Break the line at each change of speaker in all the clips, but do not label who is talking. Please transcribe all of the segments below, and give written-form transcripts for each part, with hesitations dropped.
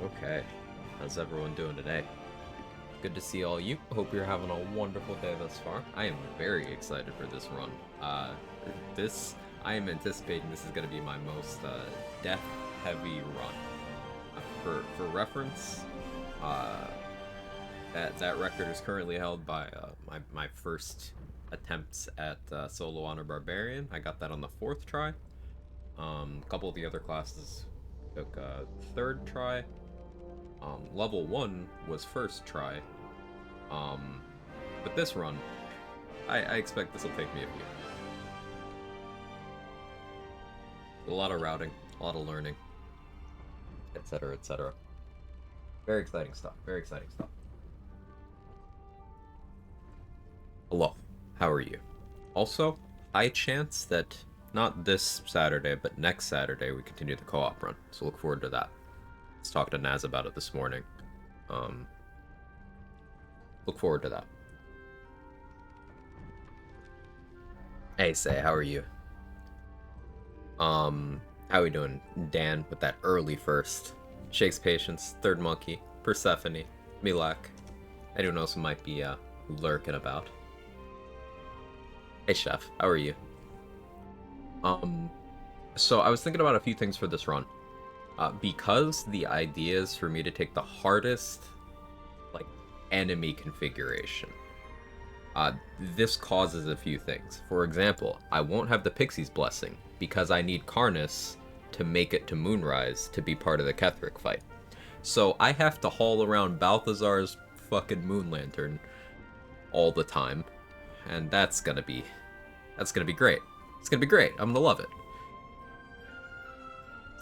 Okay, how's everyone doing today? Good to see all you. Hope you're having a wonderful day thus far. I am very excited for this run. This I am anticipating this is going to be my most death-heavy run. For reference, that record is currently held by my first attempts at solo on a barbarian. I got that on the 4th try. A couple of the other classes took 3rd try. Level 1 was 1st try. But this run, I expect this will take me a few. A lot of routing, a lot of learning, etc., etc. Very exciting stuff, very exciting stuff. Hello, how are you? Also, high chance that not this Saturday, but next Saturday we continue the co-op run, so look forward to that. Let's talk to Naz about it this morning. Look forward to that. Hey, Say, how are you? How we doing? Dan with that early first. Shakes Patience, Third Monkey, Persephone, Milak. Anyone else who might be lurking about. Hey, Chef, how are you? So I was thinking about a few things for this run. Because the idea is for me to take the hardest, like, enemy configuration. uh, this causes a few things. For example, I won't have the Pixie's Blessing because I need Karnus to make it to Moonrise to be part of the Ketheric fight. So I have to haul around Balthazar's fucking Moon Lantern all the time, and that's gonna be great. It's gonna be great. I'm gonna love it.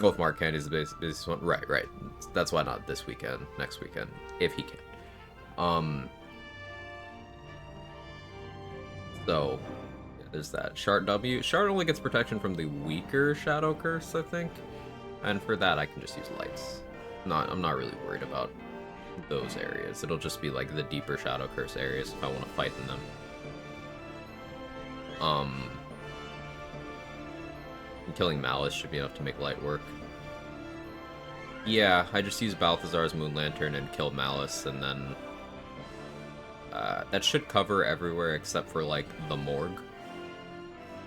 Both Mark Candy's the busiest one. Right, right. That's why not this weekend, next weekend, if he can. Um, so yeah, there's that. Shard W. Shard only gets protection from the weaker Shadow Curse, I think. And for that I can just use lights. I'm not really worried about those areas. It'll just be like the deeper Shadow Curse areas if I want to fight in them. Killing Malice should be enough to make light work. Yeah, I just use Balthazar's Moon Lantern and kill Malice, and then that should cover everywhere except for like the Morgue.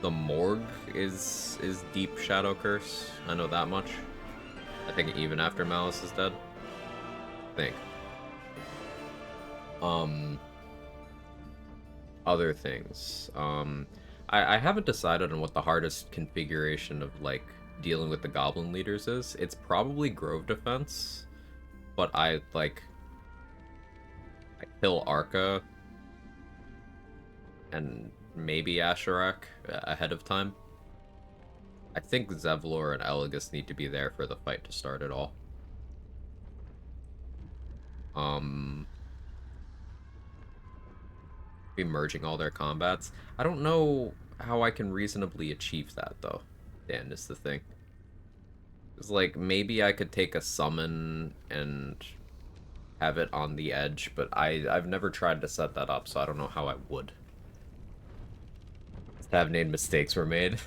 The Morgue is deep Shadow Curse. I know that much. I think even after Malice is dead. I think. Other things. I haven't decided on what the hardest configuration of like dealing with the Goblin leaders is. It's probably Grove Defense, but I kill Arca and maybe Asherak ahead of time. I think Zevlor and Elegus need to be there for the fight to start it all. Be merging all their combats. I don't know how I can reasonably achieve that though. Dan is the thing. It's like maybe I could take a summon and have it on the edge, but I've never tried to set that up, so I don't know how I would. Stavnade mistakes were made.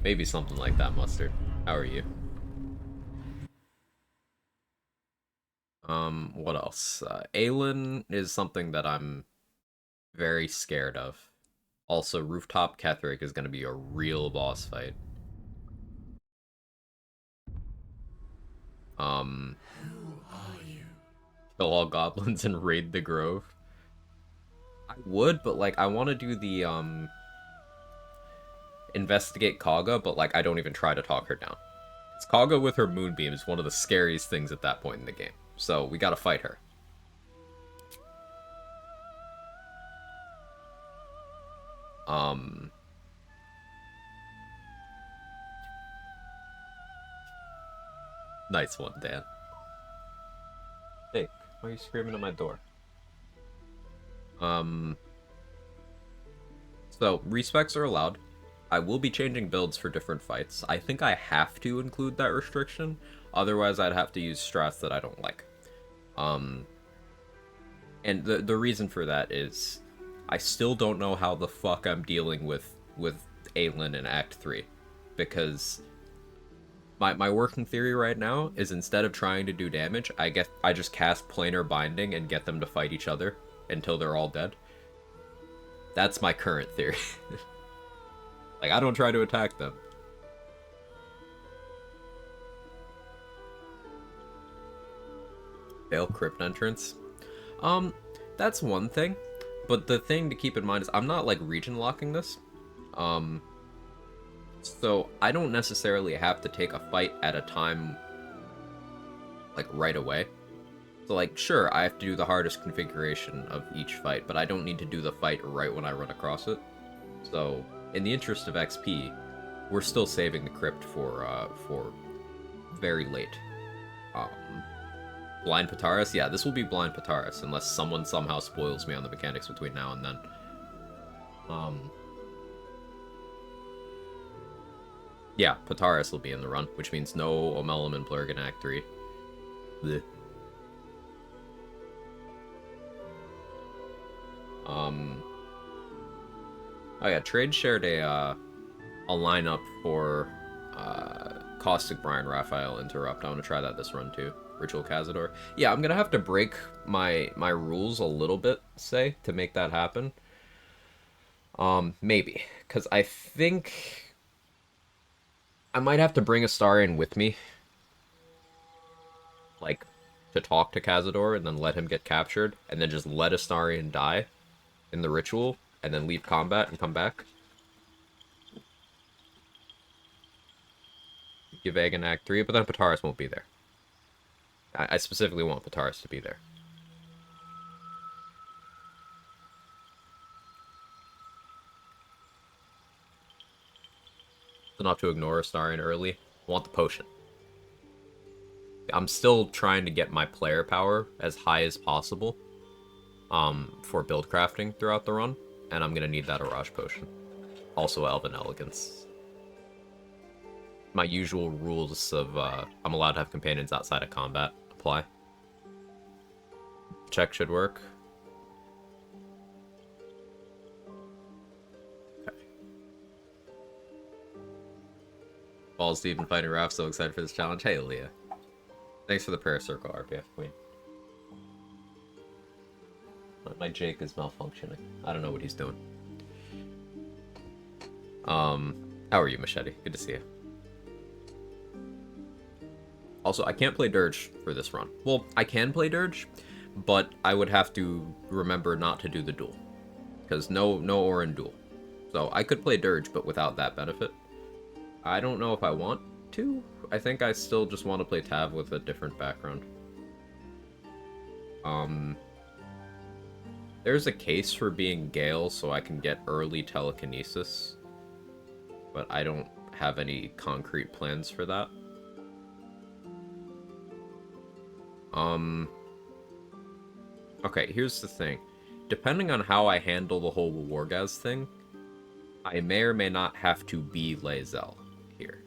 Maybe something like that, Mustard. How are you? What else? Aelin is something that I'm very scared of. Also, Rooftop Ketheric is going to be a real boss fight. Um, Kill all goblins and raid the grove. I would, but like I want to do the investigate Kaga, but like I don't even try to talk her down. It's Kaga with her moonbeam is one of the scariest things at that point in the game. So we gotta fight her. Nice one, Dan. Hey, why are you screaming at my door? So respecs are allowed. I will be changing builds for different fights. I think I have to include that restriction, otherwise I'd have to use strats that I don't like. And the reason for that is I still don't know how the fuck I'm dealing with Aelin in Act 3, because my working theory right now is instead of trying to do damage, I just cast planar binding and get them to fight each other until they're all dead. That's my current theory. Like, I don't try to attack them. Fail crypt entrance. That's one thing. But the thing to keep in mind is I'm not, like, region locking this. So I don't necessarily have to take a fight at a time, like, right away. So, like, sure, I have to do the hardest configuration of each fight, but I don't need to do the fight right when I run across it. So, in the interest of XP, we're still saving the crypt for very late. Blind Pataris? Yeah, this will be Blind Pataris, unless someone somehow spoils me on the mechanics between now and then. Yeah, Pataris will be in the run, which means no Omelum and Blurg in Act 3. Blech. Oh yeah, Trade shared a lineup for Caustic Brian Raphael Interrupt. I want to try that this run too. Ritual Cazador. Yeah, I'm gonna have to break my rules a little bit, say, to make that happen. Maybe. Because I think I might have to bring Astarion with me. Like, to talk to Cazador and then let him get captured, and then just let Astarion die in the ritual, and then leave combat and come back. Give Aegon Act 3, but then Pataris won't be there. I specifically want Pataris to be there. So not to ignore Astarion early. I want the potion. I'm still trying to get my player power as high as possible for build crafting throughout the run, and I'm going to need that Araj potion. Also Elven Elegance. My usual rules of I'm allowed to have companions outside of combat apply. Check should work. Okay. Balls deep in fighting Raph, so excited for this challenge. Hey, Leah. Thanks for the prayer circle, RPF Queen. My Jake is malfunctioning. I don't know what he's doing. How are you, Machete? Good to see you. Also, I can't play Dirge for this run. Well, I can play Dirge, but I would have to remember not to do the duel. Because no Orin duel. So I could play Dirge, but without that benefit. I don't know if I want to. I think I still just want to play Tav with a different background. There's a case for being Gale so I can get early telekinesis. But I don't have any concrete plans for that. Okay, here's the thing. Depending on how I handle the whole Wargaz thing, I may or may not have to be Lae'zel here.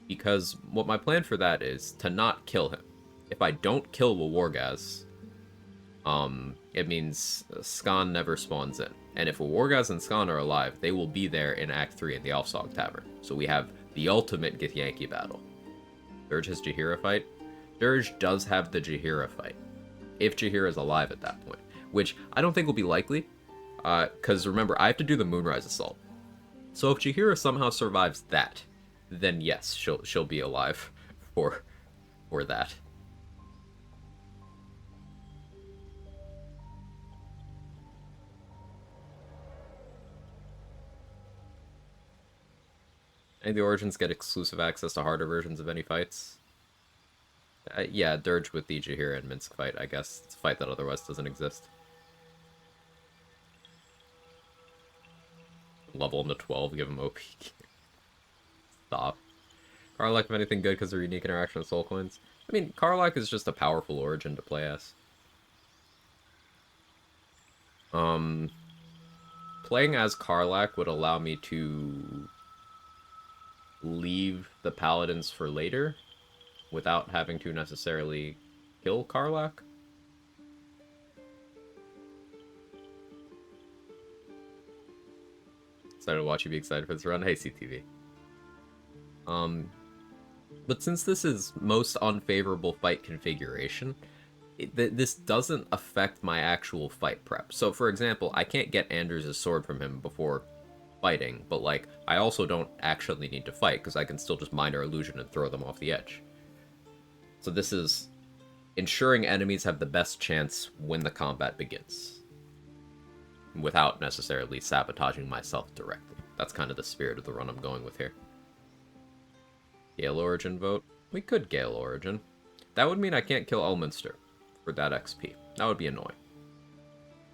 Because what my plan for that is to not kill him. If I don't kill Wargaz, it means Skan never spawns in. And if Wargaz and Skan are alive, they will be there in Act 3 in the Elfsog Tavern. So we have the ultimate Githyanki battle. Dirge has Jaheira fight. Dirge does have the Jaheira fight. If Jaheira is alive at that point. Which I don't think will be likely. Because remember, I have to do the Moonrise Assault. So if Jaheira somehow survives that, then yes, she'll be alive for that. And the Origins get exclusive access to harder versions of any fights. Yeah, Dirge with the Jaheira and Minsk fight, I guess. It's a fight that otherwise doesn't exist. Level him to 12, give him OP. Stop. Karlach, if anything good because of unique interaction with soul coins. I mean, Karlach is just a powerful Origin to play as. Playing as Karlach would allow me to leave the Paladins for later without having to necessarily kill Karlach. Excited to watch you be excited for this run. Hey, CTV. But since this is most unfavorable fight configuration, this doesn't affect my actual fight prep. So, for example, I can't get Anders' sword from him before fighting, but, like, I also don't actually need to fight, because I can still just minor illusion and throw them off the edge. So this is ensuring enemies have the best chance when the combat begins, without necessarily sabotaging myself directly. That's kind of the spirit of the run I'm going with here. Gale Origin vote. We could Gale Origin. That would mean I can't kill Elminster for that XP. That would be annoying.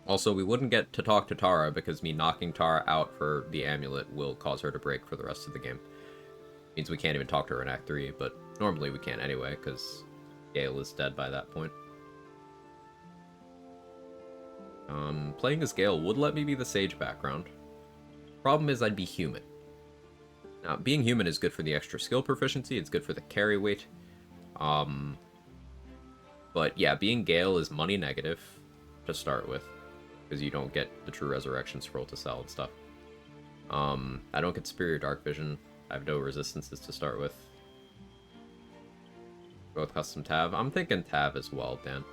Also, we wouldn't get to talk to Tara because me knocking Tara out for the amulet will cause her to break for the rest of the game. Means we can't even talk to her in Act 3, but normally we can't anyway, because Gale is dead by that point. Playing as Gale would let me be the Sage background. Problem is I'd be human. Now, being human is good for the extra skill proficiency, it's good for the carry weight. But yeah, being Gale is money negative to start with, because you don't get the True Resurrection Scroll to sell and stuff. I don't get Superior Dark Vision. I have no resistances to start with. Both custom Tav. I'm thinking Tav as well, Dan.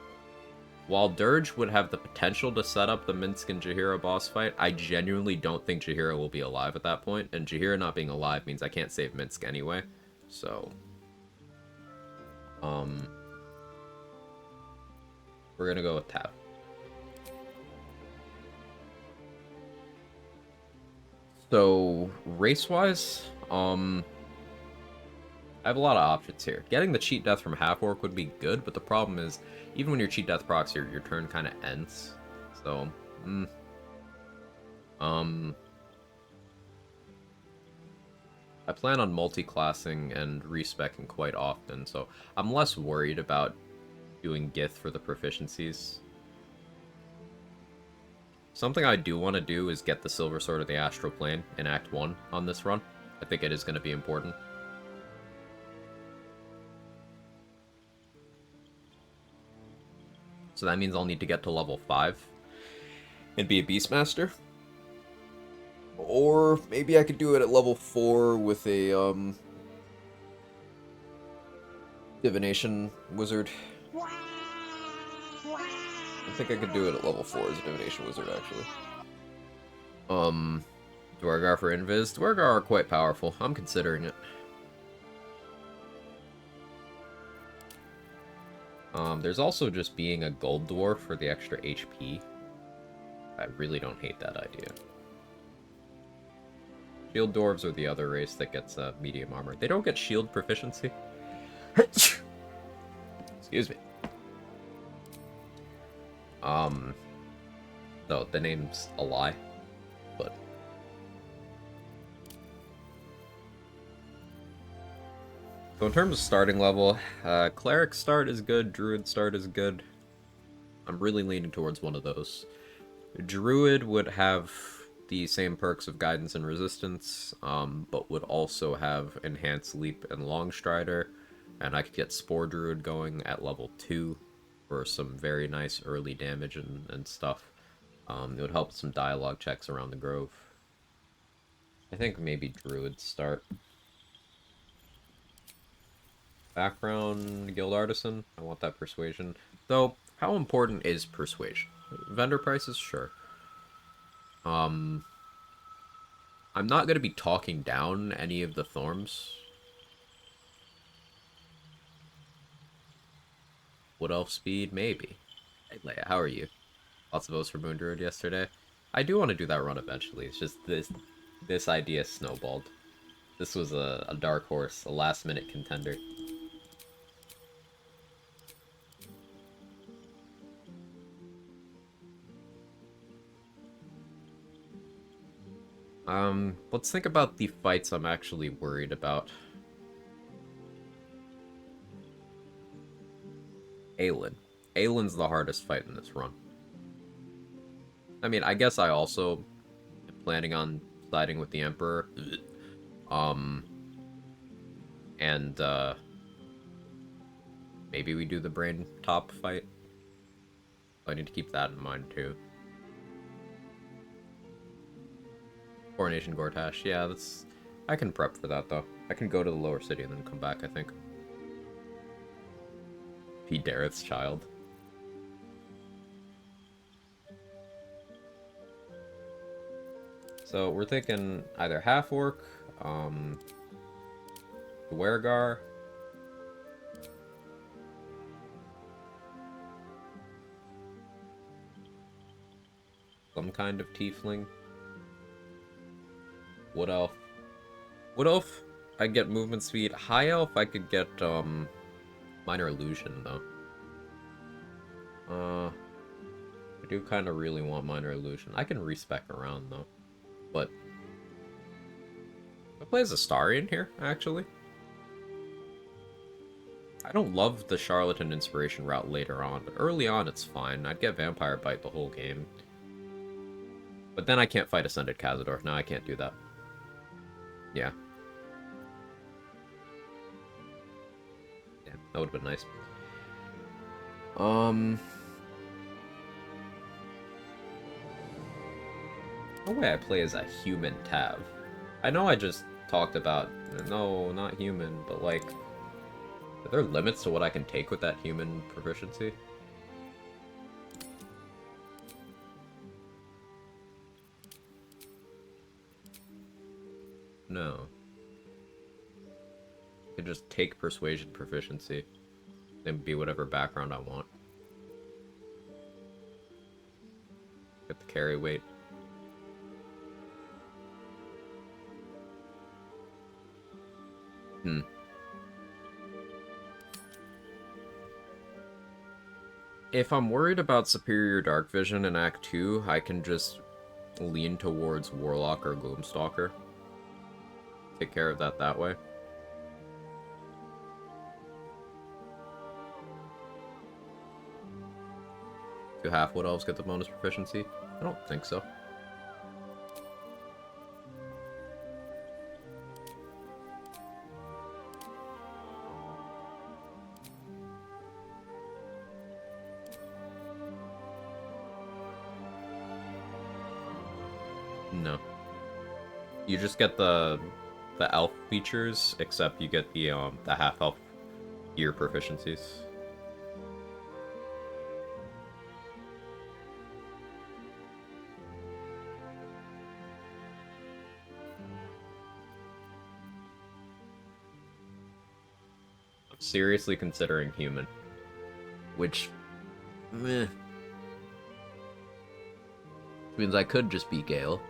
While Dirge would have the potential to set up the Minsk and Jaheira boss fight, I genuinely don't think Jaheira will be alive at that point, and Jaheira not being alive means I can't save Minsk anyway, so... We're gonna go with Tab. So, race-wise, I have a lot of options here. Getting the cheat death from half orc would be good, but the problem is, even when your cheat death procs, your turn kind of ends. So, I plan on multi-classing and respecing quite often, so I'm less worried about doing Gith for the proficiencies. Something I do want to do is get the Silver Sword of the Astral Plane in Act 1 on this run. I think it is going to be important. So that means I'll need to get to level 5 and be a Beastmaster. Or maybe I could do it at level 4 with a Divination Wizard. I think I could do it at level 4 as a Divination Wizard, actually. Dwargar for Invis. Dwargar are quite powerful. I'm considering it. There's also just being a Gold Dwarf for the extra HP. I really don't hate that idea. Shield Dwarves are the other race that gets medium armor. They don't get shield proficiency. Excuse me. No, the name's a lie, but... So in terms of starting level, Cleric start is good, Druid start is good. I'm really leaning towards one of those. Druid would have the same perks of Guidance and Resistance, but would also have Enhanced Leap and Longstrider, and I could get Spore Druid going at level 2 for some very nice early damage and stuff. It would help some dialogue checks around the Grove. I think maybe Druid start. Background, Guild Artisan. I want that Persuasion. Though, how important is Persuasion? Vendor prices? Sure. I'm not going to be talking down any of the Thorms. Wood Elf Speed? Maybe. Hey, Leia, how are you? Lots of votes for Moon Druid yesterday. I do want to do that run eventually. It's just this idea snowballed. This was a dark horse, a last-minute contender. Let's think about the fights I'm actually worried about. Aelin. Aelin's the hardest fight in this run. I mean, I guess I also am planning on siding with the Emperor. And, maybe we do the Brain Top fight. I need to keep that in mind, too. Coronation Gortash. Yeah, that's... I can prep for that, though. I can go to the lower city and then come back, I think. P. Dareth's child. So, we're thinking either half-orc, Dwergar, some kind of tiefling, Wood Elf. Wood Elf, I get movement speed. High Elf, I could get, Minor Illusion, though. I do kind of really want Minor Illusion. I can respec around, though. But... I play as a Starian here, actually. I don't love the Charlatan Inspiration route later on, but early on it's fine. I'd get Vampire Bite the whole game. But then I can't fight Ascended Cazador. No, I can't do that. Yeah. Damn, that would've been nice. No way I play as a human Tav. I know I just talked about, no, not human, but like, are there limits to what I can take with that human proficiency? No. I can just take Persuasion proficiency, then be whatever background I want. carry weight. If I'm worried about superior dark vision in Act 2, I can just lean towards Warlock or Gloomstalker. Take care of that way. Do half-wood elves get the bonus proficiency? I don't think so. No. You just get the elf features, except you get the half-elf gear proficiencies. I'm seriously considering human. Which, meh. Means I could just be Gale.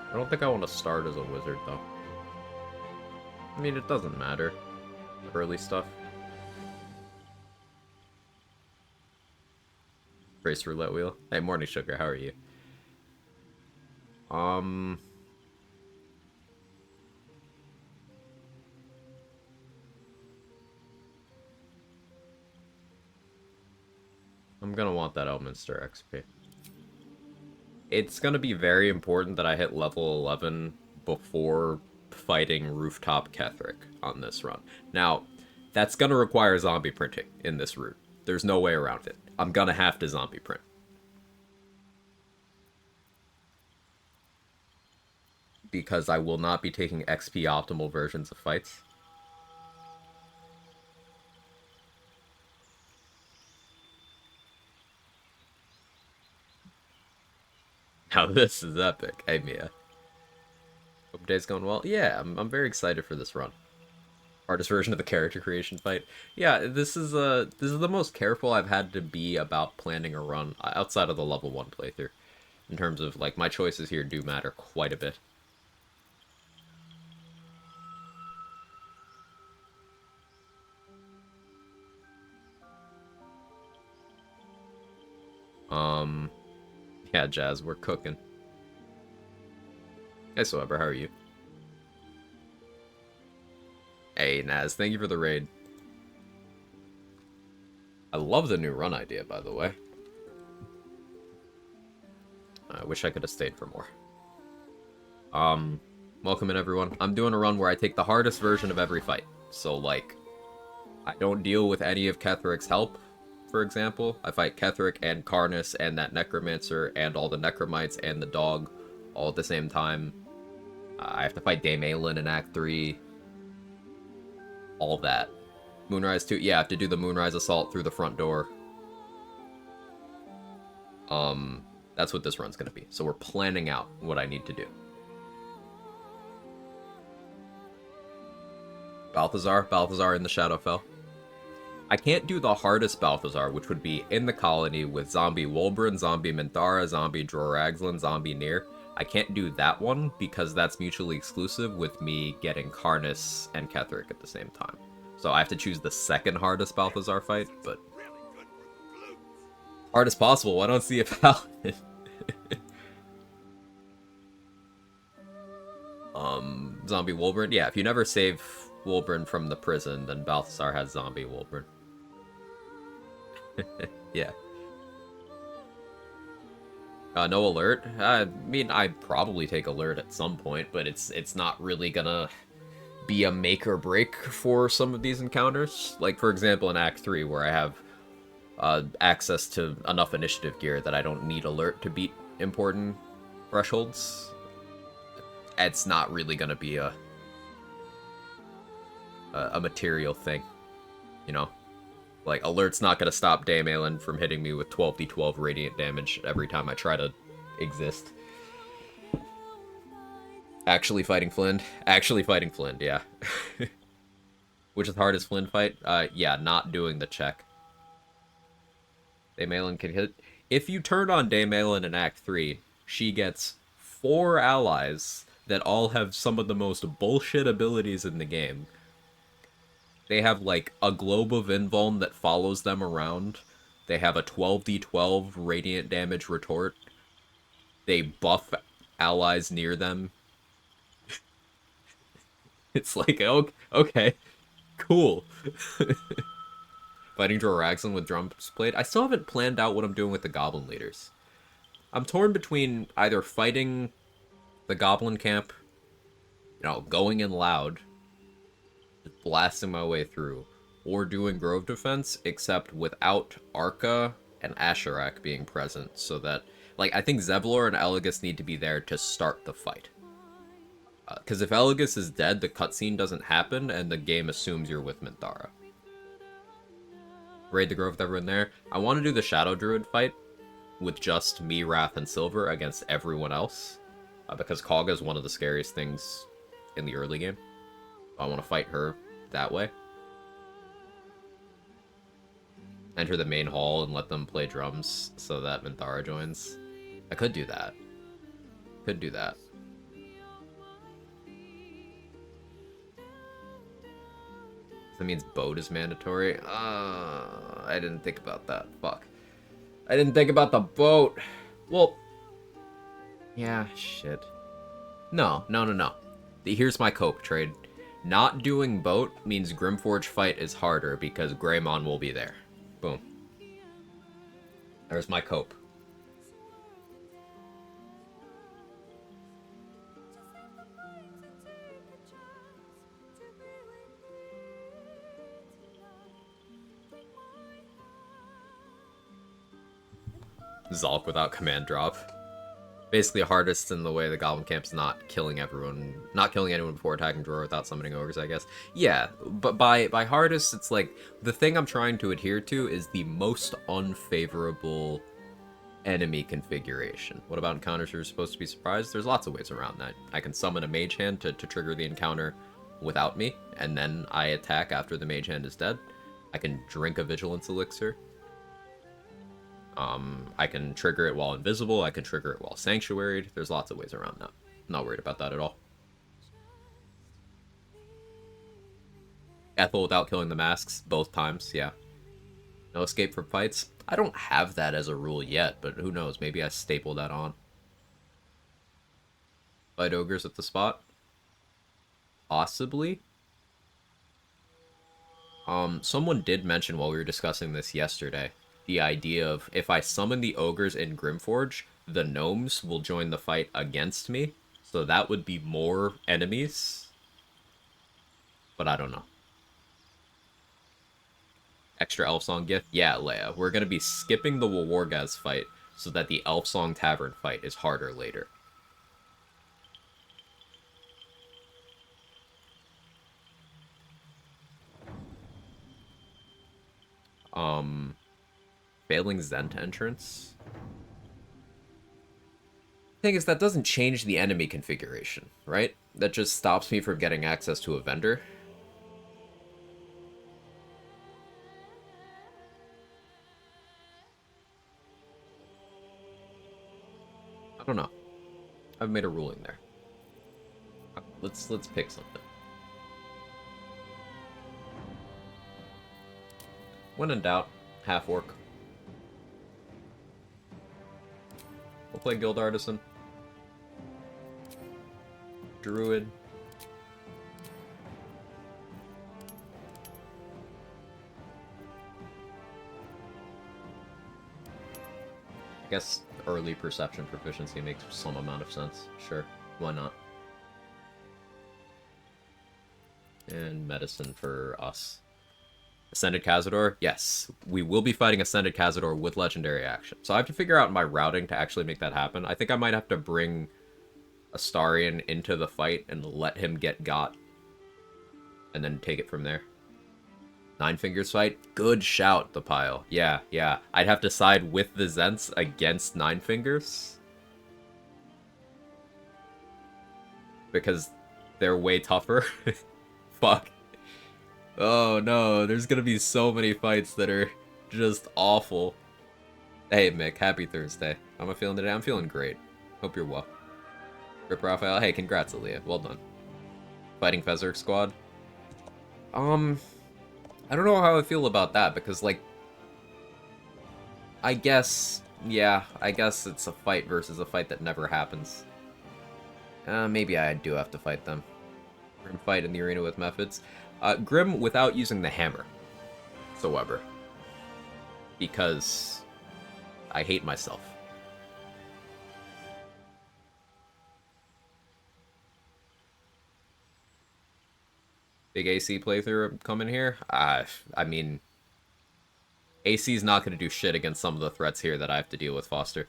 I don't think I want to start as a wizard, though. I mean, it doesn't matter. Early stuff. Race roulette wheel. Hey, morning sugar, how are you? I'm gonna want that Elminster XP. It's gonna be very important that I hit level 11 before fighting Rooftop Ketheric on this run. Now, that's gonna require zombie printing in this route. There's no way around it. I'm gonna have to zombie print. Because I will not be taking XP optimal versions of fights. Now this is epic. Hey Mia. Hope day's going well. Yeah, I'm very excited for this run. Hardest version of the character creation fight. Yeah, this is the most careful I've had to be about planning a run outside of the level 1 playthrough. In terms of, like, my choices here do matter quite a bit. Yeah, Jazz, we're cooking. Hey, Soeber, how are you? Hey, Naz, thank you for the raid. I love the new run idea, by the way. I wish I could have stayed for more. Welcome in, everyone. I'm doing a run where I take the hardest version of every fight. So, like, I don't deal with any of Ketheric's help, for example. I fight Ketheric and Karnas and that Necromancer and all the Necromites and the dog all at the same time. I have to fight Dame Aelin in Act 3. All that. Moonrise 2, yeah, I have to do the Moonrise Assault through the front door. That's what this run's gonna be. So we're planning out what I need to do. Balthazar in the Shadowfell. I can't do the hardest Balthazar, which would be in the colony with Zombie Wolbrin, Zombie Minthara, Zombie Droraxlin, Zombie Nier. I can't do that one because that's mutually exclusive with me getting Karnas and Ketheric at the same time. So I have to choose the second hardest Balthazar fight, but hardest possible. I don't see a paladin. Zombie Wolbrin. Yeah, if you never save Wolbrin from the prison, then Balthazar has Zombie Wolbrin. Yeah. No alert? I mean, I'd probably take alert at some point, but it's not really gonna be a make or break for some of these encounters. Like, for example, in Act 3, where I have access to enough initiative gear that I don't need alert to beat important thresholds. It's not really gonna be a material thing, you know? Like, alert's not gonna stop Dame Aelin from hitting me with 12d12 radiant damage every time I try to exist. Actually fighting Flynn. Actually fighting Flynn, yeah. Which is the hardest Flynn fight? Yeah, not doing the check. Daymalin can hit. If you turn on Daymalin in Act 3, she gets 4 allies that all have some of the most bullshit abilities in the game. They have, like, a globe of invuln that follows them around. They have a 12d12 radiant damage retort. They buff allies near them. It's like, okay, cool. Fighting Droraxon with drums played. I still haven't planned out what I'm doing with the Goblin leaders. I'm torn between either fighting the Goblin camp, going in loud, just blasting my way through, or doing Grove defense, except without Arca and Asherak being present, so that, like, I think Zevlor and Elegus need to be there to start the fight. Because if Elegus is dead, the cutscene doesn't happen, and the game assumes you're with Minthara. Raid the Grove with everyone there. I want to do the Shadow Druid fight with just me, Wrath, and Silver against everyone else. Because Quag is one of the scariest things in the early game. I want to fight her that way. Enter the main hall and let them play drums so that Minthara joins. I could do that. Could do that. That means boat is mandatory. I didn't think about that. Fuck. I didn't think about the boat. Well, yeah, shit. No. Here's my cope trade. Not doing boat means Grimforge fight is harder because Greymon will be there. Boom. There's my cope. Zalk without command drop. Basically hardest in the way the Goblin Camp's not killing anyone before attacking Drawer without summoning ogres, I guess. Yeah, but by hardest, it's like, the thing I'm trying to adhere to is the most unfavorable enemy configuration. What about encounters you're supposed to be surprised? There's lots of ways around that. I can summon a Mage Hand to trigger the encounter without me, and then I attack after the Mage Hand is dead. I can drink a Vigilance Elixir. I can trigger it while invisible, I can trigger it while sanctuaried. There's lots of ways around that. I'm not worried about that at all. Ethel without killing the masks, both times, yeah. No escape from fights. I don't have that as a rule yet, but who knows, maybe I staple that on. Fight ogres at the spot? Possibly. Someone did mention while we were discussing this yesterday, the idea of if I summon the ogres in Grimforge, the gnomes will join the fight against me. So that would be more enemies. But I don't know. Extra Elf Song gift? Yeah, Leia. We're going to be skipping the Wargaz fight so that the Elf Song Tavern fight is harder later. Failing Zent entrance? Thing is, that doesn't change the enemy configuration, right? That just stops me from getting access to a vendor. I don't know. I've made a ruling there. Let's pick something. When in doubt, half orc. We'll play Guild Artisan. Druid. I guess early perception proficiency makes some amount of sense. Sure, why not? And medicine for us. Ascended Cazador? Yes. We will be fighting Ascended Cazador with legendary action. So I have to figure out my routing to actually make that happen. I think I might have to bring Astarion into the fight and let him get got. And then take it from there. Nine Fingers fight? Good shout, the pile. Yeah. I'd have to side with the Zents against Nine Fingers. because they're way tougher. Fuck. Oh no, there's gonna be so many fights that are just awful. Hey Mick, happy Thursday. How am I feeling today? I'm feeling great. Hope you're well. Rip Raphael, hey, congrats Aaliyah. Well done. Fighting Fezzik squad. I don't know how I feel about that, because, like, I guess, yeah, I guess it's a fight versus a fight that never happens. Maybe I do have to fight them. Grim fight in the arena with methods. Grim without using the hammer, whatsoever. Because I hate myself. Big AC playthrough coming here? I mean, AC's not going to do shit against some of the threats here that I have to deal with, Foster.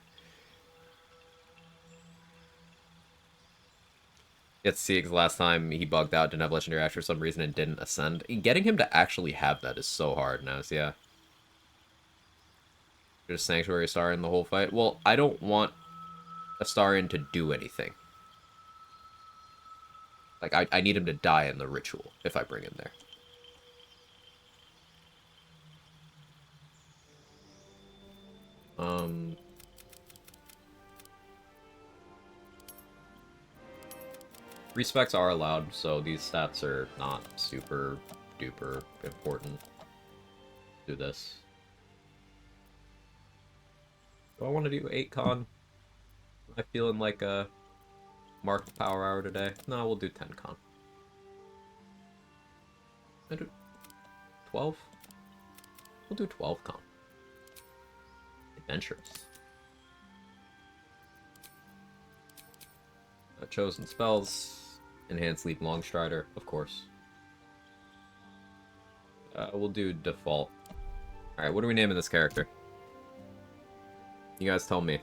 Get to see, because last time he bugged out, didn't have Legendary Ash for some reason, and didn't ascend. Getting him to actually have that is so hard now, so yeah. Just Sanctuary Star in the whole fight? Well, I don't want a Astarion to do anything. Like, I need him to die in the ritual, if I bring him there. Respecs are allowed, so these stats are not super duper important. Do this. Do I want to do 8 con? Am I feeling like a marked power hour today? No, we'll do 10 con. I do 12? We'll do 12 con. Adventurous. Chosen spells. Enhanced Leap Longstrider, of course. We'll do default. Alright, what are we naming this character? You guys tell me.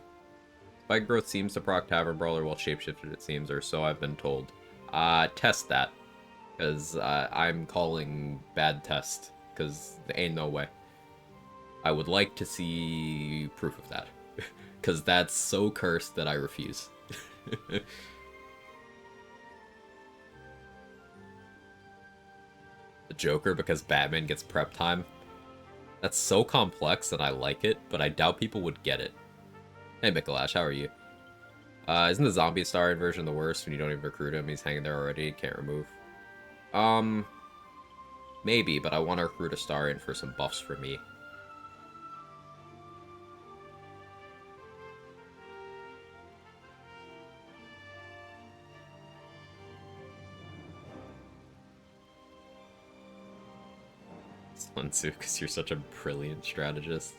Spike growth seems to proc Tavern Brawler while shapeshifted, it seems, or so I've been told. Test that. Because I'm calling bad test. Because there ain't no way. I would like to see proof of that. Because that's so cursed that I refuse. The Joker because Batman gets prep time. That's so complex and I like it, but I doubt people would get it. Hey Mikalash, how are you? Isn't the zombie Astarion version the worst when you don't even recruit him? He's hanging there already, can't remove. Maybe, but I want to recruit Astarion for some buffs for me. Sun Tzu, because you're such a brilliant strategist.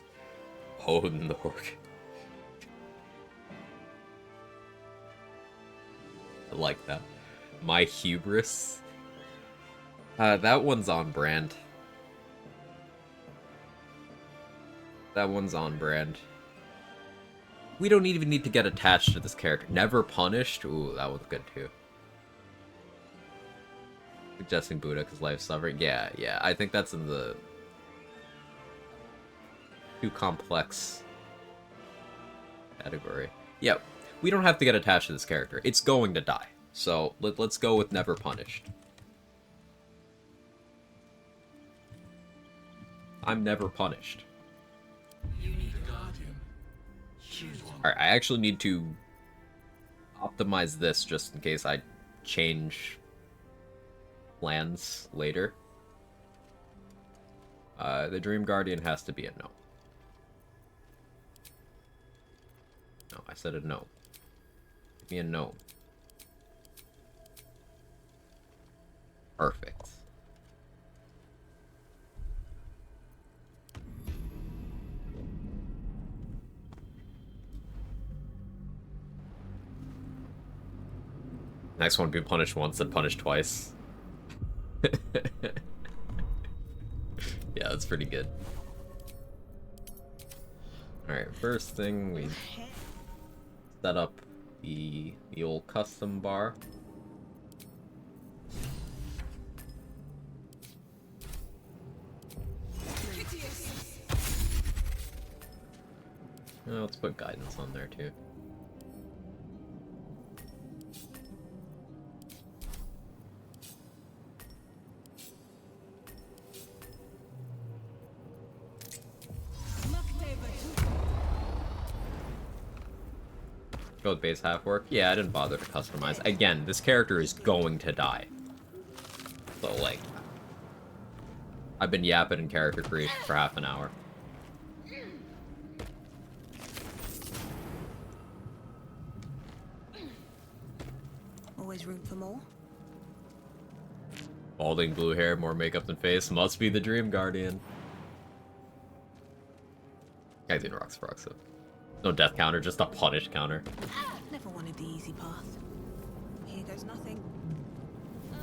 Oh, Nork. I like that. My hubris. That one's on brand. That one's on brand. We don't even need to get attached to this character. Never punished? Ooh, that one's good too. Suggesting Buddha because life's suffering. Yeah, I think that's in the too complex category. Yeah, we don't have to get attached to this character. It's going to die. So let's go with never punished. I'm never punished. Alright, I actually need to optimize this just in case I change plans later. The Dream Guardian has to be a no. No, I said a no. Give me a no. Perfect. Next one be punished once and punished twice. Yeah, that's pretty good. Alright, first thing we set up the old custom bar. Let's put guidance on there too. Go with base half work. Yeah, I didn't bother to customize. Again, this character is going to die. So, like, I've been yapping in character creation for half an hour.
Always room for more.
Balding blue hair, more makeup than face. Must be the Dream Guardian. I did rocks for rocks, though. No death counter, just a punish counter.
Never wanted the easy path. Here goes nothing. Odd.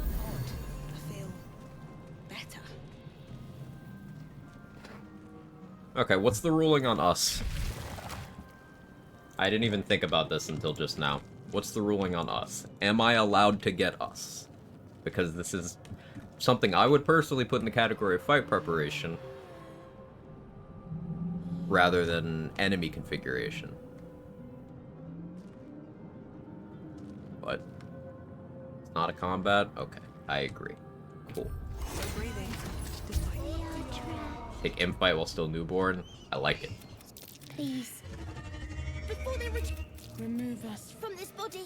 I feel better.
Okay, what's the ruling on us? I didn't even think about this until just now. What's the ruling on us? Am I allowed to get us? Because this is something I would personally put in the category of fight preparation rather than enemy configuration. But it's not a combat? Okay, I agree. Cool.
So breathing.
Take imp fight while still newborn. I like it.
Please. Before they remove us from this body.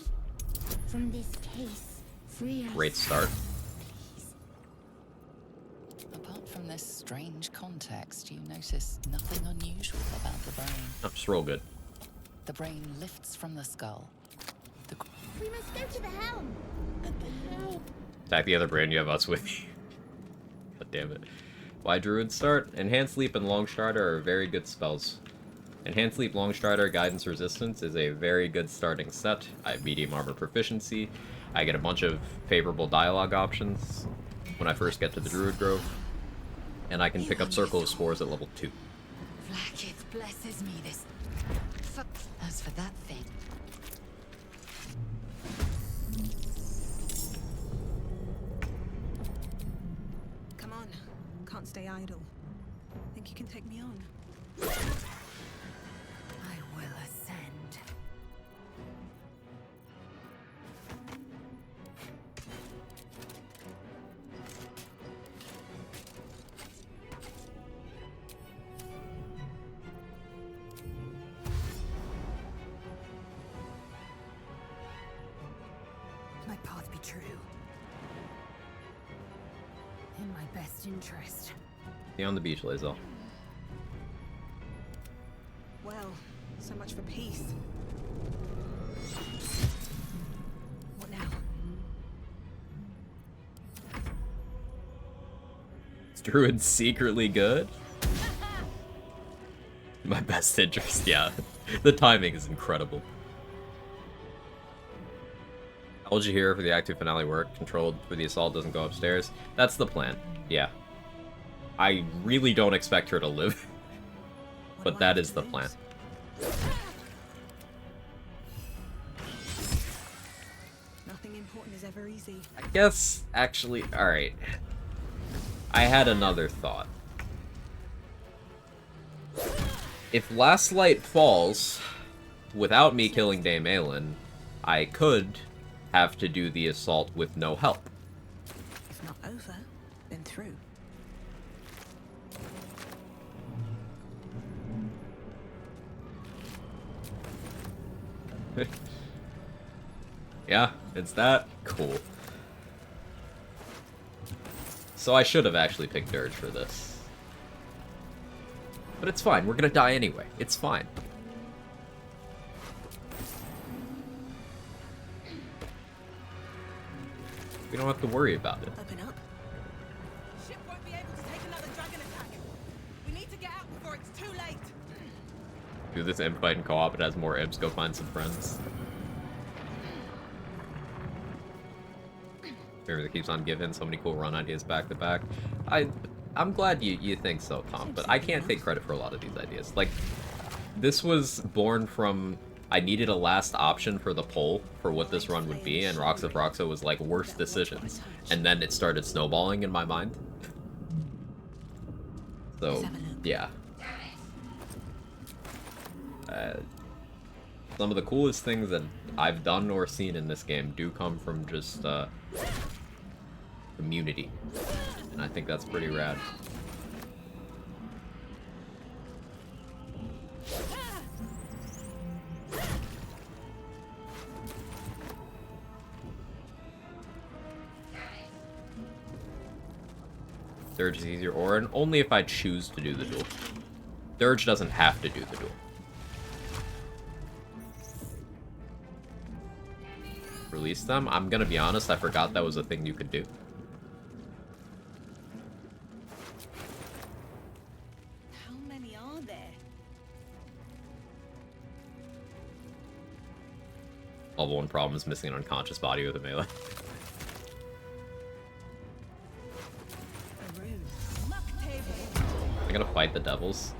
From this case. Free us.
Great start.
Apart from this strange context, you notice nothing unusual about the brain.
Oh, just roll good.
The brain lifts from the skull.
We must go to the helm. At the helm.
Attack the other brain, you have us with you. God damn it. Why Druid start? Enhanced Leap and Longstrider are very good spells. Enhanced Leap, Longstrider, Guidance Resistance is a very good starting set. I have medium armor proficiency. I get a bunch of favorable dialogue options when I first get to the Druid Grove. And I can pick up Circle of Spores at level 2.
Vlaakith blesses me this. As for that thing.
Come on. Can't stay idle. Think you can take me on?
I will ascend.
My path be true. In my best interest.
See you on the beach, Lazel.
Well, so much for peace. What now?
Is Druid secretly good? My best interest, yeah. The timing is incredible. How would you hear for the active finale work? Controlled for the assault doesn't go upstairs. That's the plan, yeah. I really don't expect her to live. But that is the plan.
Nothing important is ever easy.
I guess, actually, alright. I had another thought. If Last Light falls, without me killing Dame Aelin, I could have to do the assault with no help.
If not over, then through.
Yeah, it's that. Cool. So I should have actually picked Dirge for this. But it's fine, we're gonna die anyway. It's fine. We don't have to worry about it.
Open up.
Ship won't be able to take another dragon attack. We need to get out before it's too late.
Do this imp fight in co-op, it has more imps, go find some friends. Remember that keeps on giving so many cool run ideas back to back. I'm glad you think so, Tom, but I can't take credit for a lot of these ideas. Like, this was born from... I needed a last option for the poll for what this run would be, and Rocks of Roxa was like, worst decisions. And then it started snowballing in my mind. So, yeah. Some of the coolest things that I've done or seen in this game do come from just, community. And I think that's pretty rad. Dirge is easier, or and only if I choose to do the duel. Dirge doesn't have to do the duel. Release them? I'm gonna be honest, I forgot that was a thing you could do.
How many are there?
Level 1 problem is missing an unconscious body with a melee.
A room.
Muck table.
I'm gonna fight the devils.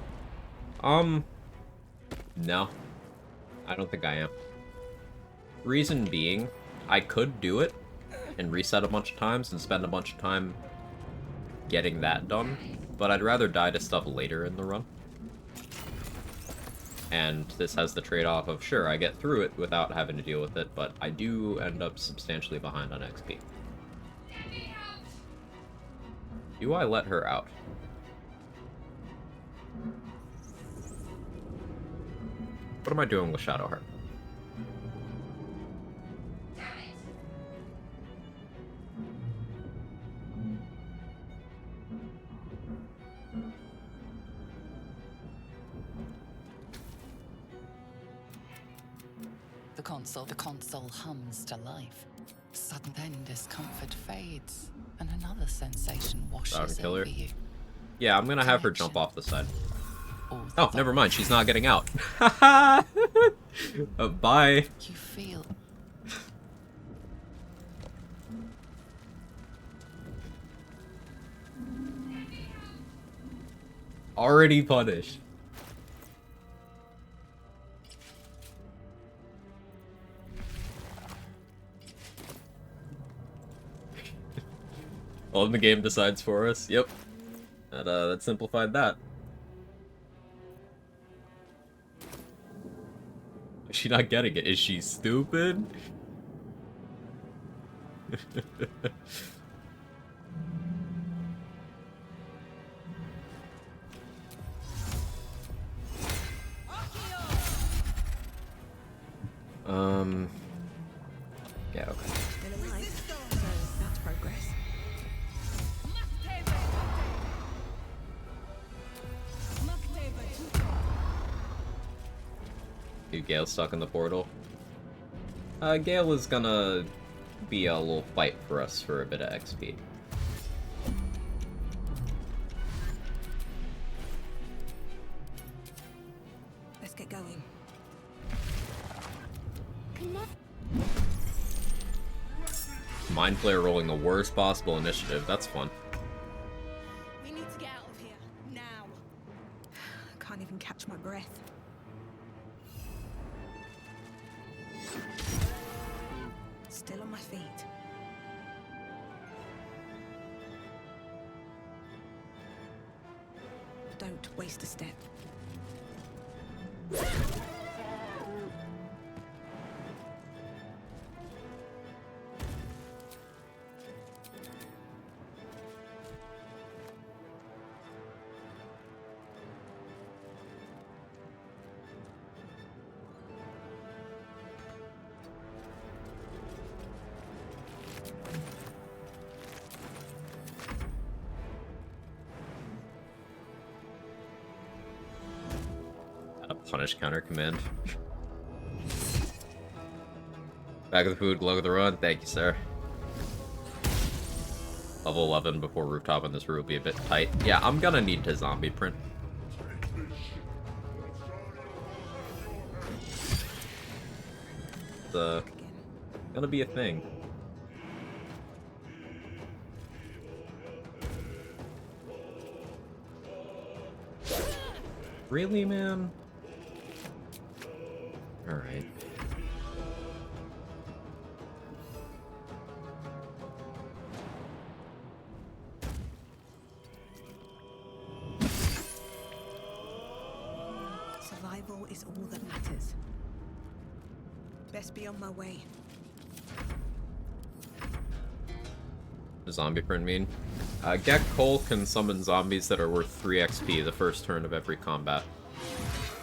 No. I don't think I am. Reason being, I could do it and reset a bunch of times and spend a bunch of time getting that done, but I'd rather die to stuff later in the run. And this has the trade-off of, sure, I get through it without having to deal with it, but I do end up substantially behind on XP. Do I let her out? What am I doing with Shadowheart?
The console hums to life. Sudden then discomfort fades, and another sensation washes
Killer.
over you.
Yeah, I'm gonna have her jump off the side.
All
Oh,
the
never mind, she's not getting out. Bye.
You feel
Already punished. All the game decides for us. Yep. That simplified that. Is she not getting it? Is she stupid? Yeah, okay.
Still alive. So that's progress.
Muck table. Muck table.
Dude, Gale's stuck in the portal. Gale is gonna be a little fight for us for a bit of XP.
Let's get going.
Connect.
Mind Flayer rolling the worst possible initiative. That's fun.
We need to get out of here now. I can't even catch my breath. Still on my feet. Don't waste a step.
A punish counter command. Back of the food, glow of the run. Thank you, sir. Level 11 before rooftop on this route will be a bit tight. Yeah, I'm gonna need to zombie print. It's gonna be a thing. Really, man? Alright.
Survival is all that matters. Best be on my way.
Zombie print mean? Gek Cole can summon zombies that are worth 3 XP the first turn of every combat.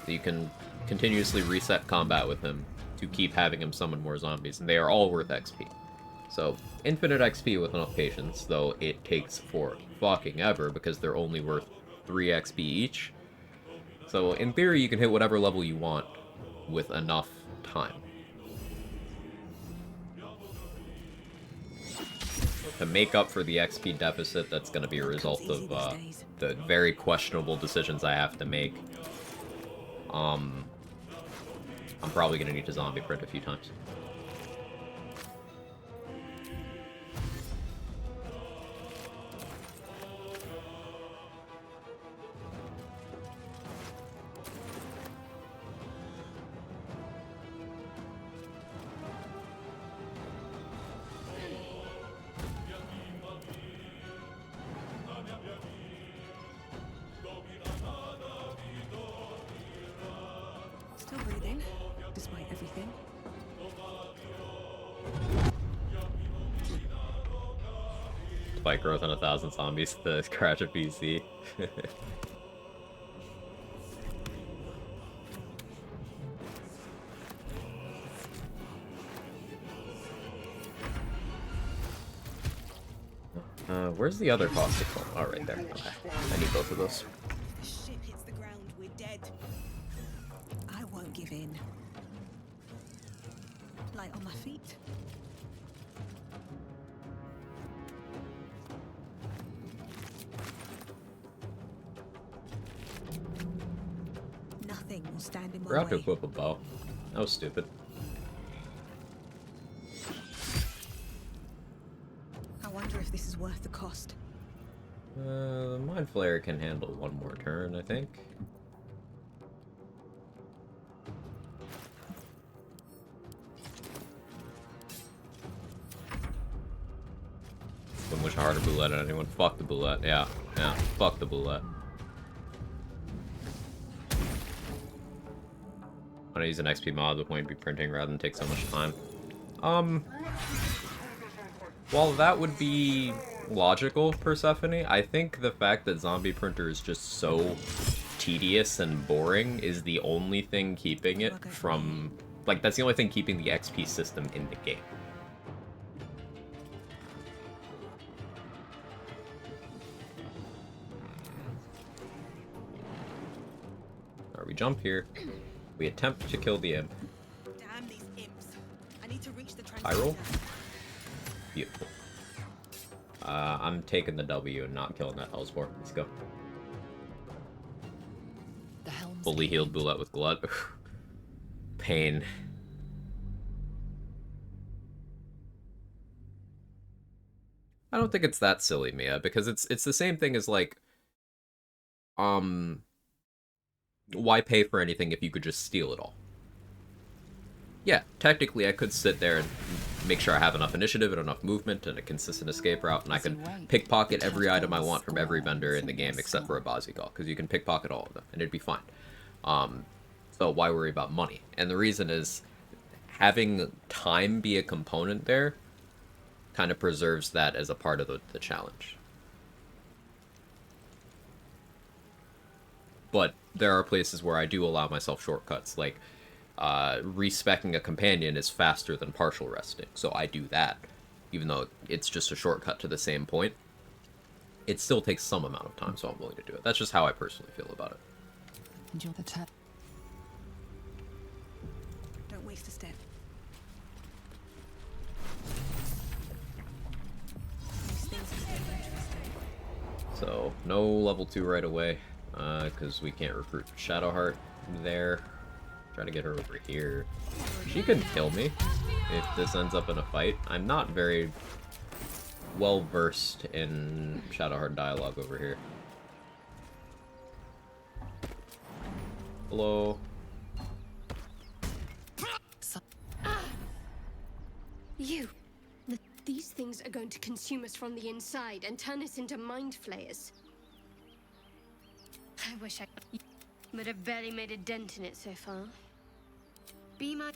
You can continuously reset combat with him to keep having him summon more zombies, and they are all worth XP. So, infinite XP with enough patience, though it takes for fucking ever because they're only worth 3 XP each. So, in theory, you can hit whatever level you want with enough time. To make up for the XP deficit, that's going to be a result of the very questionable decisions I have to make. I'm probably going to need to zombie print a few times.
Still breathing, despite everything.
Spike growth on 1,000 zombies to crash a PC. Where's the other caustic one? Oh, right there. Okay. I need both of those.
If the ship hits the ground, we're dead. I won't give in. Light on my feet. Nothing will stand in my
We're have to
way.
equip a bow. That was stupid.
I wonder if this is worth the cost.
The Mind Flayer can handle one more turn, I think. Wouldn't wish a harder boulette on anyone. Fuck the boulette. Yeah, fuck the boulette. I'm gonna use an XP mod with point be printing rather than take so much time. While that would be logical, Persephone, I think the fact that Zombie Printer is just so tedious and boring is the only thing keeping it from... Like, that's the only thing keeping the XP system in the game. Alright, we jump here. We attempt to kill the imp.
Damn these imps. I need to reach the
I roll?
transmitter.
Beautiful. I'm taking the W and not killing that Hellspore. Let's go.
The helm's
Fully healed Boulette with Glut. Pain. I don't think it's that silly, Mia, because it's the same thing as like, why pay for anything if you could just steal it all? Yeah, technically I could sit there and make sure I have enough initiative and enough movement and a consistent escape route, and I could pickpocket every item I want from every vendor in the game except for a Bazigal, because you can pickpocket all of them, and it'd be fine. So why worry about money? And the reason is, having time be a component there kind of preserves that as a part of the challenge. But there are places where I do allow myself shortcuts, like respecking a companion is faster than partial resting, so I do that. Even though it's just a shortcut to the same point, it still takes some amount of time, so I'm willing to do it. That's just how I personally feel about it.
And you're the
Don't waste a step. These things are getting interesting.
So, no level 2 right away, because we can't recruit Shadowheart there. Try to get her over here. She can kill me if this ends up in a fight. I'm not very well versed in Shadowheart dialogue over here. Hello.
You. These things are going to consume us from the inside and turn us into mind flayers. I wish I could, but I've barely made a dent in it so far. Be my...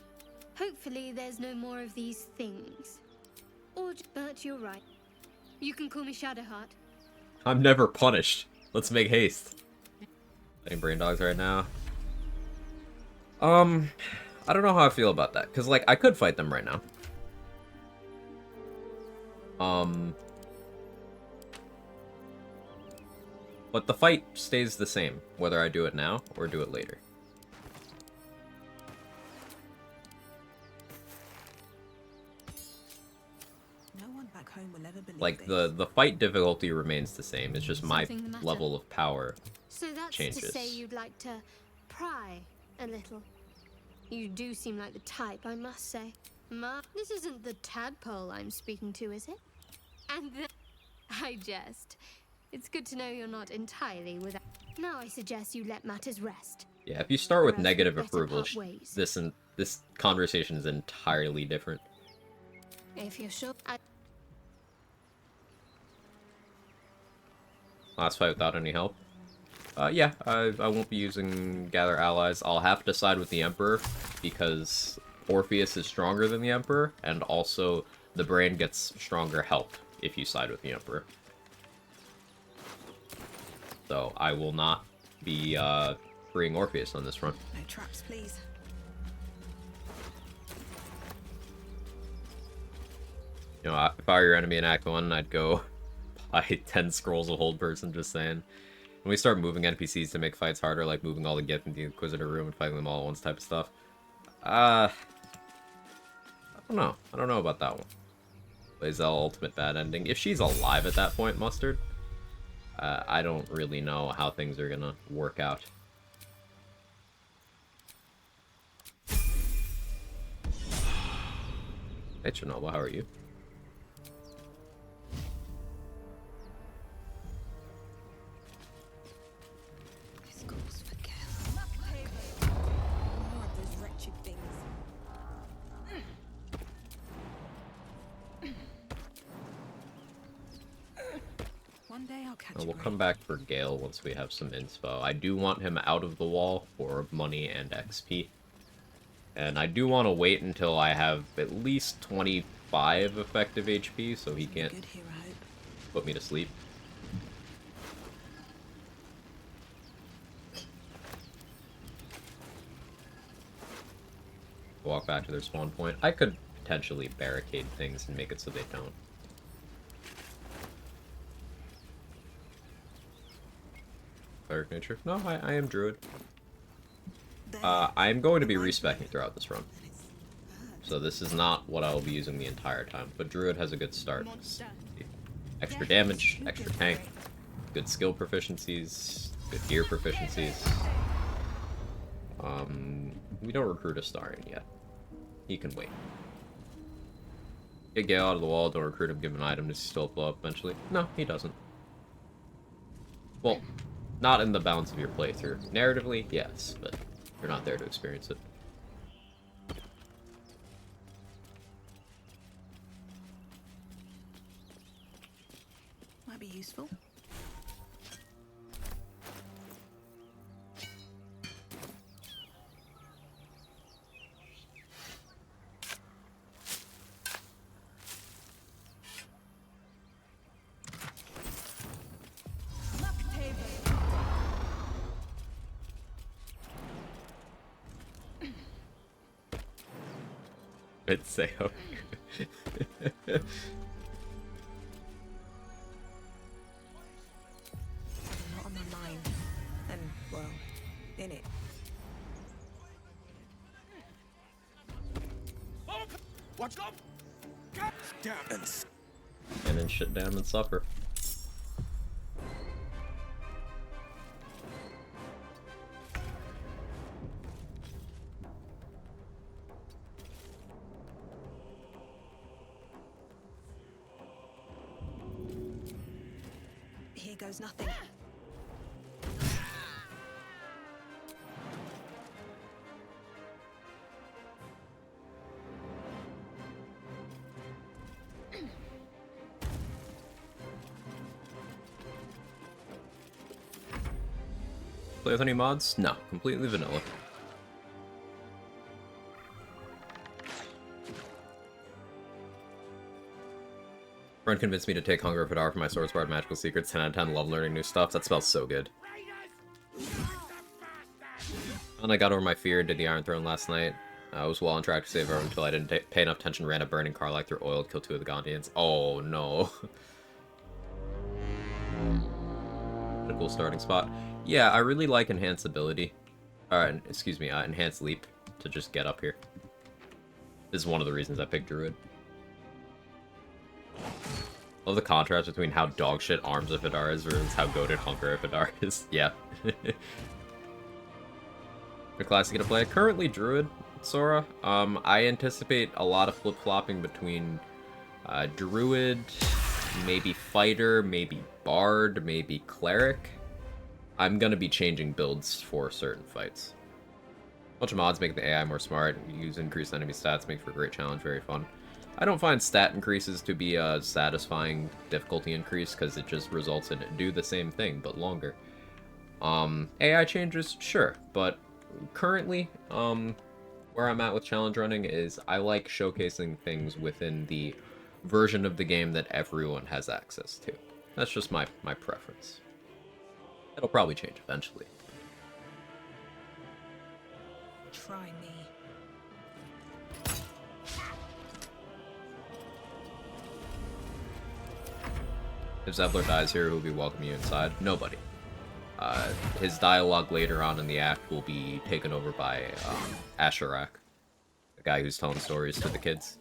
Hopefully there's no more of these things. But you're right. You can call me Shadowheart.
I'm never punished. Let's make haste. Playing brain dogs right now. I don't know how I feel about that, because, like, I could fight them right now. But the fight stays the same, whether I do it now or do it later.
No one back home will ever believe
Like,
this.
the fight difficulty remains the same, it's just my
Something the matter?
level of power
So that's
changes.
to say you'd like to pry a little. You do seem like the type, I must say. This isn't the tadpole I'm speaking to, is it? And I jest. It's good to know you're not entirely without. Now I suggest you let matters rest.
Yeah, if you start with
Or else
negative
we'd better
approval,
part ways.
this conversation is entirely different.
If you're sure.
Last fight without any help. Yeah, I won't be using Gather Allies. I'll have to side with the Emperor, because Orpheus is stronger than the Emperor, and also the brain gets stronger help if you side with the Emperor. So I will not be freeing Orpheus on this run.
No traps, please.
You know, if I were your enemy in Act 1, I'd go buy 10 scrolls of Hold Person, just saying. When we start moving NPCs to make fights harder, like moving all the Gith into the Inquisitor room and fighting them all at once type of stuff. I don't know. I don't know about that one. Lae'zel ultimate bad ending. If she's alive at that point, Mustard, I don't really know how things are gonna work out. Hey Chernobyl, how are you?
This calls for care. More of those wretched things. One day I'll catch
We'll
a
come
break.
back for Gale once we have some inspo. I do want him out of the wall for money and XP. And I do want to wait until I have at least 25 effective HP so he can't
Good here, I hope.
put me to sleep. Walk back to their spawn point. I could potentially barricade things and make it so they don't. Cleric nature? No, I am druid. I'm going to be respecking throughout this run. So this is not what I will be using the entire time. But druid has a good start. Extra damage, extra tank, good skill proficiencies, good gear proficiencies. We don't recruit a Starian yet. He can wait. Get Gale out of the wall, don't recruit him, give him an item, does he still blow up eventually? No, he doesn't. Well, not in the balance of your playthrough. Narratively, yes, but you're not there to experience it.
Might be useful.
It's say
Not on my mind. And, well, in it.
Watch up!
and then shit down and suffer.
Here goes nothing.
Play with any mods? No, completely vanilla. Friend convinced me to take Hunger for Power for my Sword Sword Magical Secrets. 10 out of 10, love learning new stuff. That smells so good. And I got over my fear and did the Iron Throne last night. I was well on track to save her until I didn't pay enough attention, ran a burning car like through oil to kill 2 of the Gondians. Oh, no. A cool starting spot. Yeah, I really like enhanced ability. Excuse me, enhanced leap to just get up here. This is one of the reasons I picked Druid. Love the contrast between how dogshit Arms of Hadar is versus how goated Hunger of Hadar is. Yeah. The class you gonna play? Currently Druid, Sora. I anticipate a lot of flip-flopping between Druid, maybe Fighter, maybe Bard, maybe Cleric. I'm gonna be changing builds for certain fights. A bunch of mods make the AI more smart. Use increased enemy stats, make for a great challenge, very fun. I don't find stat increases to be a satisfying difficulty increase because it just results in do the same thing but longer. AI changes, sure, but currently, where I'm at with challenge running is I like showcasing things within the version of the game that everyone has access to. That's just my preference. It'll probably change eventually.
Try me.
If Zevler dies here, who'll be welcoming you inside? Nobody. His dialogue later on in the act will be taken over by Asherak, the guy who's telling stories to the kids.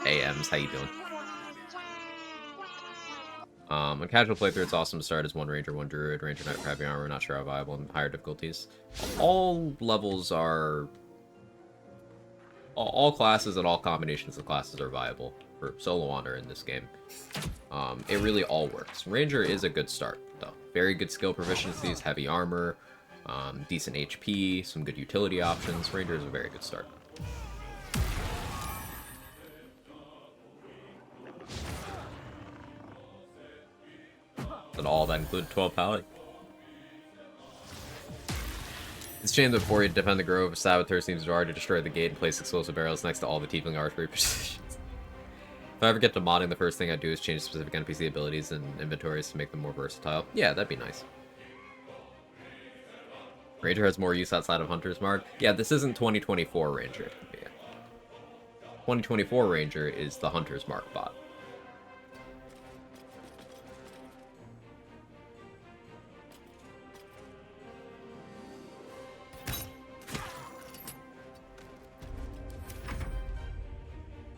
AMs, how you doing? On casual playthrough, it's awesome to start as one Ranger, one Druid, Ranger Knight for heavy armor, not sure how viable in higher difficulties. All levels are... All classes and all combinations of classes are viable for solo honor in this game. It really all works. Ranger is a good start, though. Very good skill proficiencies, heavy armor, decent HP, some good utility options. Ranger is a very good start. And all that included 12 pally. It's a shame that before you defend the grove, Saboteur seems to already destroy the gate and place explosive barrels next to all the tiefling archery positions. If I ever get to modding, the first thing I do is change specific NPC abilities and inventories to make them more versatile. Yeah, that'd be nice. Ranger has more use outside of Hunter's Mark. Yeah, this isn't 2024 Ranger. Yeah. 2024 Ranger is the Hunter's Mark bot.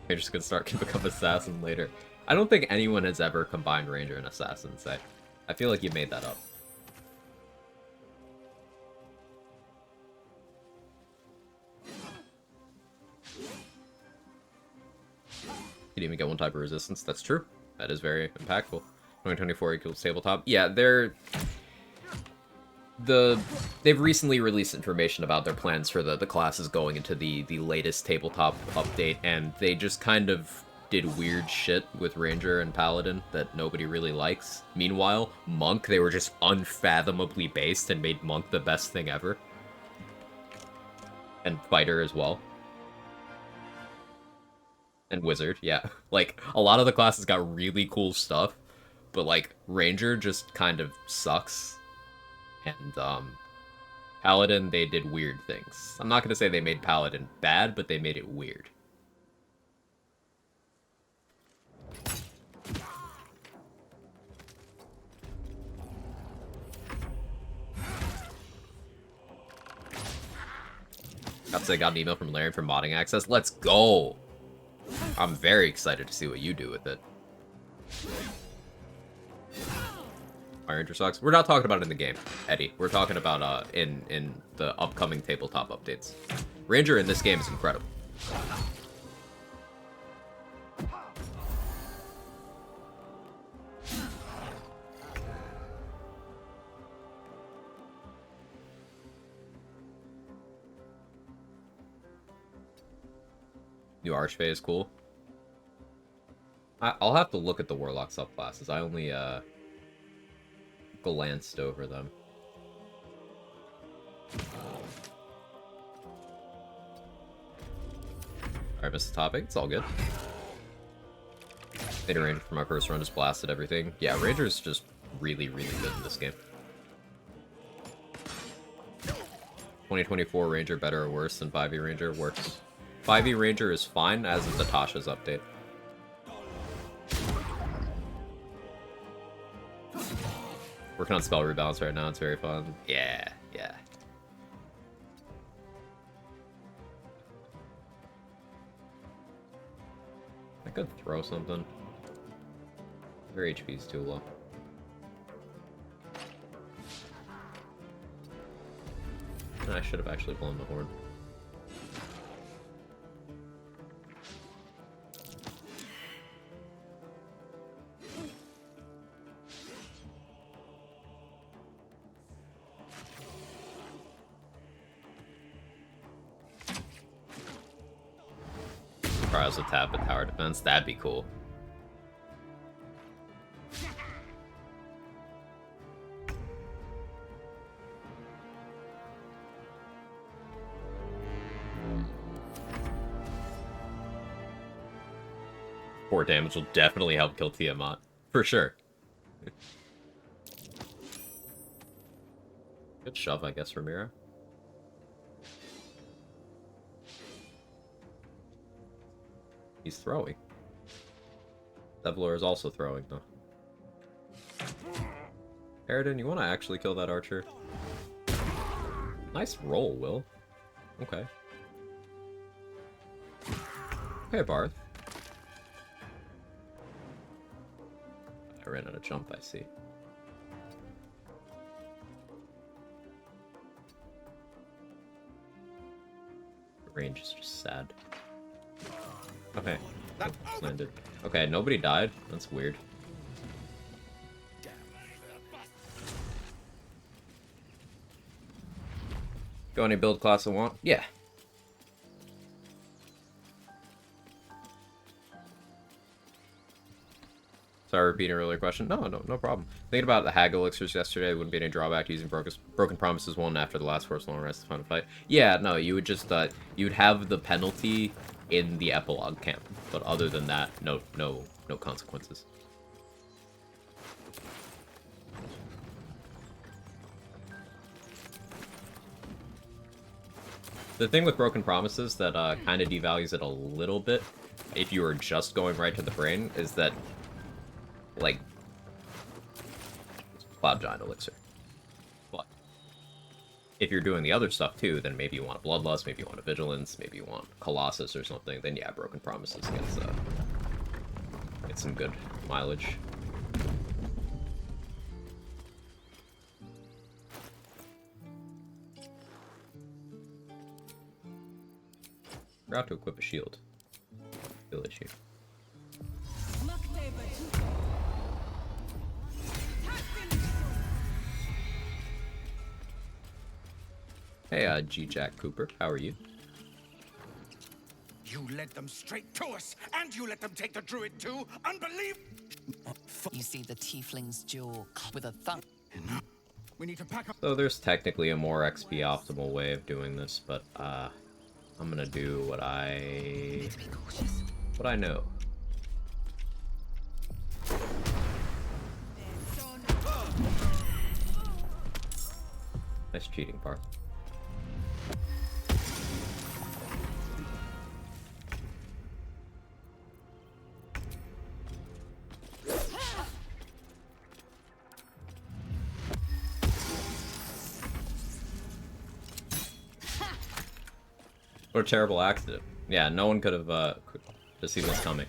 You're just gonna start to become assassin later. I don't think anyone has ever combined Ranger and Assassin, I feel like you made that up. You didn't even get one type of resistance. That's true. That is very impactful. 2024 equals tabletop. Yeah, they've recently released information about their plans for the classes going into the latest tabletop update, and they just kind of did weird shit with Ranger and Paladin that nobody really likes. Meanwhile, Monk, they were just unfathomably based and made Monk the best thing ever. And Fighter as well. And Wizard, yeah. Like, a lot of the classes got really cool stuff, but, like, Ranger just kind of sucks. And, Paladin, they did weird things. I'm not gonna say they made Paladin bad, but they made it weird. I got an email from Larry for modding access. Let's go! I'm very excited to see what you do with it. Fire Ranger sucks. We're not talking about it in the game, Eddie. We're talking about in the upcoming tabletop updates. Ranger in this game is incredible. New Archfey is cool. I'll have to look at the Warlock subclasses. I only glanced over them. Alright, missed the topic. It's all good. Data Ranger for my first run just blasted everything. Yeah, Ranger's just really, really good in this game. 2024 Ranger better or worse than 5e Ranger? Worse. 5e Ranger is fine, as is Natasha's update. Working on spell rebalance right now, it's very fun. Yeah, yeah. I could throw something. Their HP is too low. And I should have actually blown the horn. Trials with tap with tower defense, that'd be cool. Four damage will definitely help kill Tiamat. For sure. Good shove, I guess, for Mira. He's throwing. Devlor is also throwing, though. Aridin, you want to actually kill that archer? Nice roll, Will. Okay. Okay, Barth. I ran out of jump, I see. The range is just sad. Okay. Oh, landed. Okay, nobody died. That's weird. Go any build class I want? Yeah. Sorry, repeating an earlier question. No problem. Thinking about the Hag elixirs yesterday, wouldn't be any drawback to using Broken Promises one after the last Force Long Rest to final fight. Yeah, no, you would just you'd have the penalty in the epilogue camp, but other than that, no consequences. The thing with Broken Promises that kind of devalues it a little bit, if you were just going right to the brain, is that, like, Cloud Giant Elixir. But if you're doing the other stuff too, then maybe you want a Bloodlust, maybe you want a Vigilance, maybe you want Colossus or something, then yeah, Broken Promises gets some good mileage. Forgot to equip a shield. Skill issue. Hey, G-Jack Cooper, how are you?
You led them straight to us, and you let them take the druid too? Unbelievable!
You see the tiefling's jaw with a thump.
We need to pack up.
So there's technically a more XP optimal way of doing this, but I'm gonna do what I know. Nice cheating, Parth. What a terrible accident. Yeah, no one could have just seen this coming.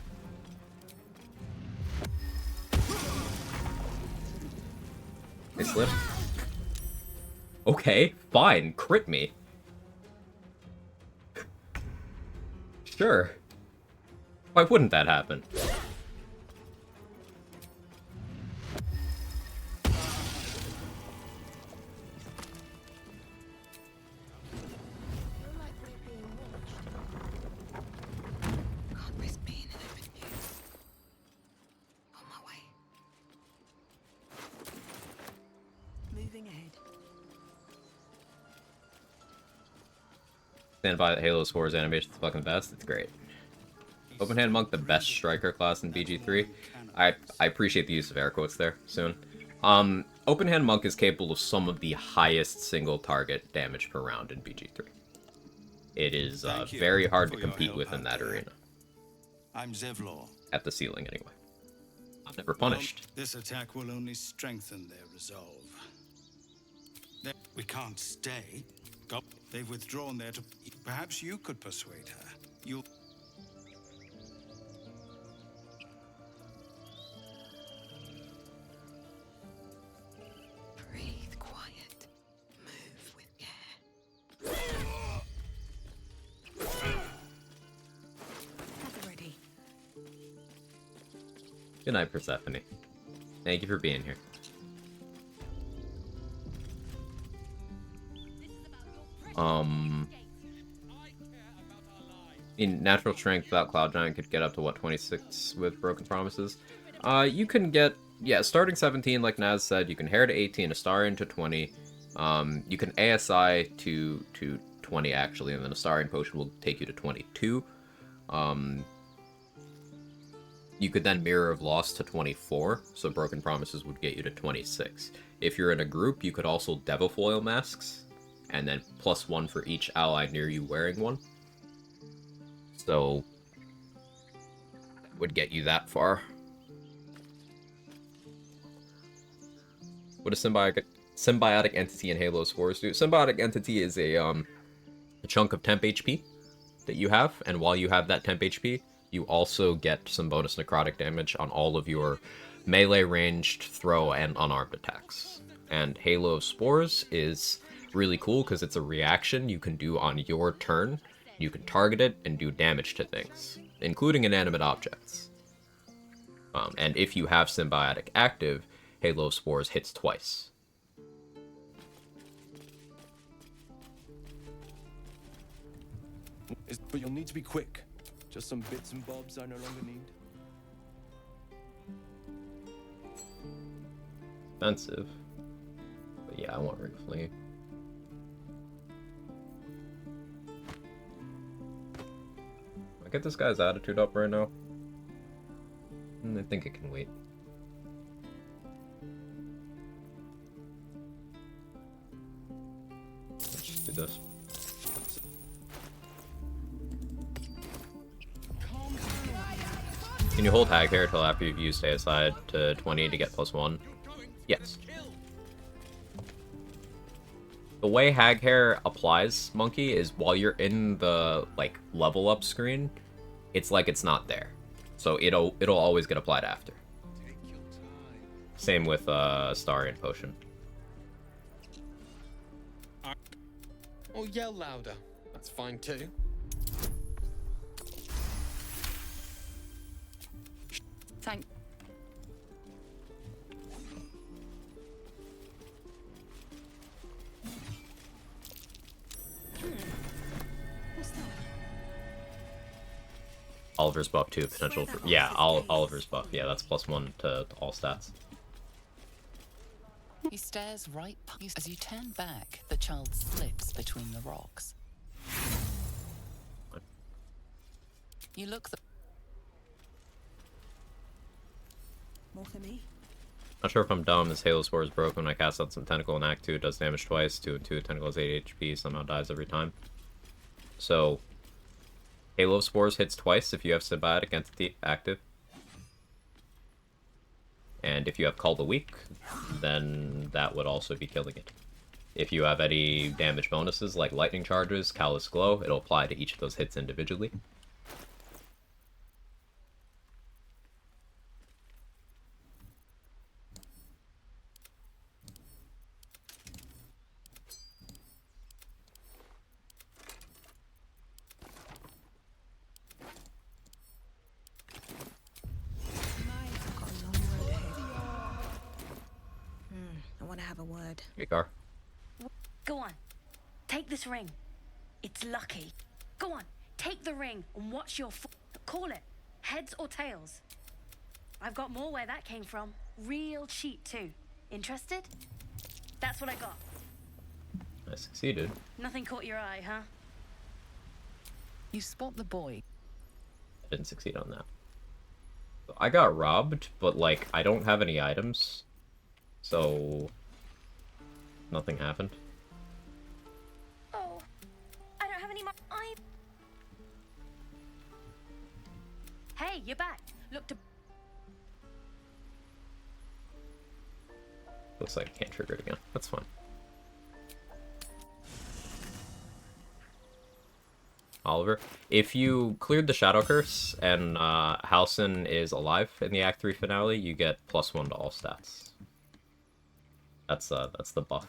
They slipped. Okay, fine. Crit me. Sure. Why wouldn't that happen? Stand by that Halo scores animation is fucking best. It's great. Open Hand Monk, the best striker class in BG3. I appreciate the use of air quotes there soon. Open Hand Monk is capable of some of the highest single target damage per round in BG3. It is
Thank you
very hard to
for your
compete
help
with in
out
that
there.
arena.
I'm Zevlor.
At the ceiling, anyway. I'm never
Well,
punished.
this attack will only strengthen their resolve. We can't stay. They've withdrawn there to... Perhaps you could persuade her. You'll...
Breathe quiet. Move with care. Have it ready.
Good night, Persephone. Thank you for being here. In natural strength without Cloud Giant could get up to what, 26 with Broken Promises. You can get, yeah, starting 17 like Naz said. You can Hair to 18, Astarion to 20. You can ASI to 20 actually, and then Astarion Potion will take you to 22. You could then Mirror of Loss to 24, so Broken Promises would get you to 26. If you're in a group, you could also Devifoil Masks, and then +1 for each ally near you wearing one. So, would get you that far. What does symbiotic entity in Halo Spores do? Symbiotic entity is a chunk of temp HP that you have, and while you have that temp HP, you also get some bonus necrotic damage on all of your melee, ranged, throw, and unarmed attacks. And Halo Spores is really cool because it's a reaction you can do on your turn. You can target it and do damage to things, including inanimate objects. And if you have Symbiotic active, Halo Spores hits twice.
But you'll need to be quick. Just some bits and bobs I no longer need.
Expensive. But yeah, I want Ring Fleet. I get this guy's attitude up right now. I think it can wait. Let's just do this. Can you hold Hag Hair till after you've used ASI to 20 to get +1? Yes. The way Hag Hair applies Monkey is while you're in the like level up screen, it's like it's not there. So it'll always get applied after. Same with Astarion Potion.
Oh, yell louder. That's fine too.
Thank.
What's that?
Oliver's buff too, potential for yeah, Oliver's buff. Yeah, that's +1 to all stats.
He stares right past you. As you turn back, the child slips between the rocks. You look the
More for me?
Not sure if I'm dumb, this Halo Spore is broken when I cast out some Tentacle in Act 2, it does damage twice, 2 and 2, Tentacle is 8 HP, somehow dies every time. So, Halo Spores hits twice if you have Symbiotic Entity active. And if you have Call the Weak, then that would also be killing it. If you have any damage bonuses like Lightning Charges, Callous Glow, it'll apply to each of those hits individually.
I've got a long road ahead. I want to have a word.
Ikar.
Go on, take this ring. It's lucky. Go on, take the ring and watch your call it, heads or tails. I've got more where that came from. Real cheat too. Interested? That's what I got.
I succeeded.
Nothing caught your eye, huh?
You spot the boy.
I didn't succeed on that. I got robbed, but like I don't have any items. So nothing happened.
Oh, I don't have any more. Hey, you're back. Look to.
Looks like I can't trigger it again. That's fine. Oliver, if you cleared the Shadow Curse and Halcyon is alive in the Act 3 finale, you get +1 to all stats. That's the buff.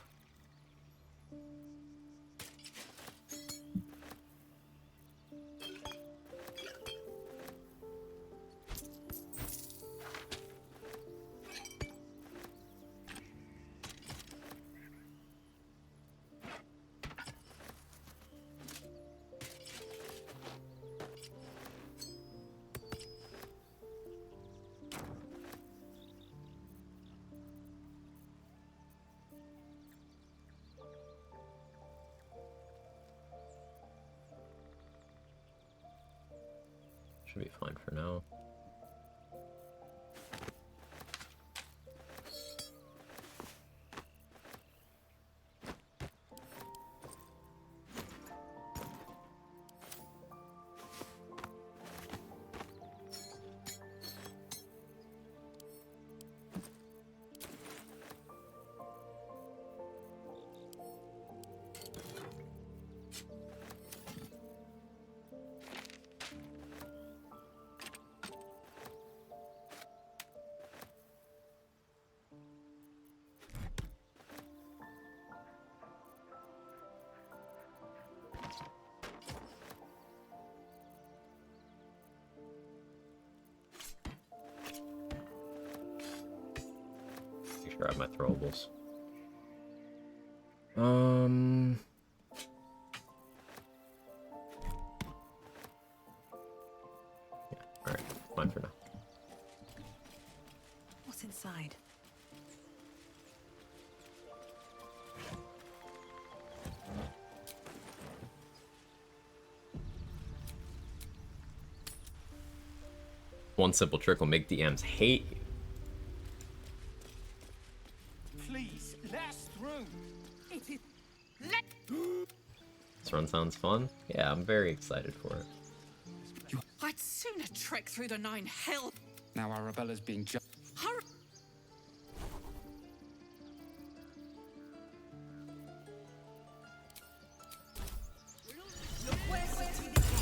Should be fine for now. Make sure I have my throwables. Yeah, alright, fine for now.
What's inside?
One simple trick will make DMs hate you.
Please, last room. It is.
This run sounds fun. Yeah, I'm very excited for it.
I'd sooner trek through the 9 hell.
Now Arabella's being
Hurry.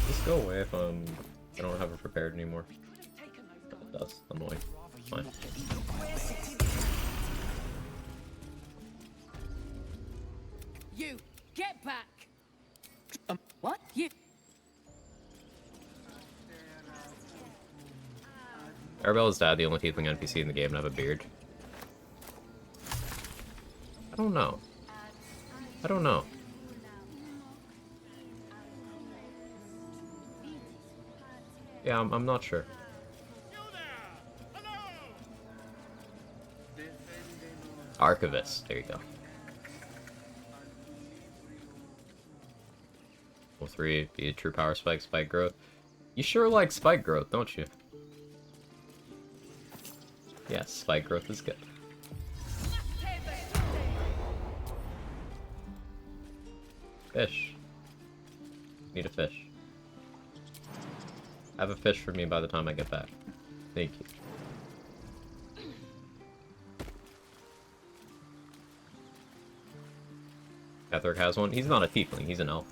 Just go away if I don't have it prepared anymore. It does. Annoying. Fine.
You get back.
What?
You.
Arabella's dad, the only tiefling NPC in the game, and have a beard. I don't know. I don't know. Yeah, I'm not sure. Archivist. There you go. Level 3, be a true power spike, spike growth. You sure like spike growth, don't you? Yes, spike growth is good. Fish. Need a fish. Have a fish for me by the time I get back. Thank you. Etheric has one. He's not a tiefling, he's an elf.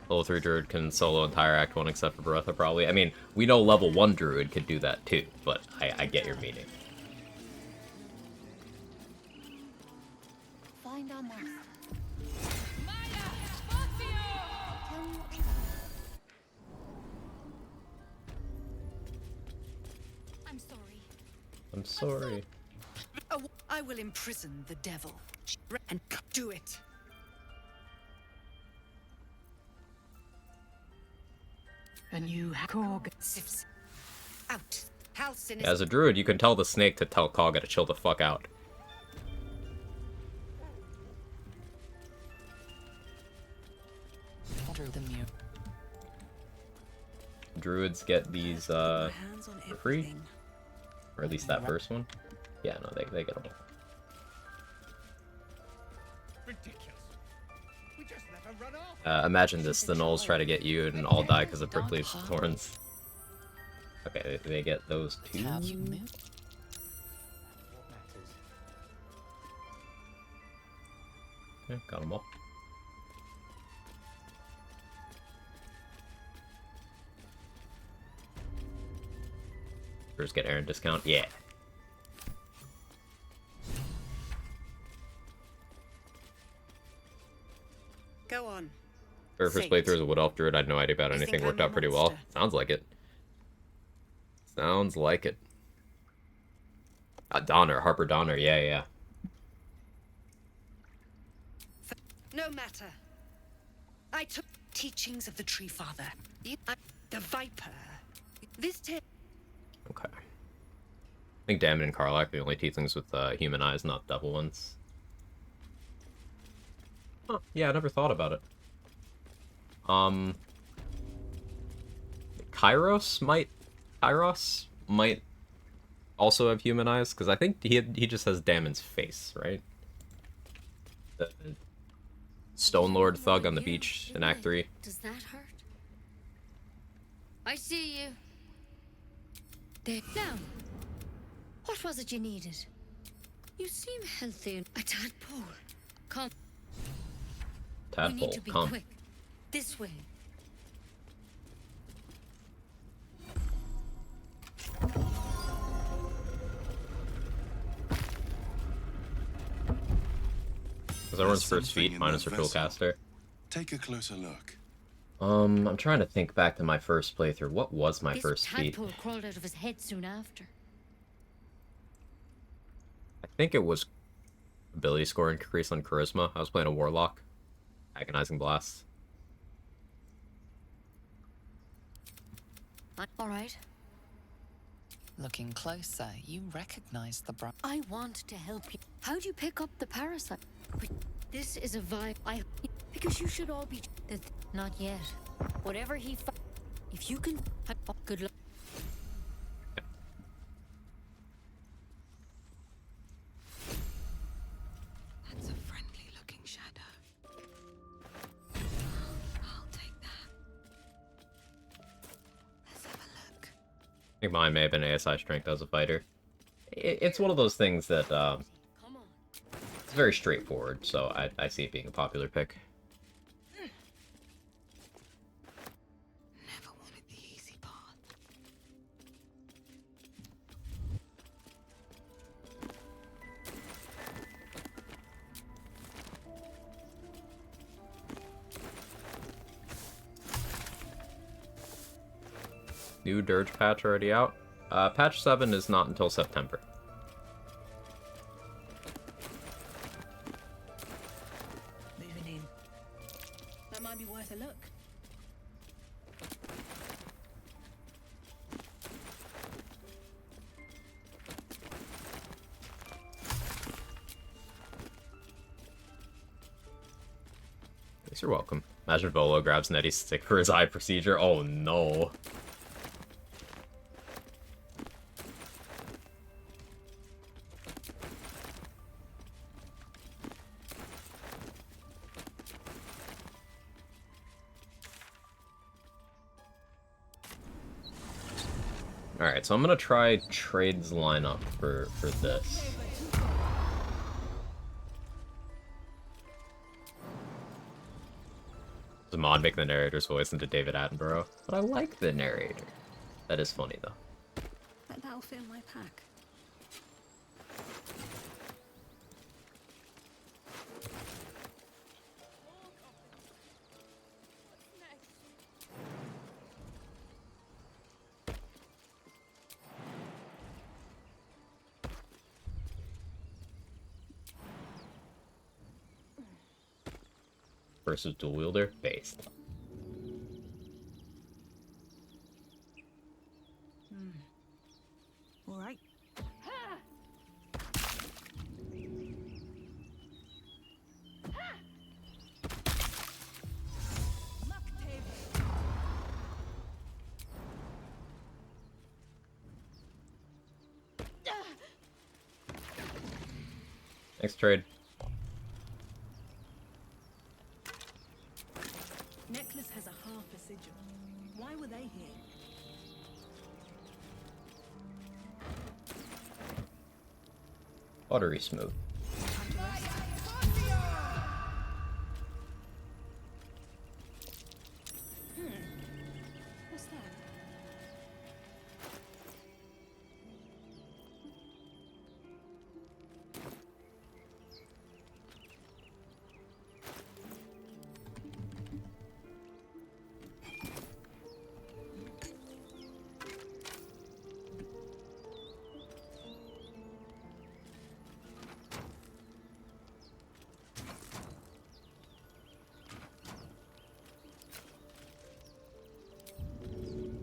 Level 3 druid can solo entire Act 1 except for Bertha, probably. I mean, we know level 1 druid could do that too, but I get your meaning.
Find our master. I'm sorry.
I'm sorry.
I will imprison the devil and do it. A new Quag sifts out. Halcyon is
As a druid, you can tell the snake to tell Quag to chill the fuck out.
Through the mute.
Druids get these
My hands on
for free,
everything.
or at least that first one. Yeah, no, they get them all.
Ridiculous. We just let her run off.
Imagine this: the gnolls try to get you, and all die because of prickly thorns. Okay, they get those two.
How you move?
Okay, got them all. First get Aaron discount. Yeah.
go on.
For first playthrough as a Wood Elf Druid, I had no idea about
You
anything.
think
Worked
I'm a
out pretty well.
monster?
Sounds like it. Sounds like it. Donner, Harper Donner, yeah.
No matter. I took teachings of the Tree Father. The Viper. This tale.
Okay. I think Damon and Karlach are the only tieflings with human eyes, not double ones. Huh. Yeah, I never thought about it. Kairos might also have human eyes, because I think he just has Damon's face, right? The Stone Lord thug on the beach in Act 3.
Does that hurt? I see you. There. Now, what was it you needed? You seem healthy and a tadpole. Come. We need
Tadpole,
to be
come.
quick. This way.
Was everyone's
There's
first
something
feat
in
minus
that
her tool
vessel.
caster?
Take a closer look.
I'm trying to think back to my first playthrough. What was my
This
first feat?
tadpole crawled out of his head soon after.
I think it was ability score increase on charisma. I was playing a warlock. Agonizing blast.
All right.
Looking closer, you recognize the bright.
I want to help you. How'd you pick up the parasite? This is a vibe. Because you should all be. Not yet. Whatever he. If you can. Good luck.
That's a friendly looking shadow. I'll take that. Let's have a look.
I think mine may have been ASI strength as a fighter. It's one of those things that
Come on.
it's very straightforward, so I see it being a popular pick.
Never wanted the easy path.
New Dirge patch already out. Patch 7 is not until September.
Moving in. That might be worth a look.
Yes, you're welcome. Imagine Volo grabs Nettie's stick for his eye procedure. Oh no. Alright, so I'm gonna try trades lineup for this. Does mod make the narrator's voice into David Attenborough? But I like the narrator. That is funny though.
That'll fill my pack.
versus dual wielder based.
All right.
Next trade.
Necklace has a half a sigil. Why were they here?
Buttery smooth.
What's that?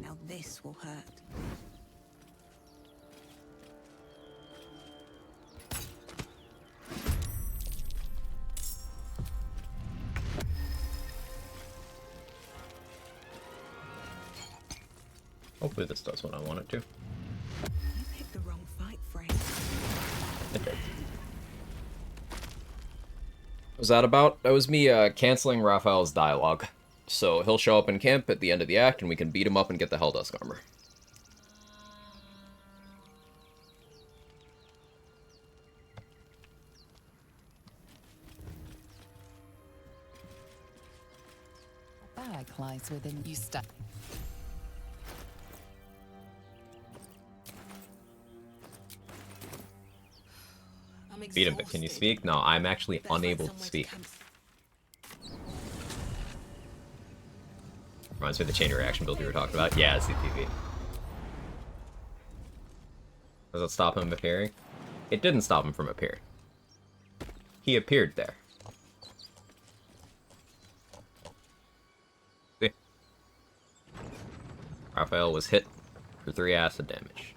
Now this will hurt.
Hopefully this does what I want it to.
You picked the wrong fight, friend.
It did. What was that about? That was me canceling Raphael's dialogue. So he'll show up in camp at the end of the act, and we can beat him up and get the Helldusk armor.
A bag lies within you.
I'm
Beat him, but can you
exhausted.
speak? No, I'm actually
Better find
unable to
somewhere
speak.
camp.
Reminds me of the chain reaction build we were talking about. Yeah, CTV. Does it stop him appearing? It didn't stop him from appearing. He appeared there. See? Raphael was hit for 3 acid damage.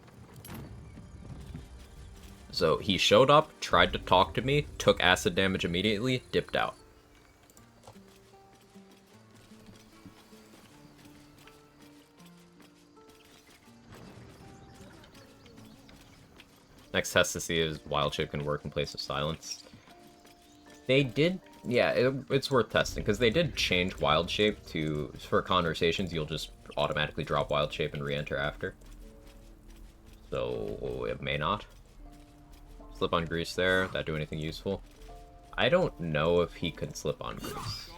So he showed up, tried to talk to me, took acid damage immediately, dipped out. Next test to see if Wild Shape can work in place of Silence. They did, yeah, it's worth testing, because they did change Wild Shape to, for conversations, you'll just automatically drop Wild Shape and re-enter after. So, it may not. Slip on Grease there, that do anything useful? I don't know if he can slip on Grease.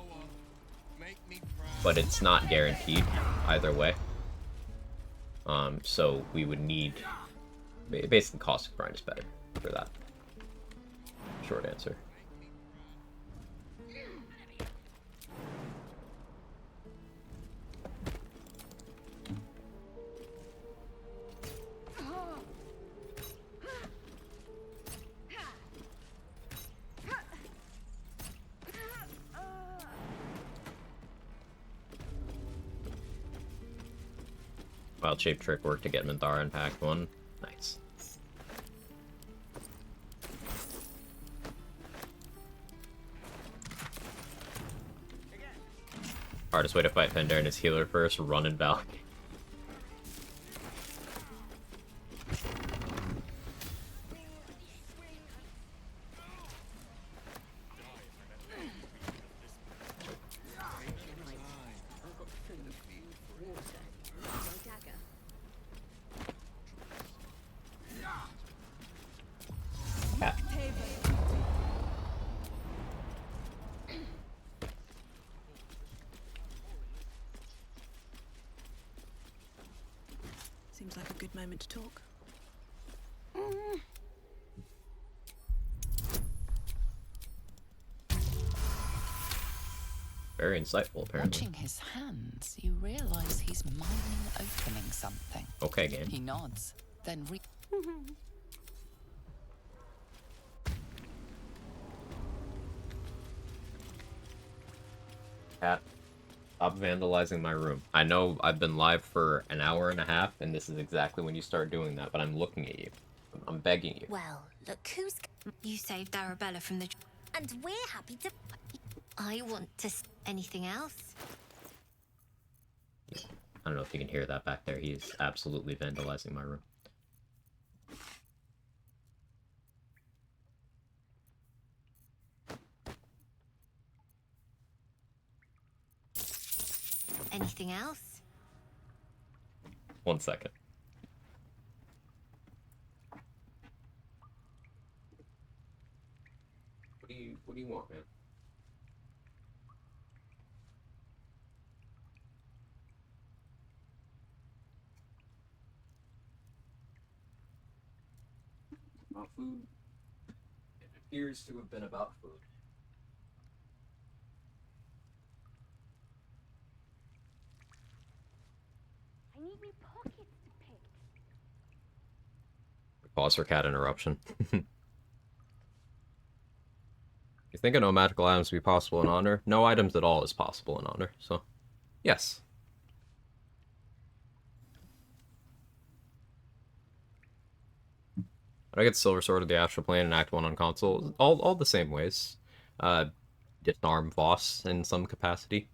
But it's not guaranteed, either way. So we would need... Basically, Caustic Grind is better for that. Short answer. Wild Shape trick work to get Minthara in Pact 1. Nice. Hardest way to fight Pandaren is healer first, run and Valk.
Seems like a good moment to talk.
Very insightful, apparently.
Watching his hands, you realize he's miming opening something.
Okay, game.
He nods, then
cat. Stop vandalizing my room. I know I've been live for an hour and a half, and this is exactly when you start doing that, but I'm looking at you. I'm begging you.
Well, look who's... You saved Arabella from the... And we're happy to... I want to... Anything else?
I don't know if you can hear that back there. He is absolutely vandalizing my room.
Anything else?
1 second. What do you want, man? About food? It appears to have been about food.
I need new pockets to pick.
Pause for cat interruption. You think no magical items be possible in Honor? No items at all is possible in Honor, so yes. I get Silver Sword of the Astral Plane in Act 1 on console. All the same ways. Disarm Voss in some capacity.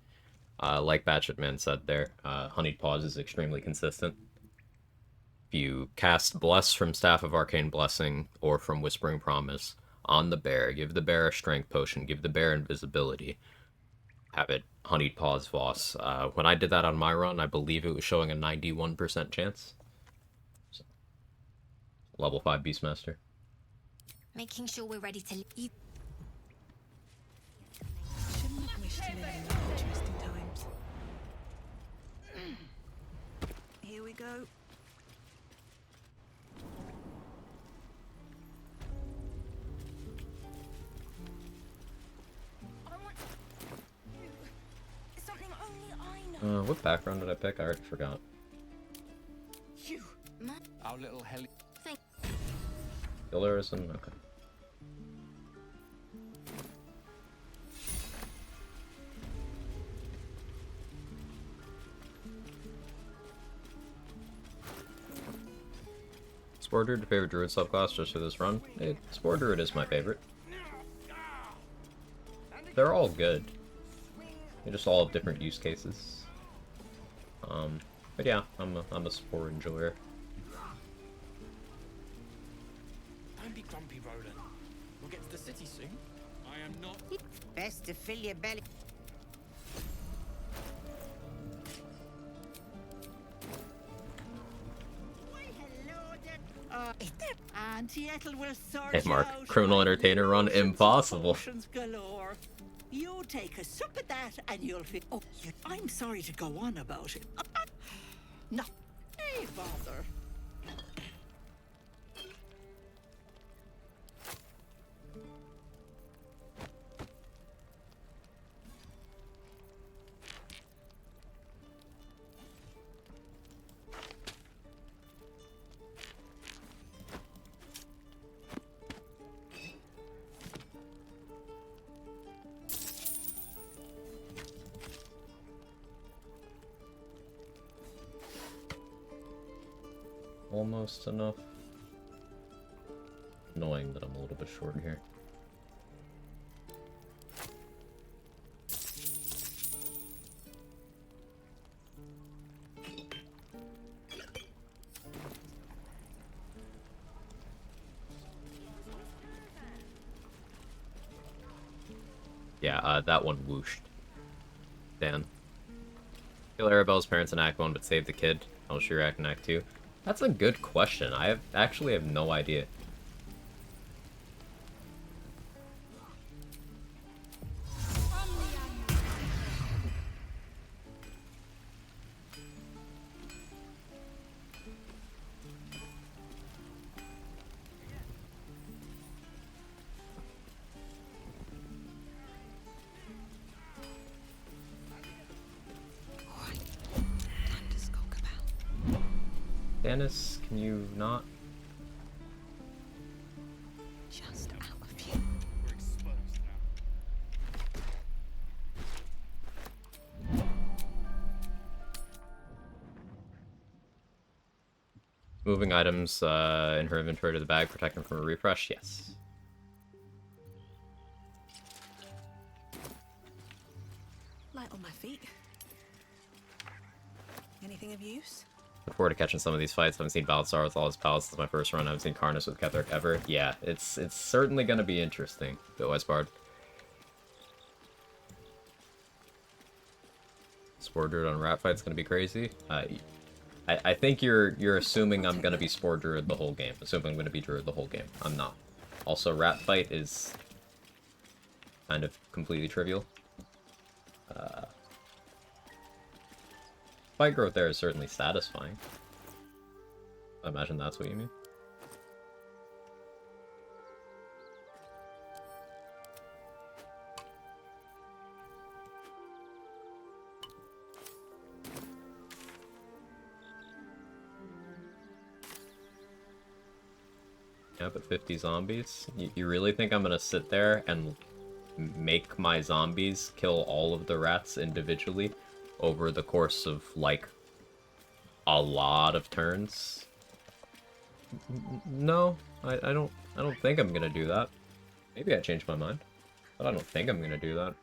Like Batchet Man said there, Honeyed Paws is extremely consistent. If you cast Bless from Staff of Arcane Blessing or from Whispering Promise on the bear, give the bear a strength potion, give the bear invisibility, have it Honeyed Paws Voss. When I did that on my run, I believe it was showing a 91% chance. So, level 5 Beastmaster.
Making sure we're ready to leave.
Shouldn't have wished to live in more interesting times. Here we go.
Something only I know.
What background did I pick? I already forgot.
You.
Our little heli.
Pillarism? Okay. Spore Druid, favorite Druid subclass just for this run? Spore Druid is my favorite. They're all good. They just all have different use cases. But yeah, I'm a Spore enjoyer.
Don't be grumpy, Roland. We'll get to the city soon.
I am not.
Best to fill your belly. Auntie Ethel will sort
Hey Mark,
you out.
Criminal Entertainer run? Impossible.
Potions galore. You take a sup at that and you'll feel... Oh, I'm sorry to go on about it. No. Hey, bother.
Almost enough. Annoying that I'm a little bit short here. Yeah, that one whooshed. Dan. Kill Arabelle's parents in Act 1, but save the kid. How will she react in Act 2? That's a good question. I actually have no idea.
Time to skulk about.
Dennis, can you not?
Just out of view.
We're exposed now.
Moving items in her inventory to the bag, protect them from a refresh. Yes.
Light on my feet. Anything of use?
Look forward to catching some of these fights. Haven't seen Balthazar with all his pals since my first run. Haven't seen Karnas with Ketheric ever. Yeah, it's certainly going to be interesting, the Westbard. Spore Druid on rat fight's going to be crazy. I think you're assuming I'm going to be Spore Druid the whole game. Assuming I'm going to be Druid the whole game. I'm not. Also, rat fight is kind of completely trivial. Fight growth there is certainly satisfying. I imagine that's what you mean. Yeah, but 50 zombies? You really think I'm gonna sit there and make my zombies kill all of the rats individually over the course of, like, a lot of turns? No, I don't think I'm gonna do that. Maybe I changed my mind, but I don't think I'm gonna do that.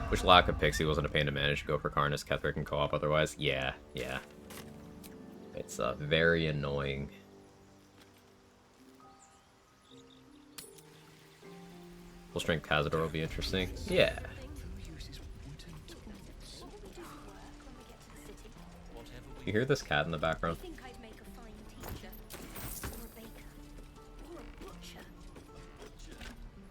Which lack of Pixie wasn't a pain to manage. Go for Karnas, Ketheric, and co-op otherwise. Yeah. It's very annoying. Full strength Cazador will be interesting. Yeah. You hear this cat in the background?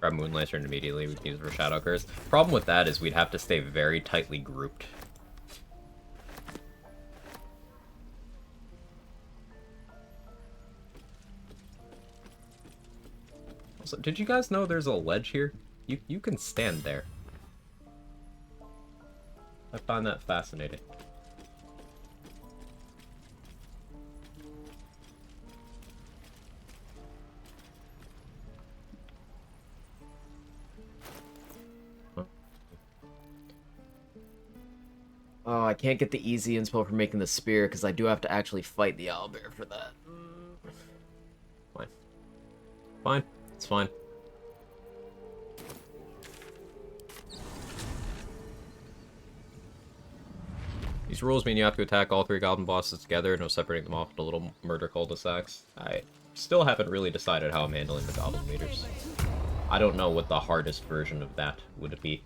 Grab Moon Lantern immediately, we can use it for Shadow Curse. Problem with that is we'd have to stay very tightly grouped. Also, did you guys know there's a ledge here? You can stand there. I find that fascinating. Oh, I can't get the easy inspo for making the spear because I do have to actually fight the owlbear for that. Fine. Fine. It's fine. These rules mean you have to attack all 3 goblin bosses together, no separating them off into little murder cul-de-sacs. I still haven't really decided how I'm handling the goblin leaders. I don't know what the hardest version of that would be.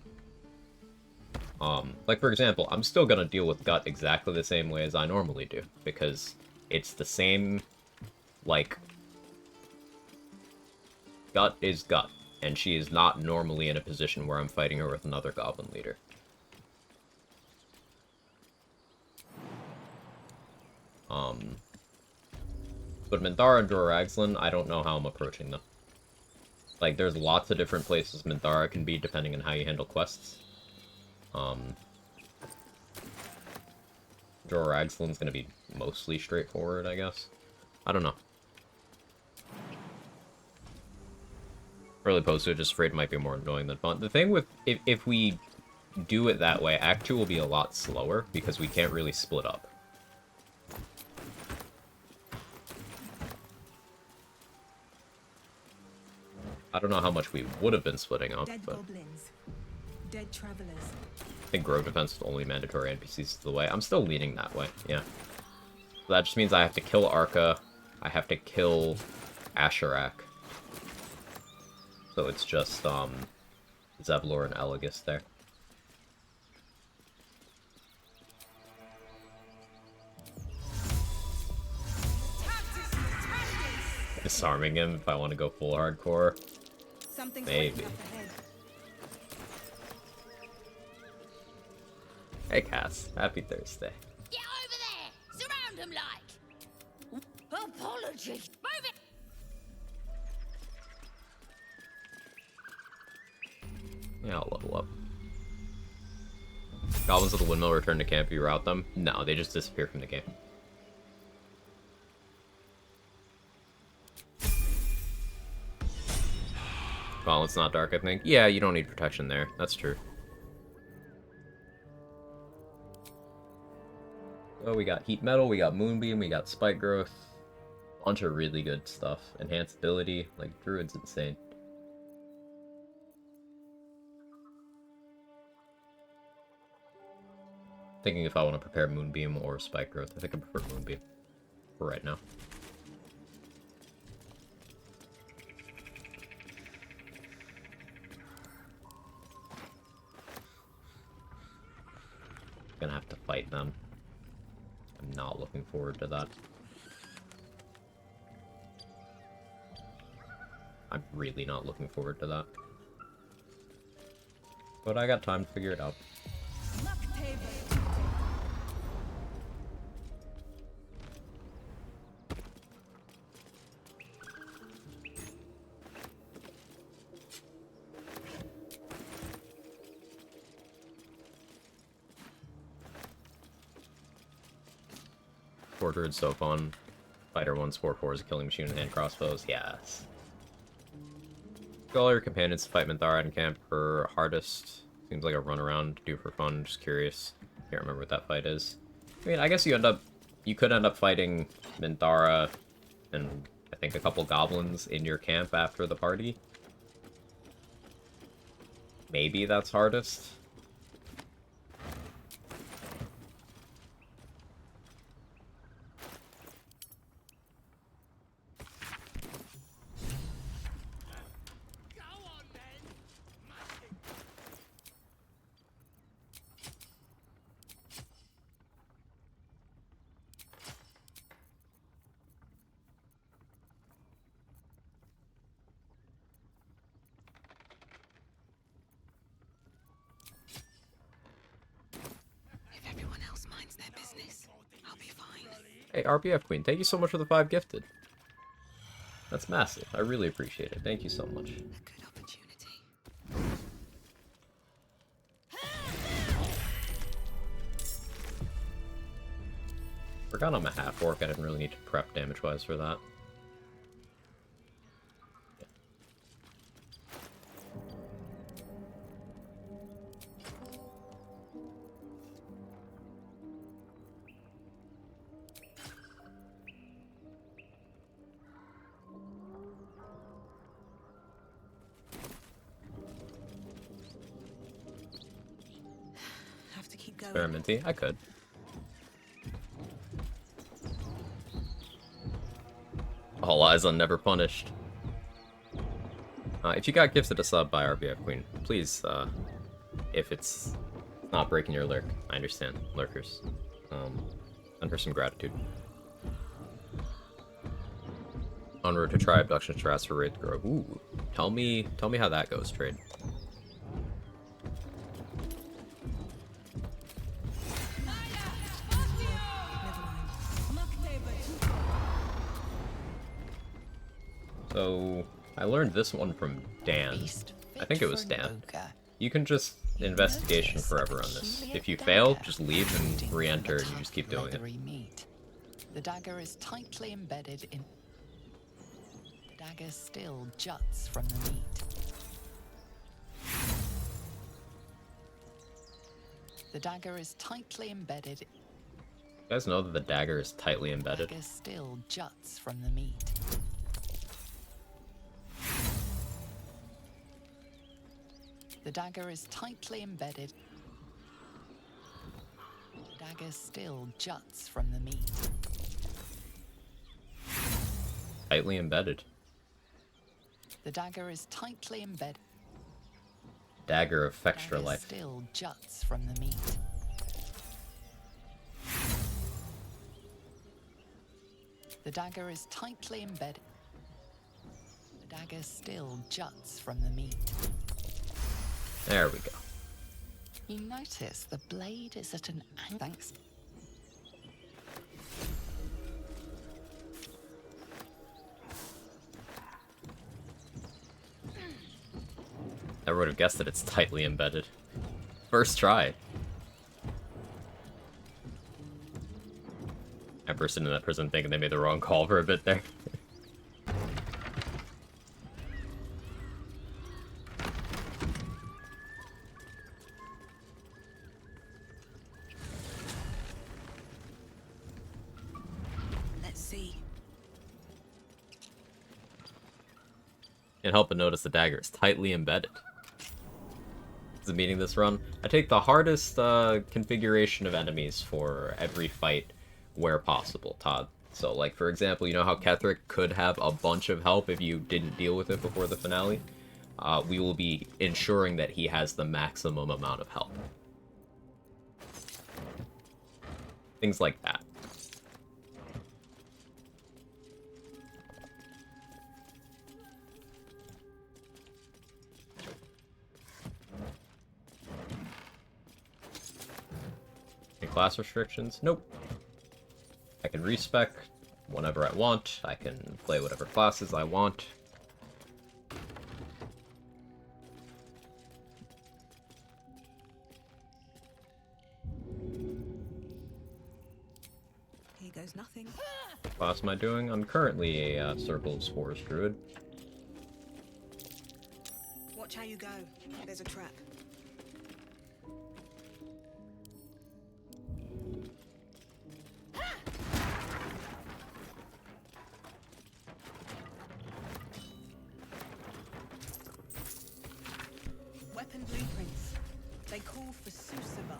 Like, for example, I'm still gonna deal with Gut exactly the same way as I normally do, because it's the same, like, Gut is Gut, and she is not normally in a position where I'm fighting her with another goblin leader. But Minthara and Joragslin, I don't know how I'm approaching them. Like, there's lots of different places Minthara can be depending on how you handle quests. Joragslyn's gonna be mostly straightforward, I guess. I don't know. Really opposed to it, just afraid it might be more annoying than fun. The thing with, if we do it that way, Act 2 will be a lot slower, because we can't really split up. I don't know how much we would have been splitting up,
Dead
but...
goblins. Dead travelers.
I think Grove Defense is only mandatory NPCs to the way. I'm still leaning that way, yeah. So that just means I have to kill Arca, I have to kill Asherak. So it's just, Zevlor and Elegus there. Disarming him if I want to go full hardcore.
Something's
Maybe.
up ahead.
Hey Cass, happy Thursday.
Get over there! Surround him like! Apologies! Move it!
Yeah, I'll level up. Goblins of the Windmill return to camp if you route them? No, they just disappear from the game. Well, it's not dark, I think. Yeah, you don't need protection there. That's true. Oh, we got heat metal, we got moonbeam, we got spike growth. Bunch of really good stuff. Enhanced ability, like druid's insane. Thinking if I want to prepare moonbeam or spike growth. I think I prefer moonbeam for right now. Gonna have to fight them. I'm not looking forward to that. I'm really not looking forward to that. But I got time to figure it out. Quartered so fun. Fighter 1 Sport 4 is a killing machine with hand crossbows. Yes. Get all your companions to fight Minthara in camp for hardest. Seems like a run around to do for fun. Just curious. Can't remember what that fight is. I mean, I guess you could end up fighting Minthara and I think a couple goblins in your camp after the party. Maybe that's hardest.
If everyone else minds their business, I'll be fine.
Hey, RBF Queen, thank you so much for the 5 gifted. That's massive. I really appreciate it. Thank you so much.
A good opportunity.
Forgot I'm a half orc. I didn't really need to prep damage-wise for that.
Have to keep going.
Experimenty? I could. All eyes on Never Punished. If you got gifted a sub by RBF Queen, please, if it's not breaking your lurk, I understand, lurkers. Send her some gratitude. En route to try abduction strats for Wraith Grove. Ooh, tell me how that goes, Trade. So, I learned this one from Dan. I think it was Dan. You can just investigation forever on this. If you fail, just leave and re-enter and you just keep doing it.
The dagger is tightly embedded in... The dagger still juts from the meat. The dagger is tightly embedded...
You guys know that the dagger is tightly embedded?
The dagger still juts from the meat. The dagger is tightly embedded. The dagger still juts from the meat.
Tightly embedded.
The dagger is tightly embedded.
Dagger of Fextra
Dagger
Life.
still juts from the meat. The dagger is tightly embedded. The dagger still juts from the meat.
There we go.
You notice the blade is at an angle. Thanks.
I would have guessed that it's tightly embedded. First try. I burst into that prison thinking they made the wrong call for a bit there.
see.
Can't help but notice the dagger is tightly embedded. Is it meaning this run? I take the hardest configuration of enemies for every fight where possible, Todd. So, like, for example, you know how Ketherick could have a bunch of help if you didn't deal with it before the finale? We will be ensuring that he has the maximum amount of help. Things like that. Any class restrictions? Nope. I can respec whenever I want. I can play whatever classes I want.
Here goes nothing.
What class am I doing? I'm currently a Circle of Spores Druid.
Watch how you go. There's a trap. Weapon blueprints. They call for Susabark.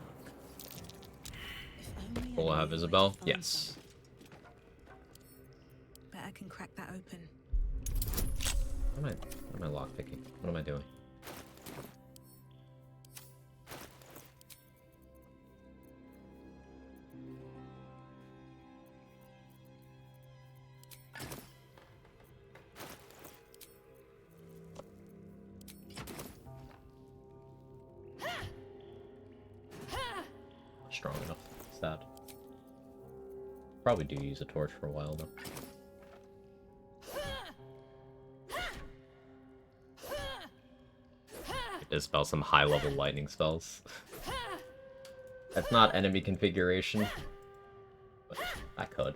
Will I have Isabel? Yes.
Bet I can crack that open.
What am I lockpicking? What am I doing? Not strong enough. Sad. Probably do use a torch for a while though. Dispel some high-level lightning spells. That's not enemy configuration, but I could.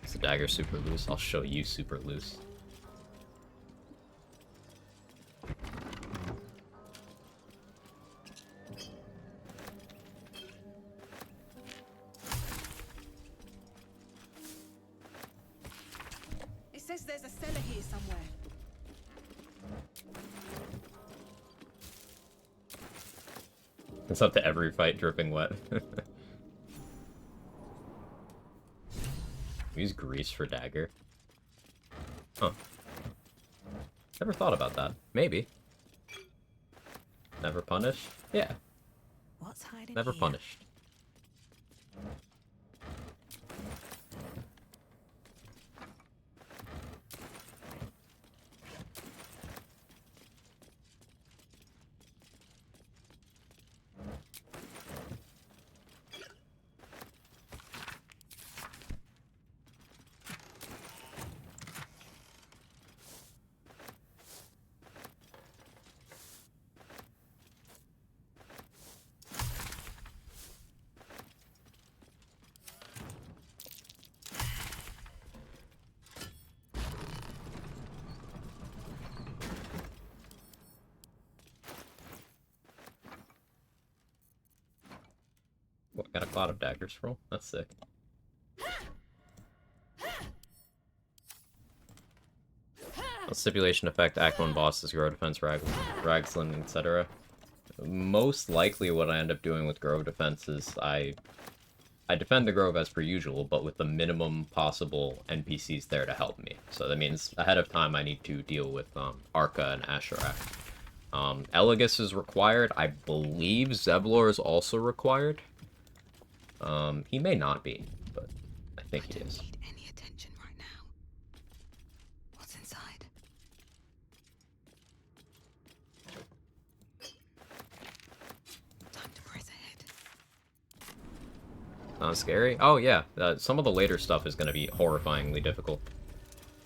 Is the dagger super loose? I'll show you super loose.
It says there's a cellar here somewhere.
It's up to every fight dripping wet. Use grease for dagger. Huh. Never thought about that. Maybe. Never punished? Yeah.
What's hiding
Never
here?
punished. What, got a cloud of daggers roll? That's sick. A stipulation effect, Act 1 bosses, Grove Defense, Ragsland, etc. Most likely what I end up doing with Grove Defense is I defend the Grove as per usual, but with the minimum possible NPCs there to help me. So that means ahead of time I need to deal with Arca and Asherak. Elegus is required. I believe Zevlor is also required. He may not be, but I think he is.
I don't need any attention right now. What's inside? Time to press ahead.
Sounds scary? Oh yeah, some of the later stuff is going to be horrifyingly difficult.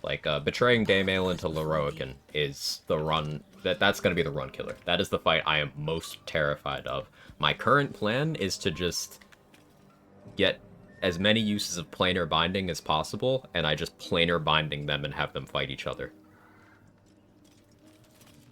Like, betraying Daymale into Leroican is the run... That's going to be the run killer. That is the fight I am most terrified of. My current plan is to just get as many uses of planar binding as possible, and I just planar binding them and have them fight each other.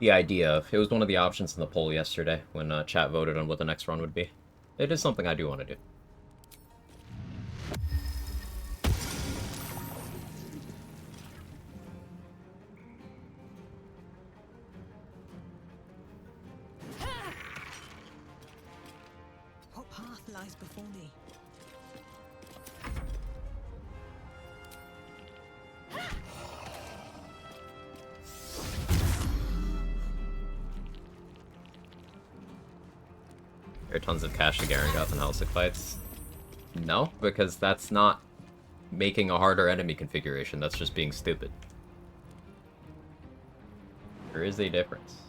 the idea of. It was one of the options in the poll yesterday when chat voted on what the next run would be. It is something I do want to do.
What path lies before me?
There are tons of cash to Garangoth and Helsik fights. No, because that's not making a harder enemy configuration, that's just being stupid. There is a difference.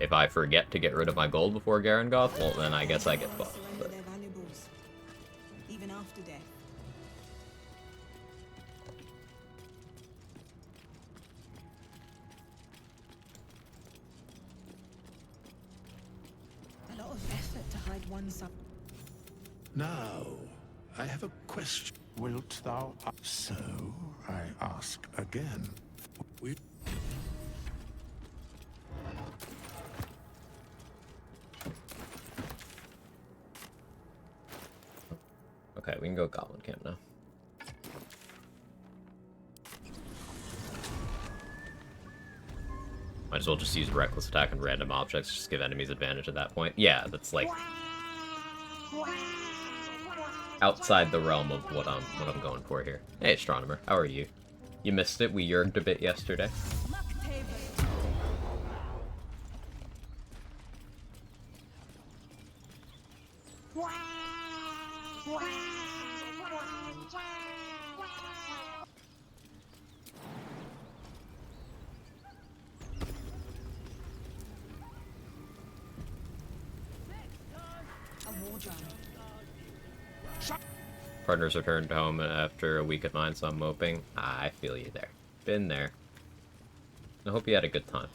If I forget to get rid of my gold before Garangoth, well then I guess I get fucked.
Surrender their valuables, even after death. A lot of effort to hide one side.
Now, I have a question. Wilt thou? So, I ask again. We
Okay, we can go Goblin Camp now. Might as well just use Reckless Attack and random objects, just give enemies advantage at that point. Yeah, that's like outside the realm of what I'm going for here. Hey, Astronomer, how are you? You missed it. We yerged a bit yesterday. Partners returned home after a week at mine, so I'm moping. I feel you there. Been there. I hope you had a good time.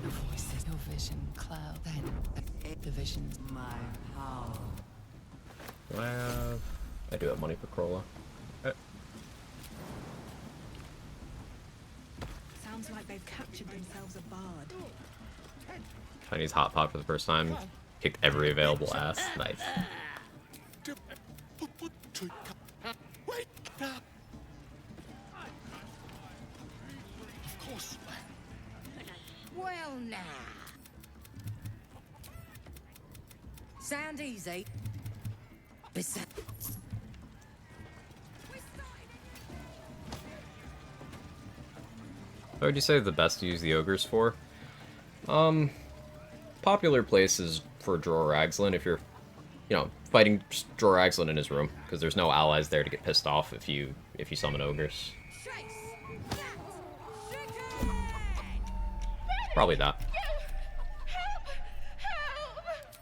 The voices, your vision cloud, then the visions.
My power.
Do I have... I do have money for Corolla.
Sounds like they've captured themselves a bard.
Chinese hot pot for the first time. Kicked every available ass. Nice.
Of course. Well, now. Sound easy.
What would you say the best to use the ogres for? Popular places for Dror Ragzlin if you're, you know, fighting Dror Ragzlin in his room, because there's no allies there to get pissed off if you summon ogres. Probably that.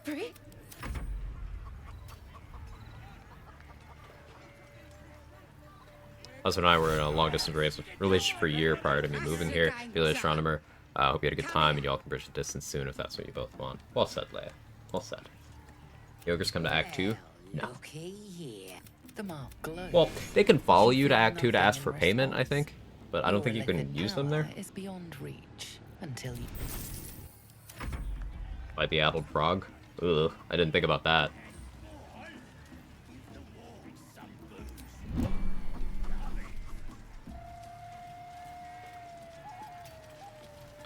Brie?
Husband and I were in a long-distance relationship for a year prior to me moving here. Be like Astronomer. Hope you had a good time, and y'all can bridge the distance soon if that's what you both want. Well said, Leia. Well said. The ogres come to Act 2? No.
The mark glows.
Well, they can follow you to Act 2 to ask for payment, I think. But I don't think you
Your
can use them
power
there.
is beyond reach until you.
Like the addled frog? Ugh, I didn't think about that.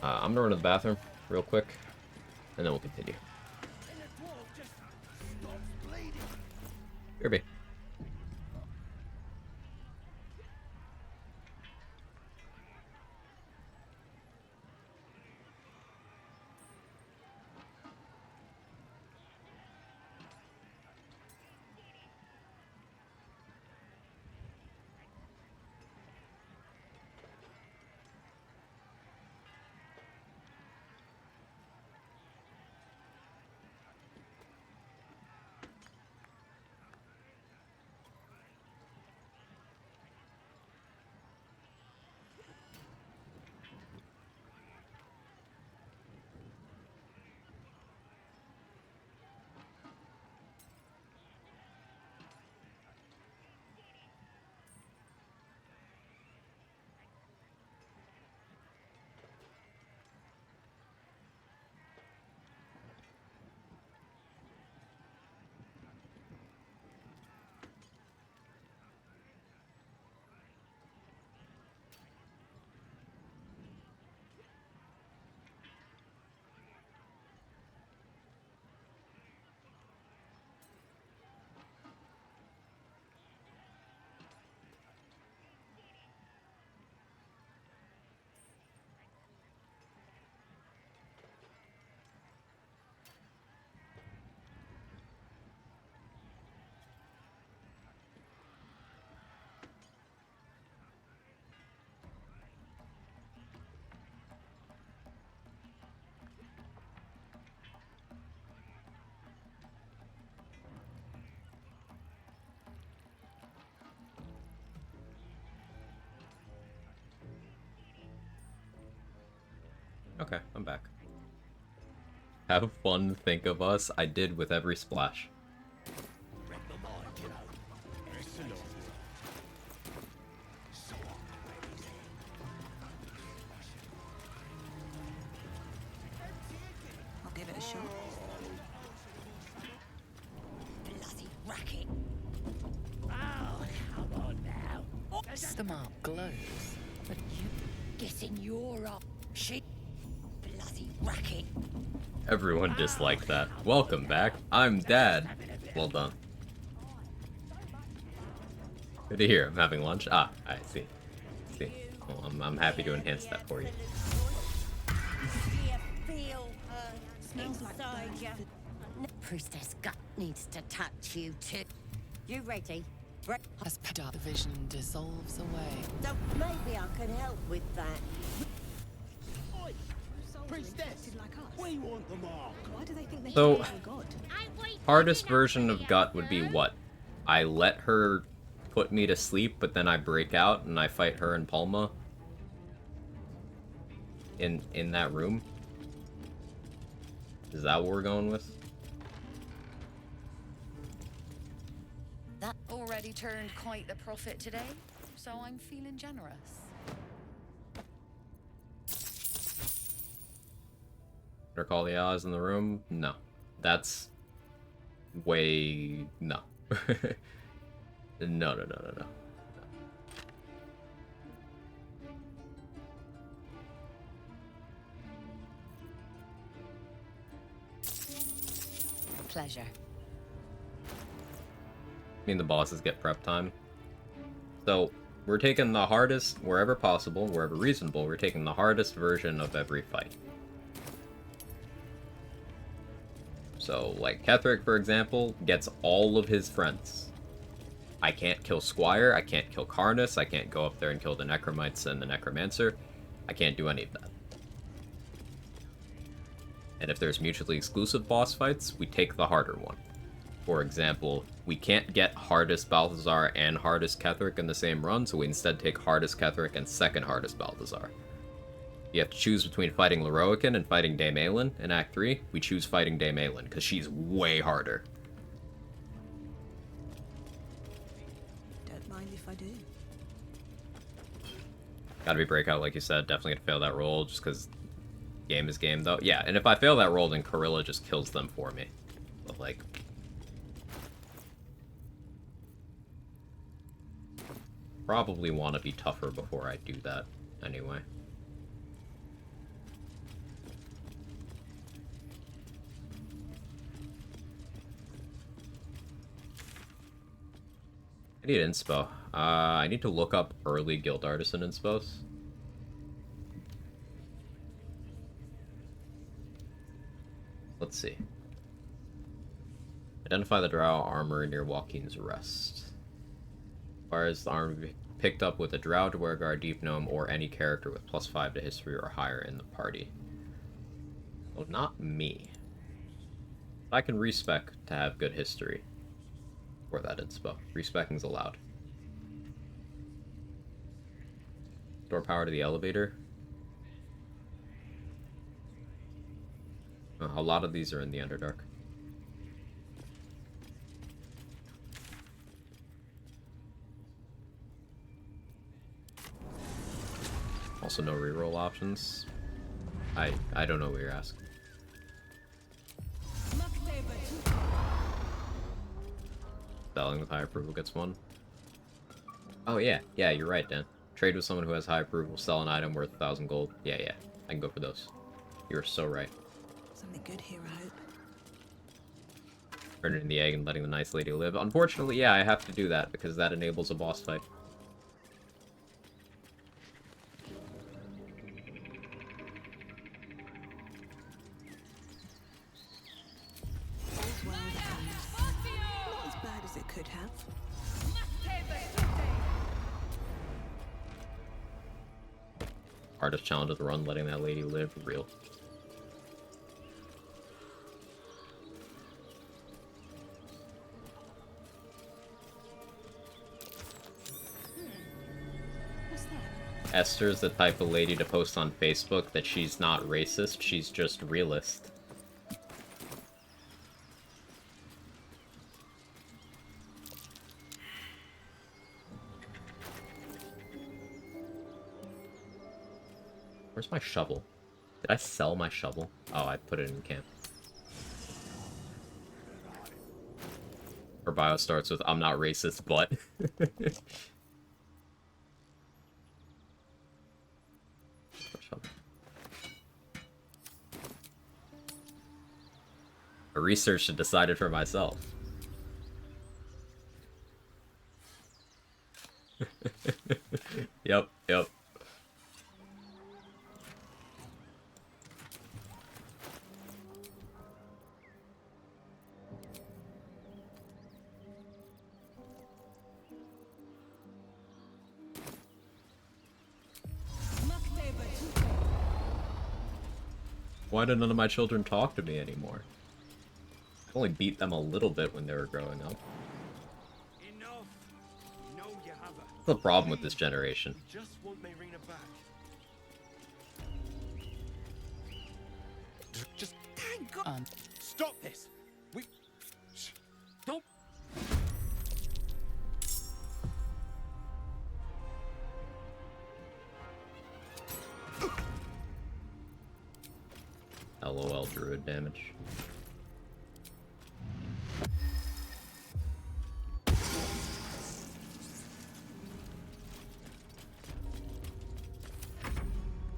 I'm gonna run to the bathroom real quick, and then we'll continue. Kirby. Okay, I'm back. Have fun, think of us. I did with every splash.
I'll give it a shot.
Bloody racket. Oh, come on now.
The mark glows, but you
Getting your up. Shit. Bloody racket.
Everyone disliked that. Welcome back. I'm Dad. Well done. Good to hear. I'm having lunch. Ah, I see. See. Well, I'm happy to enhance that for you.
Do you feel her
Smells like
inside
burnt
you? Priestess Gut needs to touch you too. You ready?
as dark the vision dissolves away.
So maybe I can help with that.
Priestess, like us. We want the mark. Why do they think they
So,
can kill God?
hardest version of Gut would be what? I let her put me to sleep, but then I break out and I fight her and Palma in that room. Is that what we're going with?
That already turned quite the profit today, so I'm feeling generous.
Recall the allies in the room? No. That's way... no. No.
Pleasure.
I mean, the bosses get prep time. So, we're taking the hardest, wherever possible, wherever reasonable, we're taking the hardest version of every fight. So, like, Ketherick, for example, gets all of his friends. I can't kill Squire, I can't kill Karnus, I can't go up there and kill the Necromites and the Necromancer. I can't do any of that. And if there's mutually exclusive boss fights, we take the harder one. For example, we can't get hardest Balthazar and hardest Ketherick in the same run, so we instead take hardest Ketherick and second hardest Balthazar. You have to choose between fighting Leroican and fighting Dame Aelin in Act 3. We choose fighting Dame Aelin, because she's way harder.
Don't mind if I do.
Gotta be Breakout, like you said. Definitely gonna fail that roll, just because game is game, though. Yeah, and if I fail that roll, then Corilla just kills them for me. But, like... probably want to be tougher before I do that, anyway. I need inspo. I need to look up early Guild Artisan inspos. Let's see. Identify the drow armor near Joaquin's Rest. Requires the armor be picked up with a drow, Dwergar, Deep Gnome, or any character with +5 to history or higher in the party. Well, not me. But I can respec to have good history for that inspo. Respecking's allowed. Store power to the elevator. A lot of these are in the Underdark. Also no reroll options. I don't know what you're asking. Selling with high approval gets one. Oh yeah, you're right, Dan. Trade with someone who has high approval, sell an item worth 1,000 gold. Yeah, I can go for those. You're so right.
Something good here, I hope.
Turning the egg and letting the nice lady live. Unfortunately, yeah, I have to do that because that enables a boss fight.
All's well that ends. Not as bad as it could have.
Hardest challenge of the run, letting that lady live. Real.
What's that?
Esther's the type of lady to post on Facebook that she's not racist, she's just realist. Where's my shovel? Did I sell my shovel? Oh, I put it in camp. Her bio starts with, I'm not racist, but... I researched and decided for myself. Yep. Why do none of my children talk to me anymore? I only beat them a little bit when they were growing up. What's the problem with this generation?
Just want Marina back.
Just thank God.
Stop this. We don't.
LOL druid damage.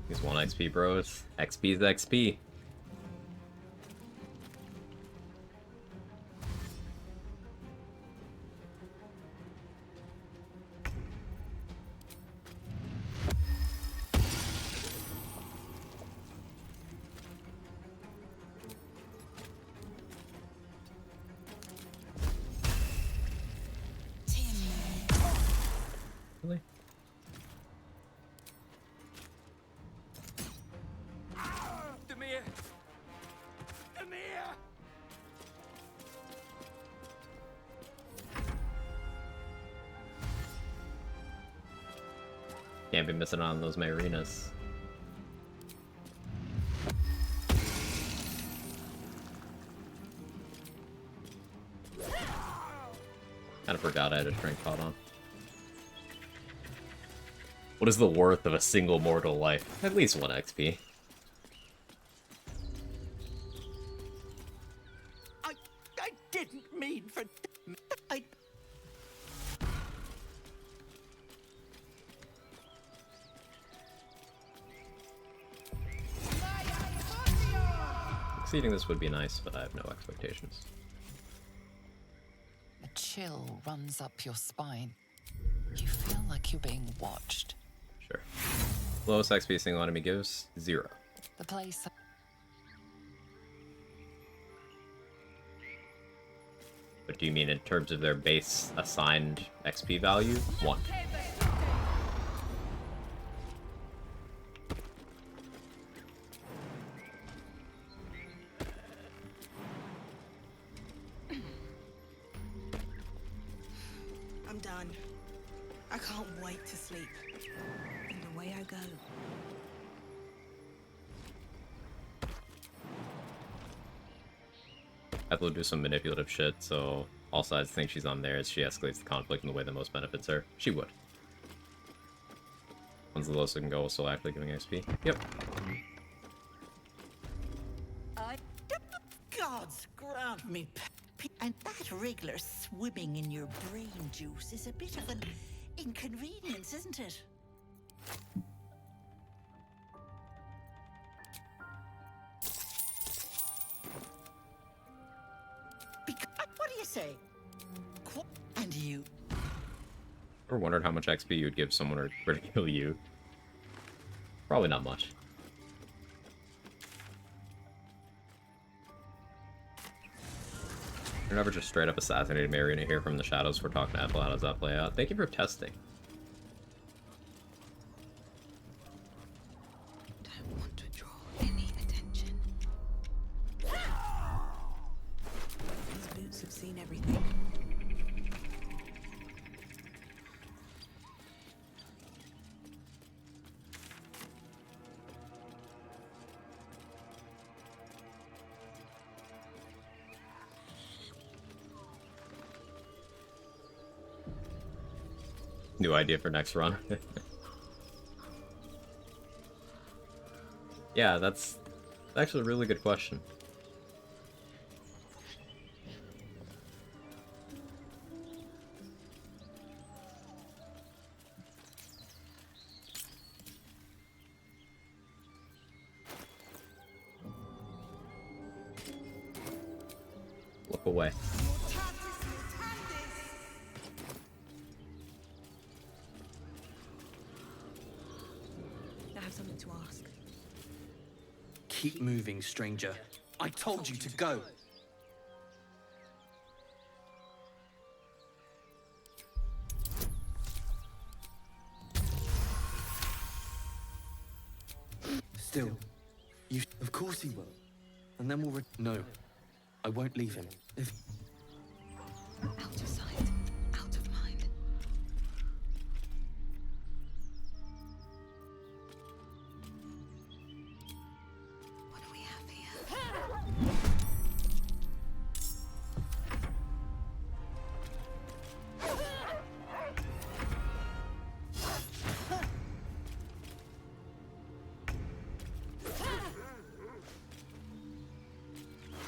He's 1 XP, bros. XP's XP. Really?
Demir! Demir!
Can't be missing on those Marinas. Kinda forgot I had a strength pot on. What is the worth of a single mortal life? At least 1 XP.
I didn't mean for... I...
Succeeding this would be nice, but I have no expectations.
A chill runs up your spine. You feel like you're being watched.
Sure. Lowest XP single enemy gives 0.
The place...
But do you mean in terms of their base assigned XP value? 1.
I'm done. I can't wait to sleep. And away I go.
Eth will do some manipulative shit, so all sides think she's on theirs. She escalates the conflict in the way that most benefits her. She would. One's the lowest it can go while still actively giving XP. Yep.
Gods grant me... And that regular swimming in your brain juice is a bit of an inconvenience, isn't it? What do you say? And you?
Ever wondered how much XP you would give someone who were to kill you? Probably not much. You're never just straight up assassinated Marina here from the shadows. We're talking to Ethel. How does that play out? Thank you for testing.
Don't want to draw any attention. These boots have seen everything.
New idea for next run. Yeah, that's actually a really good question. Look away.
I have something to ask.
Keep moving, stranger. I told you to go. Still, you. Of course he will. And then we'll. No, I won't leave him. If.
Out of sight, out of mind. What do we have here?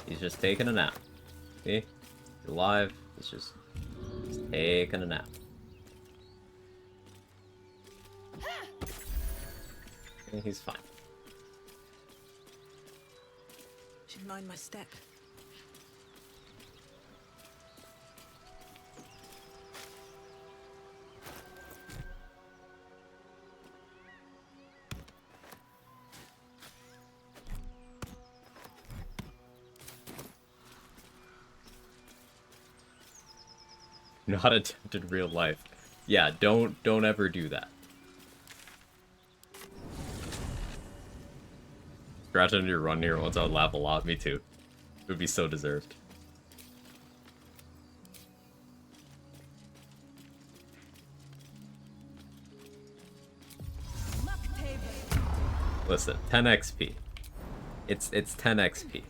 He's just taking a nap. See? He's alive. He's just taking a nap. Yeah, he's fine.
Should mind my step.
Not attempted real life. Yeah, don't ever do that. Scratch under your run here once, I would laugh a lot. Me too. It would be so deserved. Listen, 10 XP. It's 10 XP.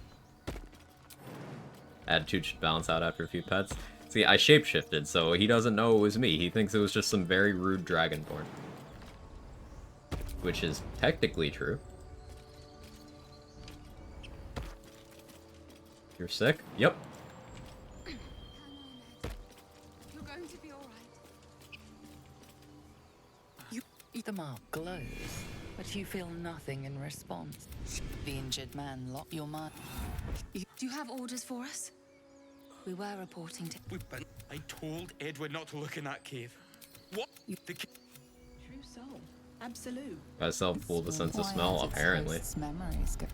Attitude should balance out after a few pets. See, I shapeshifted, so he doesn't know it was me. He thinks it was just some very rude dragonborn. Which is technically true. You're sick? Yep.
You're going to be all right.
The mark glows, but you feel nothing in response. The injured man locked your mind.
Do you have orders for us? We were reporting to...
I told Edward not to look in that cave. What? The
True soul. Absolute.
Got self-fool the sense of smell, apparently.
Memories go.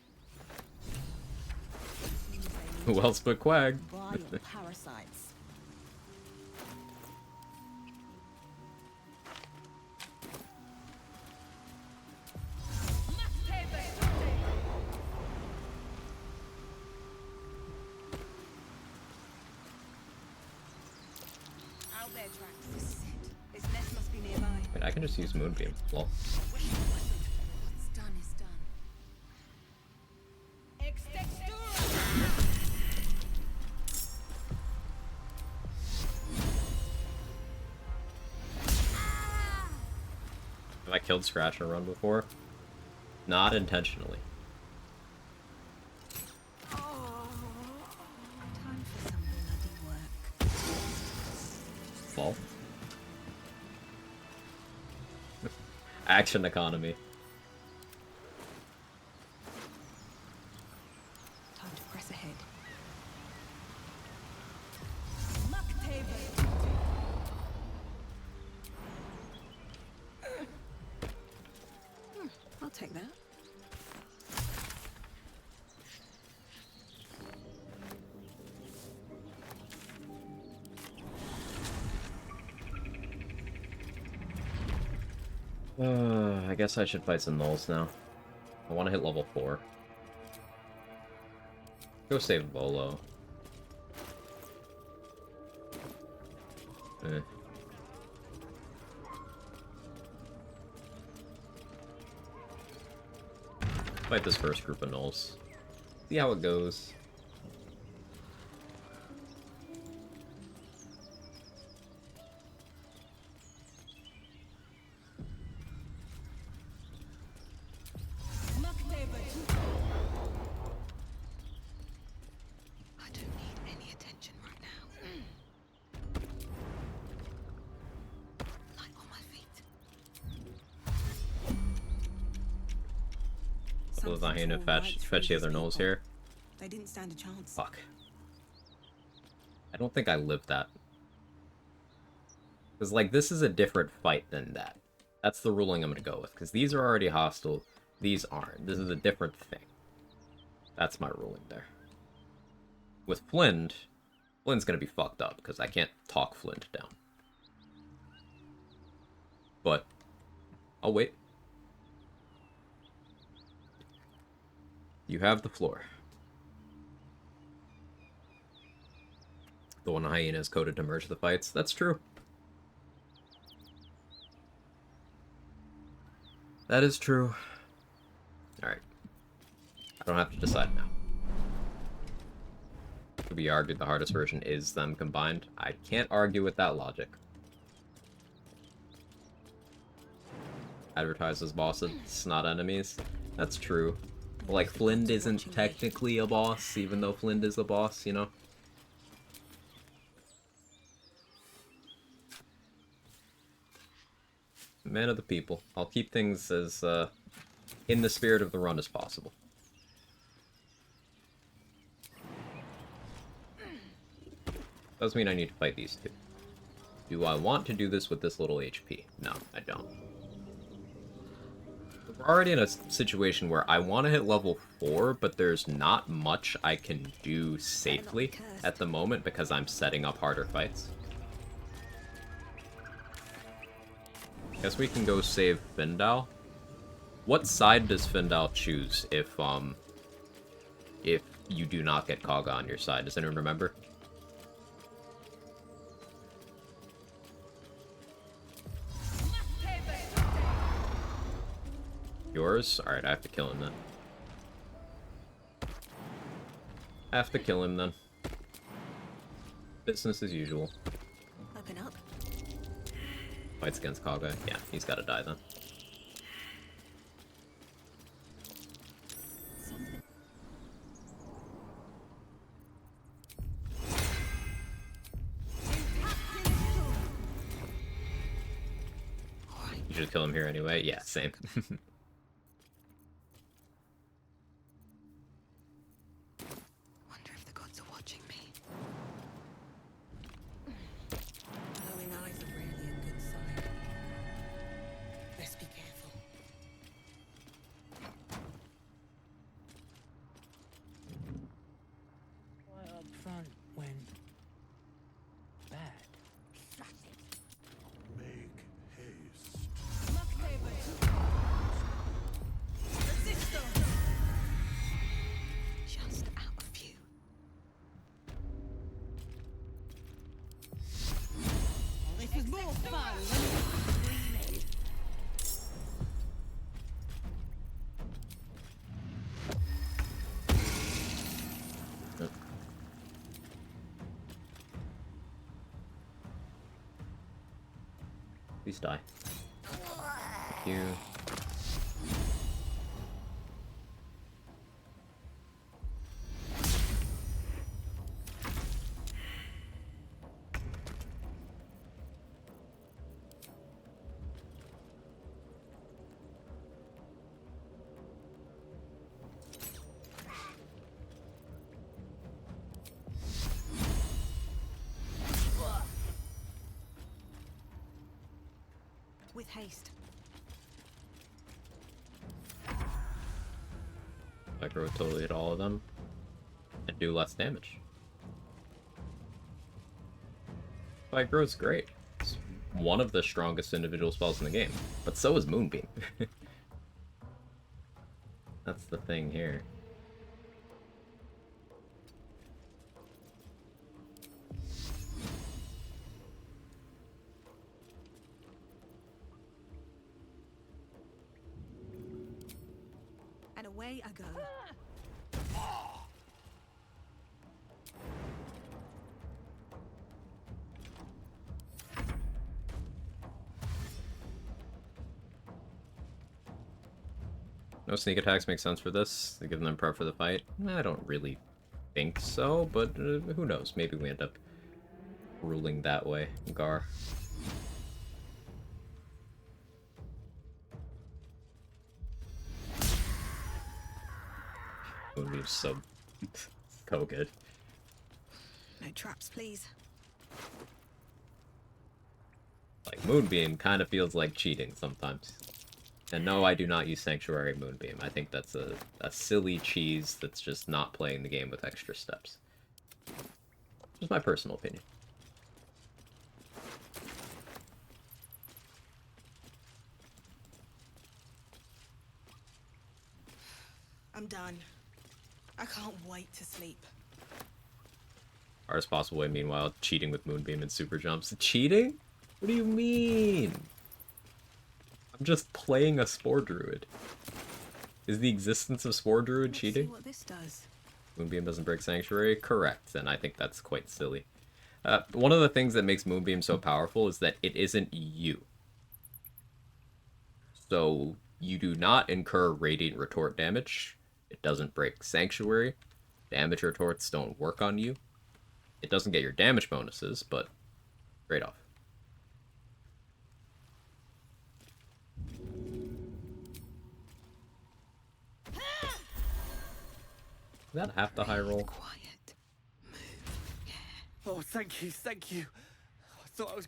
Who else but Quag?
Vile parasites.
Out there, tracks. This is it. His nest must be nearby.
Wait, I can just use Moonbeam. Lol.
What's done is done.
Have I killed Scratch in a run before? Not intentionally.
Time for some bloody work.
Lol. Action economy.
Time to press ahead. I'll take that.
I guess I should fight some gnolls now. I want to hit level 4. Go save Volo. Fight this first group of gnolls. See how it goes. So the
tramping
hyena
all right
fetch
through
the
these
other nose
people.
here.
They didn't stand a chance.
Fuck. I don't think I lived that. Because, like, this is a different fight than that. That's the ruling I'm going to go with. Because these are already hostile. These aren't. This is a different thing. That's my ruling there. With Flint, Flint's going to be fucked up. Because I can't talk Flint down. But, I'll wait. You have the floor. The one hyena is coded to merge the fights. That's true. That is true. Alright. I don't have to decide now. Could be argued the hardest version is them combined. I can't argue with that logic. Advertised as bosses, not enemies. That's true. Like, Flint isn't technically a boss, even though Flint is a boss, you know? Man of the people. I'll keep things as, in the spirit of the run as possible. Doesn't mean I need to fight these two. Do I want to do this with this little HP? No, I don't. We're already in a situation where I want to hit level 4, but there's not much I can do safely at the moment because I'm setting up harder fights. Guess we can go save Findal. What side does Findal choose if you do not get Quag on your side? Does anyone remember? Yours? Alright, I have to kill him then. I have to kill him then. Business as usual.
Open up.
Fights against Quag. Yeah, he's gotta die then. You should kill him here anyway. Yeah, same.
Wonder if the gods are watching me. Glowing eyes are really a good sign. Best be careful.
Why up front when bad?
Make haste.
Just out of view.
This is more fun than screaming.
Please die. Thank you.
With haste.
Micro would totally hit all of them and do less damage. Micro's great. It's one of the strongest individual spells in the game, but so is Moonbeam. That's the thing here.
And away I go.
No sneak attacks make sense for this. They give them prep for the fight. I don't really think so, but who knows? Maybe we end up ruling that way. Gar. Moonbeam's so good.
No traps, please.
Like, Moonbeam kind of feels like cheating sometimes. And no, I do not use Sanctuary Moonbeam. I think that's a silly cheese that's just not playing the game with extra steps. Just my personal opinion.
I'm done. I can't wait to sleep.
Hardest possible way, meanwhile, cheating with Moonbeam and super jumps. Cheating? What do you mean? I'm just playing a Spore Druid. Is the existence of Spore Druid cheating?
See what this does.
Moonbeam doesn't break Sanctuary? Correct, and I think that's quite silly. One of the things that makes Moonbeam so powerful is that it isn't you. So, you do not incur Radiant Retort damage. It doesn't break Sanctuary. Damage retorts don't work on you. It doesn't get your damage bonuses, but trade-off. Is that half the high roll?
Quiet. Move. Yeah.
Oh, thank you, thank you. I thought I was...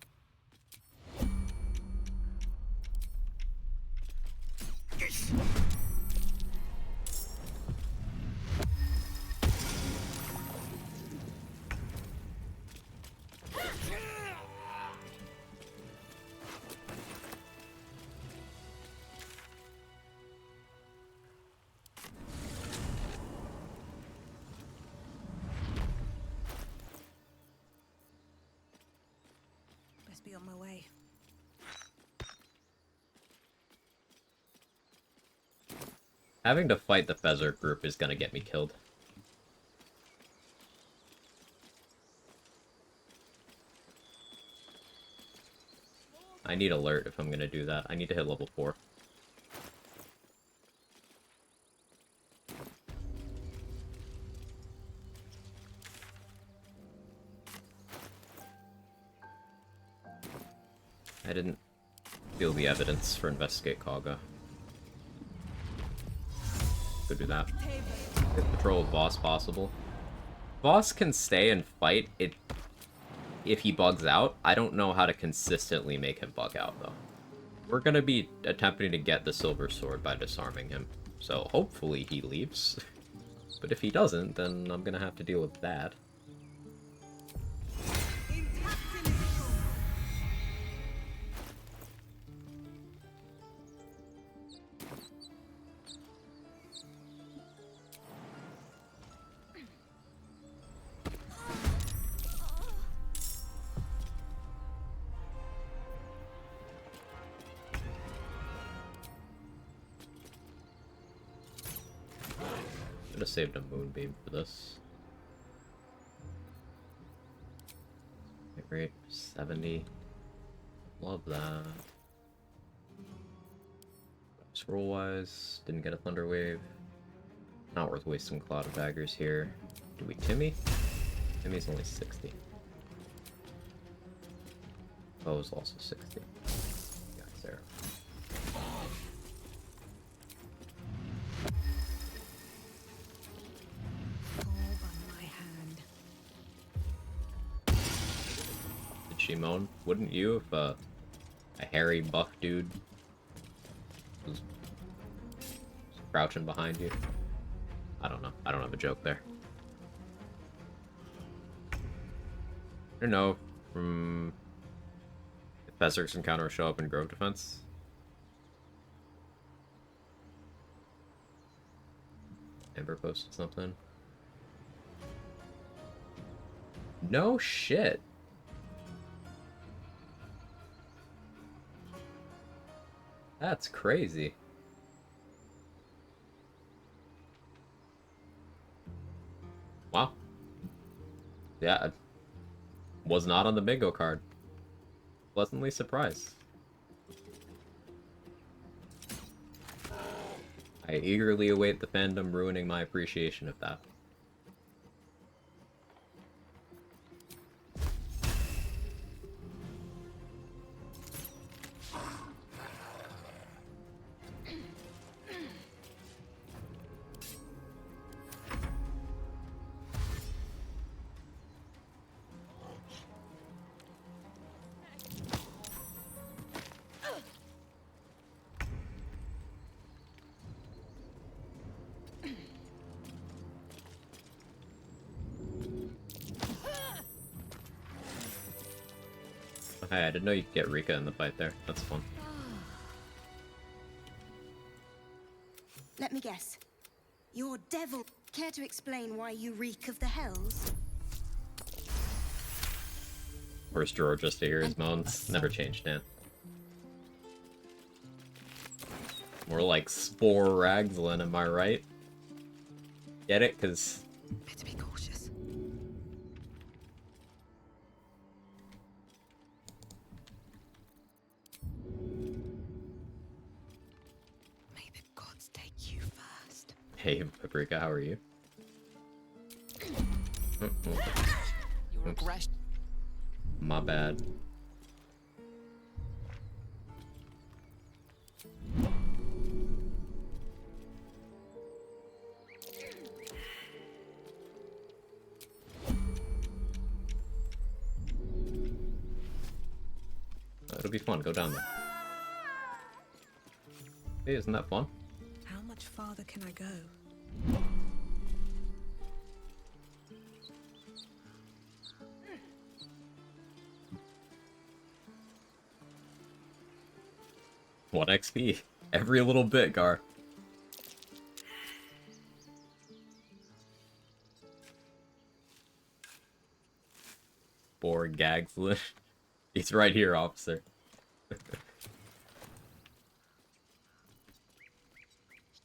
Best be on my way.
Having to fight the Fezzard group is gonna get me killed. I need alert if I'm gonna do that. I need to hit level 4. I didn't feel the evidence for Investigate Kaga. Could do that. Get patrol with Voss possible. Voss can stay and fight it if he bugs out. I don't know how to consistently make him bug out, though. We're gonna be attempting to get the Silver Sword by disarming him. So hopefully he leaves. But if he doesn't, then I'm gonna have to deal with that. Should have saved a Moonbeam for this. Hit rate 70. Love that. Scroll wise, didn't get a Thunder Wave. Not worth wasting Cloud of Daggers here. Do we Timmy? Timmy's only 60. Oh, it's also 60. Yeah, there. Did she moan? Wouldn't you if a hairy buff dude was crouching behind you? I don't know. I don't have a joke there. I don't know from if Fezzer's encounter show up in Grove Defense. Amber posted something. No shit. That's crazy. Wow. Yeah, I was not on the bingo card. Pleasantly surprised. I eagerly await the fandom ruining my appreciation of that. Hey, I didn't know you could get Rika in the fight there. That's fun.
Let me guess. You're devil. Care to explain why you reek of the hells?
First drawer just to hear his moans. Never changed, Dan. More like Spore Ragzlin, am I right? Get it? Cause
Better be cautious. May the gods take you first.
hey, Paprika, how are you? Oh,
Your aggression.
my bad. It'll be fun. Go down there. Hey, isn't that fun?
How much farther can I go?
What XP? Every little bit, Gar. Spore Gagslin. He's right here, officer.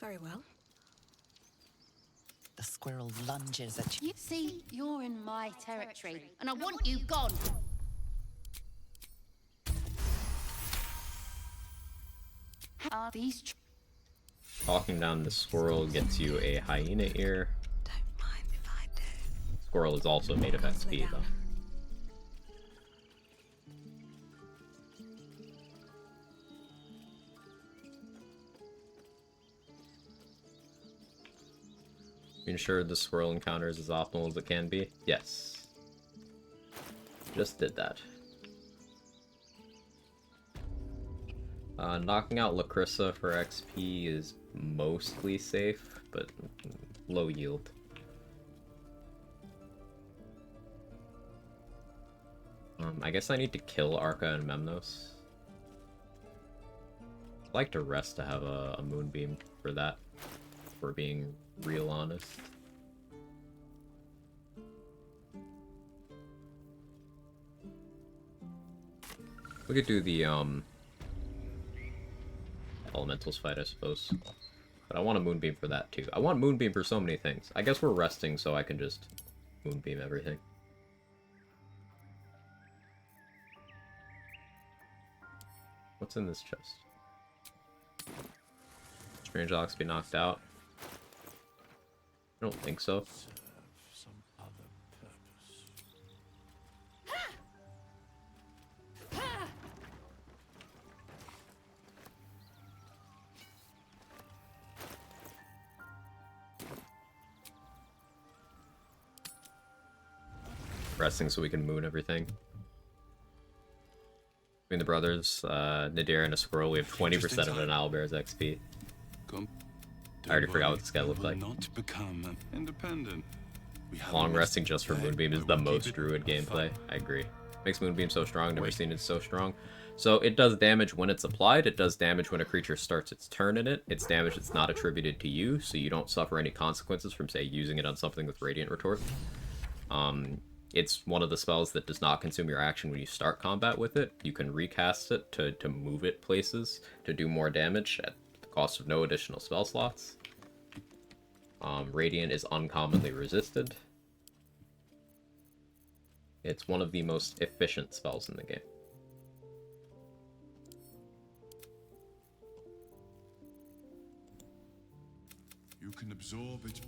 Very well.
The squirrel lunges at you.
You see, you're in my territory, and I want you gone. Are these
Talking down the squirrel gets you a hyena ear.
Don't mind if I do.
Squirrel is also made of XP, though. You ensure the squirrel encounter is as optimal as it can be? Yes. Just did that. Knocking out Lacrissa for XP is mostly safe, but low yield. I guess I need to kill Arca and Memnos. I'd like to rest to have a moonbeam for that, if we're being real honest. We could do the elementals fight, I suppose. But I want a moonbeam for that too. I want moonbeam for so many things. I guess we're resting so I can just moonbeam everything. What's in this chest? Strange Ox be knocked out? I don't think so.
Some other purpose.
Resting so we can moon everything. Between the brothers, Nadir and a squirrel, we have 20% of an owlbear's XP. I already forgot what this guy looked like.
Not become independent.
Long resting just for Moonbeam is the most druid gameplay. I agree. Makes Moonbeam so strong, never seen it so strong. So it does damage when it's applied, it does damage when a creature starts its turn in it. It's damage that's not attributed to you, so you don't suffer any consequences from, say, using it on something with Radiant Retort. It's one of the spells that does not consume your action when you start combat with it. You can recast it to move it places to do more damage at the cost of no additional spell slots. Radiant is uncommonly resisted. It's one of the most efficient spells in the game.
You can absorb it.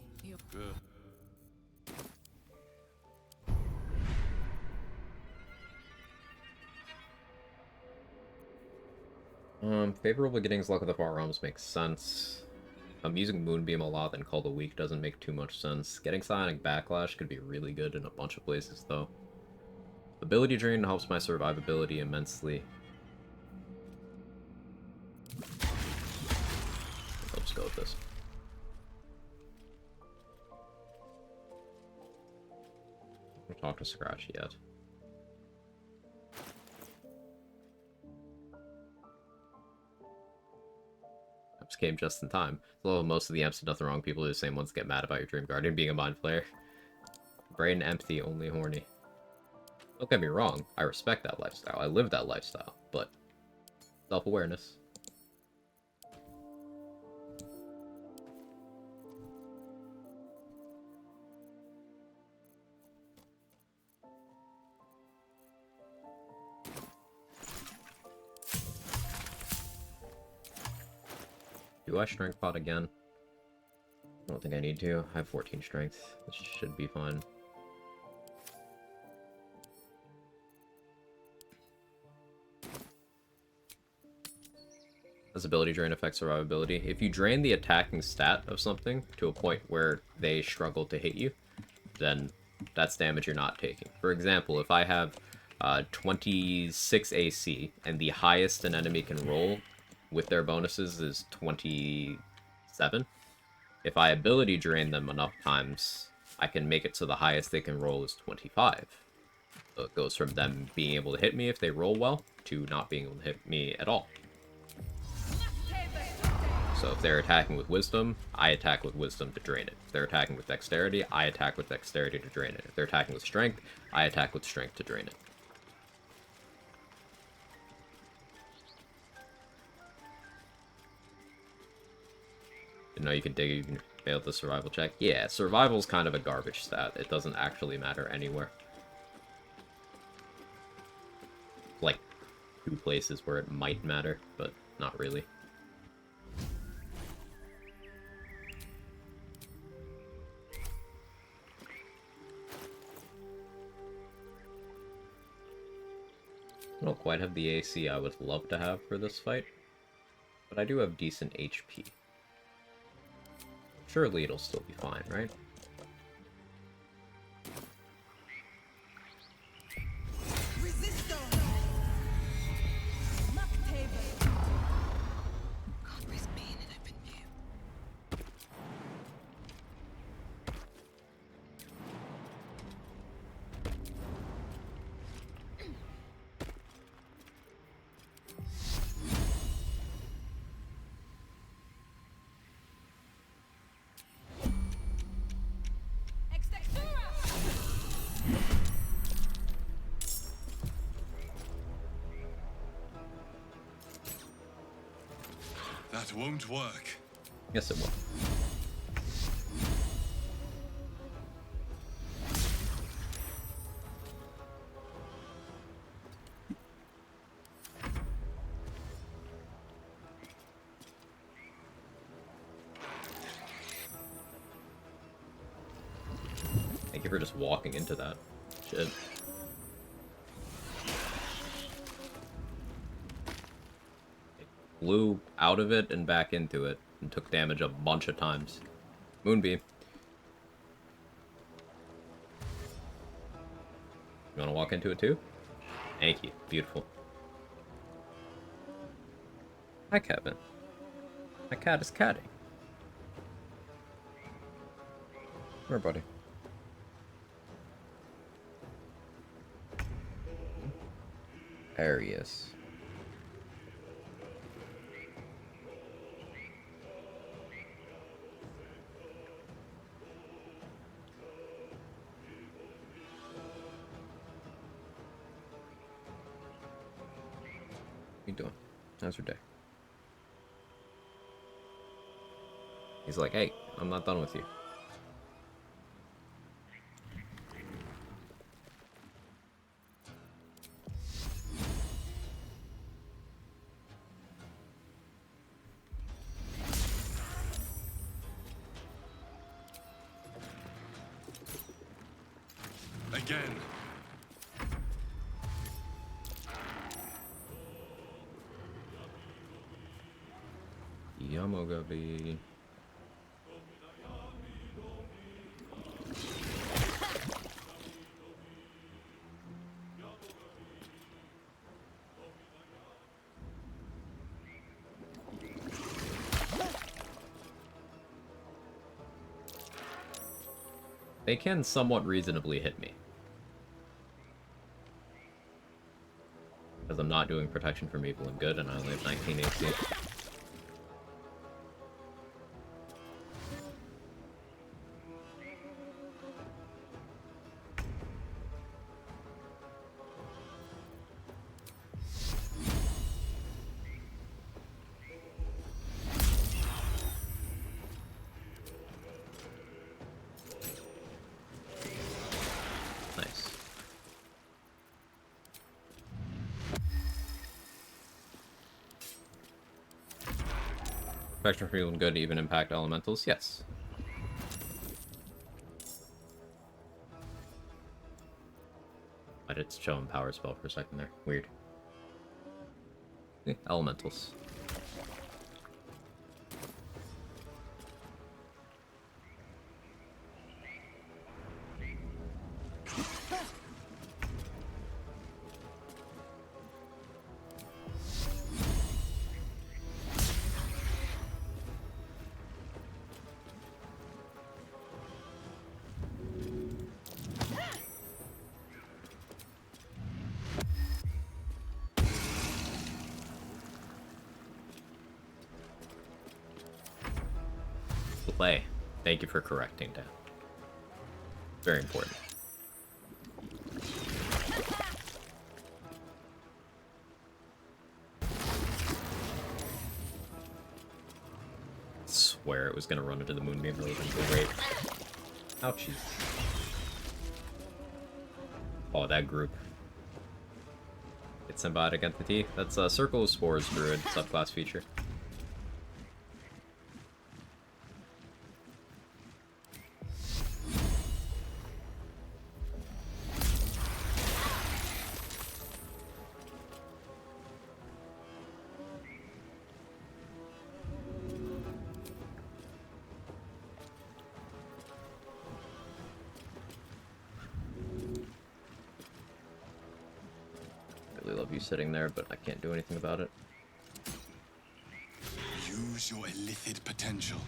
Favorable Beginnings, Luck of the Far Realms makes sense. I'm using Moonbeam a lot, then Call the Weak doesn't make too much sense. Getting Psionic Backlash could be really good in a bunch of places, though. Ability Drain helps my survivability immensely. Let's go with this. I haven't talked to Scratch yet. just came just in time. Although most of the Emps did nothing wrong, people are the same ones that get mad about your Dream Guardian being a mind flayer. Brain empty, only horny. Don't get me wrong, I respect that lifestyle. I live that lifestyle, but self-awareness. Do I strength pot again? I don't think I need to. I have 14 strength. This should be fine. This ability drain affects survivability. If you drain the attacking stat of something to a point where they struggle to hit you, then that's damage you're not taking. For example, if I have 26 AC and the highest an enemy can roll with their bonuses is 27, if I ability drain them enough times, I can make it so the highest they can roll is 25. So it goes from them being able to hit me if they roll well to not being able to hit me at all. So if they're attacking with Wisdom, I attack with Wisdom to drain it. If they're attacking with Dexterity, I attack with Dexterity to drain it. If they're attacking with Strength, I attack with Strength to drain it. You know, you can dig, you can fail the survival check. Yeah, survival's kind of a garbage stat. It doesn't actually matter anywhere. Like, 2 places where it might matter, but not really. I don't quite have the AC I would love to have for this fight, but I do have decent HP. Surely it'll still be fine, right?
That won't work.
Yes, it will. Thank you for just walking into that. Shit. Flew out of it and back into it, and took damage a bunch of times. Moonbeam. You wanna walk into it too? Thank you. Beautiful. Hi, Kevin. My cat is catty. Come here, buddy. Arius. What you doing? How's your day? He's like, hey, I'm not done with you.
Again.
Yamogabi. They can somewhat reasonably hit me. Because I'm not doing protection from evil and good, and I only have 19 AC. Spectrum feeling good to even impact elementals? Yes. I did show him power spell for a second there. Weird. Elementals. Play. Thank you for correcting that. Very important. Swear it was gonna run into the moonbeam. Really great. Ouchies. Oh, that group. It's symbiotic entity. That's a Circle of Spores Druid subclass feature. Sitting there, but I can't do anything about it.
Use your illithid potential.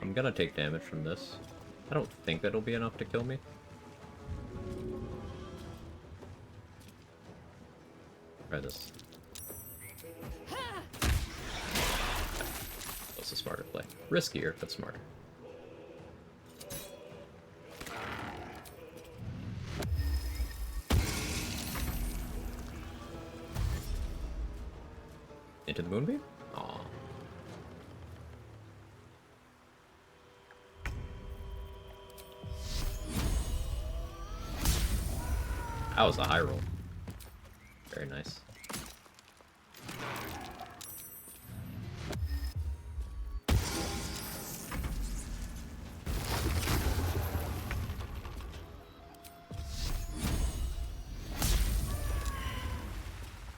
I'm gonna take damage from this. I don't think it'll be enough to kill me. Try this. That's a smarter play. Riskier, but smarter. Into the moonbeam? Aww. That was a high roll. Very nice.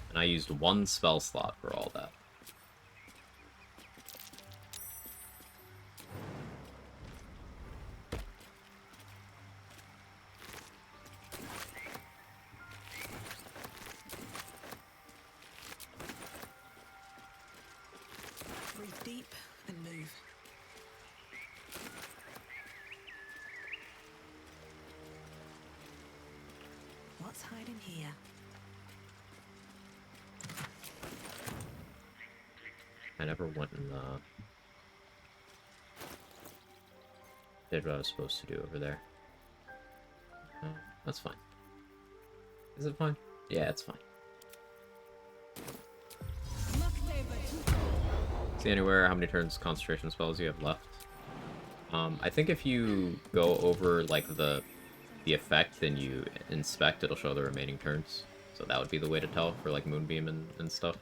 And I used one spell slot for all that.
What's hiding here?
I never went and did what I was supposed to do over there. That's fine. Is it fine? Yeah, it's fine. See anywhere how many turns concentration spells you have left? I think if you go over like the effect and you inspect, it'll show the remaining turns. So that would be the way to tell for like Moonbeam and stuff.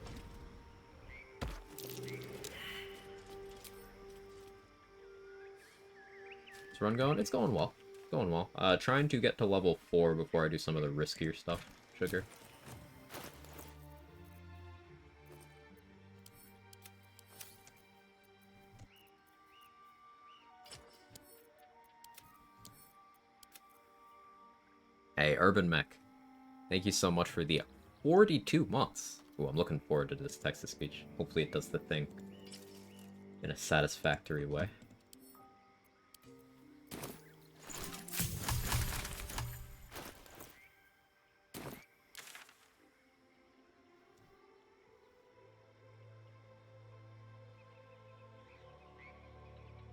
Is run going? It's going well. It's going well. Trying to get to level 4 before I do some of the riskier stuff. Sugar. Hey, Urban Mech. Thank you so much for the 42 months. Ooh, I'm looking forward to this text-to-speech. Hopefully it does the thing in a satisfactory way.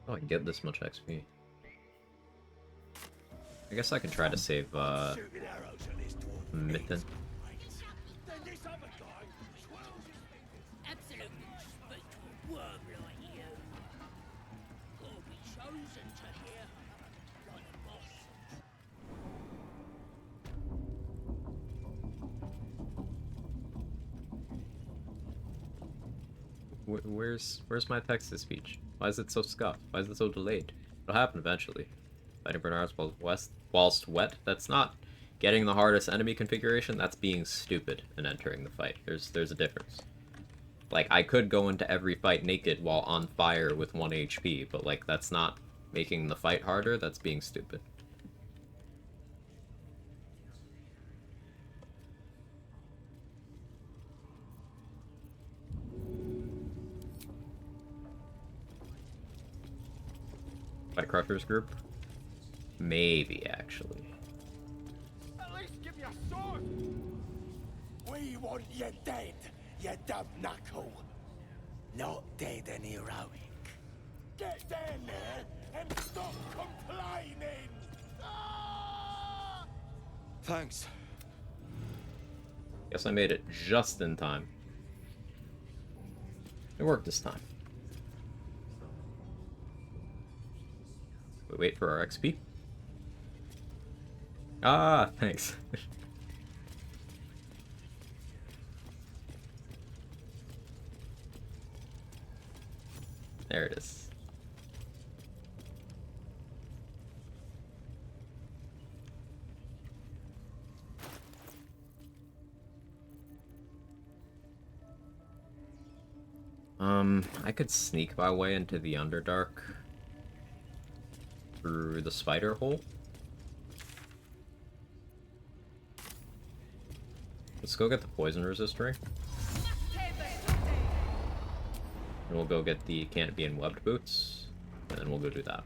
Oh, I can get this much XP. I guess I can try to save, Mitten. Where's my text-to-speech? Why is it so scuffed? Why is it so delayed? It'll happen eventually. Fighting Bernards whilst wet? That's not getting the hardest enemy configuration, that's being stupid and entering the fight. There's a difference. Like, I could go into every fight naked while on fire with 1 HP, but like, that's not making the fight harder, that's being stupid. Fight Crushers group? Maybe, actually.
At least give me a sword! We want you dead, you dumb knuckle. Not dead and heroic. Get down there and stop complaining! Ah!
Thanks.
Guess I made it just in time. It worked this time. We wait for our XP. Ah, thanks. There it is. I could sneak my way into the Underdark through the spider hole. Let's go get the poison resist ring. And we'll go get the canopy and webbed boots, and then we'll go do that.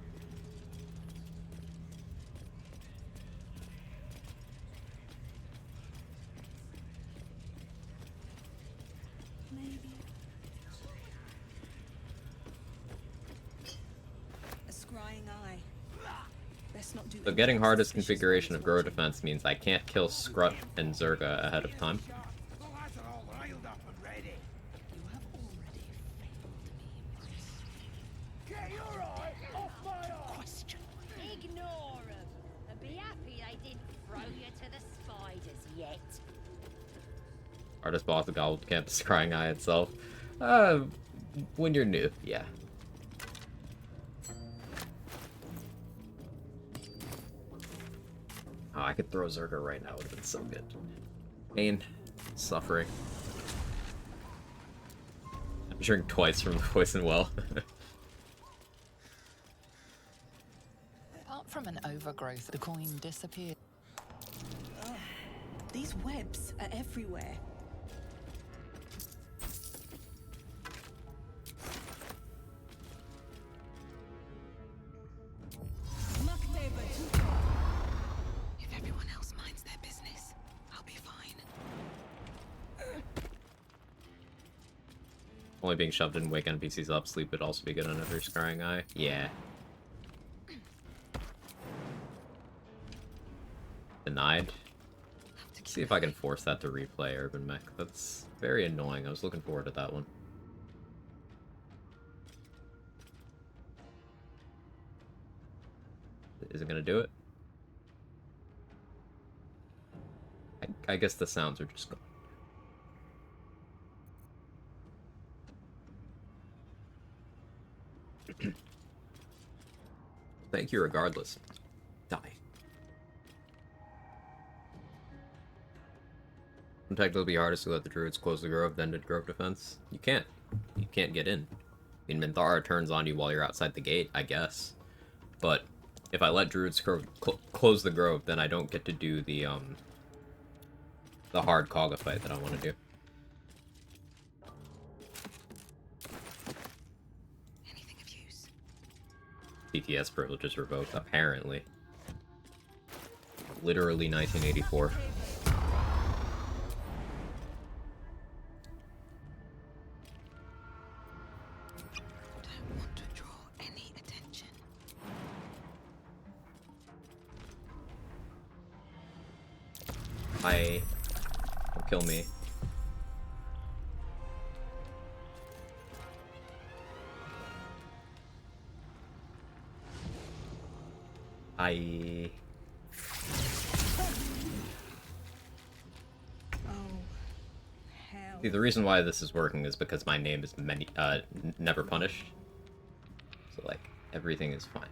A scrying eye. Let's not do
So getting hardest configuration of grow defense means I can't kill Scrut and Zerga ahead of time.
Ignore them and be happy they didn't throw you to the spiders yet.
Hardest boss of Goblin Camp is Crying Eye itself. When you're new, yeah. Oh, I could throw Zerga right now, would have been so good. Pain, suffering. I drink twice from the poison well.
Apart from an overgrowth, the coin disappeared.
Oh, these webs are everywhere.
If everyone else minds their business, I'll be fine.
Only being shoved in wake NPCs up, sleep would also be good on every Scrying Eye. Yeah. Denied. Let's see if I can force that to replay Urban Mech. That's very annoying. I was looking forward to that one. Is it gonna do it? I guess the sounds are just gone. Thank you regardless. Die. Technically be hardest to let the druids close the grove, then did grove defense. You can't. You can't get in. I mean, Minthara turns on you while you're outside the gate, I guess. But if I let druids close the grove, then I don't get to do the hard Quag fight that I want to do.
Anything of use?
PTS privileges revoked, apparently. Literally 1984.
Don't want to draw any attention.
Don't kill me. See, the reason why this is working is because my name is never punished. So, like, everything is fine.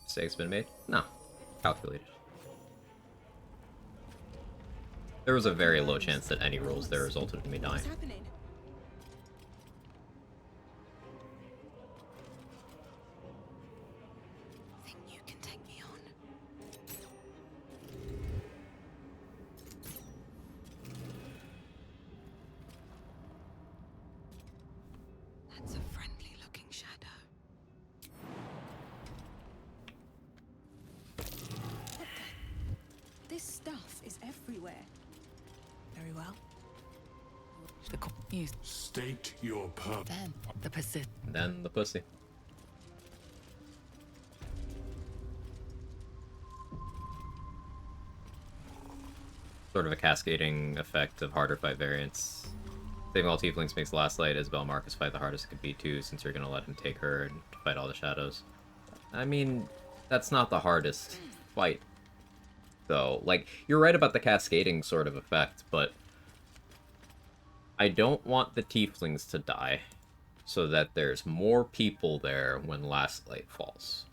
Mistake's been made? No. Calculated. There was a very low chance that any rolls there resulted in me dying.
What's happening?
Think you can take me on? That's a friendly-looking shadow.
This stuff is everywhere. Very well.
State your purpose.
Then the persist.
Then the pussy. Sort of a cascading effect of harder fight variants. Saving all tieflings makes the last light Isabel Marcus fight the hardest it could be too, since you're gonna let him take her and fight all the shadows. I mean, that's not the hardest fight, though. Like, you're right about the cascading sort of effect, but I don't want the tieflings to die so that there's more people there when last light falls.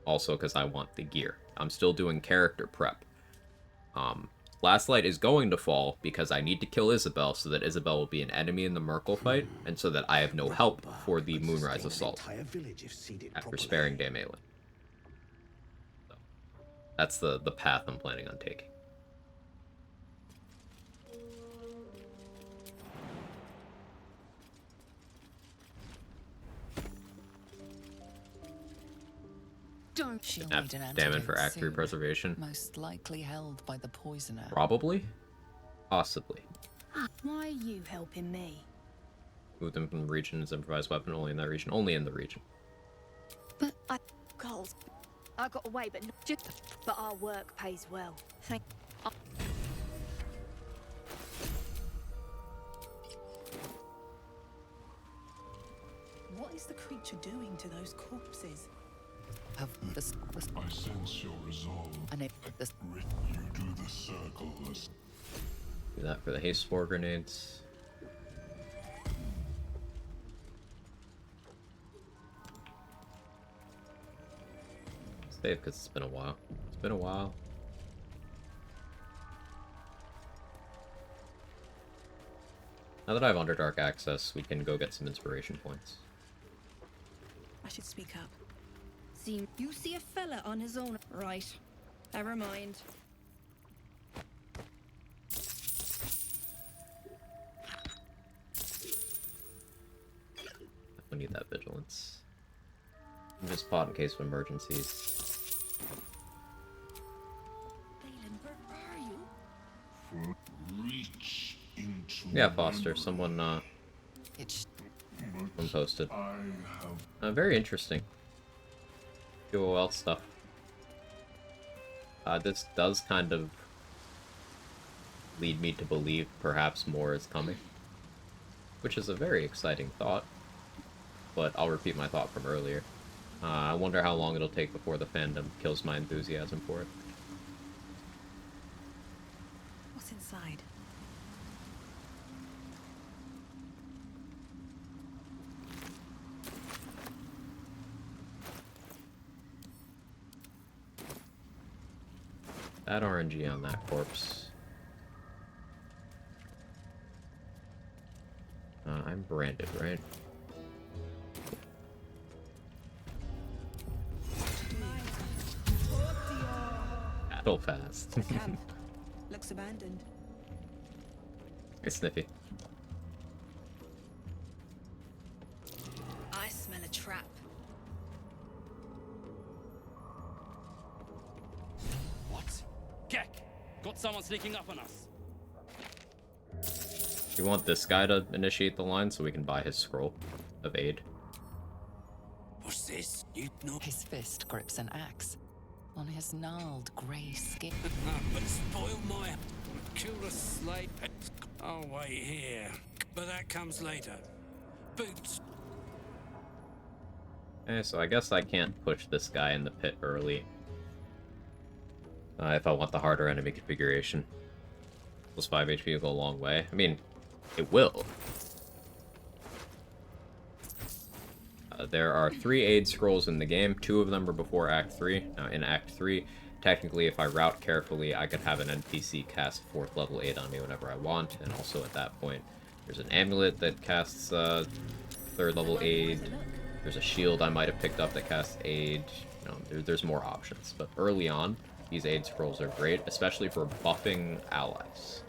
Also, because I want the gear. I'm still doing character prep. Last light is going to fall because I need to kill Isabel so that Isabel will be an enemy in the Merkel fight, and so that I have no help for the Moonrise Assault after sparing Dame Aelin. So, that's the path I'm planning on taking.
Don't she'll
Enough
need an
damage for
antidote
Act 3
soon.
preservation.
Most likely held by the poisoner.
Probably. Possibly.
Why are you helping me?
Move them from the region as improvised weapon only in that region. Only in the region.
But Girls, I got away, but not just. But our work pays well. Thank.
What is the creature doing to those corpses?
Have this.
I sense your resolve.
And it. This.
You do the circle.
Do that for the haste spore grenades. Save because it's been a while. It's been a while. Now that I have Underdark access, we can go get some inspiration points.
I should speak up.
You see a fella on his own, right? Never mind.
We need that vigilance. Just pot in case of emergencies.
Reach into
Yeah, Foster. Someone posted. Very interesting. QOL stuff. This does kind of lead me to believe perhaps more is coming, which is a very exciting thought. But I'll repeat my thought from earlier. I wonder how long it'll take before the fandom kills my enthusiasm for it.
What's inside?
Add RNG on that corpse. I'm branded, right? Battle fast.
Camp. Looks abandoned.
It's sniffy.
I smell a trap.
What? Gek! Got someone sneaking up on us.
You want this guy to initiate the line so we can buy his scroll of aid.
What's this? You know. His fist grips an axe. On his gnarled grey skin.
But spoil my... Kill the slave. I'll wait here. But that comes later. Boots.
Okay, so I guess I can't push this guy in the pit early. If I want the harder enemy configuration. Plus 5 HP will go a long way. I mean, it will. There are 3 aid scrolls in the game. 2 of them are before Act 3. Now, in Act 3, technically, if I route carefully, I could have an NPC cast 4th level aid on me whenever I want. And also, at that point, there's an amulet that casts 3rd level aid. There's a shield I might have picked up that casts aid. You know, there's more options. But early on, these aid scrolls are great, especially for buffing allies.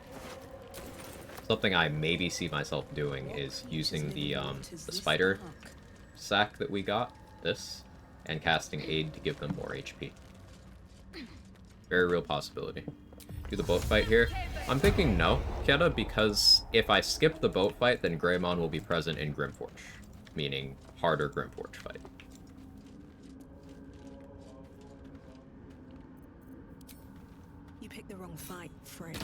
Something I maybe see myself doing is using the spider sack that we got, this, and casting aid to give them more HP. Very real possibility. Do the boat fight here? I'm thinking no, Keta, because if I skip the boat fight, then Greymon will be present in Grimforge, meaning harder Grimforge fight.
You picked the wrong fight, Frey.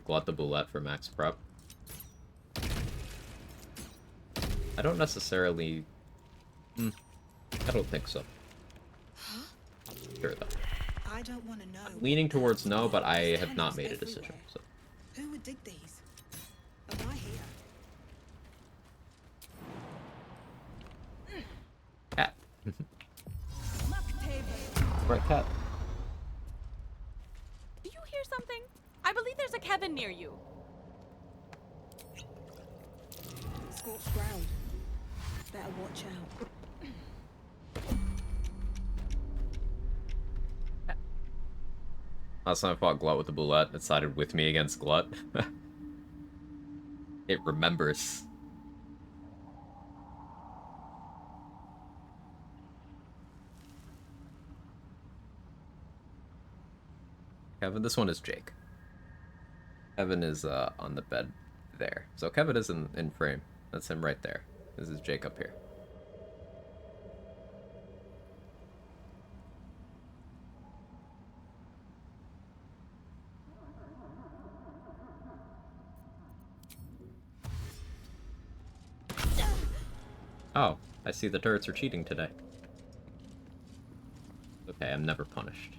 Glut the Boulette for max prep. I don't necessarily... I don't think so. Sure, though.
I don't want to know.
I'm leaning towards no, but I have not made a decision, so...
Who would dig these? Am I here?
Cat. Right, cat.
Do you hear something? I believe there's a Kevin near you.
Scorched ground. Better watch out.
Last time I fought Glut with the Boulette, it sided with me against Glut. It remembers. Kevin, this one is Jake. Kevin is on the bed there. So Kevin is in frame. That's him right there. This is Jake up here. Oh, I see the turrets are cheating today. Okay, I'm never punished.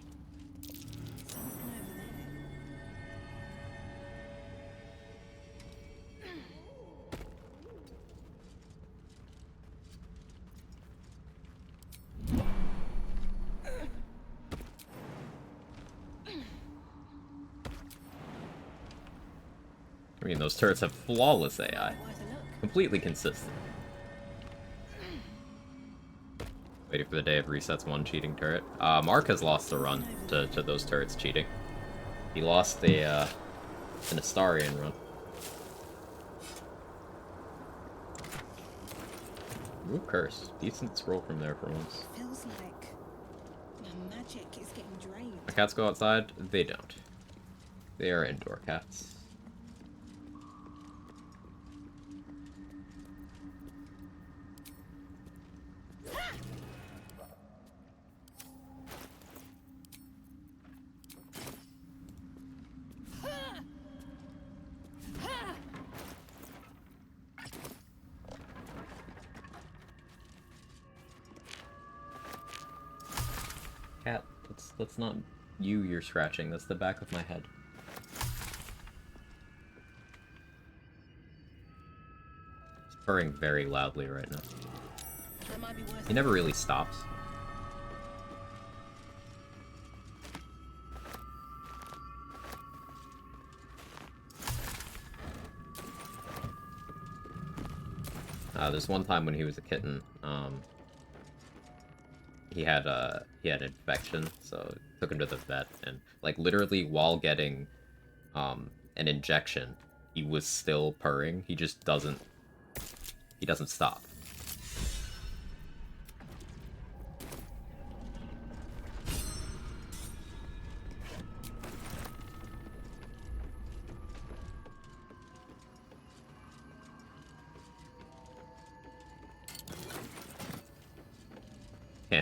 I mean, those turrets have flawless AI. Completely consistent. Waiting for the day of resets one cheating turret. Mark has lost the run to those turrets cheating. He lost an Astarian run. Ooh, curse. Decent scroll from there for once.
Feels like my magic is getting drained.
My cats go outside? They don't. They are indoor cats. Cat, that's not you you're scratching, that's the back of my head. He's purring very loudly right now. He never really stops. There's one time when he was a kitten, he had an infection, so took him to the vet, and like literally while getting an injection, he was still purring. He just doesn't stop.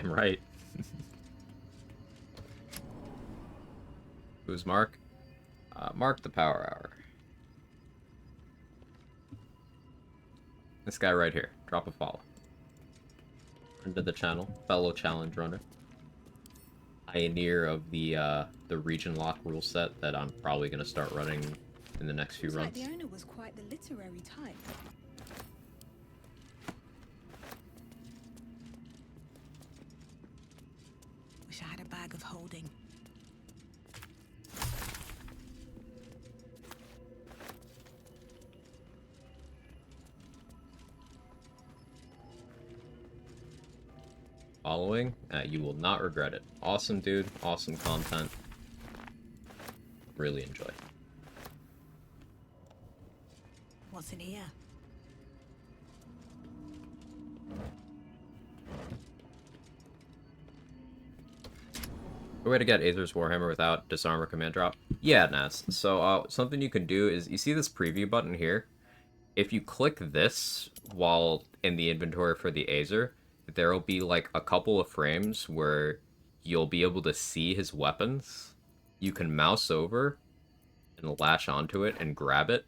Damn right. Who's Mark? Mark the Power Hour. This guy right here. Drop a follow. Friend of the channel. Fellow challenge runner. Pioneer of the region lock rule set that I'm probably going to start running in the next few
Looks
runs.
like the owner was quite the literary type. Wish I had a bag of holding.
Following, you will not regret it. Awesome dude, awesome content. Really enjoy.
What's in here?
A way to get Aether's Warhammer without disarm or command drop? Yeah, Nas. So, something you can do is, you see this preview button here? If you click this while in the inventory for the Aether, there will be like a couple of frames where you'll be able to see his weapons. You can mouse over and latch onto it and grab it.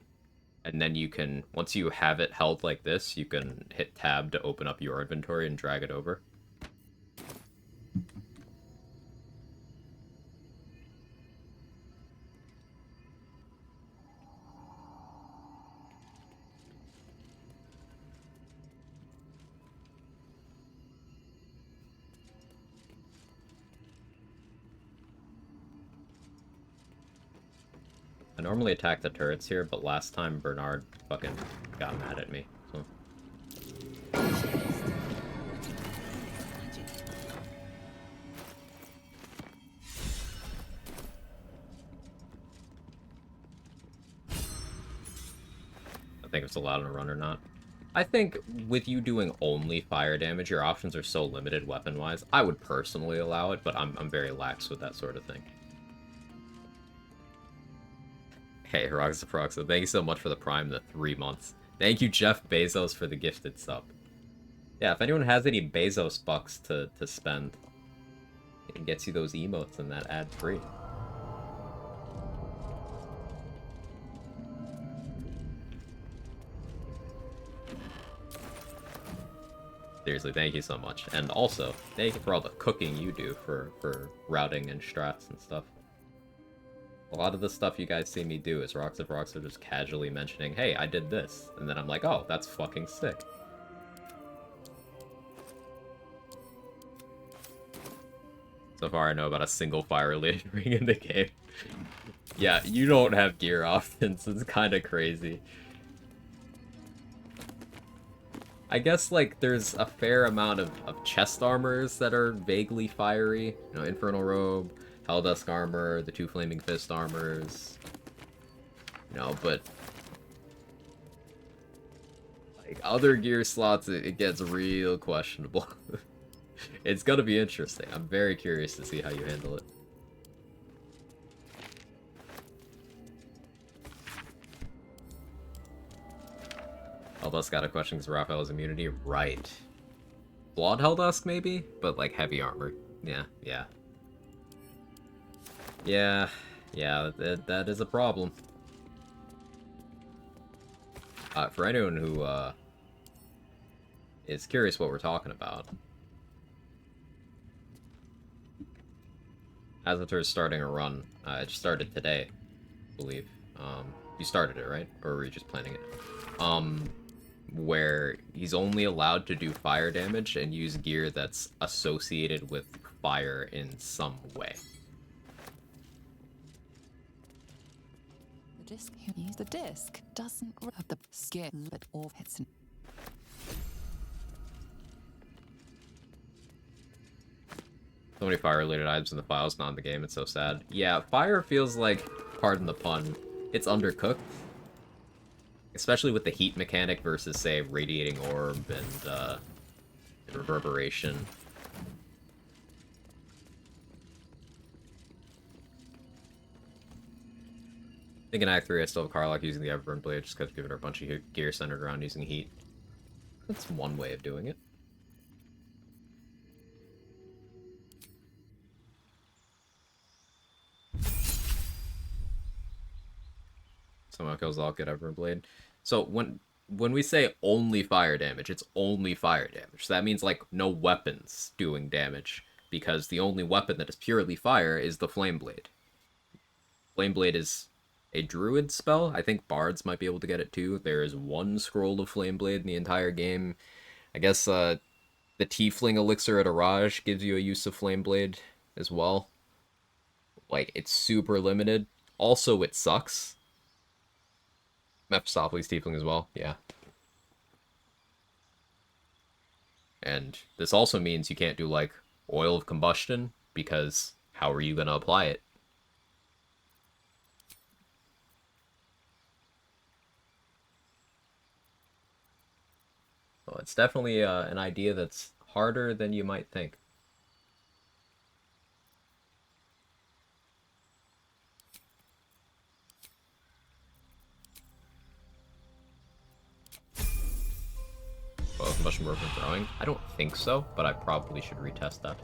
And then you can, once you have it held like this, you can hit tab to open up your inventory and drag it over. I normally attack the turrets here, but last time Bernard fucking got mad at me, so. I think it's allowed in a run or not. I think with you doing only fire damage, your options are so limited weapon-wise. I would personally allow it, but I'm very lax with that sort of thing. Hey, Roxa, thank you so much for the Prime, the 3 months. Thank you, Jeff Bezos, for the gifted sub. Yeah, if anyone has any Bezos bucks to spend, it gets you those emotes and that ad-free. Seriously, thank you so much. And also, thank you for all the cooking you do for routing and strats and stuff. A lot of the stuff you guys see me do is Roxa just casually mentioning, hey, I did this. And then I'm like, oh, that's fucking sick. So far, I know about a single fire-related ring in the game. Yeah, you don't have gear often, so it's kind of crazy. I guess, like, there's a fair amount of chest armors that are vaguely fiery. You know, Infernal Robe, Helldusk Armor, the 2 Flaming Fist armors. You know, but like, other gear slots, it gets real questionable. It's gonna be interesting. I'm very curious to see how you handle it. Helldusk got a question because Raphael's immunity. Right. Blood Helldusk, maybe? But, like, heavy armor. Yeah, yeah. Yeah, that is a problem. For anyone who, is curious what we're talking about, Azatur is starting a run. It started today, I believe. You started it, right? Or were you just planning it? Where he's only allowed to do fire damage and use gear that's associated with fire in some way.
The disc, you use the disc, doesn't have the skin, but all hits.
So many fire-related items in the files, not in the game. It's so sad. Yeah, fire feels like, pardon the pun, it's undercooked. Especially with the heat mechanic versus, say, Radiating Orb and Reverberation. I think in Act 3 I still have Karlach using the Everburn Blade just because I've given her a bunch of gear centered around using heat. That's one way of doing it. Somehow kills all, get Everblade. So when we say only fire damage, it's only fire damage. So that means like no weapons doing damage, because the only weapon that is purely fire is the Flame Blade. Flame Blade is a druid spell. I think bards might be able to get it too. There is one scroll of Flame Blade in the entire game. I guess the Tiefling Elixir at Araj gives you a use of Flame Blade as well. Like, it's super limited. Also, it sucks. Mephistopheles Tiefling as well, yeah. And this also means you can't do, like, Oil of Combustion, because how are you going to apply it? Well, it's definitely an idea that's harder than you might think. Oil of Combustion work when throwing? I don't think so, but I probably should retest that.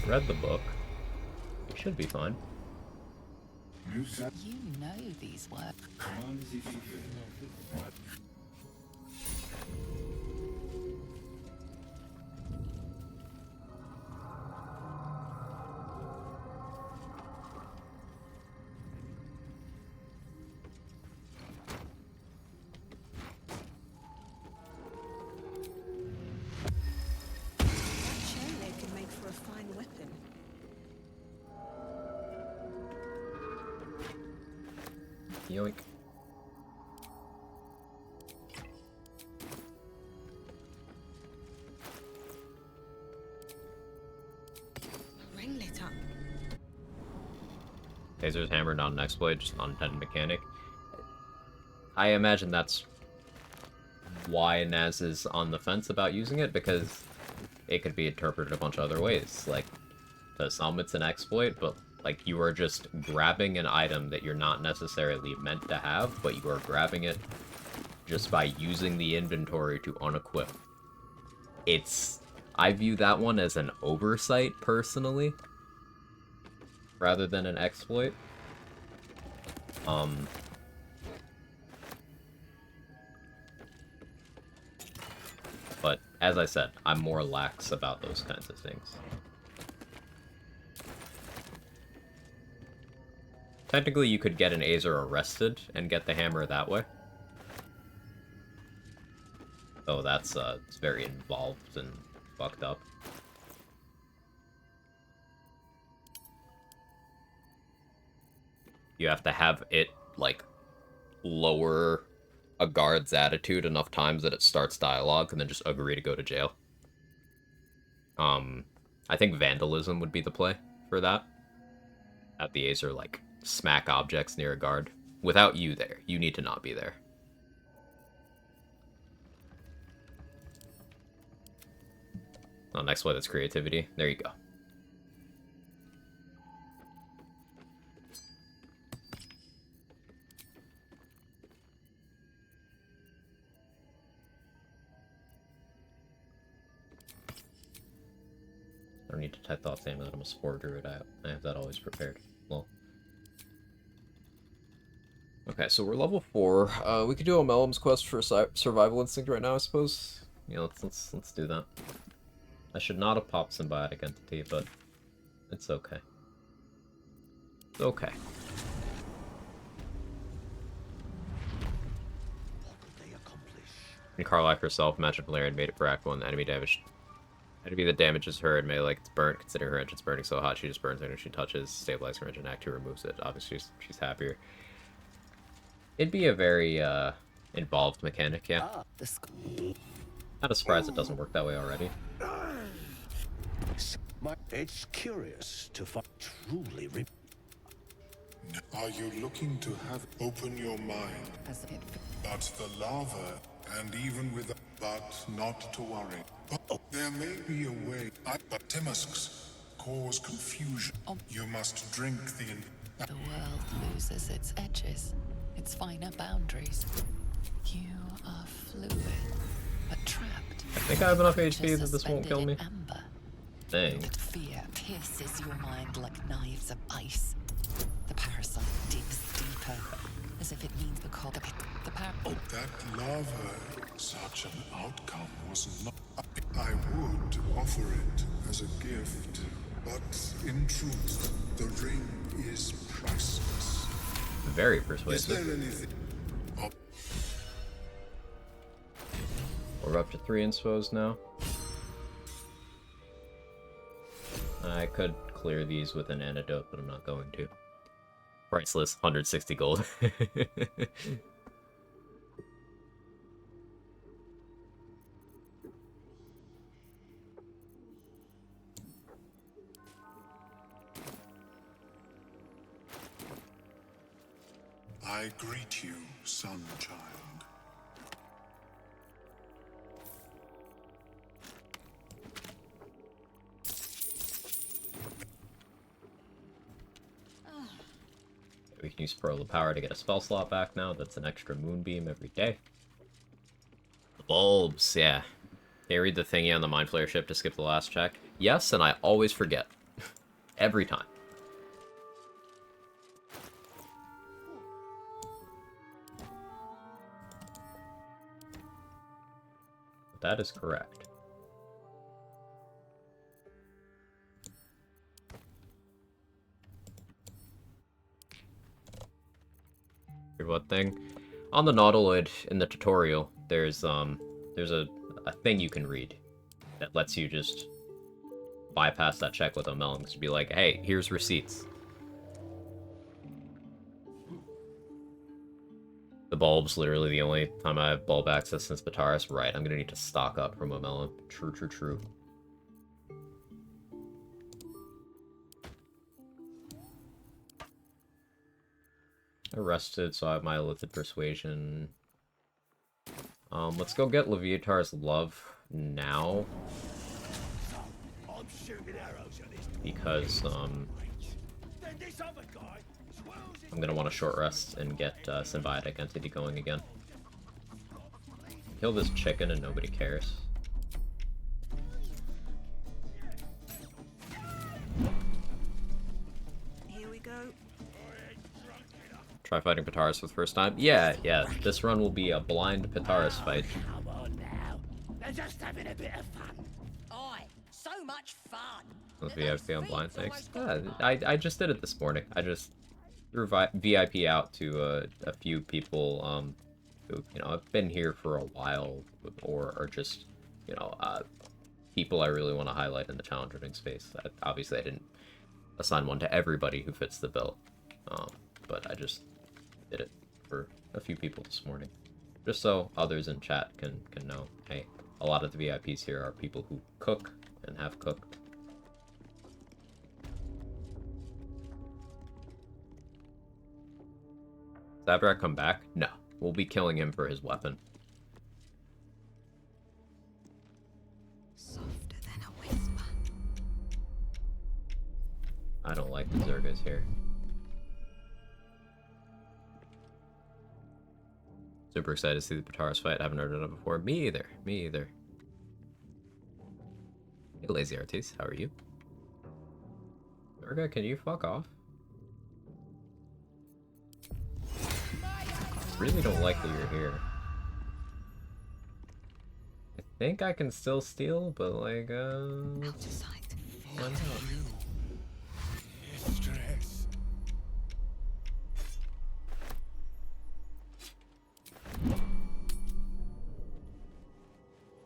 Read the book. It should be fine.
You know these words.
Chainmail can make for a fine weapon.
Yoink.
Ring lit up.
Taser's hammer, not an exploit, just an unintended mechanic. I imagine that's why Naz is on the fence about using it, because it could be interpreted a bunch of other ways. Like, to some it's an exploit, but like you are just grabbing an item that you're not necessarily meant to have, but you are grabbing it just by using the inventory to unequip. I view that one as an oversight, personally, rather than an exploit. But, as I said, I'm more lax about those kinds of things. Technically, you could get an Azer arrested and get the hammer that way. Oh, that's it's very involved and fucked up. You have to have it, like, lower a guard's attitude enough times that it starts dialogue, and then just agree to go to jail. I think vandalism would be the play for that. Have the Azer, like, smack objects near a guard. Without you there. You need to not be there. Oh, next play, that's creativity. There you go. I don't need to type thoughts in that I'm a spore druid. I have that always prepared. Well. Okay, so we're level 4. We could do a Melum's quest for survival instinct right now, I suppose. Yeah, let's do that. I should not have popped symbiotic entity, but it's okay. It's okay. And Karlach herself, Magic Valerian, made it for Act 1. The enemy damage. Enemy that damages her and melee gets burnt. Considering her engine's burning so hot, she just burns anything she touches. Stabilize her engine. Act 2 removes it. Obviously, she's happier. It'd be a very involved mechanic, yeah. Not a surprise it doesn't work that way already.
It's curious to find truly.
Are you looking to have open your mind? But the lava, and even with, but not to worry. There may be a way, but Timusks cause confusion. You must drink the...
The world loses its edges, its finer boundaries. You are fluid, but trapped.
I think I have enough
Creatures
HP that this won't kill me.
suspended in amber.
Dang.
Fear pierces your mind like knives of ice. The parasite digs deeper, as if it means the
That lava, such an outcome was not... I would offer it as a gift, but in truth, the ring is priceless.
Very
Is
persuasive.
there anything...
We're up to 3 inspos now. I could clear these with an antidote, but I'm not going to. Priceless, 160 gold.
I greet you, son child.
We can use Pearl of Power to get a spell slot back now. That's an extra Moonbeam every day. The bulbs, yeah. Can you read the thingy on the Mind Flayer ship to skip the last check? Yes, and I always forget. Every time. That is correct. Here's one thing. On the Nautiloid in the tutorial, there's a thing you can read that lets you just bypass that check with O'Melon. To be like, hey, here's receipts. The bulb's literally the only time I have bulb access since Bataris. Right, I'm gonna need to stock up from O'Melon. True, true, true. Arrested, so I have my Illithid Persuasion. Let's go get Leviatar's Love now. Because, I'm gonna want a short rest and get Symbiotic Entity going again. Kill this chicken and nobody cares.
Here we go.
Try fighting Pataris for the first time? Yeah, this run will be a blind Pataris fight.
Come on now. They're just having a bit of fun. Aye, so much fun.
With VIP on blind, thanks. Yeah, I just did it this morning. I just threw VIP out to a few people who, you know, have been here for a while, or are just, you know, people I really want to highlight in the challenge running space. Obviously, I didn't assign one to everybody who fits the bill, but I just did it for a few people this morning, just so others in chat can know, hey, a lot of the VIPs here are people who cook and have cooked. Zabrak come back? No. We'll be killing him for his weapon.
Softer than a whisper.
I don't like the Zergas here. Super excited to see the Pataris fight. I haven't heard of it before. Me either. Me either. Hey, Lazy Artis. How are you? Zerga, can you fuck off? Really don't like that you're here. I think I can still steal, but like, why not?
Stress.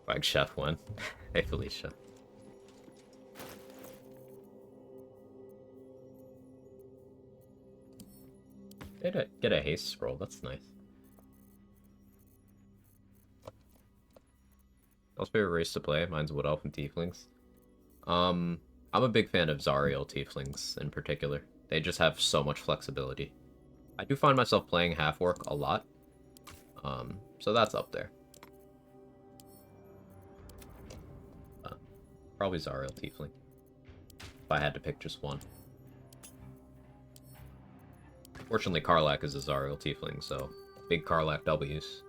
Quag Chef won. Hey, Felicia. Get a haste scroll, that's nice. Most favorite race to play? Mine's Wood Elf and Tieflings. I'm a big fan of Zariel Tieflings in particular. They just have so much flexibility. I do find myself playing Half-Orc a lot. So that's up there. Probably Zariel Tiefling. If I had to pick just one. Fortunately, Karlak is a Zariel Tiefling, so big Karlak W's.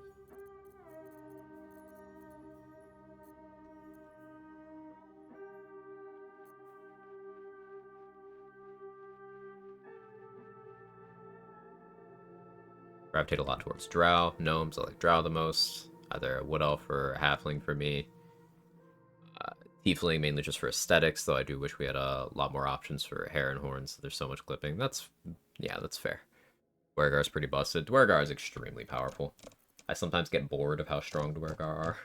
Gravitate a lot towards Drow. Gnomes, I like Drow the most. Either a Wood Elf or a Halfling for me. Tiefling mainly just for aesthetics, though I do wish we had a lot more options for hair and horns. There's so much clipping. Yeah, that's fair. Dwergar's pretty busted. Dwergar is extremely powerful. I sometimes get bored of how strong Dwergar are.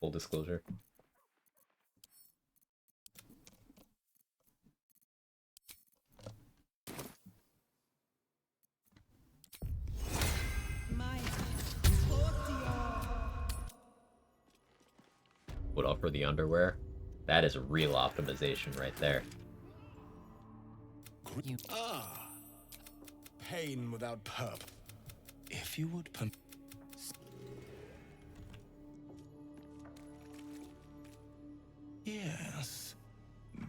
Full disclosure. Would offer the underwear. That is real optimization right there.
Pain without purpose. If you would Yes,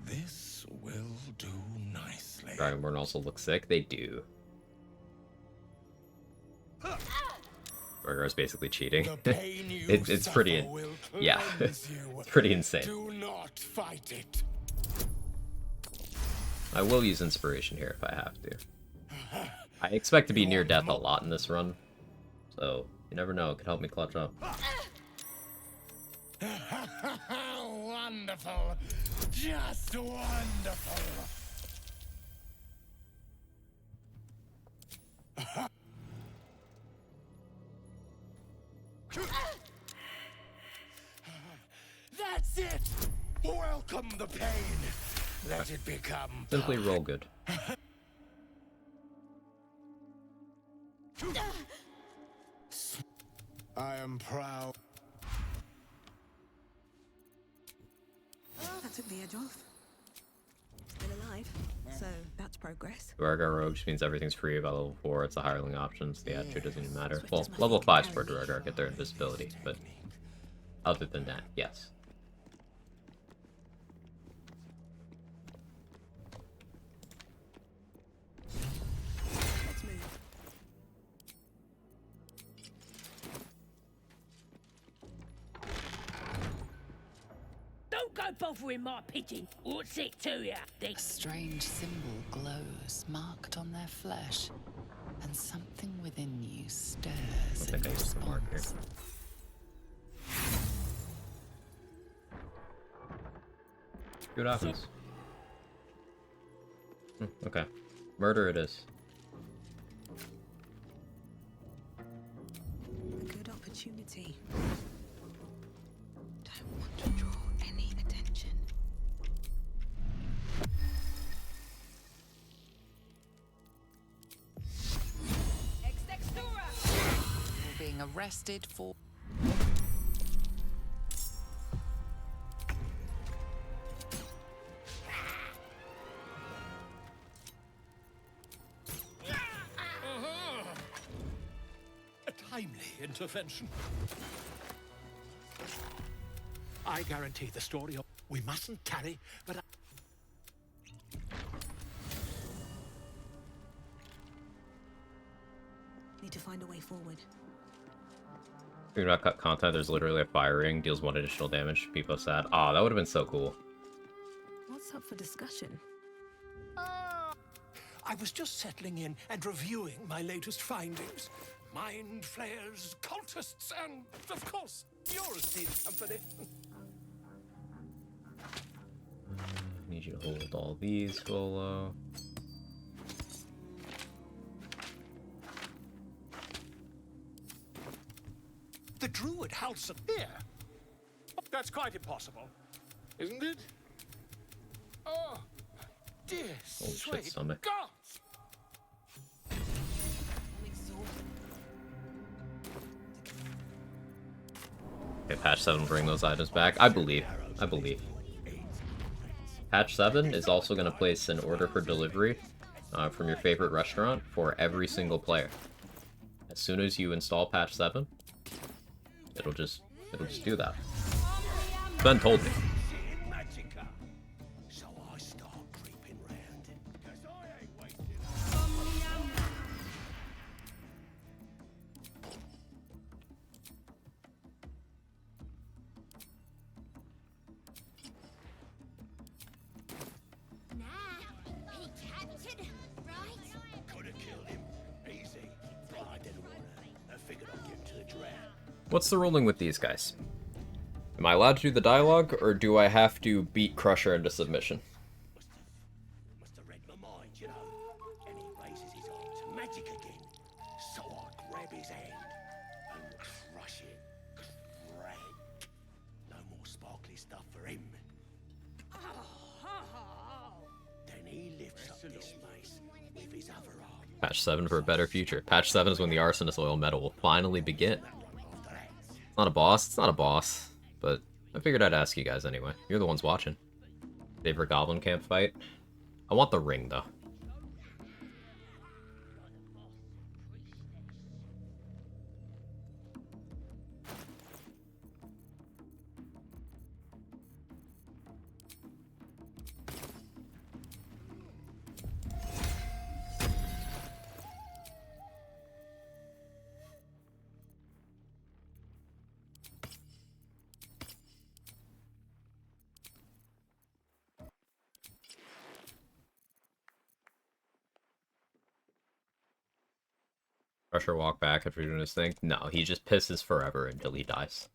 this will do nicely.
Dragonborn also look sick. They do. Dwergar is basically cheating. It's pretty, yeah, it's pretty insane.
Do not fight it.
I will use inspiration here if I have to. I expect to be near death a lot in this run, so you never know. It could help me clutch up.
Wonderful, just wonderful. That's it! Welcome the pain! Let it become...
Simply roll good.
I am proud.
That took the edge off. Still alive, so that's progress.
Dwergar Rogue just means everything's free by level 4. It's the hireling options. The attitude doesn't even matter. Well, level 5 for Dwergar get their invisibility, but other than that, yes.
Let's move.
Don't go bothering my pigeon. What's it to ya?
A strange symbol glows, marked on their flesh, and something within you stirs in response.
See what happens. Okay. Murder it is.
A good opportunity. Don't want to draw any attention.
You're being arrested for...
Timely intervention. I guarantee the story of... We mustn't tarry, but...
Need to find a way forward.
Figured out cut content, there's literally a fire ring, deals 1 additional damage. People sad. Aw, that would have been so cool.
What's up for discussion?
I was just settling in and reviewing my latest findings. Mind flayers, cultists, and, of course, your esteemed company.
Need you to hold all these, Golo.
The druid Halson here. That's quite impossible, isn't it? Oh, dear
Old shit
sweet
stomach.
God!
Okay, patch 7 will bring those items back. I believe. I believe. Patch 7 is also going to place an order for delivery from your favorite restaurant for every single player. As soon as you install patch 7, it'll just do that. Ben told me. What's the ruling with these guys? Am I allowed to do the dialogue, or do I have to beat Crusher into submission?
Must have read my mind, you know. And he raises his arm to magic again. So I grab his hand and crush it. Crack. No more sparkly stuff for him. Then he lifts up this mace with his other arm.
Patch 7 for a better future. Patch 7 is when the Arsonist Oil Medal will finally begin. It's not a boss, it's not a boss. But I figured I'd ask you guys anyway. You're the ones watching. Favorite Goblin Camp fight? I want the ring, though. Crusher walk back after doing his thing? No, he just pisses forever until he dies.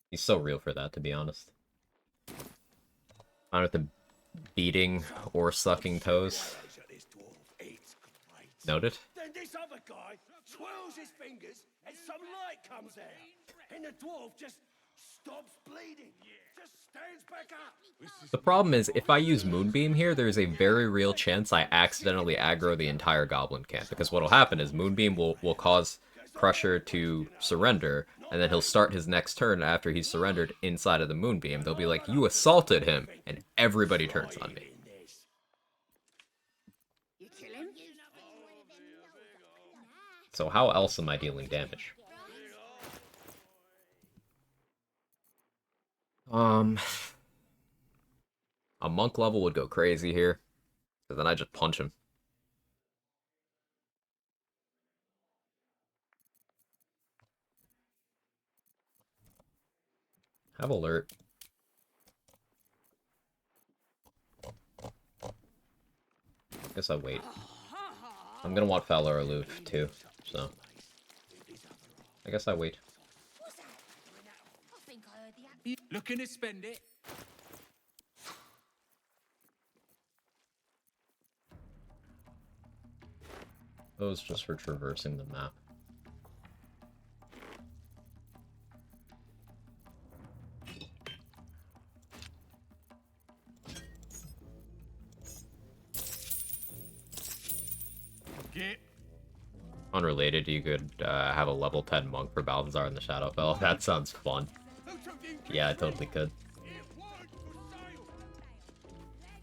He's so real for that, to be honest. I don't have to beating or sucking toes. Noted.
Then this other guy twirls his fingers and some light comes out. And the dwarf just stops bleeding. Just stands back up.
The problem is, if I use Moonbeam here, there's a very real chance I accidentally aggro the entire Goblin camp. Because what'll happen is Moonbeam will cause Crusher to surrender, and then he'll start his next turn after he's surrendered inside of the Moonbeam. They'll be like, you assaulted him, and everybody turns on me. So how else am I dealing damage? A monk level would go crazy here, because then I just punch him. Have alert. Guess I wait. I'm gonna want Fowler aloof too, so I guess I wait.
Looking to spend it?
Those just for traversing the map.
Get.
Unrelated, you could have a level 10 monk for Balthazar and the Shadowfell. That sounds fun. Yeah, I totally could.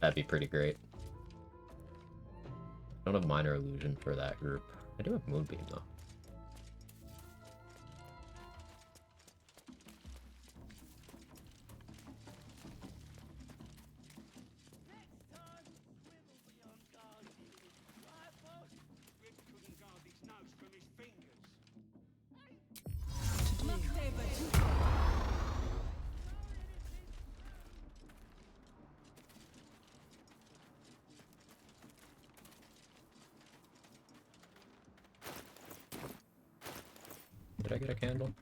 That'd be pretty great. I don't have Minor Illusion for that group. I do have Moonbeam, though. Did I get a candle?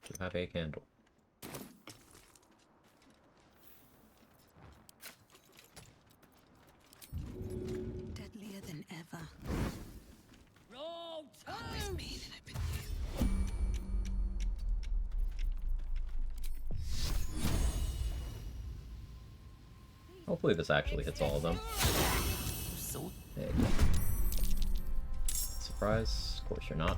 To have a candle.
Deadlier than ever.
Roll two.
With me that I've been
Hopefully this actually hits all of them. There you go. Surprise. Of course you're not.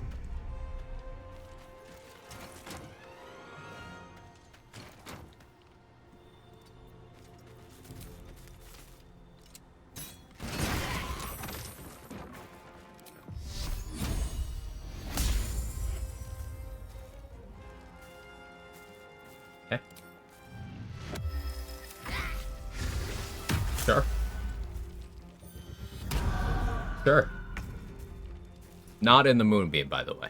Okay. Sure. Sure. Not in the Moonbeam, by the way.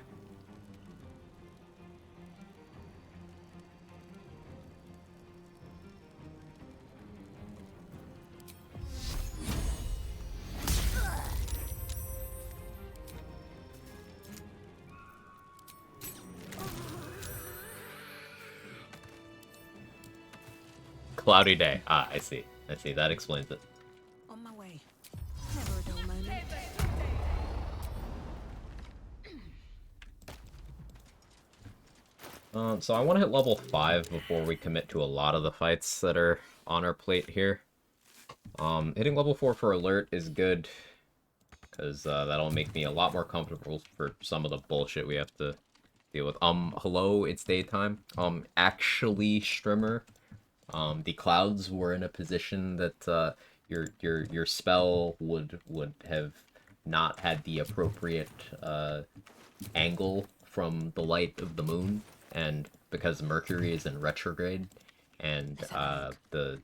Cloudy day. Ah, I see. I see. That explains it.
On my way. Never a dull moment.
So I want to hit level 5 before we commit to a lot of the fights that are on our plate here. Hitting level 4 for alert is good, because that'll make me a lot more comfortable for some of the bullshit we have to deal with. Hello, it's daytime. Actually, Strimmer, the clouds were in a position that your spell would have not had the appropriate angle from the light of the moon, and because Mercury is in retrograde, and the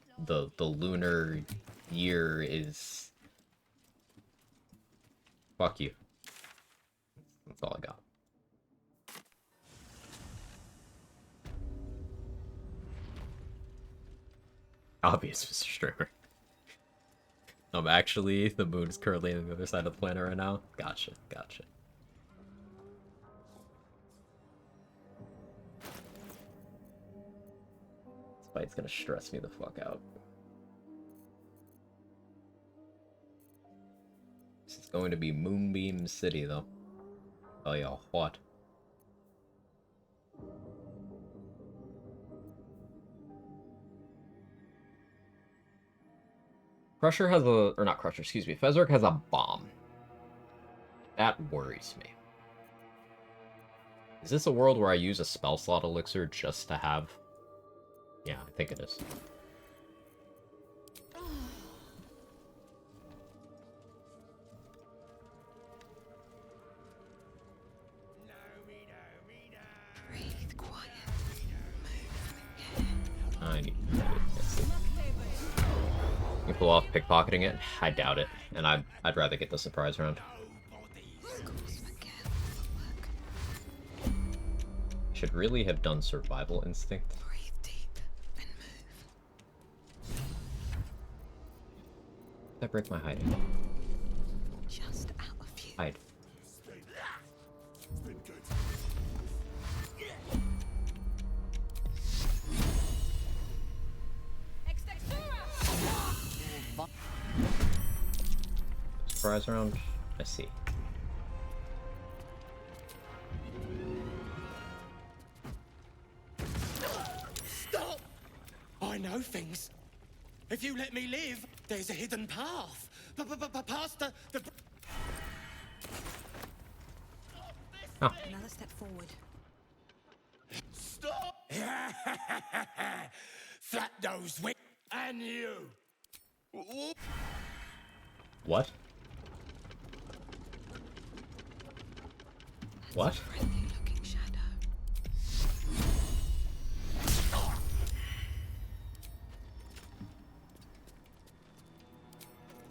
lunar year is... Fuck you. That's all I got. Obvious, Mr. Strimmer. Actually, the moon is currently on the other side of the planet right now. Gotcha, gotcha. This fight's gonna stress me the fuck out. This is going to be Moonbeam City, though. Oh yeah, what? Crusher has a... or not Crusher, excuse me. Fezzik has a bomb. That worries me. Is this a world where I use a spell slot elixir just to have... Yeah, I think it is.
Breathe quiet.
I need to you pull off pickpocketing it? I doubt it. And I'd rather get the surprise round. Should really have done survival instinct.
Breathe deep and move.
Did I break my hiding?
Just out of view.
Hide. Surprise round? I see.
Stop! I know things. If you let me live, there's a hidden path. Past the...
Oh.
Another step forward.
Stop! Flat nose wit and you.
What? What?
Friendly-looking shadow.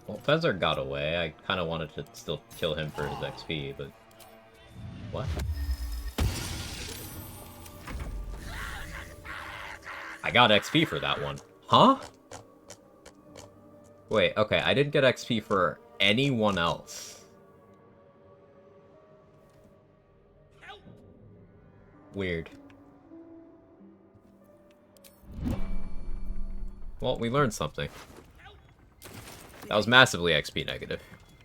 Well, Fezzik got away. I kind of wanted to still kill him for his XP, but... What? I got XP for that one. Huh? Wait, okay, I didn't get XP for anyone else. Weird. Well, we learned something. That was massively XP negative.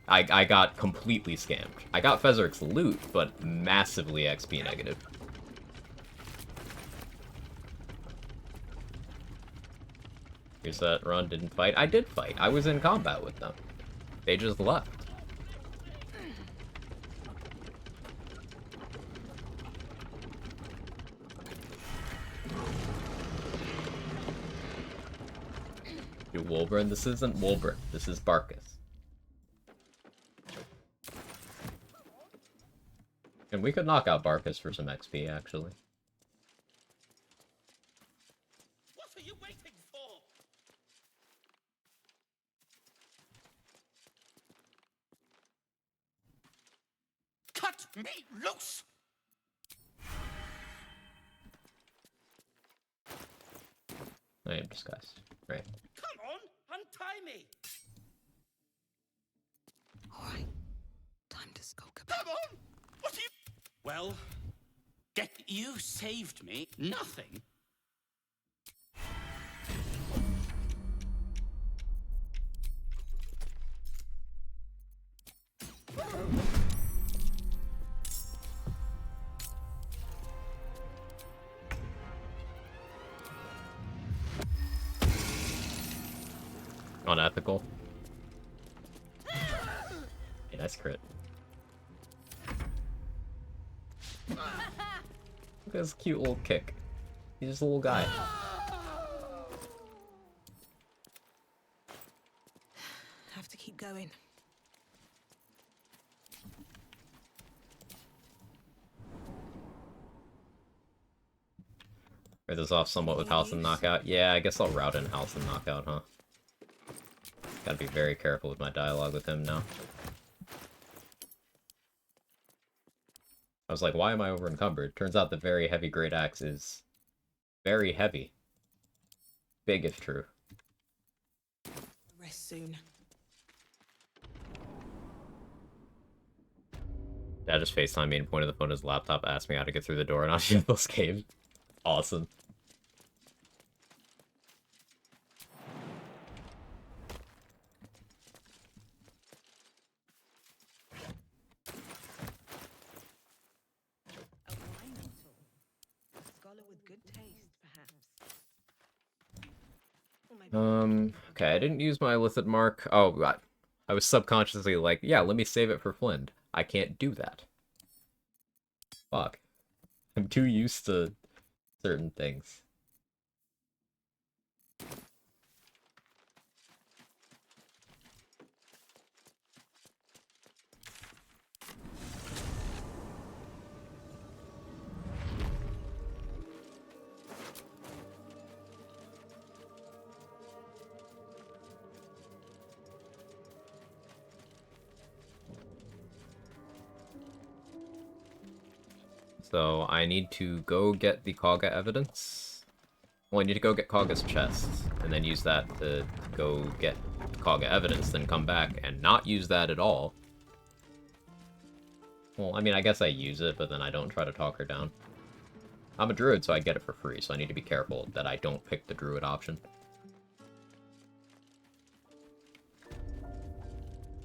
I got completely scammed. I got Fezzik's loot, but massively XP negative. Here's that run, didn't fight. I did fight. I was in combat with them. They just left. Dude, Wolverine, this isn't Wolverine. This is Barkus. And we could knock out Barkus for some XP, actually.
What are you waiting for? Cut me loose!
I am disgusted. Right.
Come on, untie me!
Alright. Time to skulk a bit.
Come on! What are you... Well, you saved me. Nothing.
unethical. Hey, nice crit. Look at this cute little kick. He's just a little guy.
Have to keep going.
Write this off somewhat with House and Knockout. Yeah, I guess I'll route in House and Knockout, huh? Gotta be very careful with my dialogue with him now. I was like, why am I over encumbered? Turns out the very heavy great axe is very heavy. Big if true.
Rest soon.
Dad just FaceTime me and pointed the phone at his laptop, asked me how to get through the door and out of this cave. Awesome. Okay, I didn't use my illicit mark. Oh, I was subconsciously like, yeah, let me save it for Flynn. I can't do that. Fuck. I'm too used to certain things. So I need to go get the Kaga evidence. Well, I need to go get Kaga's chest, and then use that to go get Kaga evidence, then come back and not use that at all. Well, I mean, I guess I use it, but then I don't try to talk her down. I'm a druid, so I get it for free, so I need to be careful that I don't pick the druid option.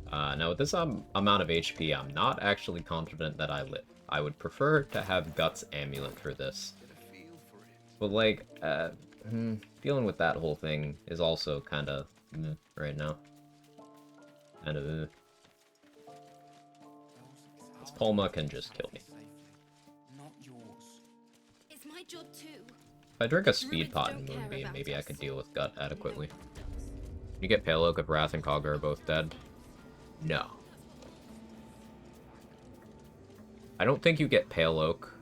Now with this amount of HP, I'm not actually confident that I live. I would prefer to have Guts Amulet for this. But like, dealing with that whole thing is also kind of right now. Kind of. This Palma can just kill me.
It's my job too.
If I drink a speed pot in Moonbeam, maybe I could deal with Gut adequately. You get Pale Oak if Wrath and Kaga are both dead? No. I don't think you get Pale Oak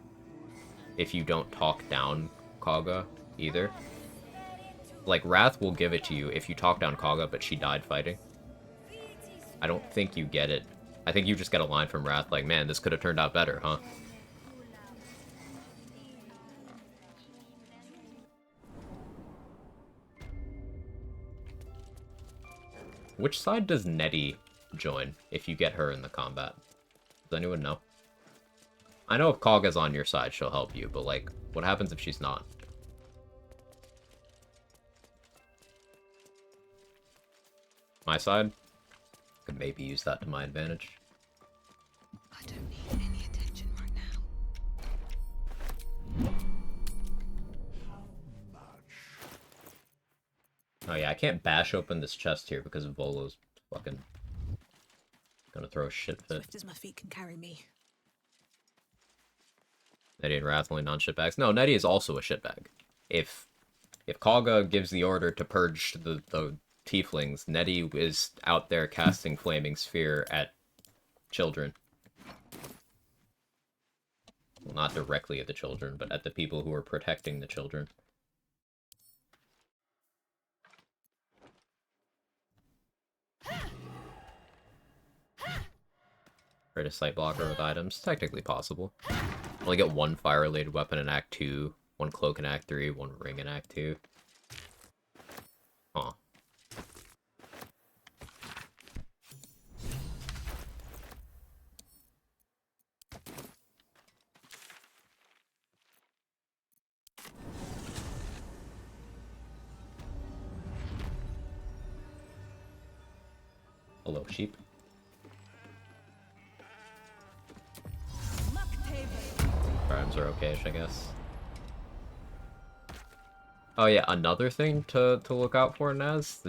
if you don't talk down Kaga, either. Like, Wrath will give it to you if you talk down Kaga, but she died fighting. I don't think you get it. I think you just get a line from Wrath like, man, this could have turned out better, huh? Which side does Nettie join if you get her in the combat? Does anyone know? I know if Kaga's on your side, she'll help you, but like, what happens if she's not? My side? Could maybe use that to my advantage.
I don't need any attention right now.
Oh yeah, I can't bash open this chest here because Volo's fucking gonna throw a shit fit.
Swift as my feet can carry me.
Nettie and Wrath only non-shitbags. No, Nettie is also a shitbag. If Kaga gives the order to purge the tieflings, Nettie is out there casting Flaming Sphere at children. Well, not directly at the children, but at the people who are protecting the children. Create a sight blocker with items. Technically possible. Only get one fire-related weapon in Act 2, one cloak in Act 3, one ring in Act 2. Huh. Hello, sheep. Crimes are okay-ish, I guess. Oh yeah, another thing to look out for in Naz,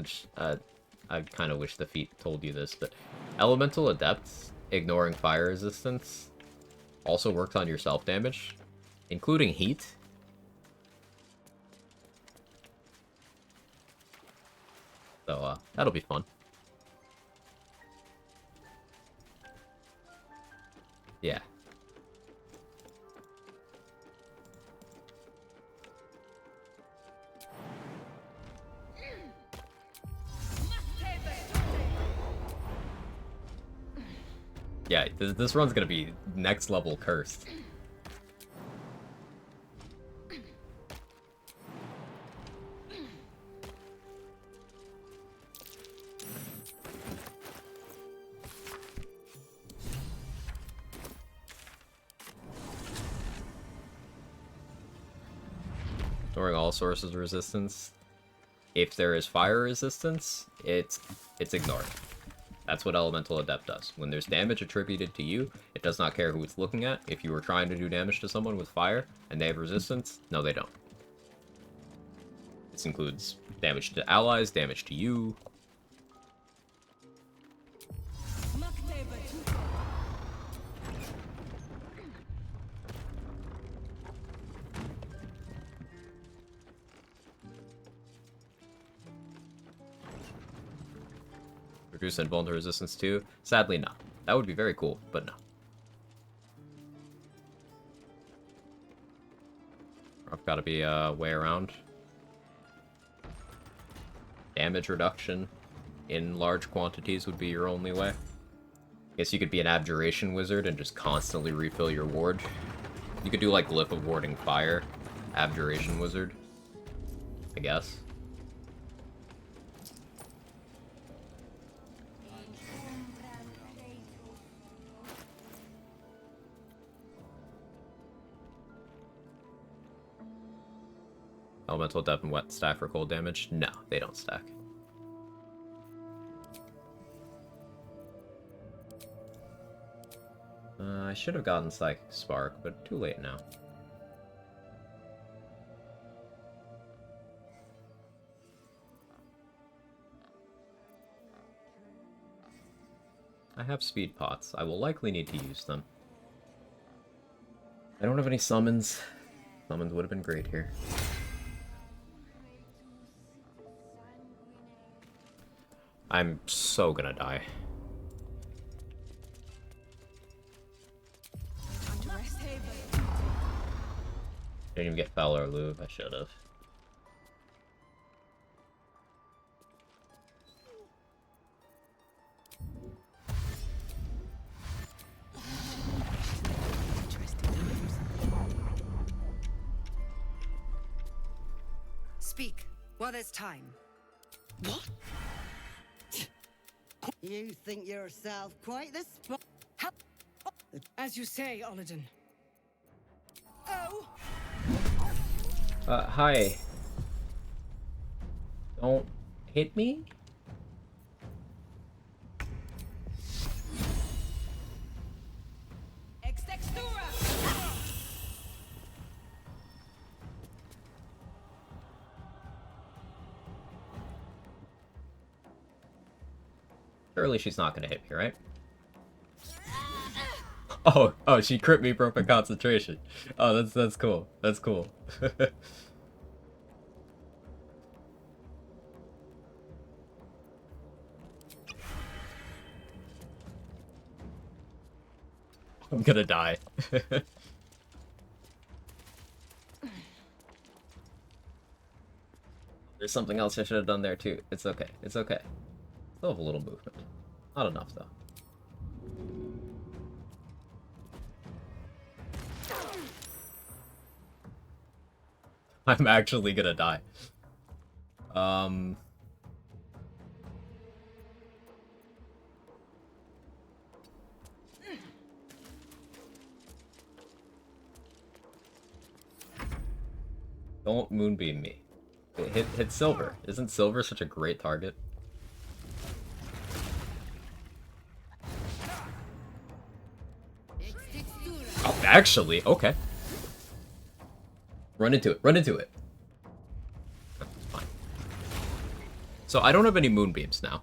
I kind of wish the feat told you this, but Elemental Adepts, ignoring fire resistance, also works on your self-damage, including heat. So, that'll be fun. Yeah. Yeah, this run's gonna be next level cursed. Ignoring all sources of resistance. If there is fire resistance, it's ignored. That's what Elemental Adept does. When there's damage attributed to you, it does not care who it's looking at. If you were trying to do damage to someone with fire, and they have resistance, no they don't. This includes damage to allies, damage to you. Reduce invulnerable resistance too? Sadly, no. That would be very cool, but no. I've got to be a way around. Damage reduction in large quantities would be your only way. Guess you could be an Abjuration Wizard and just constantly refill your ward. You could do like Glyph of Warding Fire, Abjuration Wizard, I guess. Elemental Adept and Wet stack for cold damage? No, they don't stack. I should have gotten Psychic Spark, but too late now. I have speed pots. I will likely need to use them. I don't have any summons. Summons would have been great here. I'm so gonna die. Didn't even get Fowler Lube. I should have.
Speak while there's time. What?
You think yourself quite the spot.
As you say, Olladin. Oh!
Hi. Don't hit me? Surely she's not gonna hit me, right? Oh, she crit me, broke my concentration. Oh, that's cool. That's cool. I'm gonna die. There's something else I should have done there too. It's okay. It's okay. Still have a little movement. Not enough though. I'm actually gonna die. Don't moonbeam me. Hit silver. Isn't silver such a great target? Oh, actually, okay. Run into it. Run into it. Fine. So I don't have any moonbeams now.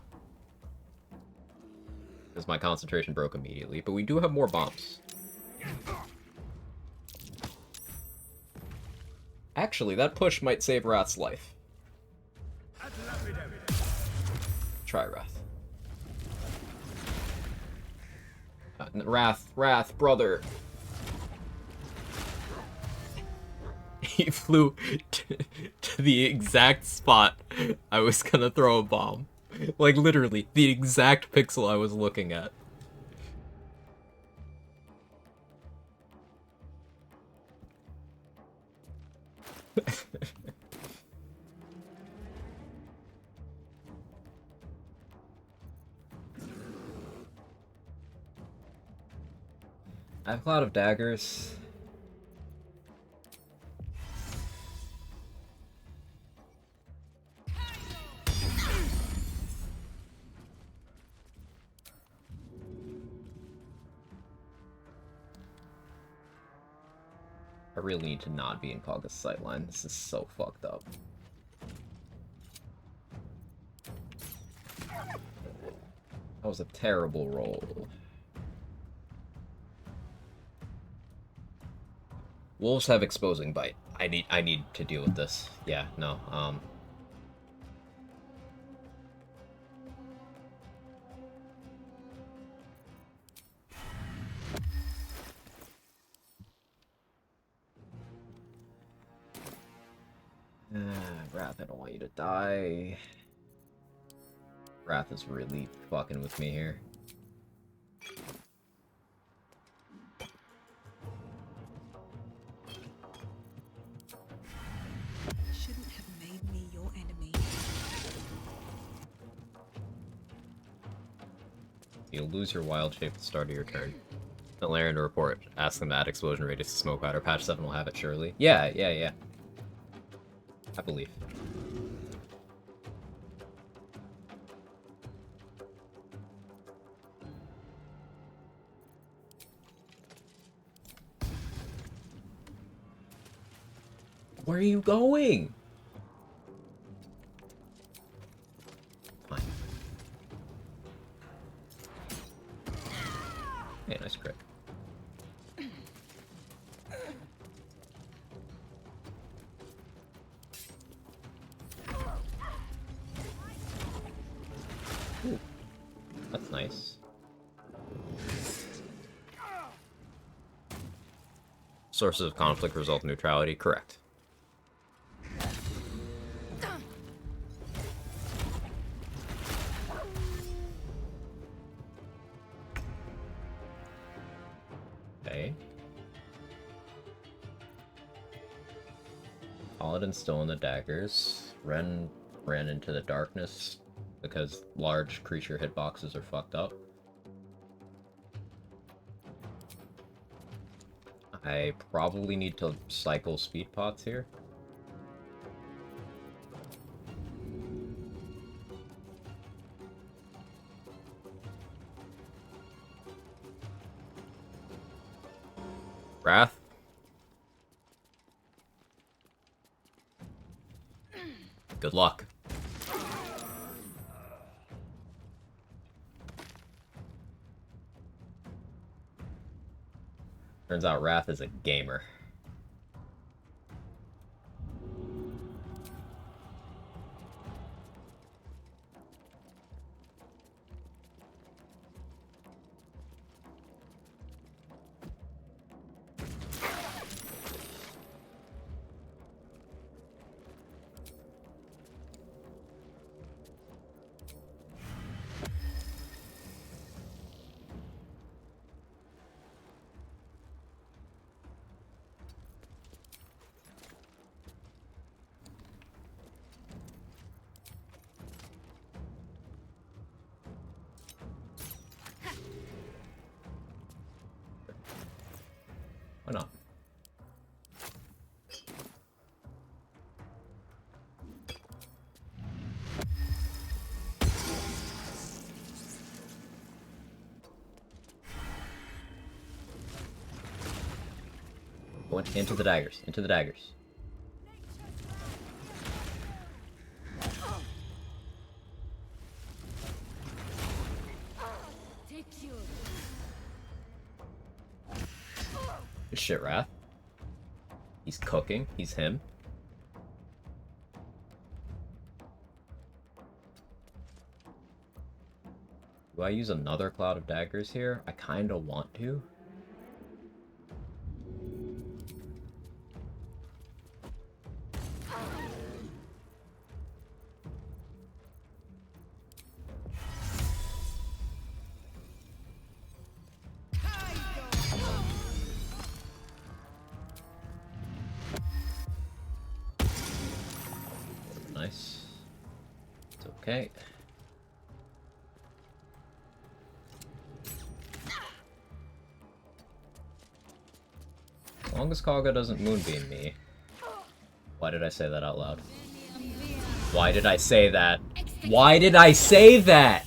Because my concentration broke immediately, but we do have more bombs. Actually, that push might save Wrath's life. Try Wrath. Wrath, brother. He flew to the exact spot I was gonna throw a bomb. Like, literally, the exact pixel I was looking at. I have a lot of daggers. I really need to not be in Quag's sightline. This is so fucked up. That was a terrible roll. Wolves have exposing bite. I need to deal with this. Yeah, no. Wrath, I don't want you to die. Wrath is really fucking with me here.
Shouldn't have made me your enemy.
You'll lose your wild shape at the start of your turn. Tell Laren to report. Ask them to add explosion radius to smoke powder. Patch 7 will have it, surely. Yeah. I believe. Where are you going? Fine. Hey, nice crit. Ooh, that's nice. Sources of conflict result in neutrality, correct. Okay. Paladin's still in the daggers. Ren ran into the darkness because large creature hitboxes are fucked up. I probably need to cycle speed pots here. Wrath? Good luck. Turns out Wrath is a gamer. Why not? Go into the daggers. Into the daggers. Good shit, Wrath. He's cooking. He's him. Do I use another Cloud of Daggers here? I kinda want to. Nice. It's okay. As long as Kaga doesn't moonbeam me. Why did I say that out loud? Why did I say that? Why did I say that?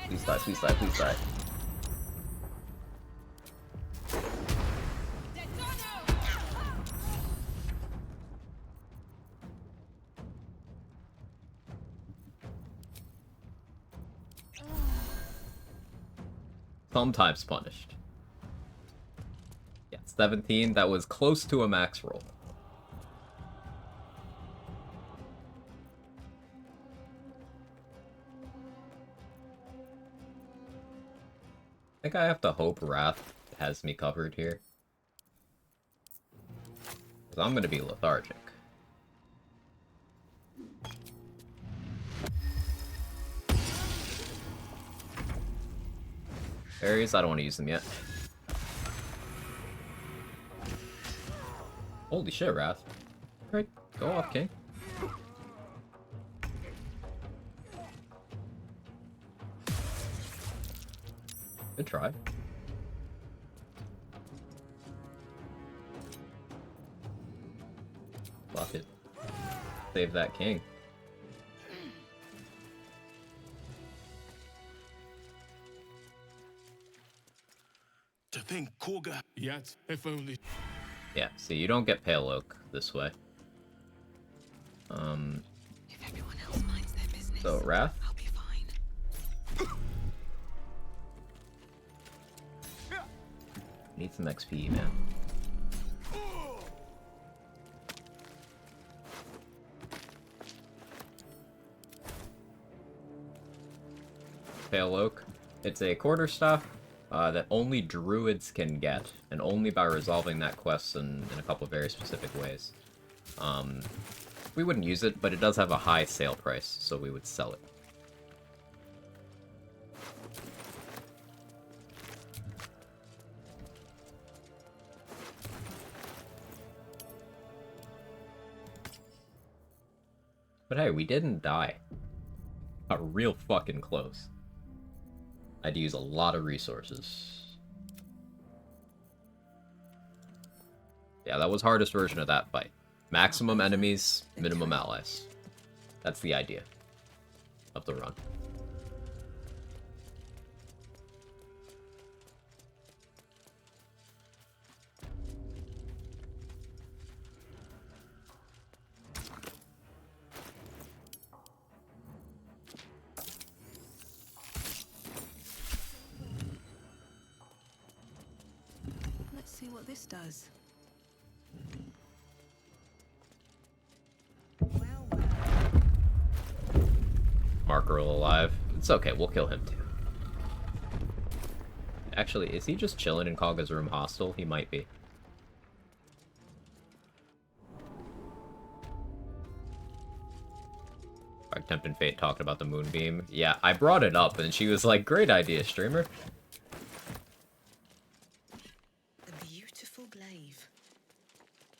Please die, please die, please die. Sometimes punished. Yeah, 17, that was close to a max roll. I think I have to hope Wrath has me covered here. Because I'm going to be lethargic. Berries, I don't want to use them yet. Holy shit, Wrath. Alright, go off, King. Good try. Fuck it. Save that king.
To think Koga. Yet, if only.
Yeah, see, you don't get Pale Oak this way.
If everyone else minds their business,
So, Wrath?
I'll be fine.
Need some XP, man. Pale Oak. It's a quarterstaff that only druids can get, and only by resolving that quest in a couple of very specific ways. We wouldn't use it, but it does have a high sale price, so we would sell it. But hey, we didn't die. Got real fucking close. I had to use a lot of resources. Yeah, that was hardest version of that fight. Maximum enemies, minimum allies. That's the idea of the run.
Let's see what this does.
Marker alive. It's okay, we'll kill him too. Actually, is he just chilling in Kaga's room hostile? He might be. Alright, Tempting Fate talked about the moonbeam. Yeah, I brought it up and she was like, great idea, streamer.
A beautiful glaive.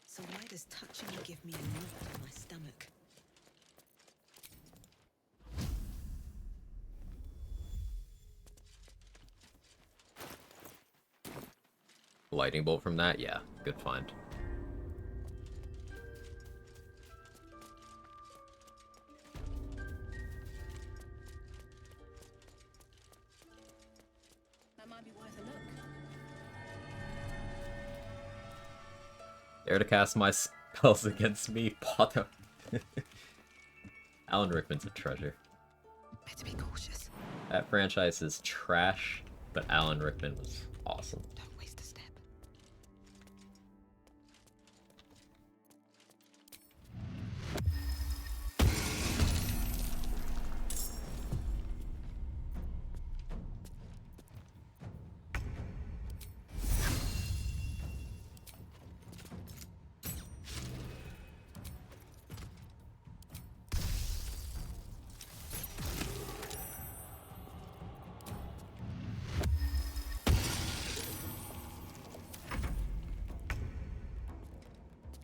So why does touching it give me a knot in my stomach?
Lightning bolt from that? Yeah, good find.
be worth a look.
Dare to cast my spells against me, Potter. Alan Rickman's a treasure.
Better be cautious.
That franchise is trash, but Alan Rickman was awesome.
Don't waste a step.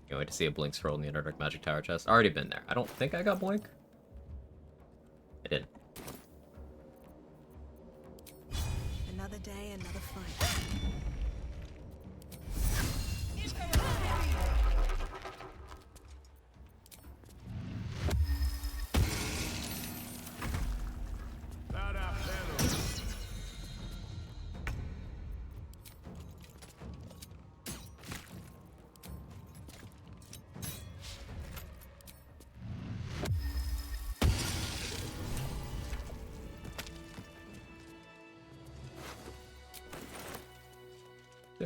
Can't wait to see a Blink scroll in the Underdark Magic Tower chest. Already been there. I don't think I got Blink. I didn't.
Another day, another fight.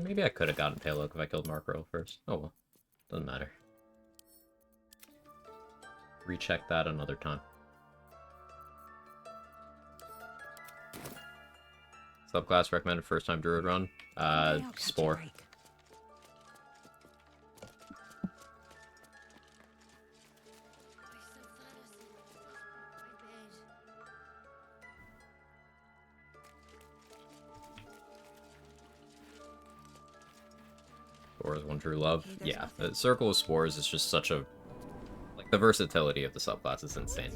Maybe I could have gotten Payload if I killed Mark Earl first. Oh well. Doesn't matter. Recheck that another time. Subclass recommended first time Druid run. Spore. Spores, one true love. Yeah, the Circle of Spores is just such a... Like, the versatility of the subclass is insane.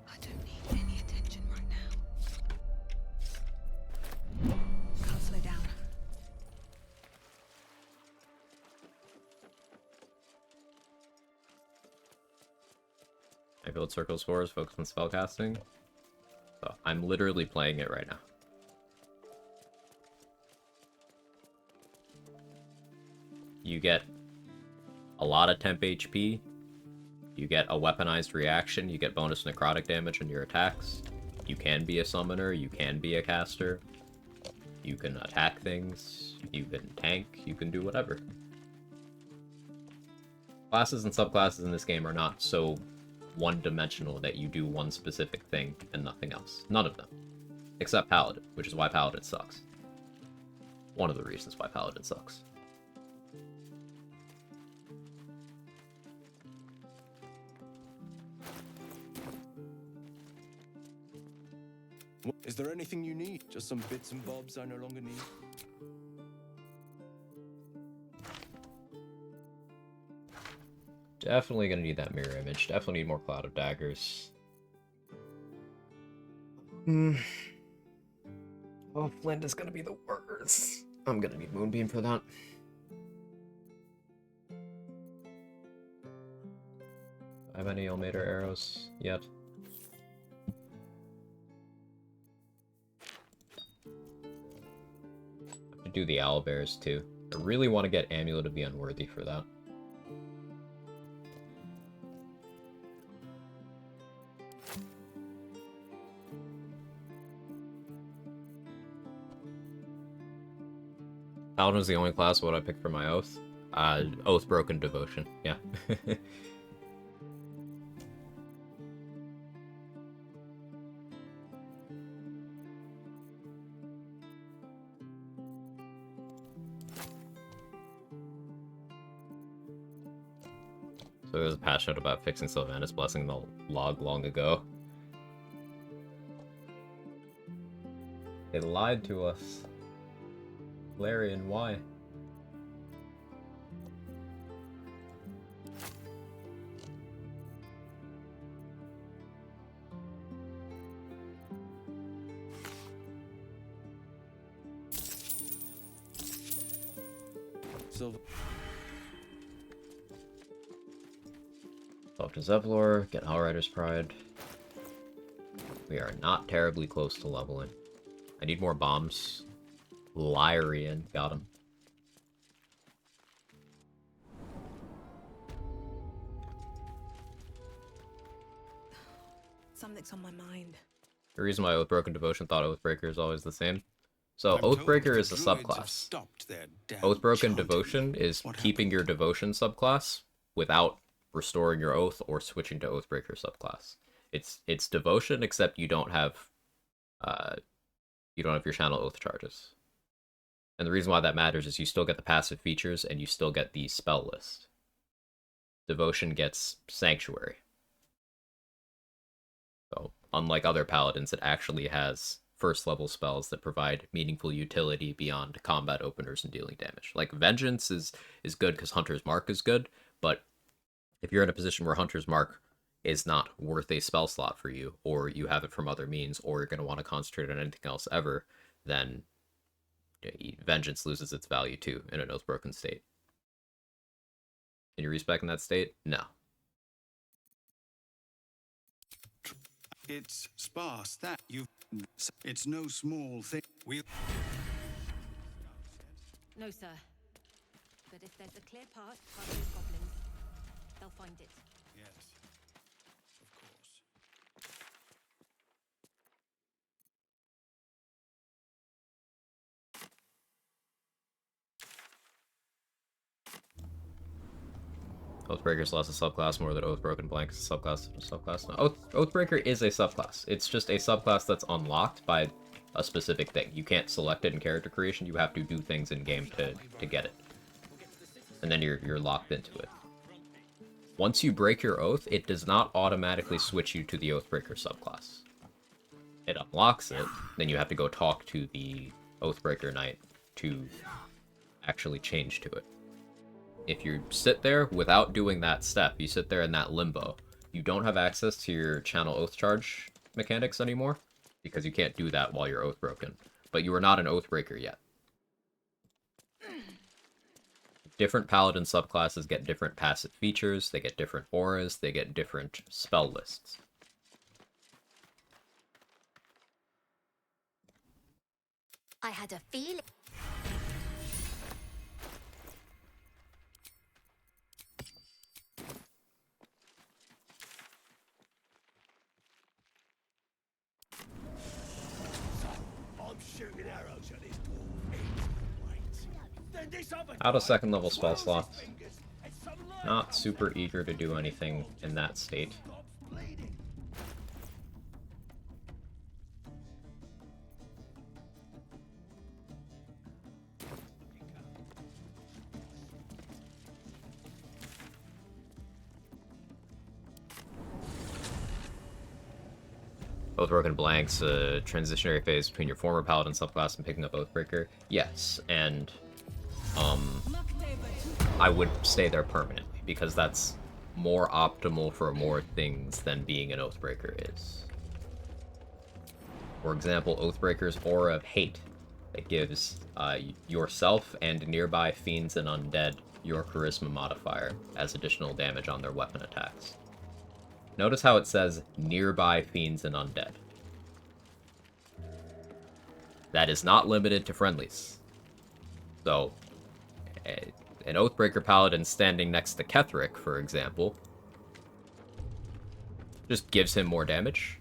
I don't need any attention right now. Can't slow down.
I build Circle of Spores, focus on spellcasting. So I'm literally playing it right now. You get a lot of temp HP. You get a weaponized reaction. You get bonus necrotic damage on your attacks. You can be a summoner. You can be a caster. You can attack things. You can tank. You can do whatever. Classes and subclasses in this game are not so one-dimensional that you do one specific thing and nothing else. None of them. Except Paladin, which is why Paladin sucks. One of the reasons why Paladin sucks.
Is there anything you need? Just some bits and bobs I no longer need?
Definitely gonna need that mirror image. Definitely need more Cloud of Daggers. Oh, Flint is gonna be the worst. I'm gonna need Moonbeam for that. Do I have any Elmater arrows yet? I have to do the Owlbears too. I really want to get Amulet of the Unworthy for that. Paladin was the only class. What I picked for my Oath? Oath, Broken Devotion. Yeah. So there's a patch note about fixing Sylvanas Blessing the log long ago. They lied to us. Larian, why?
silver.
Talk to Zevlor, get Hellrider's Pride. We are not terribly close to leveling. I need more bombs. Lyrian, got him.
Something's on my mind.
The reason why Oathbroken Devotion thought Oathbreaker is always the same. So
I'm told
Oathbreaker
the
is a
druids have
subclass.
stopped their damn
Oathbroken
chanting.
Devotion is keeping your Devotion subclass without restoring your Oath or switching to Oathbreaker subclass. It's Devotion, except you don't have your channel Oath charges. And the reason why that matters is you still get the passive features and you still get the spell list. Devotion gets Sanctuary. So, unlike other paladins, it actually has first level spells that provide meaningful utility beyond combat openers and dealing damage. Like Vengeance is good because Hunter's Mark is good, but if you're in a position where Hunter's Mark is not worth a spell slot for you, or you have it from other means, or you're going to want to concentrate on anything else ever, then Vengeance loses its value too in an Oathbroken state. Can you respec in that state? No.
It's sparse that you. It's no small thing. We.
No, sir. But if there's a clear path past those goblins, they'll find it.
Yes. Of course.
Oathbreaker's lost a subclass more than Oathbroken Blank is a subclass. No, Oathbreaker is a subclass. It's just a subclass that's unlocked by a specific thing. You can't select it in character creation. You have to do things in game to get it, and then you're locked into it. Once you break your Oath, it does not automatically switch you to the Oathbreaker subclass. It unlocks it, then you have to go talk to the Oathbreaker Knight to actually change to it. If you sit there without doing that step, you sit there in that limbo, you don't have access to your channel Oath charge mechanics anymore, because you can't do that while you're Oathbroken. But you are not an Oathbreaker yet. Different Paladin subclasses get different passive features, they get different auras, they get different spell lists.
I had a feeling.
I'm shooting arrows at this dwarf. Then this other
Out of
guy
second level spell
swirls his
slots.
fingers and some light
Not super eager to do anything in that state.
bleeding.
Oathbroken Blanks, a transitionary phase between your former Paladin subclass and picking up Oathbreaker. Yes, and I would stay there permanently, because that's more optimal for more things than being an Oathbreaker is. For example, Oathbreaker's Aura of Hate, that gives yourself and nearby fiends and undead your Charisma modifier as additional damage on their weapon attacks. Notice how it says nearby fiends and undead. That is not limited to friendlies. So, an Oathbreaker Paladin standing next to Ketheric, for example, just gives him more damage.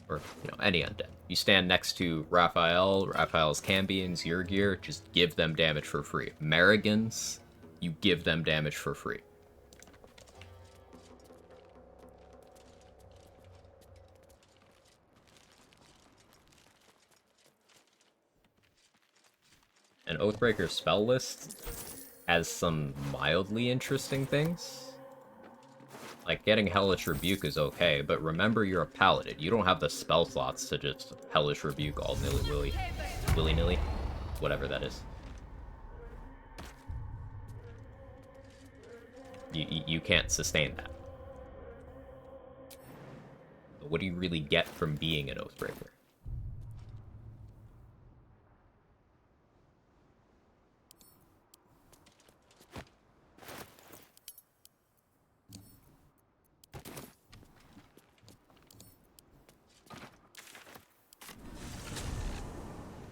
Or, any undead. You stand next to Raphael's Cambions, Yrgir, just give them damage for free. Marigans, you give them damage for free. An Oathbreaker spell list has some mildly interesting things. Like, getting Hellish Rebuke is okay, but remember you're a Paladin. You don't have the spell slots to just Hellish Rebuke all willy-nilly. Whatever that is. You can't sustain that. But what do you really get from being an Oathbreaker?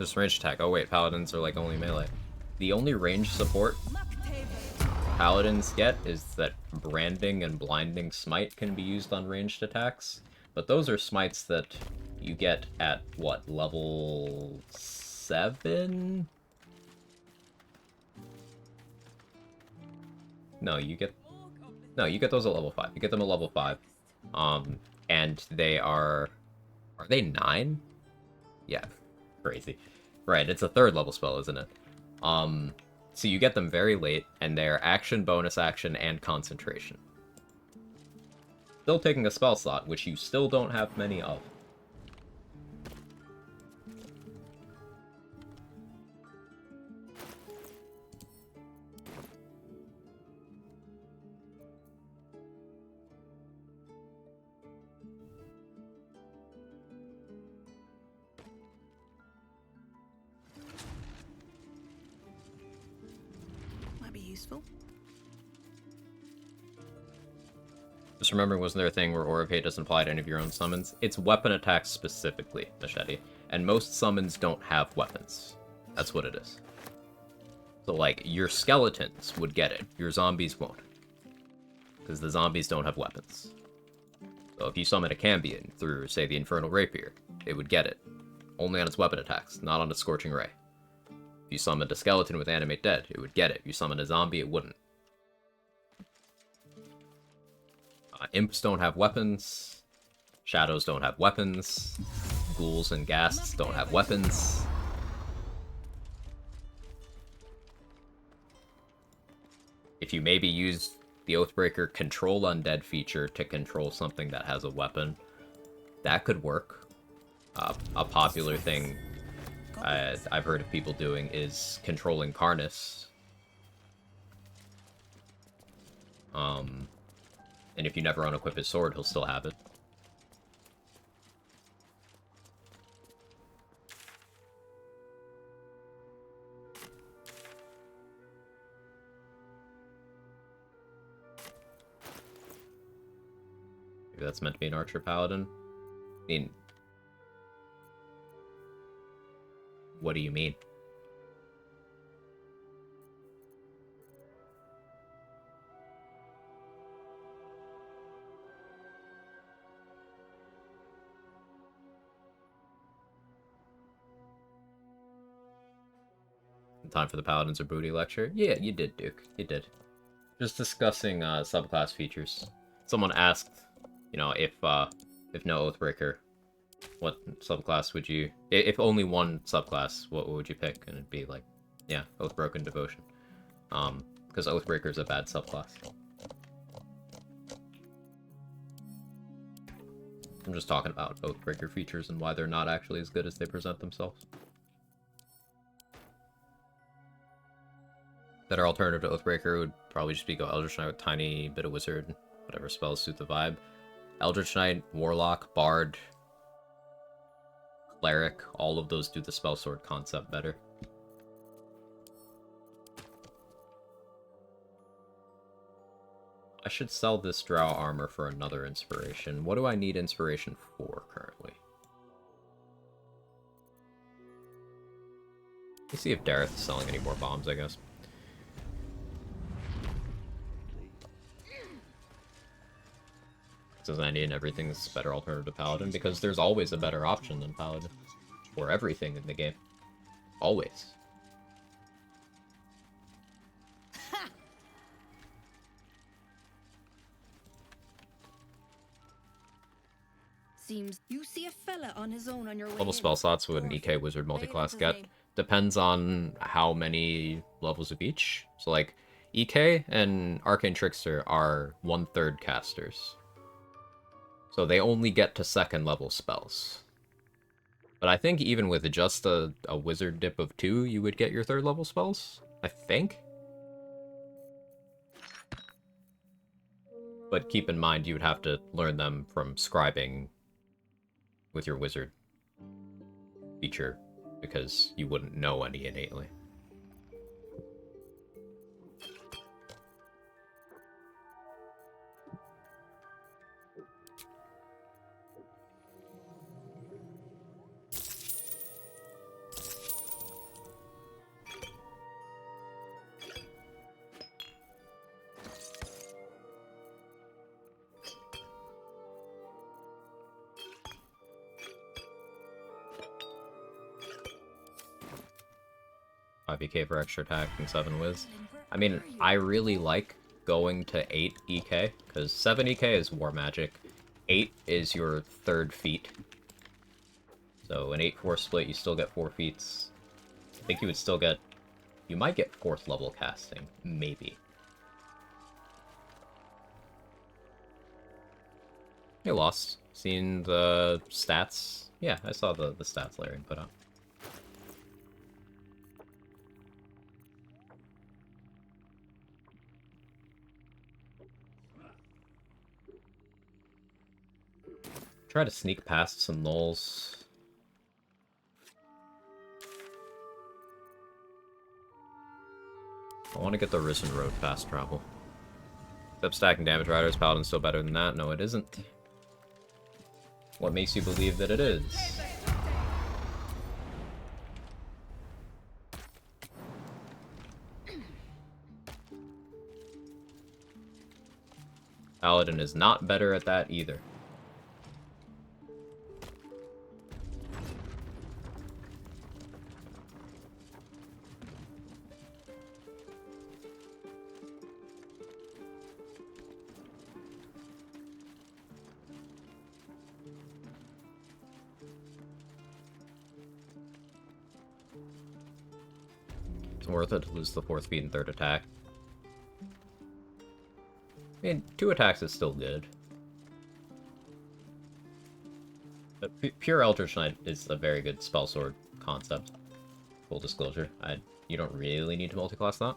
Just range attack. Oh wait, paladins are like only melee. The only range support paladins get is that branding and blinding smite can be used on ranged attacks, but those are smites that you get at what, level 7? No, you get those at level 5. You get them at level 5. And they are they 9? Yeah, crazy. Right, it's a 3rd level spell, isn't it? So you get them very late, and they're action, bonus action, and concentration. Still taking a spell slot, which you still don't have many of.
Might be useful.
Just remember, wasn't there a thing where Aura of Hate doesn't apply to any of your own summons? It's weapon attacks specifically, Machete. And most summons don't have weapons. That's what it is. So, like, your skeletons would get it. Your zombies won't. Because the zombies don't have weapons. So if you summon a Cambion through, say, the Infernal Rapier, it would get it. Only on its weapon attacks, not on its Scorching Ray. If you summoned a skeleton with Animate Dead, it would get it. If you summoned a zombie, it wouldn't. Imps don't have weapons. Shadows don't have weapons. Ghouls and ghasts don't have weapons. If you maybe use the Oathbreaker Control Undead feature to control something that has a weapon, that could work. A popular thing I've heard of people doing is controlling Karnus. And if you never unequip his sword, he'll still have it. Maybe that's meant to be an archer paladin. I mean, what do you mean? Time for the Paladins or Booty lecture? Yeah, you did, Duke. You did. Just discussing subclass features. Someone asked, you know, if no Oathbreaker, what subclass would you... If only one subclass, what would you pick? And it'd be like, yeah, Oathbroken Devotion. Because Oathbreaker is a bad subclass. I'm just talking about Oathbreaker features and why they're not actually as good as they present themselves. Better alternative to Oathbreaker would probably just be go Eldritch Knight with tiny bit of Wizard, whatever spells suit the vibe. Eldritch Knight, Warlock, Bard, Cleric, all of those do the spell sword concept better. I should sell this Drow armor for another inspiration. What do I need inspiration for currently? Let's see if Dareth is selling any more bombs, I guess. Says I need everything's better alternative to Paladin, because there's always a better option than Paladin. For everything in the game. Always.
Seems you see a fella on his own on your way.
Level spell slots would an EK Wizard multiclass get? Depends on how many levels of each. So like, EK and Arcane Trickster are 1/3 casters. So they only get to 2nd level spells. But I think even with just a wizard dip of 2, you would get your 3rd level spells. I think. But keep in mind, you would have to learn them from scribing with your wizard feature, because you wouldn't know any innately. EK for extra attack and 7 whiz. I mean, I really like going to 8 EK, because 7 EK is war magic, 8 is your third feat. So an 8-4 split, you still get 4 feats. I think you would still get... You might get 4th level casting, maybe. You lost. Seen the stats? Yeah, I saw the stats Larian put out. Try to sneak past some nulls. I want to get the Risen Road fast travel. Except stacking damage riders, Paladin's still better than that. No, it isn't. What makes you believe that it is? Paladin is not better at that either. It's worth it to lose the 4th feat and 3rd attack. I mean, 2 attacks is still good. But Pure Eldritch Knight is a very good spell sword concept. Full disclosure. You don't really need to multiclass that.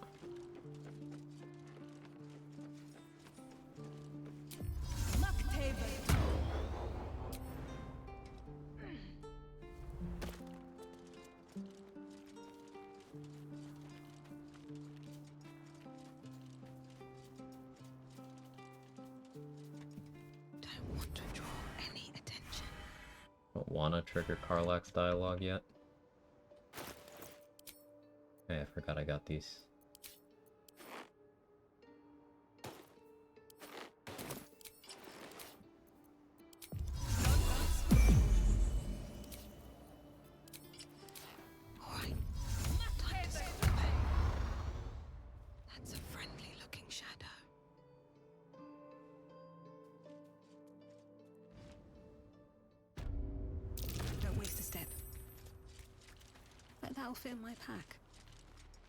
Don't wanna trigger Karlach's dialogue yet. Hey, I forgot I got these.
That's a friendly-looking shadow. Don't waste a step. But that'll fill my pack.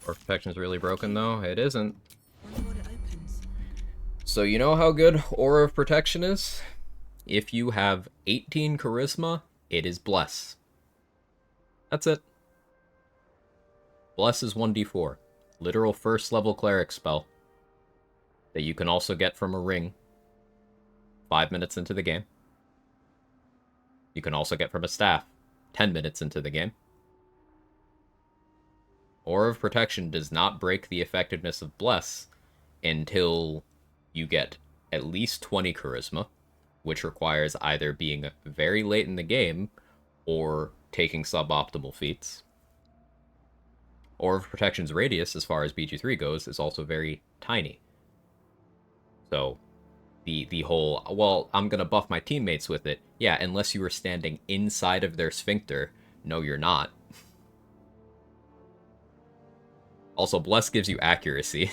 Or Protection is really broken though? It isn't.
Wonder what it opens.
So you know how good Aura of Protection is? If you have 18 Charisma, it is Bless. That's it. Bless is 1d4. Literal first level cleric spell. That you can also get from a ring 5 minutes into the game. You can also get from a staff 10 minutes into the game. Aura of Protection does not break the effectiveness of Bless until you get at least 20 Charisma, which requires either being very late in the game or taking suboptimal feats. Aura of Protection's radius, as far as BG3 goes, is also very tiny. So, the whole, well, I'm gonna buff my teammates with it. Yeah, unless you were standing inside of their sphincter. No, you're not. Also, Bless gives you accuracy.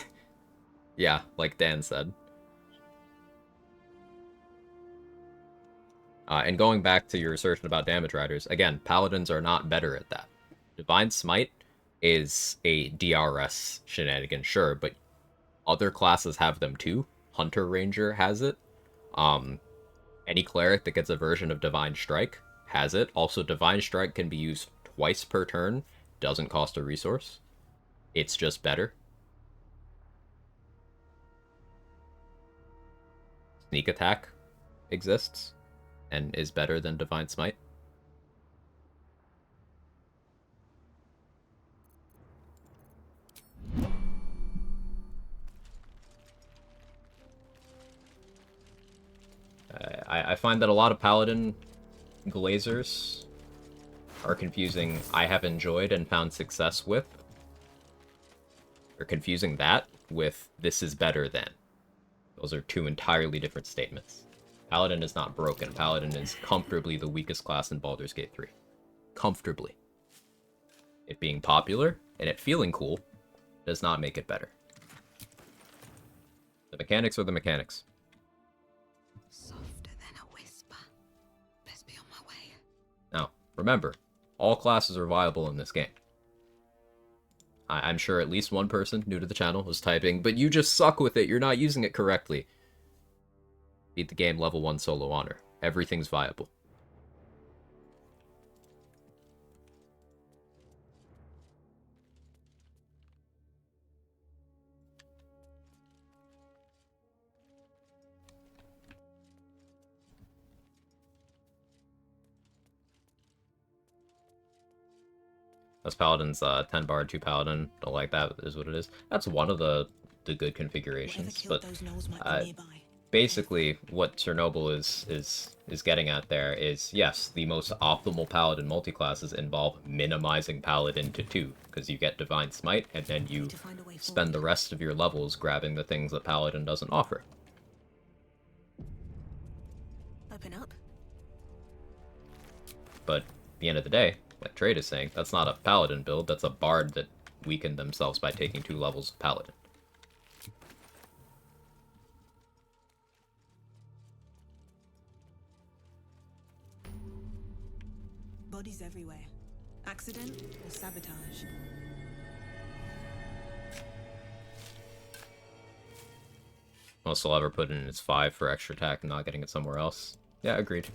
Yeah, like Dan said. And going back to your assertion about damage riders, again, Paladins are not better at that. Divine Smite is a DRS shenanigan, sure, but other classes have them too. Hunter Ranger has it. Any cleric that gets a version of Divine Strike has it. Also, Divine Strike can be used twice per turn. Doesn't cost a resource. It's just better. Sneak Attack exists and is better than Divine Smite. I find that a lot of Paladin glazers are confusing I have enjoyed and found success with. They're confusing that with this is better than. Those are two entirely different statements. Paladin is not broken. Paladin is comfortably the weakest class in Baldur's Gate 3. Comfortably. It being popular? and it feeling cool does not make it better. The mechanics are the mechanics.
Softer than a whisper. Best be on my way.
Now, remember, all classes are viable in this game. I'm sure at least one person new to the channel was typing, but you just suck with it, you're not using it correctly. Beat the game level 1 solo honor. Everything's viable. That's Paladin's 10 bard, 2 Paladin. Don't like that, is what it is. That's one of the good configurations, but basically what Chernobyl is getting at there is, yes, the most optimal Paladin multiclasses involve minimizing Paladin to 2, because you get Divine Smite, and then you spend the rest of your levels grabbing the things that Paladin doesn't offer.
Open up.
But at the end of the day, like Trade is saying, that's not a Paladin build, that's a Bard that weakened themselves by taking 2 levels of Paladin.
Bodies everywhere. Accident or sabotage?
Most will ever put in is 5 for extra attack and not getting it somewhere else. Yeah, agreed.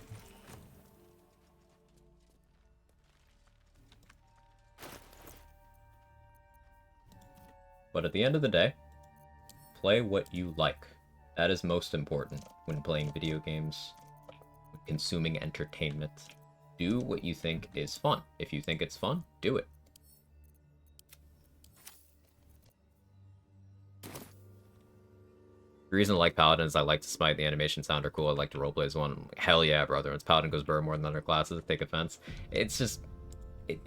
But at the end of the day, play what you like. That is most important when playing video games, when consuming entertainment. Do what you think is fun. If you think it's fun, do it. The reason I like Paladin is I like to smite, the animation sound are cool, I like to roleplay as one. Hell yeah, brother. When Paladin goes burr more than other classes, take offense. It's just,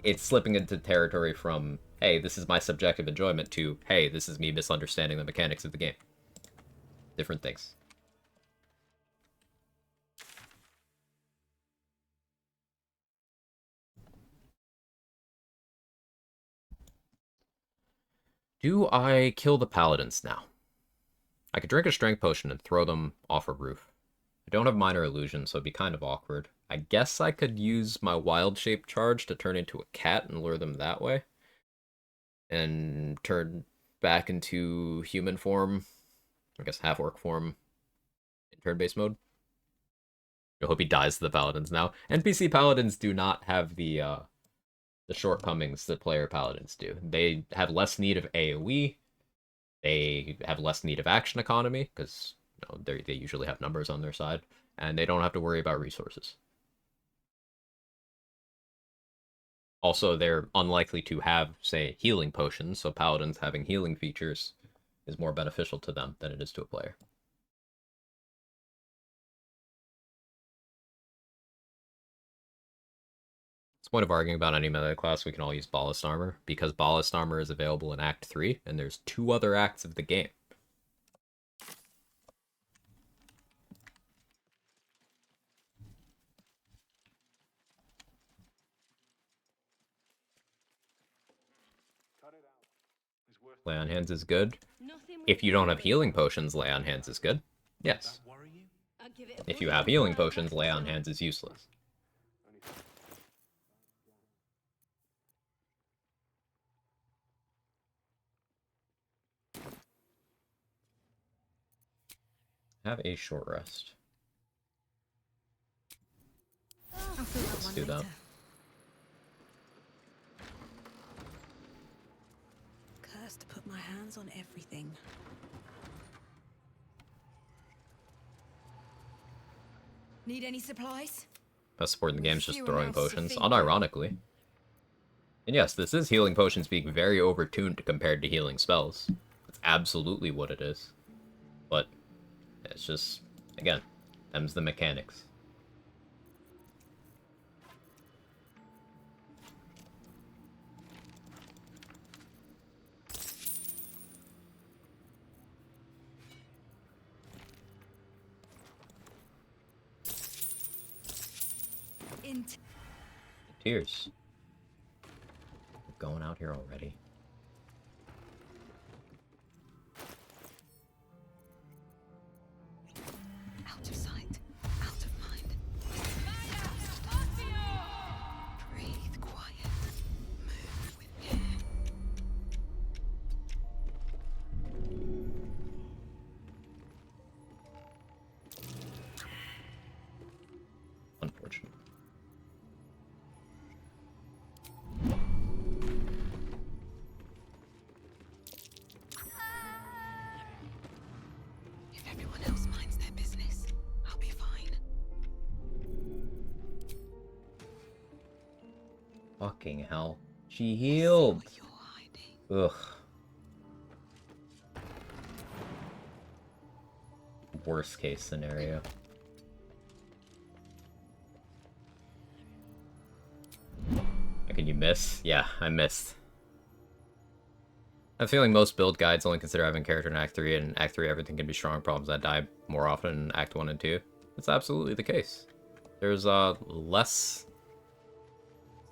it's slipping into territory from, hey, this is my subjective enjoyment, to, hey, this is me misunderstanding the mechanics of the game. Different things. Do I kill the Paladins now? I could drink a strength potion and throw them off a roof. I don't have minor illusion, so it'd be kind of awkward. I guess I could use my wild shape charge to turn into a cat and lure them that way. And turn back into human form, I guess half-orc form, in turn-based mode. I hope he dies to the Paladins now. NPC Paladins do not have the shortcomings that player Paladins do. They have less need of AoE, they have less need of action economy, because they usually have numbers on their side, and they don't have to worry about resources. Also, they're unlikely to have, say, healing potions, so Paladins having healing features is more beneficial to them than it is to a player. What's the point of arguing about any melee class? We can all use Ballast Armor, because Ballast Armor is available in Act 3, and there's 2 other acts of the game. Lay on Hands is good. If you don't have healing potions, Lay on Hands is good. Yes. If you have healing potions, Lay on Hands is useless. Have a short rest. Let's do that.
Cursed to put my hands on everything. Need any supplies?
Best support in the game is just throwing potions, unironically. And yes, this is healing potions being very overtuned compared to healing spells. That's absolutely what it is. But it's just, again, them's the mechanics. Tears. We're going out here already.
Everyone else minds their business. I'll be fine.
Fucking hell. She healed. Ugh. Worst case scenario. Can you miss? Yeah, I missed. I'm feeling most build guides only consider having character in Act 3, and in Act 3 everything can be strong problems that die more often in Act 1 and 2. That's absolutely the case. There's less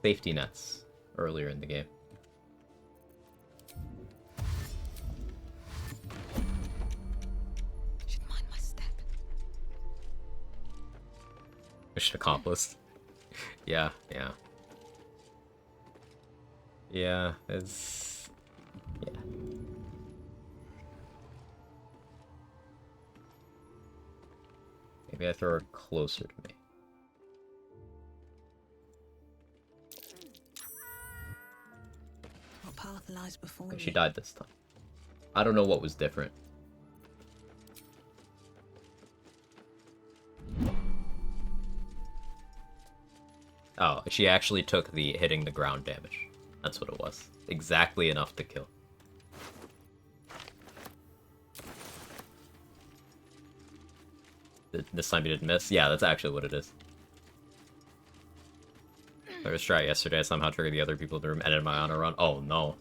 safety nets earlier in the game.
Should mind my step.
Mission accomplished. Yeah. Yeah, it's... yeah. Maybe I throw her closer to me.
What path lies before
Okay,
me?
she died this time. I don't know what was different. Oh, she actually took the hitting the ground damage. That's what it was. Exactly enough to kill. This time you didn't miss? Yeah, that's actually what it is. I was trying yesterday, I somehow triggered the other people to end my honor run. Oh no.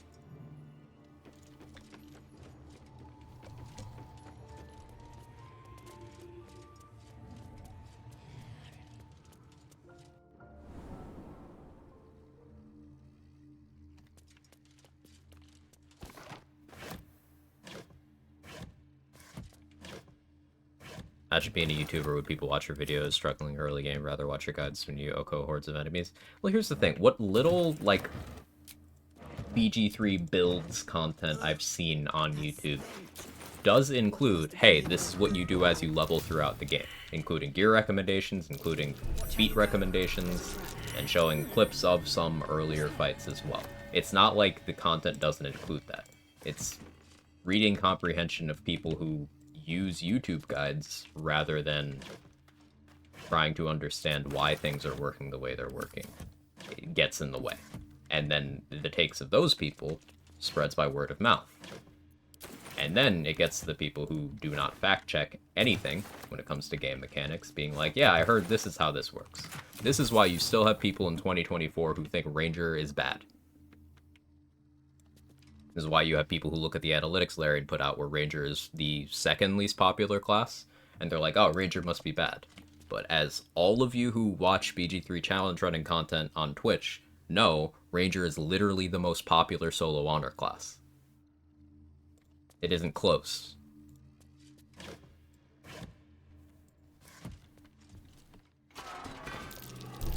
Imagine being a YouTuber with people watch your videos, struggling early game, rather watch your guides when you OHKO hordes of enemies. Well, here's the thing. What little, like, BG3 builds content I've seen on YouTube does include, hey, this is what you do as you level throughout the game, including gear recommendations, including feat recommendations, and showing clips of some earlier fights as well. It's not like the content doesn't include that. It's reading comprehension of people who use YouTube guides rather than trying to understand why things are working the way they're working. It gets in the way. And then the takes of those people spreads by word of mouth. And then it gets to the people who do not fact check anything when it comes to game mechanics, being like, yeah, I heard this is how this works. This is why you still have people in 2024 who think Ranger is bad. This is why you have people who look at the analytics Larry put out where Ranger is the second least popular class, and they're like, oh, Ranger must be bad. But as all of you who watch BG3 challenge running content on Twitch know, Ranger is literally the most popular solo honor class. It isn't close.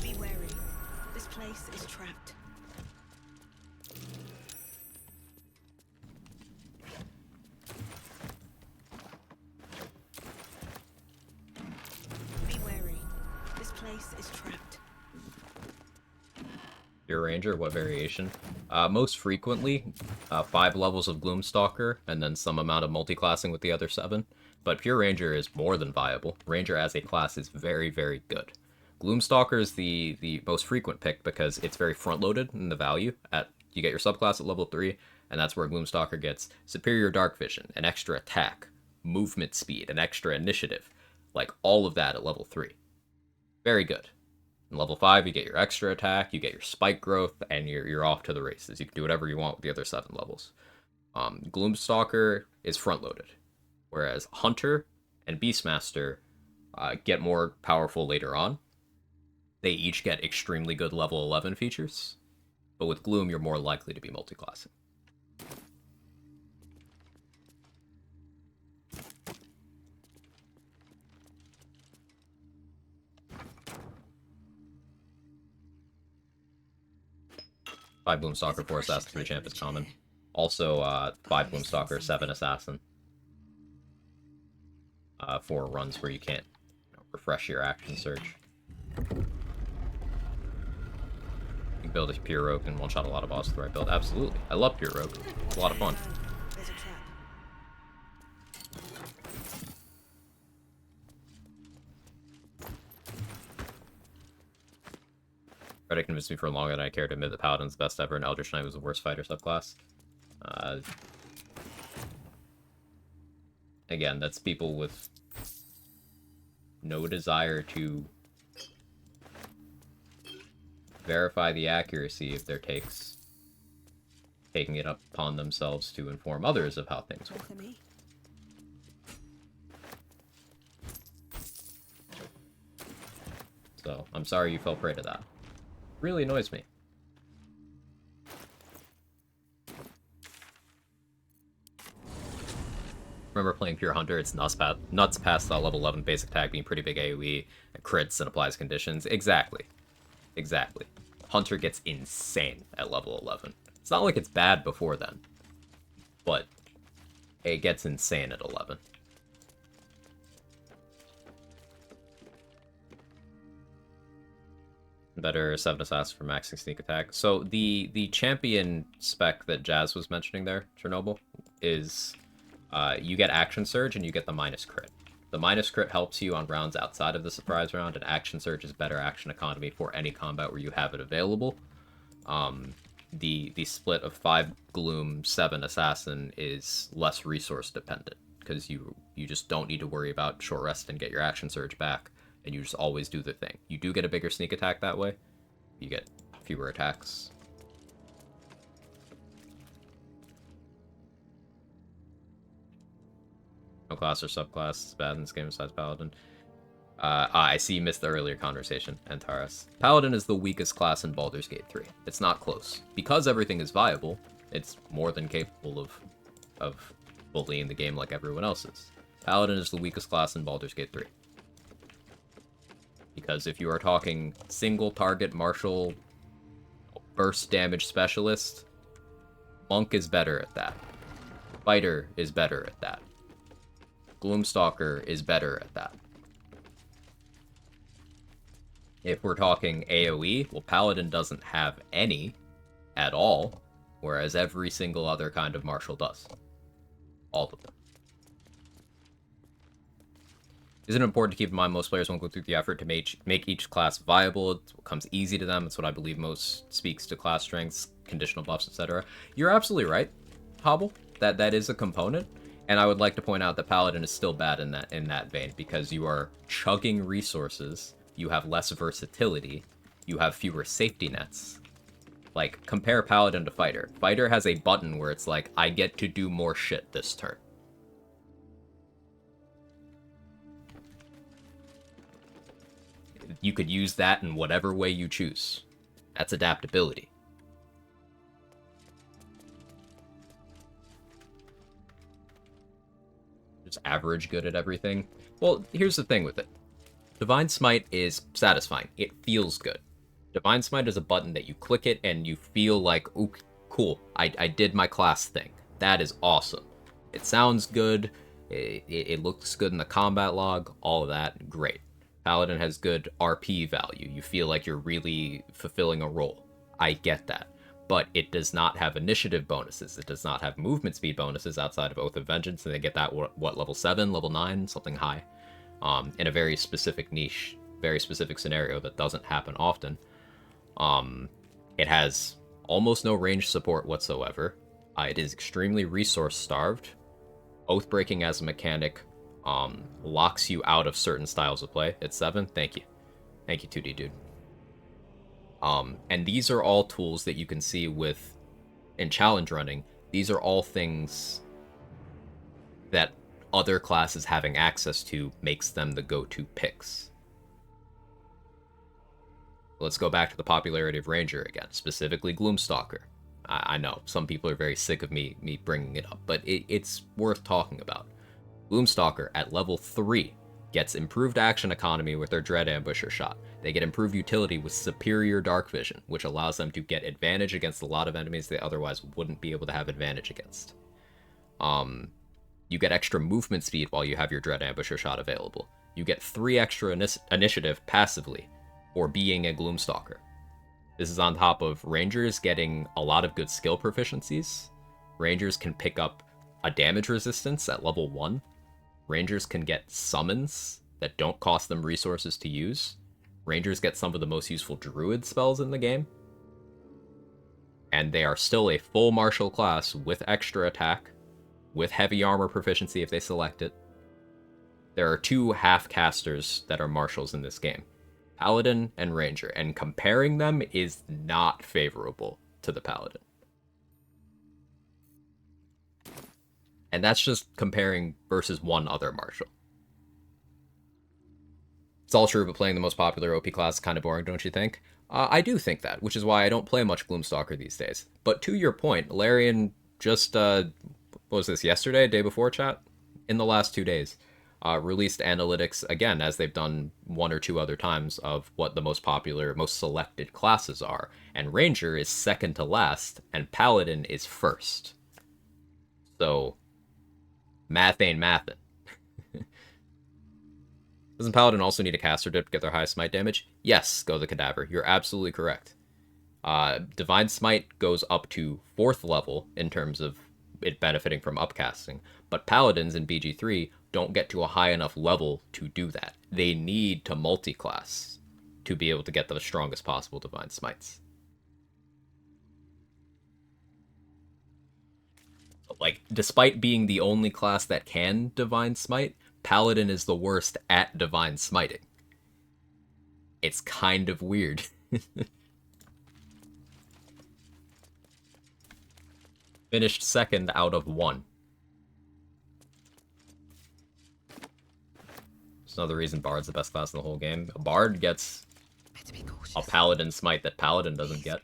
Be wary. This place is trapped. Be wary. This place is trapped.
Your Ranger, what variation? Most frequently, 5 levels of Gloomstalker, and then some amount of multi-classing with the other 7. But Pure Ranger is more than viable. Ranger as a class is very, very good. Gloomstalker is the most frequent pick because it's very front-loaded in the value. You get your subclass at level 3, and that's where Gloomstalker gets superior dark vision, an extra attack, movement speed, an extra initiative. Like, all of that at level 3. Very good. In level 5, you get your extra attack, you get your spike growth, and you're off to the races. You can do whatever you want with the other 7 levels. Gloomstalker is front-loaded, whereas Hunter and Beastmaster get more powerful later on. They each get extremely good level 11 features, but with Gloom, you're more likely to be multi-classing. Five Gloomstalker, 4 Assassin, 3 Champ is common. Also, 5 Gloomstalker, 7 Assassin. 4 runs where you can't refresh your action search. You can build a Pure Rogue and one-shot a lot of bosses with the right build. Absolutely. I love Pure Rogue. It's a lot of fun.
There's a trap.
Try to convince me for longer than I care to admit that Paladin's the best ever and Eldritch Knight was the worst fighter subclass. Again, that's people with no desire to verify the accuracy of their takes, taking it upon themselves to inform others of how things work. So, I'm sorry you fell prey to that. Really annoys me. Remember playing Pure Hunter, it's nuts past that level 11 basic tag being pretty big AoE, crits and applies conditions. Exactly. Exactly. Hunter gets insane at level 11. It's not like it's bad before then, but it gets insane at 11. Better 7 assassin for maxing sneak attack. So the champion spec that Jazz was mentioning there, Chernobyl, is you get action surge and you get the minus crit. The minus crit helps you on rounds outside of the surprise round, and action surge is better action economy for any combat where you have it available. The split of 5 gloom, 7 assassin is less resource dependent because you just don't need to worry about short rest and get your action surge back, and you just always do the thing. You do get a bigger sneak attack that way. You get fewer attacks. No class or subclass is bad in this game besides Paladin. I see you missed the earlier conversation, Antares. Paladin is the weakest class in Baldur's Gate 3. It's not close. Because everything is viable, it's more than capable of bullying the game like everyone else is. Paladin is the weakest class in Baldur's Gate 3. Because if you are talking single target martial burst damage specialist, Monk is better at that. Fighter is better at that. Gloomstalker is better at that. If we're talking AoE, well, Paladin doesn't have any at all, whereas every single other kind of martial does. All of them. Isn't it important to keep in mind most players won't go through the effort to make each class viable? It's what comes easy to them. It's what I believe most speaks to class strengths, conditional buffs, etc. You're absolutely right, Hobble. That is a component. And I would like to point out that Paladin is still bad in that vein, because you are chugging resources, you have less versatility, you have fewer safety nets. Like, compare Paladin to Fighter. Fighter has a button where it's like, I get to do more shit this turn. You could use that in whatever way you choose. That's adaptability. Just average good at everything. Well, here's the thing with it. Divine Smite is satisfying. It feels good. Divine Smite is a button that you click it and you feel like, ooh, cool, I did my class thing. That is awesome. It sounds good. It looks good in the combat log. All of that, great. Paladin has good RP value. You feel like you're really fulfilling a role. I get that. But it does not have initiative bonuses. It does not have movement speed bonuses outside of Oath of Vengeance, and they get that, what, level 7, level 9, something high. In a very specific niche, very specific scenario that doesn't happen often. It has almost no range support whatsoever. It is extremely resource starved. Oath breaking as a mechanic locks you out of certain styles of play. It's 7. Thank you. Thank you, 2D dude. And these are all tools that you can see in challenge running. These are all things that other classes having access to makes them the go-to picks. Let's go back to the popularity of Ranger again, specifically Gloomstalker. I know, some people are very sick of me bringing it up, but it's worth talking about. Gloomstalker at level 3 gets improved action economy with their Dread Ambusher shot. They get improved utility with superior dark vision, which allows them to get advantage against a lot of enemies they otherwise wouldn't be able to have advantage against. You get extra movement speed while you have your Dread Ambusher shot available. You get 3 extra initiative passively for being a Gloomstalker. This is on top of Rangers getting a lot of good skill proficiencies. Rangers can pick up a damage resistance at level 1. Rangers can get summons that don't cost them resources to use. Rangers get some of the most useful druid spells in the game. And they are still a full martial class with extra attack, with heavy armor proficiency if they select it. There are 2 half-casters that are martials in this game, Paladin and Ranger, and comparing them is not favorable to the Paladin. And that's just comparing versus one other martial. It's all true, but playing the most popular OP class is kind of boring, don't you think? I do think that, which is why I don't play much Gloomstalker these days. But to your point, Larian just, what was this, yesterday, day before, chat? In the last 2 days, released analytics, again, as they've done 1 or 2 other times, of what the most popular, most selected classes are. And Ranger is second to last, and Paladin is first. So, math ain't mathin'. Doesn't Paladin also need a caster dip to get their highest smite damage? Yes, go the Cadaver. You're absolutely correct. Divine Smite goes up to 4th level in terms of it benefiting from upcasting, but Paladins in BG3 don't get to a high enough level to do that. They need to multi-class to be able to get the strongest possible Divine Smites. Like, despite being the only class that can Divine Smite, Paladin is the worst at Divine Smiting. It's kind of weird. Finished second out of 1. It's another reason Bard's the best class in the whole game. A Bard gets a Paladin Smite that Paladin doesn't get.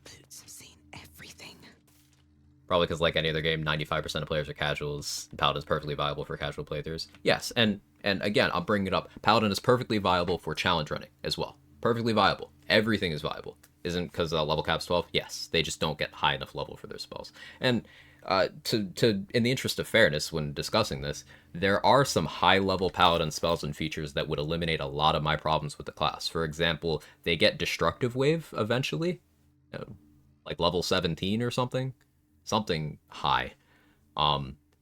Probably because, like any other game, 95% of players are casuals. Paladin's perfectly viable for casual playthroughs. Yes, and again, I'm bringing it up. Paladin is perfectly viable for challenge running as well. Perfectly viable. Everything is viable. Isn't because level cap's 12? Yes, they just don't get high enough level for their spells. And in the interest of fairness when discussing this, there are some high-level Paladin spells and features that would eliminate a lot of my problems with the class. For example, they get Destructive Wave eventually, like level 17 or something. Something high.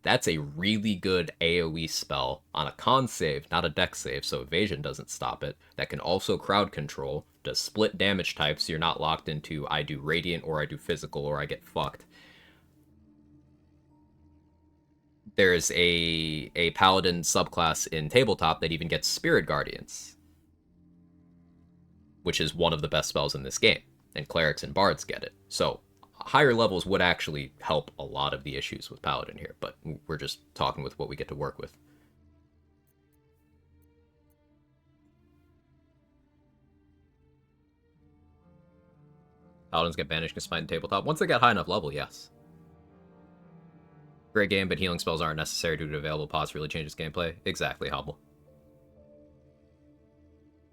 That's a really good AoE spell on a con save, not a dex save, so evasion doesn't stop it. That can also crowd control, does split damage types, so you're not locked into I do radiant or I do physical or I get fucked. There's a paladin subclass in tabletop that even gets Spirit Guardians, which is one of the best spells in this game, and clerics and bards get it. So higher levels would actually help a lot of the issues with Paladin here, but we're just talking with what we get to work with. Paladins get banished and smite in tabletop. Once they get high enough level, yes. Great game, but healing spells aren't necessary due to available pods really changes gameplay. Exactly, Hobble.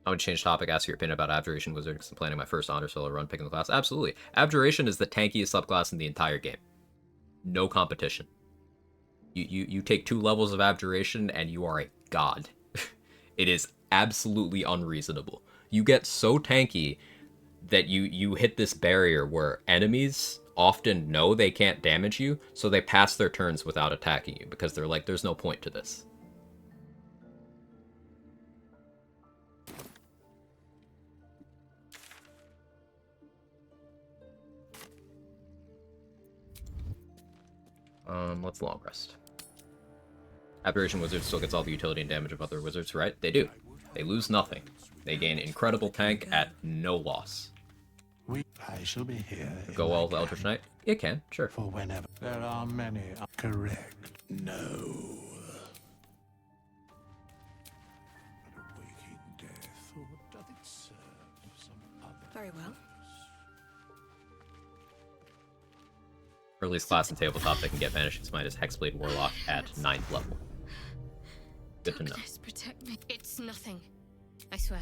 I would change topic, ask your opinion about Abjuration Wizard, because I'm planning my first Honor Solo run picking the class. Absolutely. Abjuration is the tankiest subclass in the entire game. No competition. You take 2 levels of Abjuration and you are a god. It is absolutely unreasonable. You get so tanky that you hit this barrier where enemies often know they can't damage you, so they pass their turns without attacking you, because they're like, there's no point to this. Let's long rest. Aberration Wizard still gets all the utility and damage of other wizards, right? They do. They lose nothing. They gain incredible tank at no loss.
I shall be here.
Go well with Eldritch Knight? It can, sure.
For whenever there are many. Correct. No. Waking death, or doth it serve some other?
Very well.
Earliest class in tabletop that can get Vanishing Smite is Hexblade Warlock at 9th level. Good to know.
Protect me. It's nothing. I swear.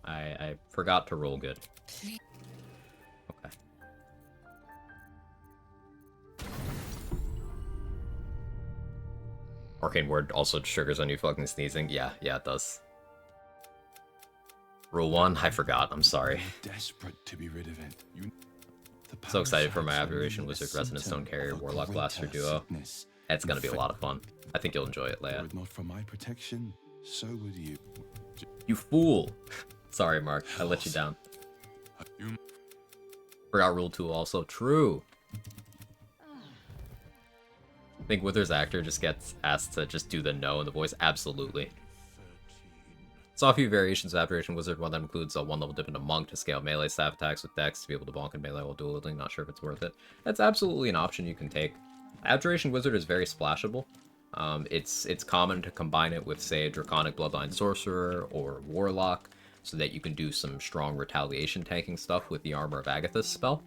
I forgot to roll good. Okay. Arcane Word also triggers on you fucking sneezing. Yeah, it does. Rule 1, I forgot. I'm sorry.
Desperate to be rid of it.
So excited for my Aberration Wizard Resonant Stone Carrier Warlock Blaster duo. It's gonna be a lot of fun. I think you'll enjoy it, Leia.
Were it not for my protection, so would you.
You fool! Sorry, Mark. I let you down. Forgot Rule 2 also. True! I think Wither's actor just gets asked to just do the no in the voice. Absolutely. Saw a few variations of Abjuration Wizard. One that includes a 1-level dip into Monk to scale melee staff attacks with Dex to be able to bonk and melee while dueling. Not sure if it's worth it. That's absolutely an option you can take. Abjuration Wizard is very splashable. It's common to combine it with, say, a Draconic Bloodline Sorcerer or Warlock, so that you can do some strong retaliation tanking stuff with the Armor of Agathis spell.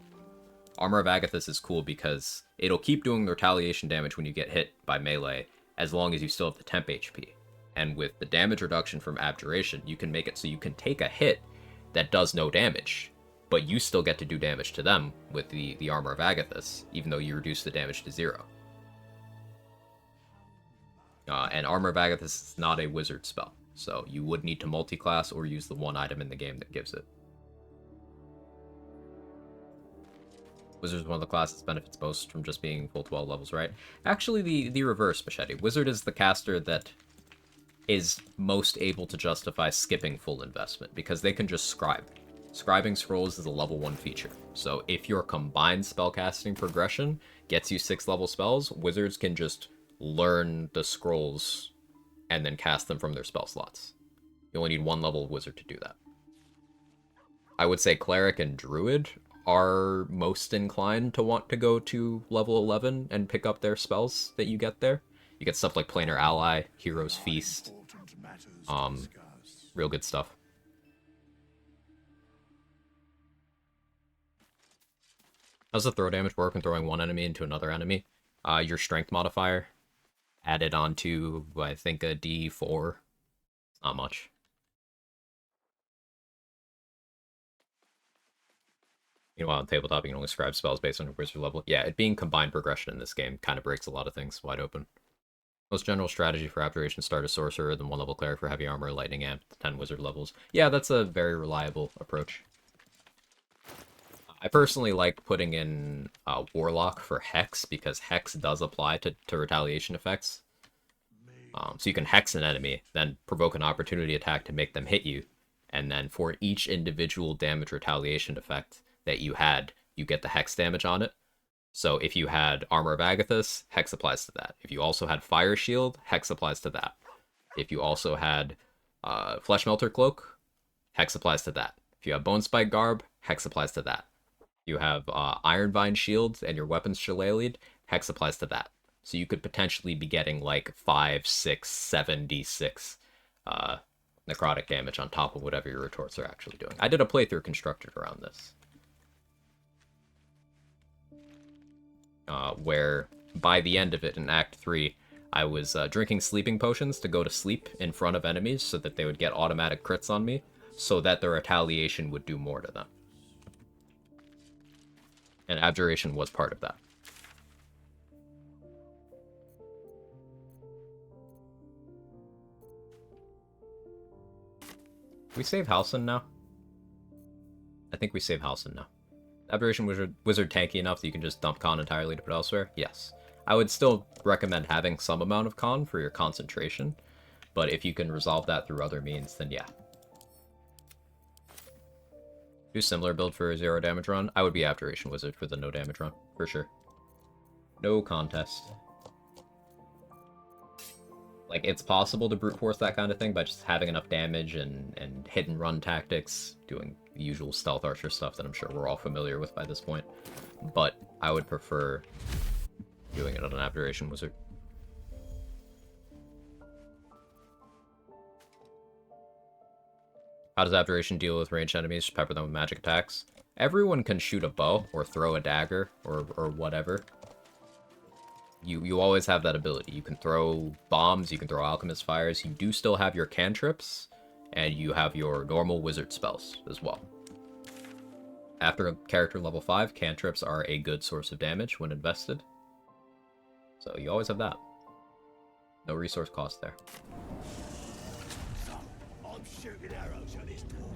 Armor of Agathis is cool because it'll keep doing the retaliation damage when you get hit by melee, as long as you still have the temp HP. And with the damage reduction from Abjuration, you can make it so you can take a hit that does no damage, but you still get to do damage to them with the Armor of Agathis, even though you reduce the damage to 0. And Armor of Agathis is not a wizard spell, so you would need to multi-class or use the one item in the game that gives it. Wizard is one of the classes that benefits most from just being full 12 levels, right? Actually, the reverse, Machete. Wizard is the caster that is most able to justify skipping full investment, because they can just scribe. Scribing scrolls is a level 1 feature, so if your combined spellcasting progression gets you 6-level spells, wizards can just learn the scrolls and then cast them from their spell slots. You only need 1 level of wizard to do that. I would say cleric and druid are most inclined to want to go to level 11 and pick up their spells that you get there. You get stuff like Planar Ally, Hero's Feast, real good stuff. How's the throw damage work when throwing one enemy into another enemy? Your strength modifier added onto, I think, a D4. Not much. Meanwhile, on tabletop, you can only scribe spells based on your wizard level. Yeah, it being combined progression in this game kind of breaks a lot of things wide open. Most general strategy for Abjuration: start a sorcerer, then 1-level cleric for heavy armor, lightning amp, 10 wizard levels. Yeah, that's a very reliable approach. I personally like putting in Warlock for Hex, because Hex does apply to retaliation effects. So you can Hex an enemy, then provoke an opportunity attack to make them hit you, and then for each individual damage retaliation effect that you had, you get the Hex damage on it. So if you had Armor of Agathis, Hex applies to that. If you also had Fire Shield, Hex applies to that. If you also had Flesh Melter Cloak, Hex applies to that. If you have Bone Spike Garb, Hex applies to that. You have Ironvine Shield and your weapons Shillelagh, Hex applies to that. So you could potentially be getting like 5, 6, 7 D6 necrotic damage on top of whatever your retorts are actually doing. I did a playthrough constructed around this. Where by the end of it in Act 3, I was drinking sleeping potions to go to sleep in front of enemies so that they would get automatic crits on me, so that the retaliation would do more to them. And Abjuration was part of that. We save Halcyon now? I think we save Halcyon now. Abjuration Wizard tanky enough that you can just dump con entirely to put elsewhere? Yes. I would still recommend having some amount of con for your concentration, but if you can resolve that through other means, then yeah. Do similar build for a 0 damage run? I would be Abjuration Wizard for the no damage run, for sure. No contest. Like, it's possible to brute force that kind of thing by just having enough damage and hit and run tactics, doing the usual stealth archer stuff that I'm sure we're all familiar with by this point. But I would prefer doing it on an Abjuration Wizard. How does Abjuration deal with ranged enemies? Just pepper them with magic attacks. Everyone can shoot a bow or throw a dagger or whatever. You always have that ability. You can throw bombs, you can throw alchemist fires. You do still have your cantrips, and you have your normal wizard spells as well. After a character level 5, cantrips are a good source of damage when invested. So you always have that. No resource cost there.
I'm shooting arrows at this poor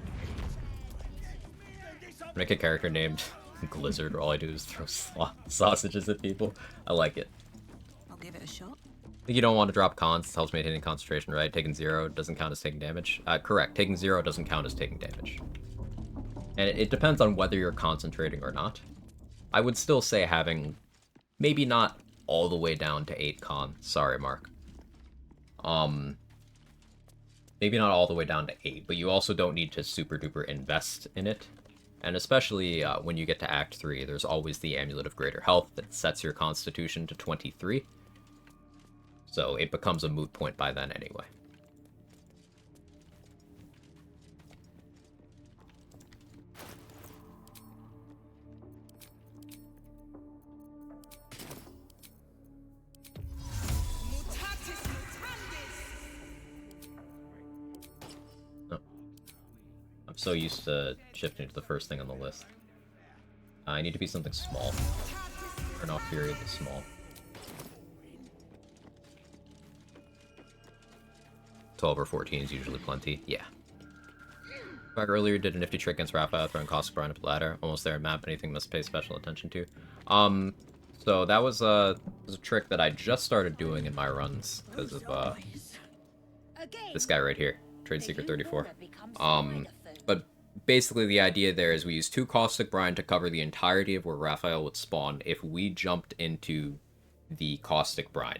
Make a character named Glizzard where all I do is throw sausages at people. I like it.
Give it a shot.
You don't want to drop cons. It helps maintaining concentration, right? Taking 0 doesn't count as taking damage. Correct. Taking 0 doesn't count as taking damage. And it depends on whether you're concentrating or not. I would still say having maybe not all the way down to 8 con. Sorry, Mark. Maybe not all the way down to 8, but you also don't need to super duper invest in it. And especially when you get to Act 3, there's always the Amulet of Greater Health that sets your Constitution to 23. So it becomes a moot point by then anyway. Oh. I'm so used to shifting to the first thing on the list. I need to be something small. Turn off Fury to small. 12 or 14 is usually plenty. Yeah. Quag earlier did a nifty trick against Raphael, throwing Caustic Brine up the ladder. Almost there at map, anything must pay special attention to. So that was a trick that I just started doing in my runs because of this guy right here, Trade Secret 34. But basically the idea there is we use 2 Caustic Brine to cover the entirety of where Raphael would spawn if we jumped into the Caustic Brine.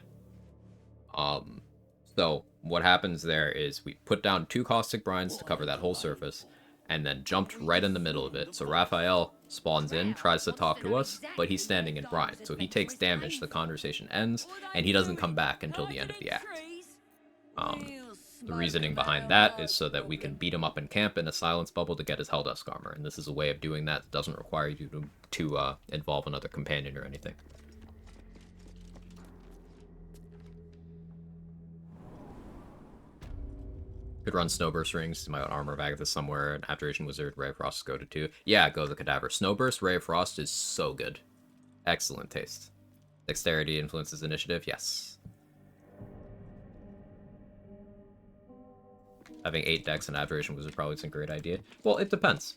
So what happens there is we put down 2 Caustic Brines to cover that whole surface, and then jumped right in the middle of it. So Raphael spawns in, tries to talk to us, but he's standing in brine. So he takes damage, the conversation ends, and he doesn't come back until the end of the act. The reasoning behind that is so that we can beat him up in camp in a silence bubble to get his Helldusk armor, and this is a way of doing that doesn't require you to involve another companion or anything. Could run Snowburst rings, my armor bag this somewhere, an Abjuration Wizard, Ray of Frost go to 2. Yeah, go the Cadaver. Snowburst, Ray of Frost is so good. Excellent taste. Dexterity influences initiative, yes. Having 8 decks and Abjuration Wizard probably isn't a great idea. Well, it depends.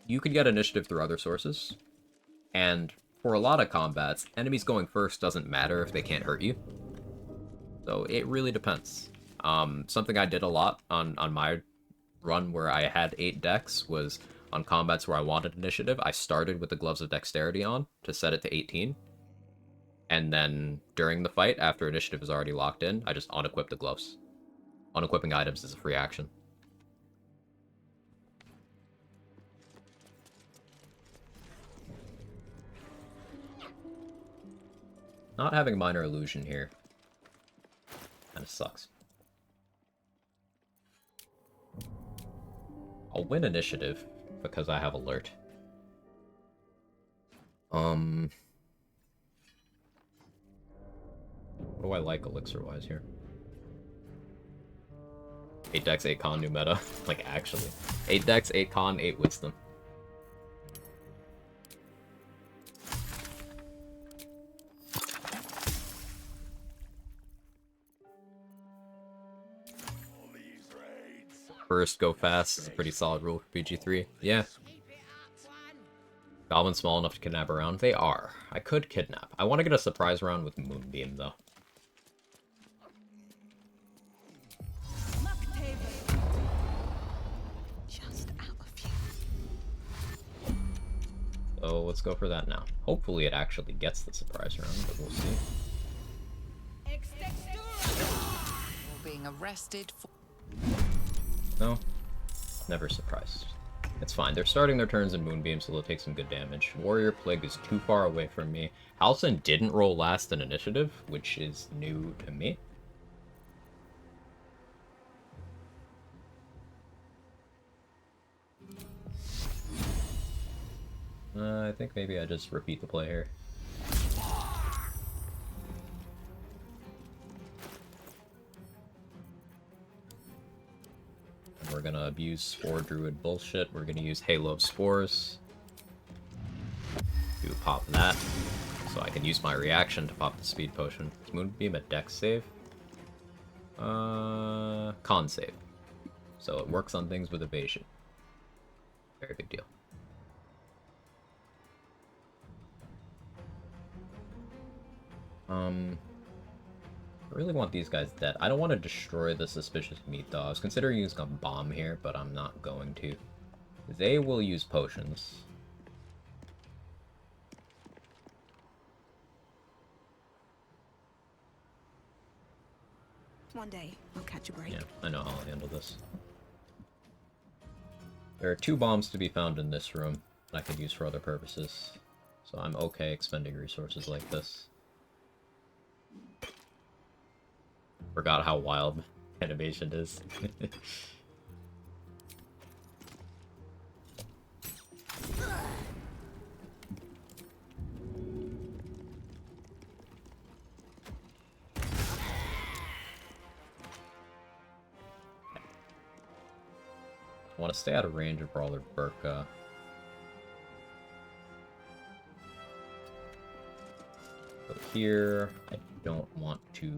You could get initiative through other sources, and for a lot of combats, enemies going first doesn't matter if they can't hurt you. So it really depends. Something I did a lot on my run where I had 8 decks was on combats where I wanted initiative. I started with the Gloves of Dexterity on to set it to 18. And then during the fight, after initiative is already locked in, I just unequip the gloves. Unequipping items is a free action. Not having Minor Illusion here kind of sucks. I'll win initiative because I have alert. What do I like elixir-wise here? 8 dex, 8 con, new meta. Like, actually. 8 dex, 8 con, 8 wisdom. First, go fast is a pretty solid rule for PG3. Yeah. Goblins small enough to kidnap around? They are. I could kidnap. I want to get a surprise round with Moonbeam, though.
Just out of view.
So let's go for that now. Hopefully it actually gets the surprise round, but we'll see.
You're being arrested for...
No. Never surprised. It's fine. They're starting their turns in Moonbeam, so they'll take some good damage. Warrior Plague is too far away from me. Halsin didn't roll last in initiative, which is new to me. I think maybe I just repeat the play here. We're gonna abuse Spore Druid bullshit. We're gonna use Halo of Spores. Do pop that. So I can use my reaction to pop the Speed Potion. Is Moonbeam a dex save? Con save. So it works on things with evasion. Very big deal. I really want these guys dead. I don't want to destroy the suspicious meat, though. I was considering using a bomb here, but I'm not going to. They will use potions.
One day, I'll catch a break.
Yeah, I know how I'll handle this. There are 2 bombs to be found in this room that I could use for other purposes. So I'm okay expending resources like this. Forgot how wild animation is. I want to stay out of range of Brawler Burka. So here, I don't want to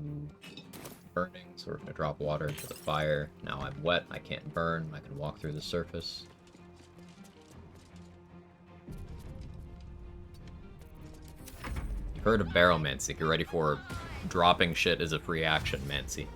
burning, so we're going to drop water into the fire. Now I'm wet, I can't burn, I can walk through the surface. You've heard of Barrelmancy, get ready for dropping shit as a free action, Mancy.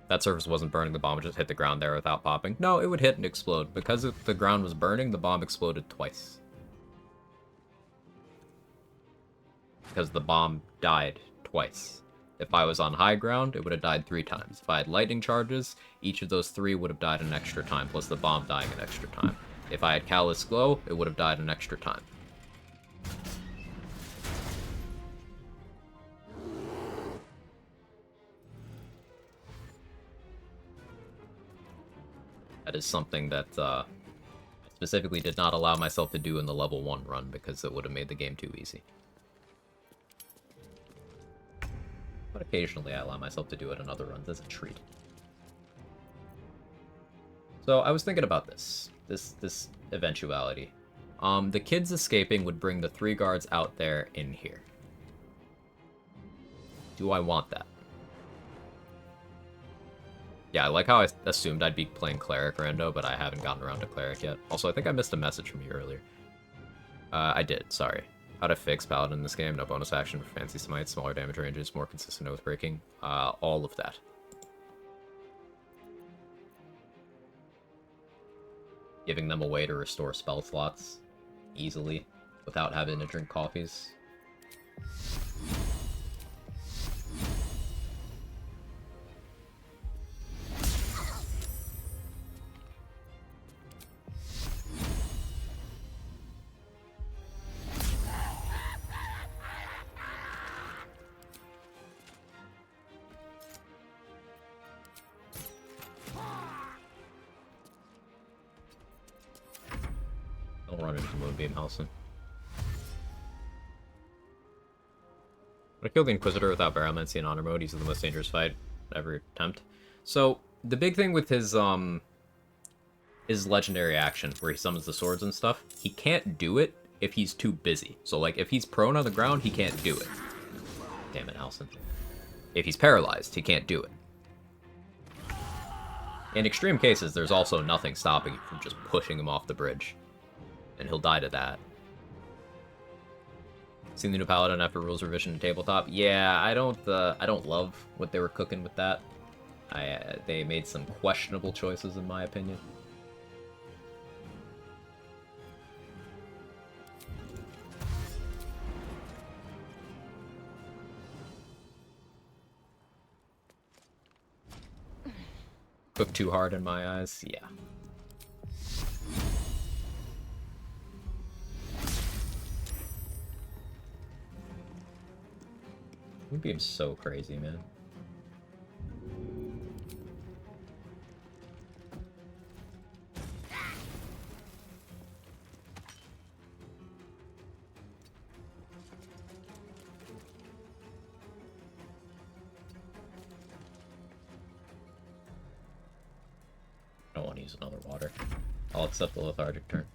That surface wasn't burning, the bomb would just hit the ground there without popping. No, it would hit and explode. Because the ground was burning, the bomb exploded twice. Because the bomb died twice. If I was on high ground, it would have died 3 times. If I had lightning charges, each of those 3 would have died an extra time, plus the bomb dying an extra time. If I had Callous Glow, it would have died an extra time. That is something that I specifically did not allow myself to do in the level 1 run because it would have made the game too easy. But occasionally I allow myself to do it in other runs as a treat. So I was thinking about this eventuality. The kids escaping would bring the 3 guards out there in here. Do I want that? Yeah, I like how I assumed I'd be playing Cleric Rando, but I haven't gotten around to Cleric yet. Also, I think I missed a message from you earlier. I did, sorry. How to fix Paladin in this game, no bonus action for Fancy Smite, smaller damage ranges, more consistent oath breaking. All of that. Giving them a way to restore spell slots easily without having to drink coffees. Don't run into Moonbeam, Halson. When I kill the Inquisitor without Barrelmancy in Honor Mode, he's the most dangerous fight ever attempt. So, the big thing with his legendary action, where he summons the swords and stuff, he can't do it if he's too busy. So, like, if he's prone on the ground, he can't do it. Damn it, Halson. If he's paralyzed, he can't do it. In extreme cases, there's also nothing stopping you from just pushing him off the bridge. And he'll die to that. Seen the new Paladin after rules revision and tabletop? Yeah, I don't love what they were cooking with that. They made some questionable choices in my opinion. Cooked too hard in my eyes? Yeah. Moonbeam's so crazy, man. I don't want to use another water. I'll accept the lethargic turn.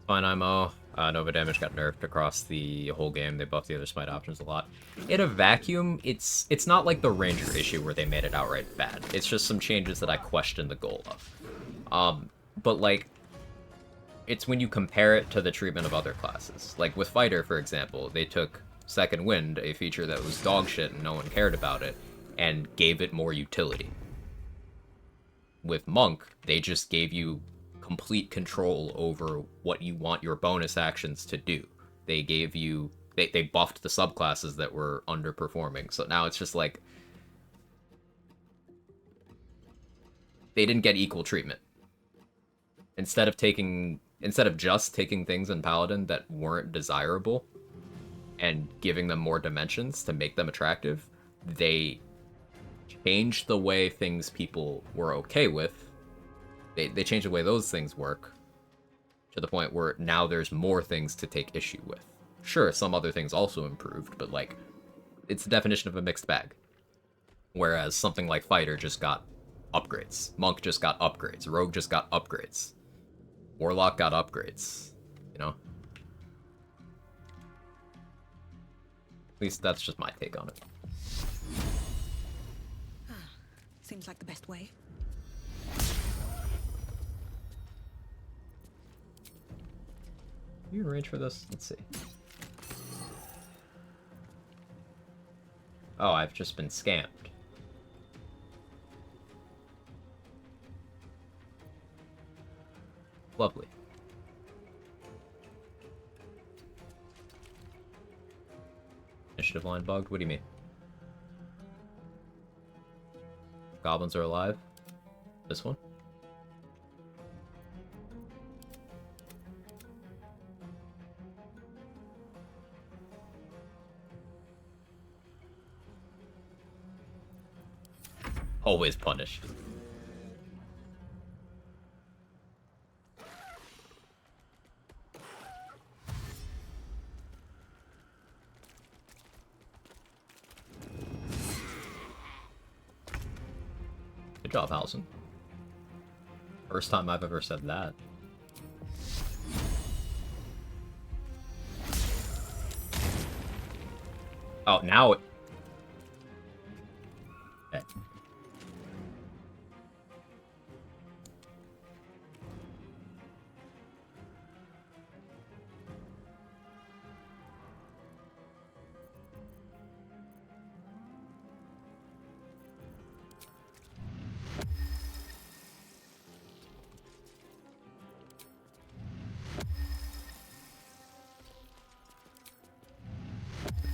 Fine, IMO. Nova damage got nerfed across the whole game. They buffed the other smite options a lot. In a vacuum, it's not like the Ranger issue where they made it outright bad. It's just some changes that I question the goal of. But like, it's when you compare it to the treatment of other classes. Like with Fighter, for example, they took Second Wind, a feature that was dog shit and no one cared about it, and gave it more utility. With Monk, they just gave you complete control over what you want your bonus actions to do. They gave you... They buffed the subclasses that were underperforming. So now it's just like... They didn't get equal treatment. Instead of just taking things in Paladin that weren't desirable and giving them more dimensions to make them attractive, they changed the way things people were okay with. They changed the way those things work to the point where now there's more things to take issue with. Sure, some other things also improved, but like, it's the definition of a mixed bag. Whereas something like Fighter just got upgrades. Monk just got upgrades. Rogue just got upgrades. Warlock got upgrades. You know? At least that's just my take on it.
Seems like the best way.
You arrange for this? Let's see. Oh, I've just been scammed. Lovely. Initiative line bugged? What do you mean? Goblins are alive? This one? Always punished. Good job, Halson. First time I've ever said that. Oh, now it... Okay.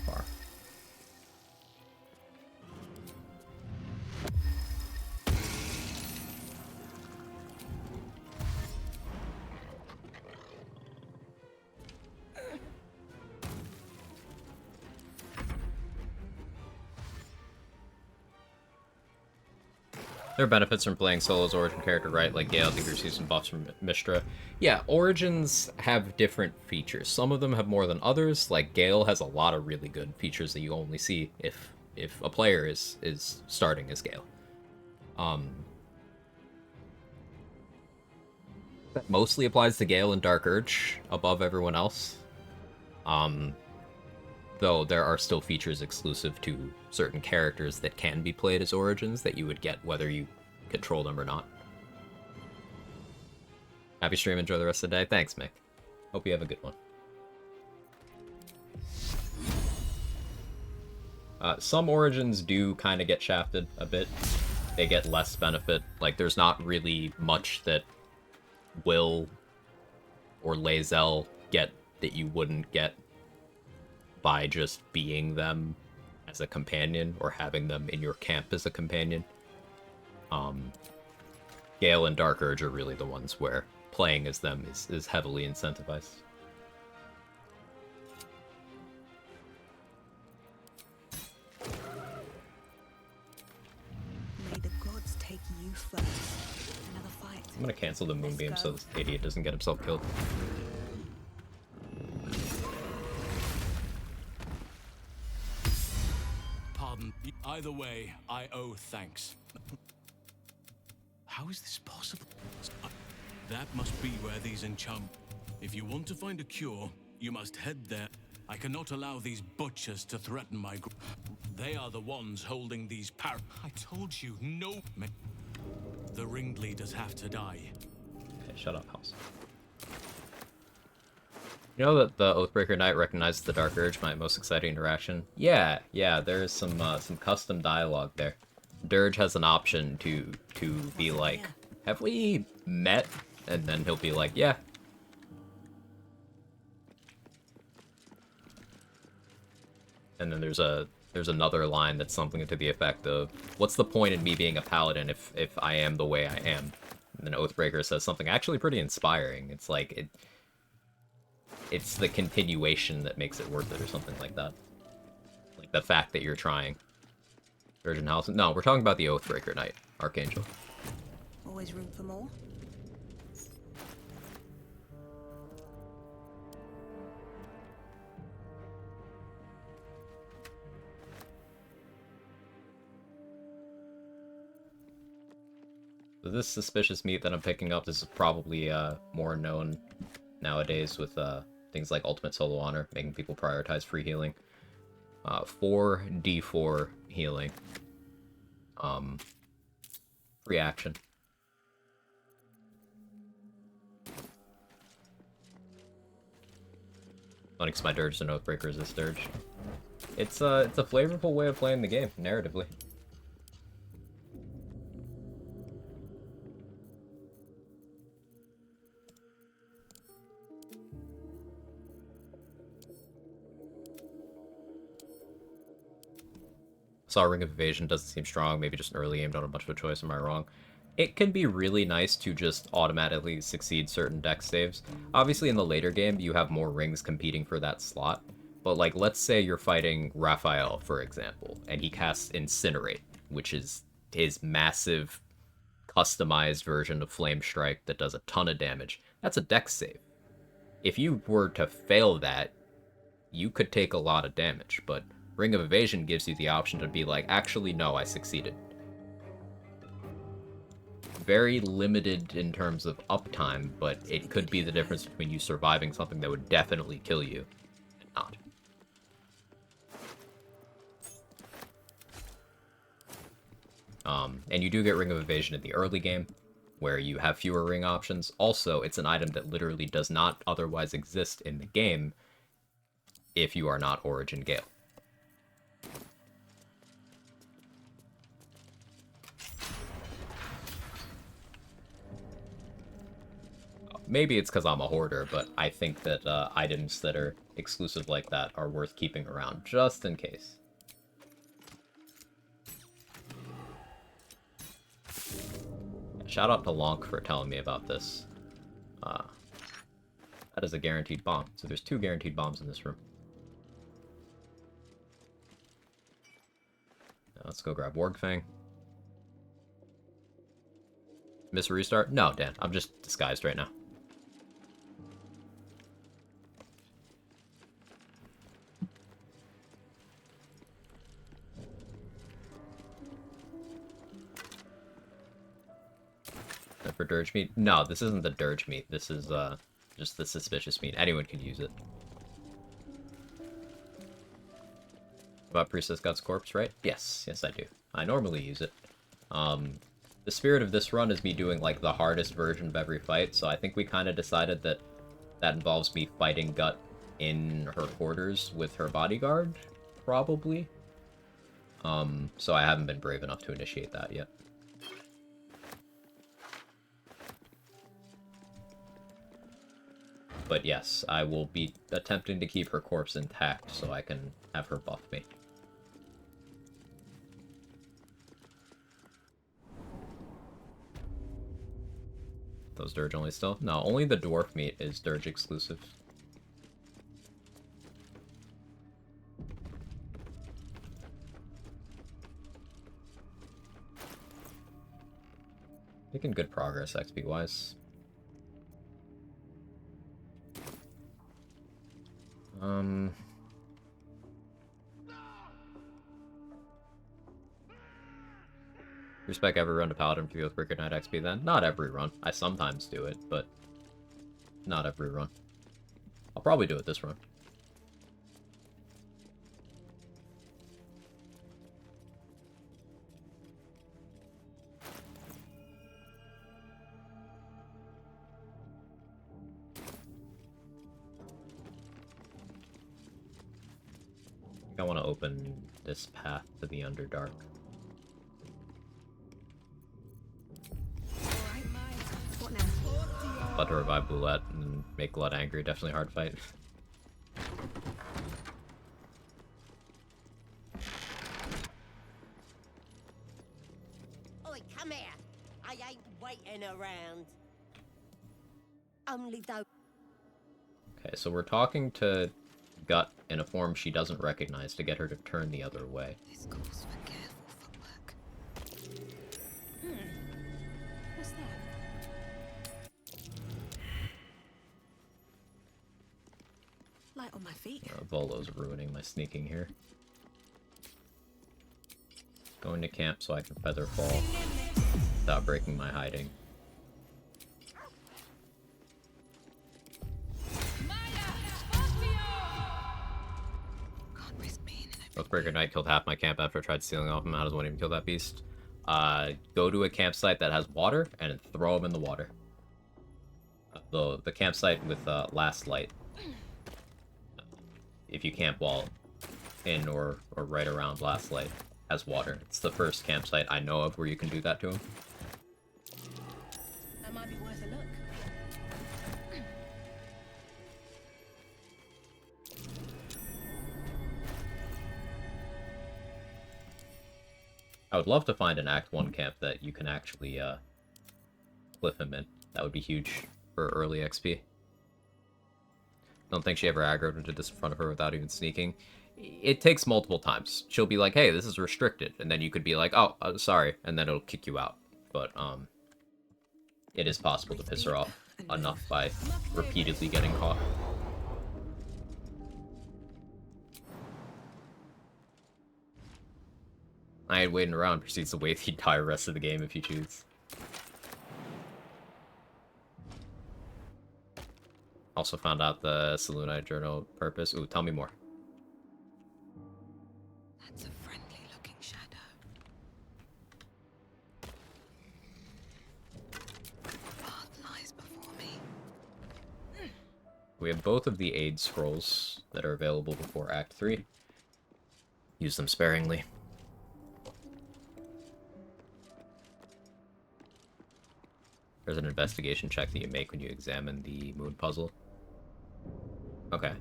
Far. There are benefits from playing Solo's Origin character, right? Like Gale, I think receives some buffs from Mistra. Yeah, Origins have different features. Some of them have more than others. Like Gale has a lot of really good features that you only see if a player is starting as Gale. That mostly applies to Gale and Dark Urge above everyone else. Though there are still features exclusive to certain characters that can be played as Origins that you would get whether you control them or not. Happy stream, enjoy the rest of the day. Thanks, Mick. Hope you have a good one. Some Origins do kind of get shafted a bit. They get less benefit. Like, there's not really much that Will or Lae'zel get that you wouldn't get by just being them as a companion or having them in your camp as a companion. Gale and Dark Urge are really the ones where playing as them is heavily incentivized.
May the gods take you first. Another fight.
I'm gonna cancel the Moonbeam so this idiot doesn't get himself killed.
Pardon. Either way, I owe thanks. How is this possible? That must be where these enchant... If you want to find a cure, you must head there. I cannot allow these butchers to threaten my group. They are the ones holding these I told you, no. The ringleaders have to die.
Okay, shut up, House. You know that the Oathbreaker Knight recognizes the Dark Urge, my most exciting interaction? Yeah, there's some custom dialogue there. Dirge has an option to be like, have we met? And then he'll be like, yeah. And then there's another line that's something to the effect of, what's the point in me being a paladin if I am the way I am? And then Oathbreaker says something actually pretty inspiring. It's like, it's the continuation that makes it worth it, or something like that. Like the fact that you're trying. Virgin House? No, we're talking about the Oathbreaker Knight, Archangel.
Always room for more.
So this suspicious meat that I'm picking up, this is probably more known nowadays with things like Ultimate Solo Honor, making people prioritize free healing. 4d4 healing. Free action. Funny because my Dirge and Oathbreaker is this Dirge. It's a flavorful way of playing the game, narratively. Saw Ring of Evasion doesn't seem strong, maybe just an early aim, not a much of a choice, am I wrong? It can be really nice to just automatically succeed certain dex saves. Obviously in the later game, you have more rings competing for that slot, but like, let's say you're fighting Raphael, for example, and he casts Incinerate, which is his massive, customized version of Flame Strike that does a ton of damage. That's a dex save. If you were to fail that, you could take a lot of damage, but Ring of Evasion gives you the option to be like, actually, no, I succeeded. Very limited in terms of uptime, but it could be the difference between you surviving something that would definitely kill you and not. And you do get Ring of Evasion in the early game, where you have fewer ring options. Also, it's an item that literally does not otherwise exist in the game if you are not Origin Gale. Maybe it's because I'm a hoarder, but I think that items that are exclusive like that are worth keeping around, just in case. Shout out to Lonk for telling me about this. That is a guaranteed bomb. So there's 2 guaranteed bombs in this room. Now let's go grab Wargfang. Miss a restart? No, Dan. I'm just disguised right now. For Dirge meat? No, this isn't the Dirge meat. This is just the suspicious meat. Anyone can use it. About Priestess God's Corpse, right? Yes, yes I do. I normally use it. The spirit of this run is me doing like the hardest version of every fight, so I think we kind of decided that that involves me fighting Gut in her quarters with her bodyguard, probably. So I haven't been brave enough to initiate that yet. But yes, I will be attempting to keep her corpse intact so I can have her buff me. Those Dirge only still? No, only the dwarf meat is Dirge exclusive. Making good progress XP-wise. Respect every run to Paladin for the Oathbreaker Knight XP then? Not every run. I sometimes do it, but not every run. I'll probably do it this run. I want to open this path to the Underdark.
What now?
About to revive Boulette and make Blood angry. Definitely a hard fight.
Oi, come here. I ain't waiting around. Only though.
Okay, so we're talking to Gut in a form she doesn't recognize to get her to turn the other way.
This calls for careful footwork. What's that? Light on my feet.
Volo's ruining my sneaking here. Going to camp so I can feather fall without breaking my hiding. Oathbreaker Knight killed half my camp after I tried stealing off him. How does one even kill that beast? Go to a campsite that has water and throw him in the water. The campsite with last light. If you camp while in or right around last light has water. It's the first campsite I know of where you can do that to him.
That might be worth a look.
I would love to find an Act 1 camp that you can actually cliff him in. That would be huge for early XP. Don't think she ever aggroed into this in front of her without even sneaking. It takes multiple times. She'll be like, hey, this is restricted. And then you could be like, oh, sorry. And then it'll kick you out. But it is possible to piss her off enough by repeatedly getting caught. I ain't waiting around. Proceeds to wait the entire rest of the game if you choose. Also found out the Selûnite journal purpose. Ooh, tell me more.
That's a friendly looking shadow. The path lies before me.
We have both of the aid scrolls that are available before Act 3. Use them sparingly. There's an investigation check that you make when you examine the moon puzzle. Okay.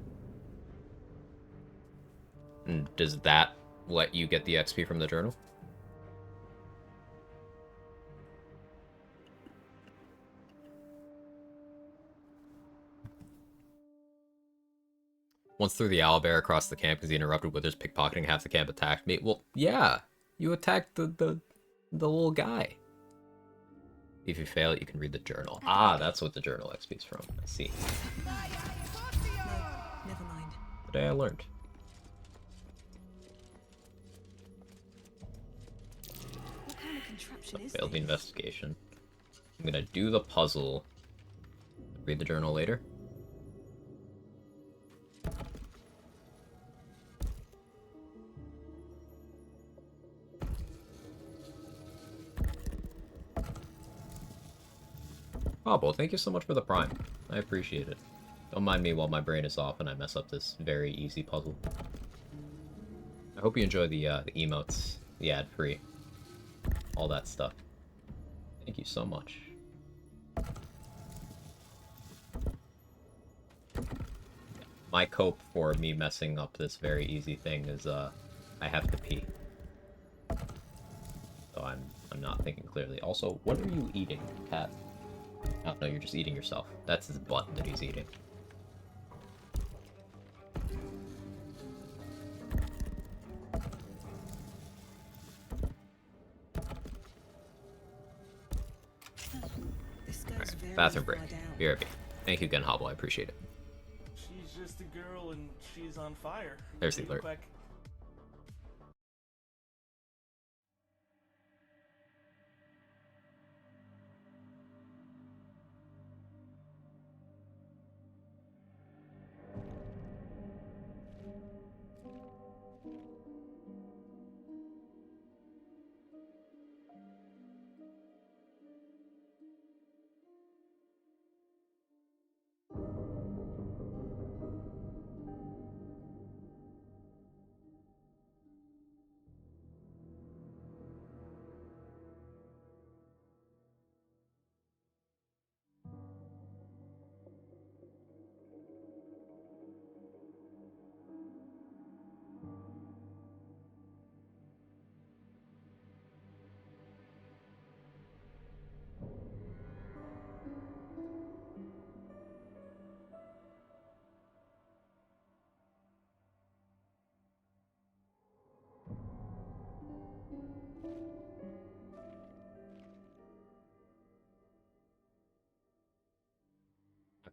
And does that let you get the XP from the journal? Once threw the owlbear across the camp because he interrupted Withers pickpocketing half the camp attacked me. Well, yeah. You attacked the little guy. If you fail it, you can read the journal. Ah, that's what the journal XP is from. I see.
Never mind.
Today I learned.
What kind of contraption is
Failed the
this?
investigation. I'm gonna do the puzzle. Read the journal later. Oh, well, thank you so much for the prime. I appreciate it. Don't mind me while my brain is off and I mess up this very easy puzzle. I hope you enjoy the emotes, the ad-free, all that stuff. Thank you so much. My cope for me messing up this very easy thing is I have to pee. So I'm not thinking clearly. Also, what are you eating, cat? Oh, no, you're just eating yourself. That's his butt that he's eating.
This goes very
Bathroom
far
break.
down.
BRB. Thank you again, Hobble. I appreciate it.
She's just a girl and she's on fire.
There's the alert.
Quick.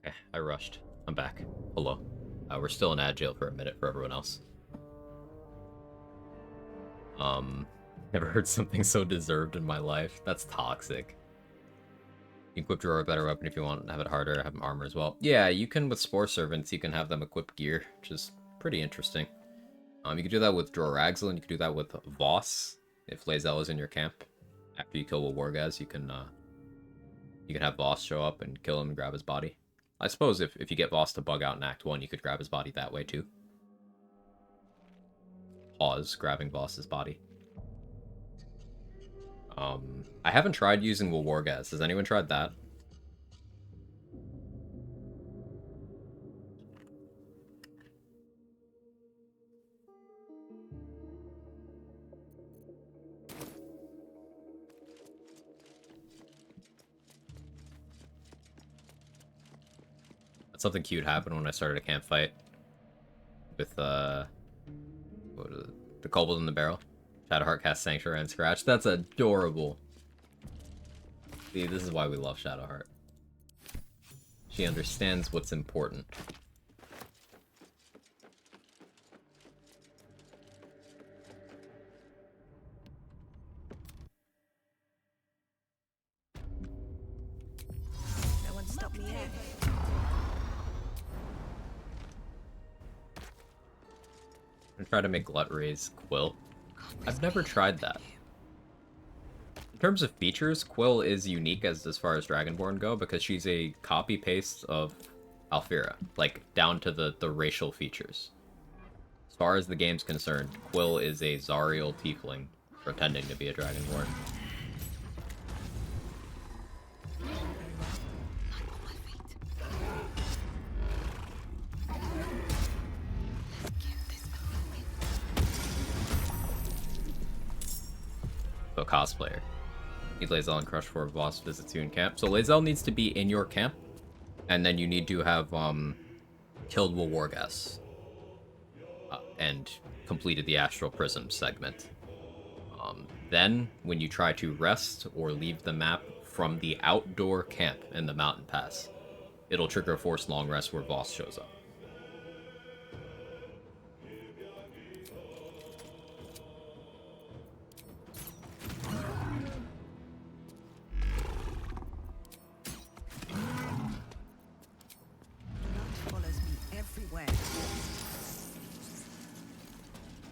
Okay, I rushed. I'm back. Hello. We're still in ad jail for a minute for everyone else. Never heard something so deserved in my life. That's toxic. You can equip drawer a better weapon if you want, have it harder, have armor as well. Yeah, you can with Spore Servants, you can have them equip gear, which is pretty interesting. You can do that with Droraxel, and you can do that with Voss, if Lae'zel is in your camp. After you kill Wargaz, you can have Voss show up and kill him and grab his body. I suppose if you get Voss to bug out in Act 1, you could grab his body that way too. Pause, grabbing Voss's body. I haven't tried using Wargaz. Has anyone tried that? Something cute happened when I started a camp fight with the Kobold in the Barrel. Shadowheart cast Sanctuary and Scratch. That's adorable. See, this is why we love Shadowheart. She understands what's important.
No one stopped me yet.
I'm trying to make Glut raise Quill. I've never tried that. In terms of features, Quill is unique as far as Dragonborn go because she's a copy-paste of Alfira, like down to the racial features. As far as the game's concerned, Quill is a Zariel tiefling pretending to be a Dragonborn. So cosplayer. Need Lae'zel and Crush for Voss visits you in camp. So Lae'zel needs to be in your camp, and then you need to have killed Wargas and completed the Astral Prism segment. Then, when you try to rest or leave the map from the outdoor camp in the mountain pass, it'll trigger a forced long rest where Voss shows up.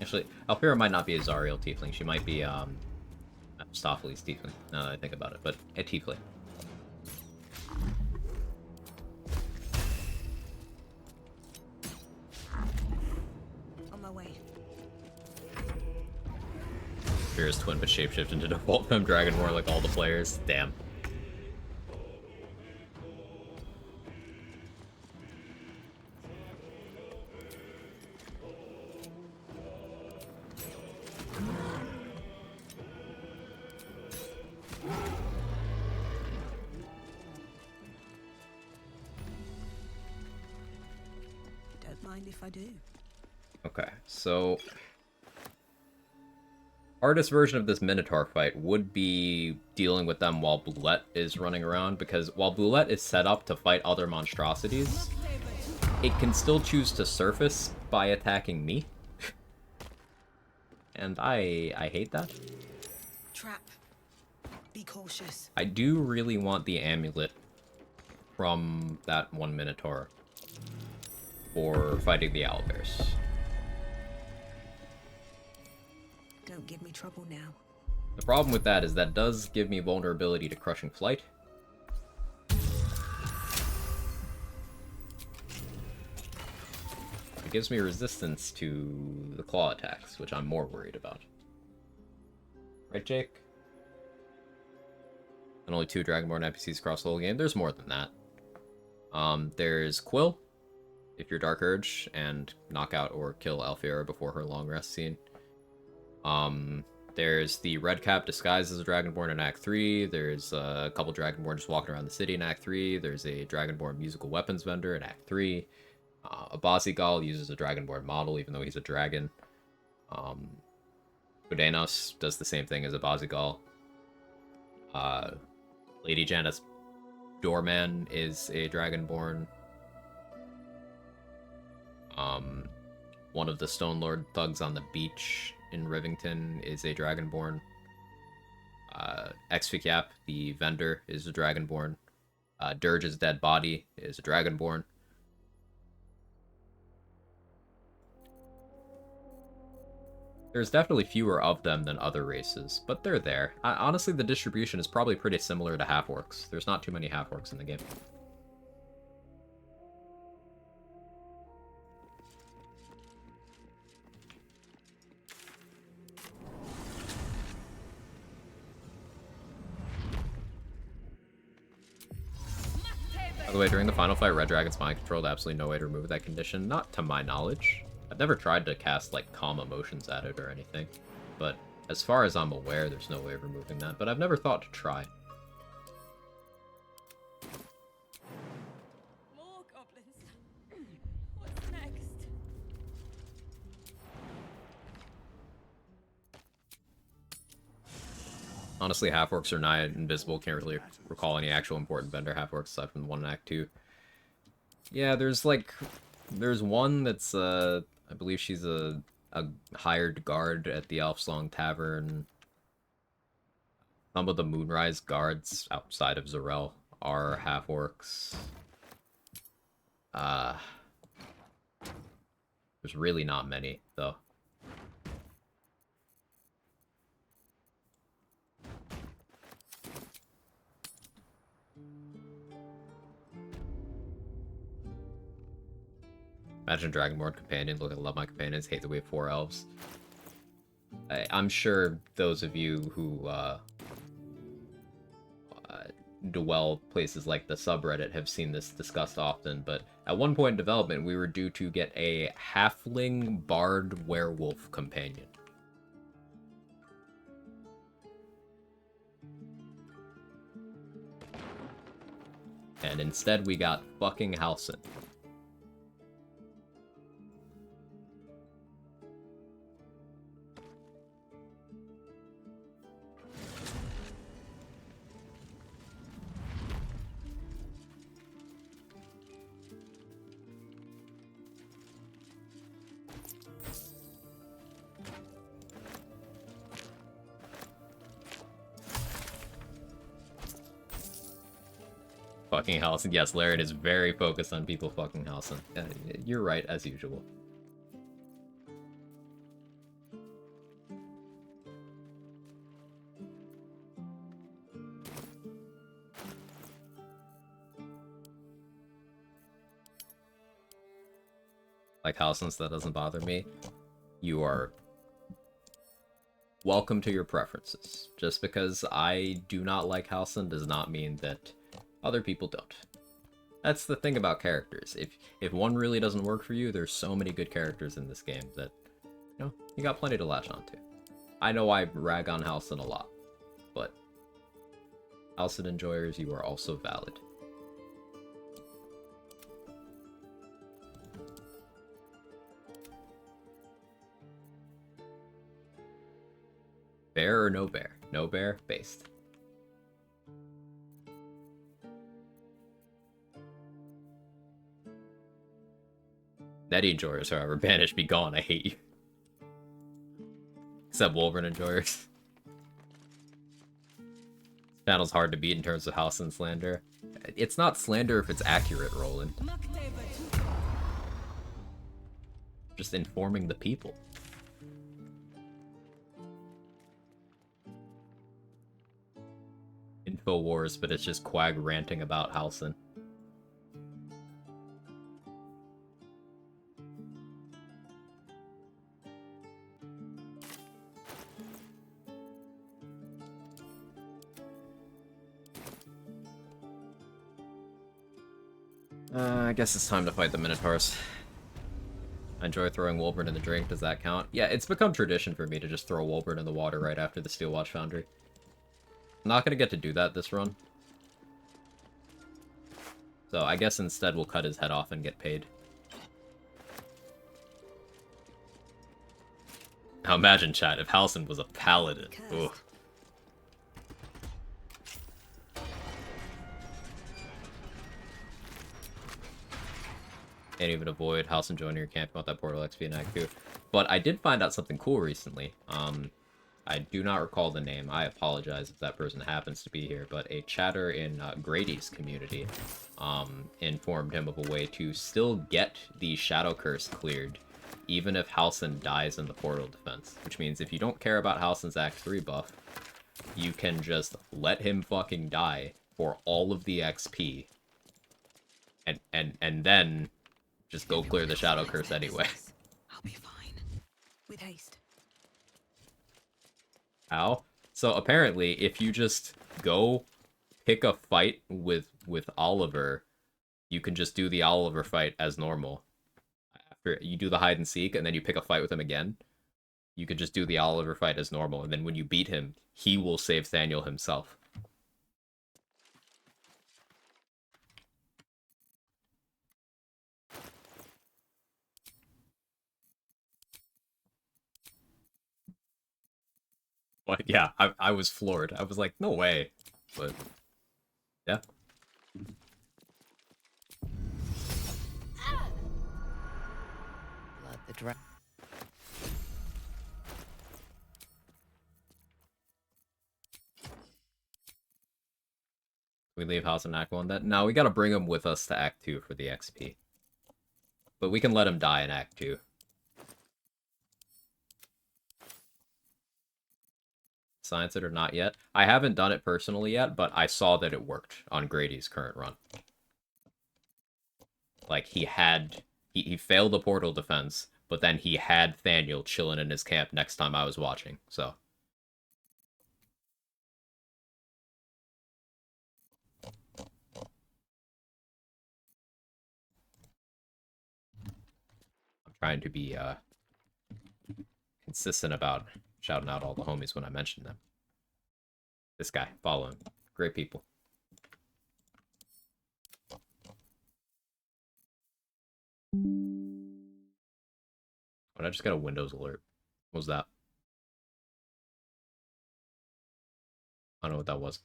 Actually, Alfira might not be a Zariel tiefling. She might be Stopheles tiefling, now that I think about it, but a tiefling.
On my way.
Alfira's twin but shapeshift into default Femme Dragonborn like all the players. Damn.
If I do.
Okay, so hardest version of this Minotaur fight would be dealing with them while Boulette is running around, because while Boulette is set up to fight other monstrosities, it can still choose to surface by attacking me. And I hate that.
Trap. Be cautious.
I do really want the amulet from that one Minotaur for fighting the owlbears.
Don't give me trouble now.
The problem with that is that does give me vulnerability to crushing flight. It gives me resistance to the claw attacks, which I'm more worried about. Right, Jake? And only 2 Dragonborn NPCs across the whole game. There's more than that. There's Quill, if you're Dark Urge, and knock out or kill Alfira before her long rest scene. There's the Redcap disguised as a Dragonborn in Act 3. There's a couple Dragonborn just walking around the city in Act 3. There's a Dragonborn musical weapons vendor in Act 3. A Basigal uses a Dragonborn model, even though he's a dragon. Udenos does the same thing as a Basigal. Lady Janet's Doorman is a Dragonborn. One of the Stone Lord thugs on the beach in Rivington is a Dragonborn. Exfikyap, the vendor, is a Dragonborn. Dirge's dead body is a Dragonborn. There's definitely fewer of them than other races, but they're there. Honestly, the distribution is probably pretty similar to half-orcs. There's not too many half-orcs in the game. By the way, during the final fight, Red Dragon's mind controlled, absolutely no way to remove that condition. Not to my knowledge. I've never tried to cast, like, calm emotions at it or anything. But as far as I'm aware, there's no way of removing that. But I've never thought to try.
More goblins. What's next?
Honestly, half-orcs are nigh invisible. Can't really recall any actual important vendor half-orcs aside from the one in Act 2. Yeah, there's one that's, I believe she's a hired guard at the Elfsong Tavern. Some of the Moonrise guards outside of Zarel are half-orcs. There's really not many, though. Imagine Dragonborn Companion. Look, I love my companions. Hate that we have 4 elves. I'm sure those of you who dwell places like the subreddit have seen this discussed often, but at one point in development, we were due to get a halfling bard werewolf companion. And instead, we got fucking Halsin. Fucking Halsin. Yes, Larian is very focused on people fucking Halsin. You're right, as usual. Like Halsins, that doesn't bother me. You are welcome to your preferences. Just because I do not like Halsin does not mean that other people don't. That's the thing about characters. If one really doesn't work for you, there's so many good characters in this game that, you know, you got plenty to latch onto. I know I rag on Halsin a lot, but Halsin enjoyers, you are also valid. Bear or no bear? No bear, based. Netty enjoyers, however, banish, be gone, I hate you. Except Wolverine enjoyers. This channel's hard to beat in terms of Halsin slander. It's not slander if it's accurate, Roland. Just informing the people. InfoWars, but it's just Quag ranting about Halsin. I guess it's time to fight the Minotaurs. I enjoy throwing Wolverine in the drink, does that count? Yeah, it's become tradition for me to just throw Wolverine in the water right after the Steel Watch Foundry. I'm not gonna get to do that this run. So I guess instead we'll cut his head off and get paid. Now imagine, chat, if Halsin was a paladin. Ooh. Can't even avoid House and Joiner camping out that Portal XP in Act 2. But I did find out something cool recently. I do not recall the name. I apologize if that person happens to be here, but a chatter in Grady's community informed him of a way to still get the Shadow Curse cleared, even if Halcyon dies in the Portal defense. Which means if you don't care about Halcyon's Act 3 buff, you can just let him fucking die for all of the XP, and then just go clear the Shadow Curse anyway.
I'll be fine. With haste.
How? So apparently, if you just go pick a fight with Oliver, you can just do the Oliver fight as normal. After you do the hide and seek, and then you pick a fight with him again, you could just do the Oliver fight as normal, and then when you beat him, he will save Thaniel himself. But yeah, I was floored. I was like, no way. But yeah.
Blood the dragon.
We leave House in Act 1 then? No, we gotta bring him with us to Act 2 for the XP. But we can let him die in Act 2. Science it or not yet? I haven't done it personally yet, but I saw that it worked on Grady's current run. Like, he failed the portal defense, but then he had Thaniel chilling in his camp next time I was watching, so. I'm trying to be, consistent about shouting out all the homies when I mention them. This guy, follow him. Great people. But I just got a Windows alert. What was that? I don't know what that was.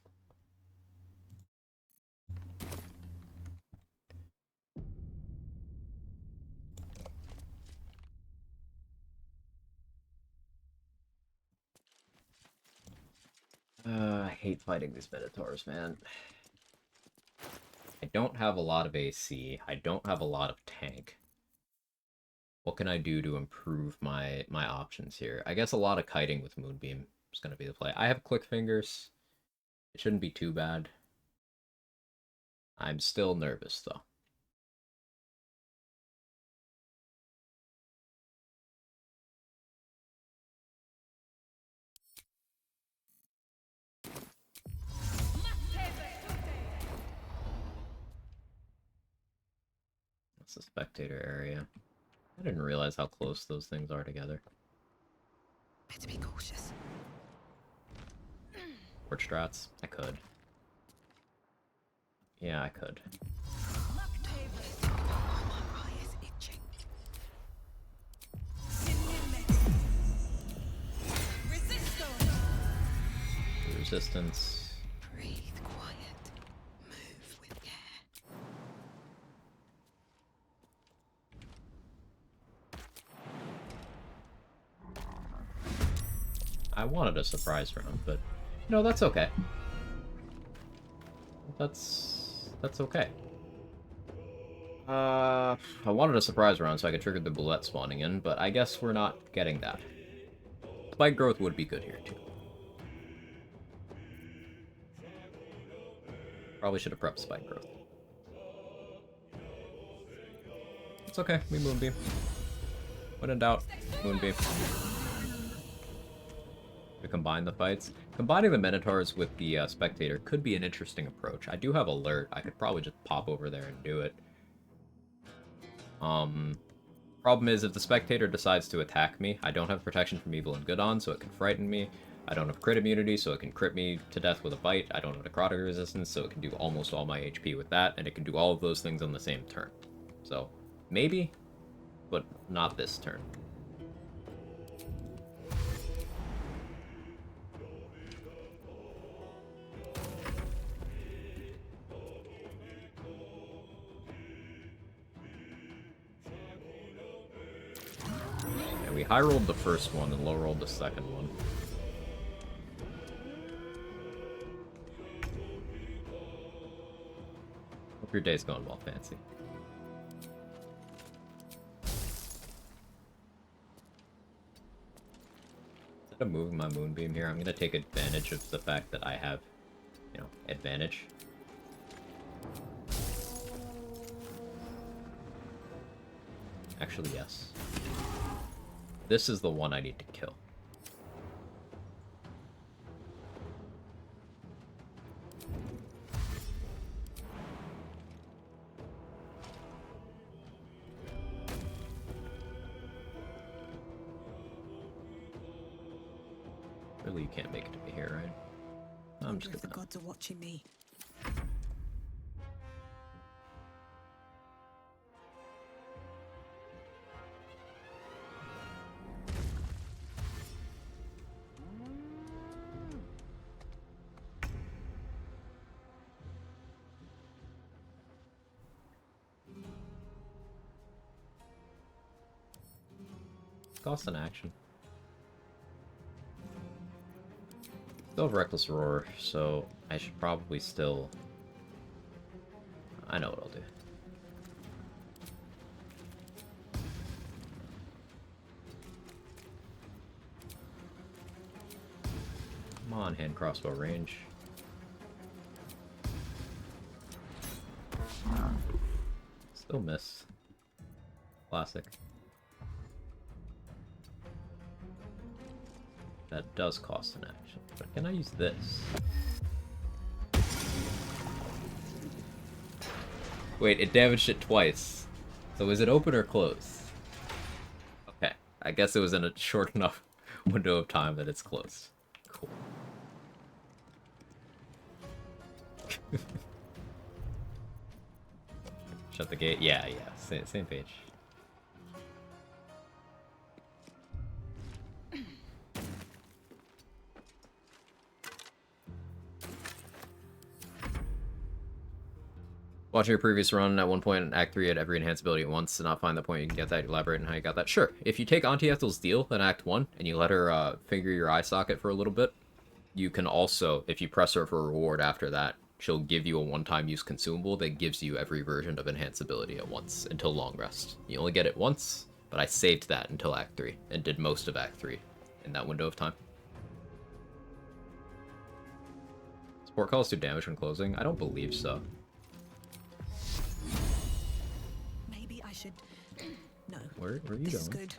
I hate fighting these Minotaurs, man. I don't have a lot of AC. I don't have a lot of tank. What can I do to improve my options here? I guess a lot of kiting with Moonbeam is going to be the play. I have quick fingers. It shouldn't be too bad. I'm still nervous, though. That's the spectator area. I didn't realize how close those things are together.
Better be cautious.
Port strats? I could. Yeah, I could. Resistance.
Breathe quiet. Move with care.
I wanted a surprise round, but no, that's okay. That's okay. I wanted a surprise round so I could trigger the bullet spawning in, but I guess we're not getting that. Spike growth would be good here too. Probably should have prepped spike growth. It's okay, we Moonbeam. When in doubt, Moonbeam. To combine the fights. Combining the Minotaurs with the Spectator could be an interesting approach. I do have Alert. I could probably just pop over there and do it. Problem is, if the Spectator decides to attack me, I don't have Protection from Evil and Good on, so it can frighten me. I don't have crit immunity, so it can crit me to death with a bite. I don't have necrotic resistance, so it can do almost all my HP with that, and it can do all of those things on the same turn. So, maybe, but not this turn. we high rolled the first one and low rolled the second one. Hope your day's going well, Fancy. Instead of moving my moonbeam here, I'm gonna take advantage of the fact that I have, you know, advantage. Actually, yes. This is the one I need to kill. Really, you can't make it to me here, right? I'm just
If the
gonna...
gods are watching me.
Cost an action. Still have Reckless Roar, so I should probably still... I know what I'll do. Come on, hand crossbow range. Still miss. Classic. That does cost an action, but can I use this? Wait, it damaged it twice. So is it open or closed? Okay, I guess it was in a short enough window of time that it's closed. Cool. Shut the gate? Yeah, same page. Watching your previous run, at one point in Act 3 you had every enhanced ability at once. To not find the point you can get that, elaborate on how you got that. Sure, if you take Auntie Ethel's deal in Act 1, and you let her finger your eye socket for a little bit, you can also, if you press her for a reward after that, she'll give you a one-time use consumable that gives you every version of enhanced ability at once, until Long Rest. You only get it once, but I saved that until Act 3, and did most of Act 3 in that window of time. Support calls do damage when closing? I don't believe so.
Maybe I should... No.
Where are you
This
going?
is good.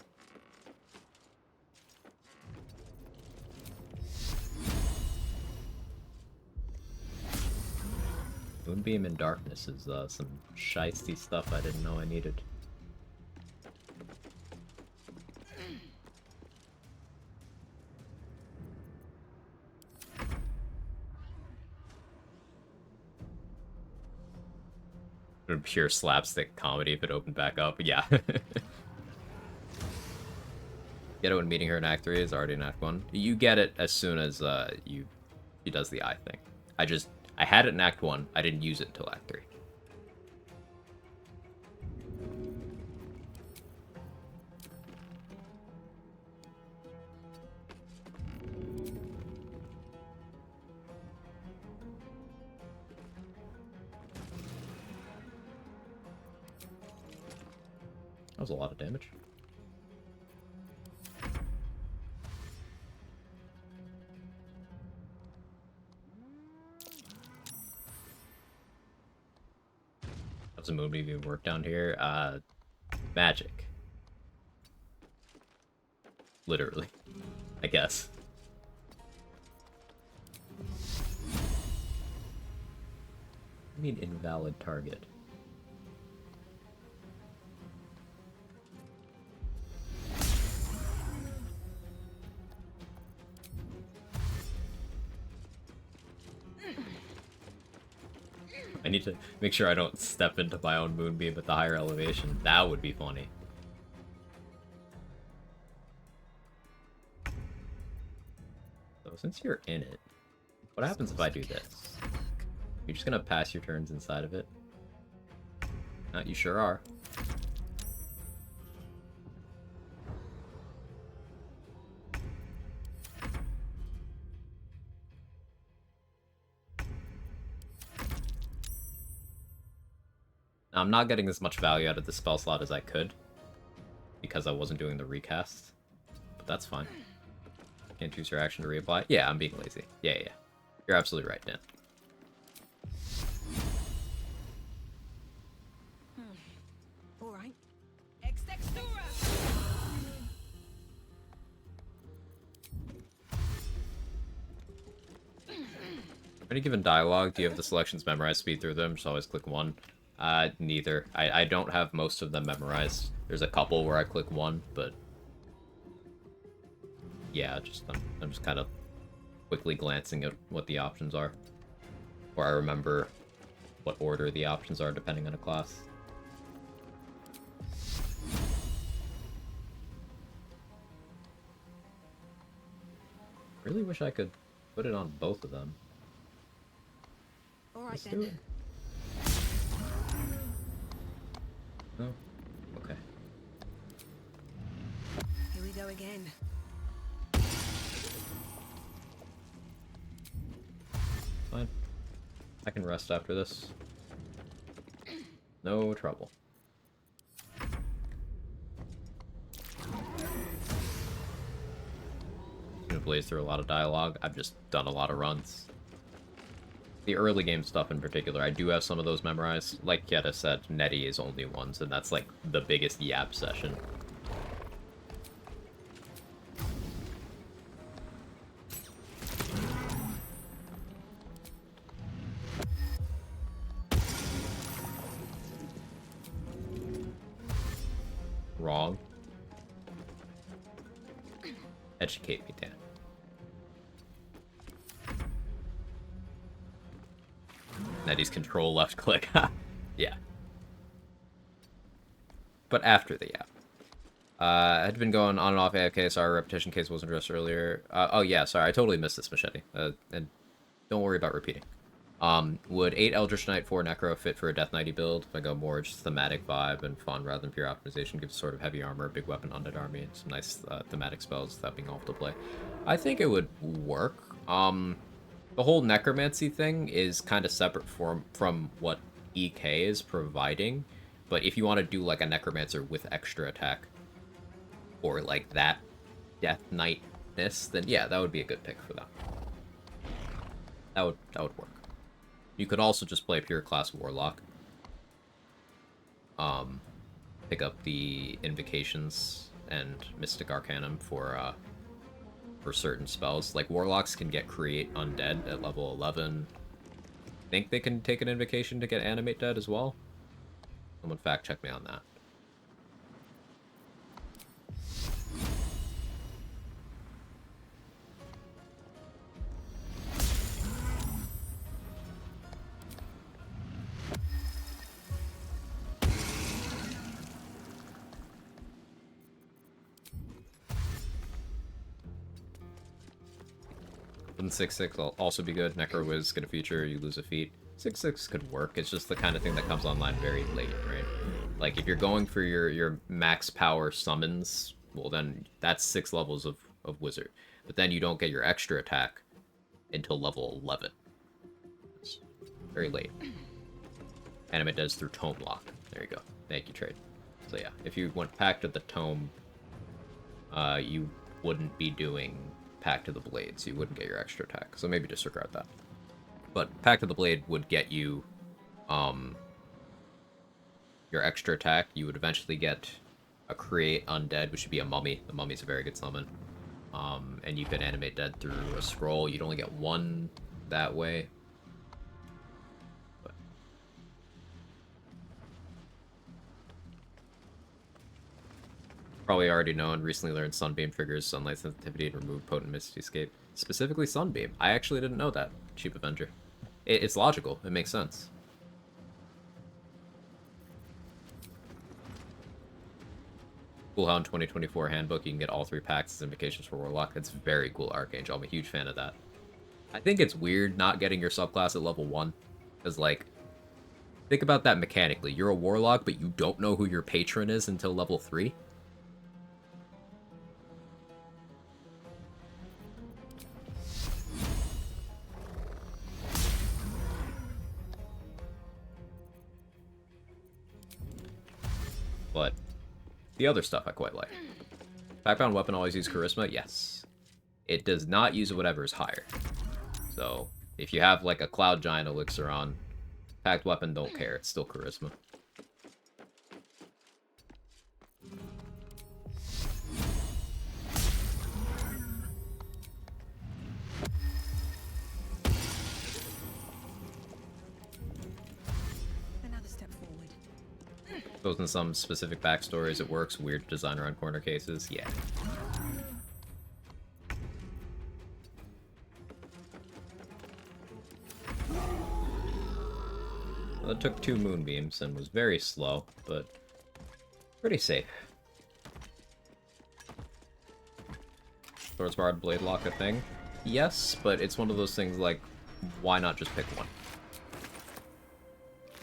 Moonbeam in Darkness is some shiesty stuff I didn't know I needed. Pure slapstick comedy if it opened back up. Yeah. Get it when meeting her in Act 3 is already in Act 1. You get it as soon as he does the eye thing. I had it in Act 1. I didn't use it until Act 3. That was a lot of damage. How's the movie work down here? Magic. Literally, I guess. I mean invalid target. I need to make sure I don't step into my own moonbeam at the higher elevation. That would be funny. So since you're in it, what happens if I do this? You're just gonna pass your turns inside of it? You sure are. I'm not getting as much value out of the spell slot as I could because I wasn't doing the recast, but that's fine. Can't choose your action to reapply. Yeah, I'm being lazy. Yeah. You're absolutely right, Dan.
All right.
Any given dialogue, do you have the selections memorized, speed through them? Just always click 1. Neither. I don't have most of them memorized. There's a couple where I click 1, but yeah, I'm just kind of quickly glancing at what the options are. Or I remember what order the options are depending on a class. Really wish I could put it on both of them.
All right,
Let's
then.
do it. No? Okay.
Here we go again.
Fine. I can rest after this. No trouble. I'm gonna blaze through a lot of dialogue. I've just done a lot of runs. The early game stuff in particular, I do have some of those memorized. Like Yetta said, Nettie is only ones, and that's like the biggest yap session. Wrong. Educate me, Dan. Nettie's control left click. Yeah. But after the app. I had been going on and off AFK. Sorry, repetition case wasn't addressed earlier. Oh yeah, sorry, I totally missed this, Machete. And don't worry about repeating. Would 8 Eldritch Knight, 4 Necro fit for a Death Knighty build? If I go more just thematic vibe and fun rather than pure optimization, gives sort of heavy armor, big weapon, undead army, and some nice thematic spells without being off to play. I think it would work. The whole necromancy thing is kind of separate from what EK is providing, but if you want to do like a necromancer with extra attack, or like that Death Knight-ness, then yeah, that would be a good pick for that. That would work. You could also just play pure class Warlock. Pick up the Invocations and Mystic Arcanum for certain spells. Like, Warlocks can get Create Undead at level 11. I think they can take an Invocation to get Animate Dead as well. Someone fact check me on that. And 6/6 will also be good. Necro Wiz get a feature, you lose a feat. 6/6 could work. It's just the kind of thing that comes online very late, right? Like, if you're going for your max power summons, well then that's 6 levels of wizard. But then you don't get your extra attack until level 11. It's very late. Animate does through Tome Lock. There you go. Thank you, Trade. So yeah, if you went Pact of the Tome, you wouldn't be doing Pact of the Blade, so you wouldn't get your extra attack. So maybe disregard that. But Pact of the Blade would get you your extra attack. You would eventually get a Create Undead, which would be a Mummy. The Mummy's a very good summon. And you could Animate Dead through a scroll. You'd only get one that way. But probably already know and recently learned Sunbeam triggers sunlight sensitivity to remove potent Misty Escape. Specifically Sunbeam. I actually didn't know that, Cheap Avenger. It's logical. It makes sense. Coolhound 2024 handbook. You can get all 3 packs as invocations for Warlock. It's very cool, Archangel. I'm a huge fan of that. I think it's weird not getting your subclass at level 1. Because, like, think about that mechanically. You're a Warlock, but you don't know who your patron is until level 3. but the other stuff I quite like. Packbound weapon always use charisma? Yes. It does not use whatever is higher. So, if you have like a Cloud Giant elixir on, packed weapon don't care, it's still charisma.
Another step forward.
Goes in some specific backstories, it works. Weird design around corner cases, yeah. Well, it took 2 moonbeams and was very slow, but pretty safe. Swordsbard Blade Lock a thing? Yes, but it's one of those things like, why not just pick one?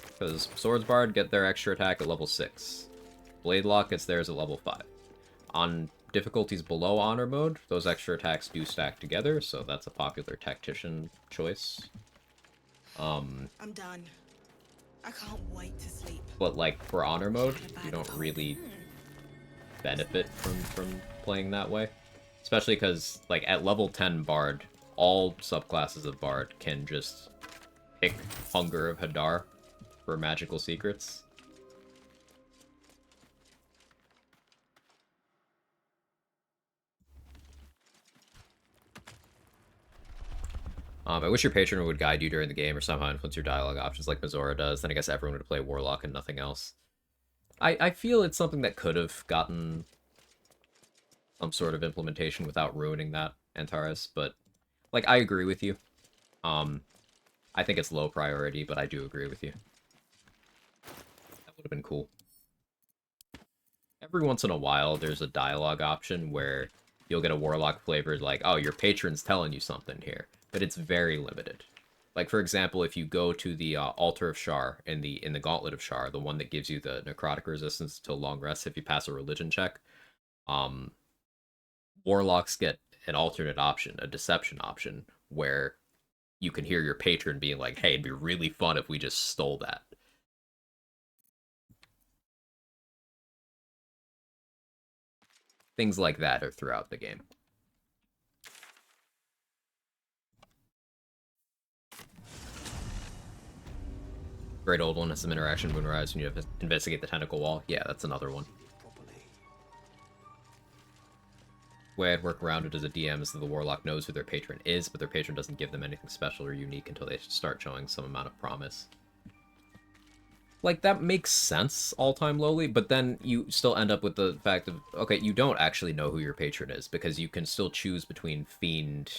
Because Swordsbard get their extra attack at level 6. Blade Lock gets theirs at level 5. On difficulties below Honor Mode, those extra attacks do stack together, so that's a popular tactician choice.
I'm done. I can't wait to sleep.
But like, for Honor Mode, you don't really benefit from playing that way. Especially because, like, at level 10 Bard, all subclasses of Bard can just pick Hunger of Hadar for magical secrets. I wish your patron would guide you during the game or somehow influence your dialogue options like Mizora does. Then I guess everyone would play Warlock and nothing else. I feel it's something that could have gotten some sort of implementation without ruining that, Antares, but, like, I agree with you. I think it's low priority, but I do agree with you. That would have been cool. Every once in a while, there's a dialogue option where you'll get a Warlock flavored, like, oh, your patron's telling you something here, but it's very limited. Like, for example, if you go to the Altar of Shar in the Gauntlet of Shar, the one that gives you the necrotic resistance to long rest if you pass a religion check, Warlocks get an alternate option, a deception option, where you can hear your patron being like, hey, it'd be really fun if we just stole that. Things like that are throughout the game. Great Old One has some interaction Moonrise when you have to investigate the tentacle wall. Yeah, that's another one. The way I'd work around it as a DM is that the Warlock knows who their patron is, but their patron doesn't give them anything special or unique until they start showing some amount of promise. Like, that makes sense, all-time lowly, but then you still end up with the fact of, okay, you don't actually know who your patron is, because you can still choose between Fiend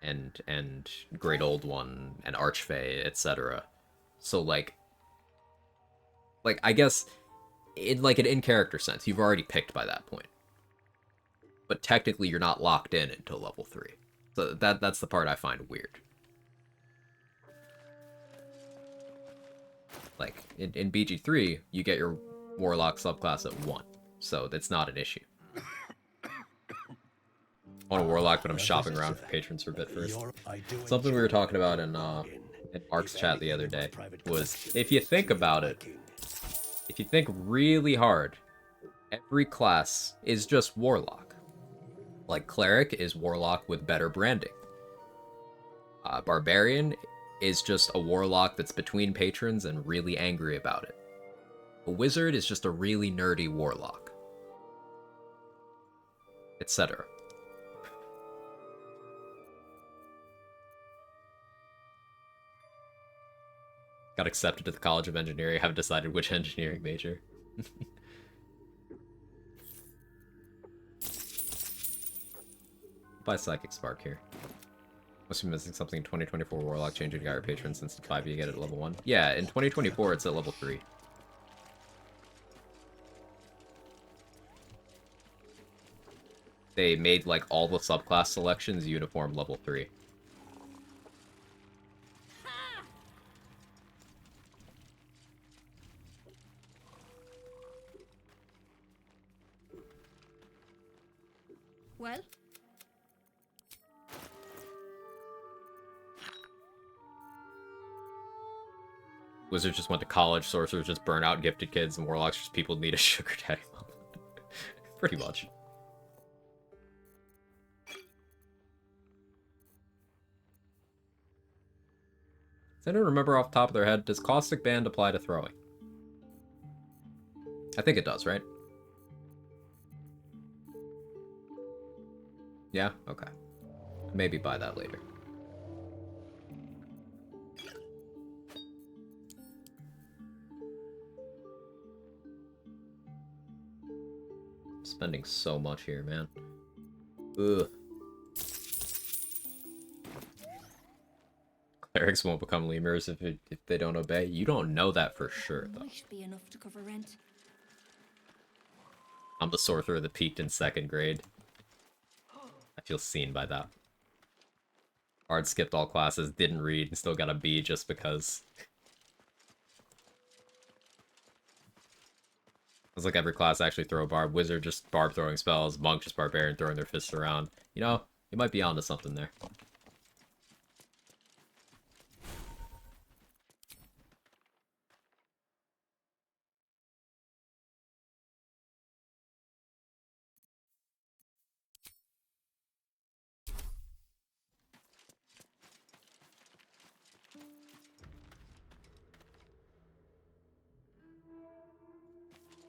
and Great Old One and Archfey, etc. So, like, I guess, in, like, an in-character sense, you've already picked by that point. But technically, you're not locked in until level 3. So that's the part I find weird. Like, in BG3, you get your Warlock subclass at 1, so that's not an issue. I want a Warlock, but I'm shopping around for patrons for a bit first. Something we were talking about in Mark's chat the other day was, if you think about it, if you think really hard, every class is just Warlock. Like, Cleric is Warlock with better branding. Barbarian is just a Warlock that's between patrons and really angry about it. A Wizard is just a really nerdy Warlock. Etc. Got accepted to the College of Engineering, haven't decided which engineering major. Buy Psychic Spark here. Must be missing something in 2024 Warlock changing to our patron since 5 you get it at level 1. Yeah, in 2024 it's at level 3. They made, like, all the subclass selections uniform level 3.
Well?
Wizards just went to college, sorcerers just burn out gifted kids, and warlocks just people need a sugar daddy. Pretty much. Does anyone remember off the top of their head, does Caustic Band apply to throwing? I think it does, right? Yeah? Okay. Maybe buy that later. Spending so much here, man. Ugh. Clerics won't become lemurs if they don't obey. You don't know that for sure, though.
Might be enough to cover rent.
I'm the sorcerer that peaked in 2nd grade. I feel seen by that. Bard skipped all classes, didn't read, and still got a B just because. It's like every class actually throw a barb. Wizard just barb throwing spells. Monk just barbarian throwing their fists around. You know, you might be onto something there.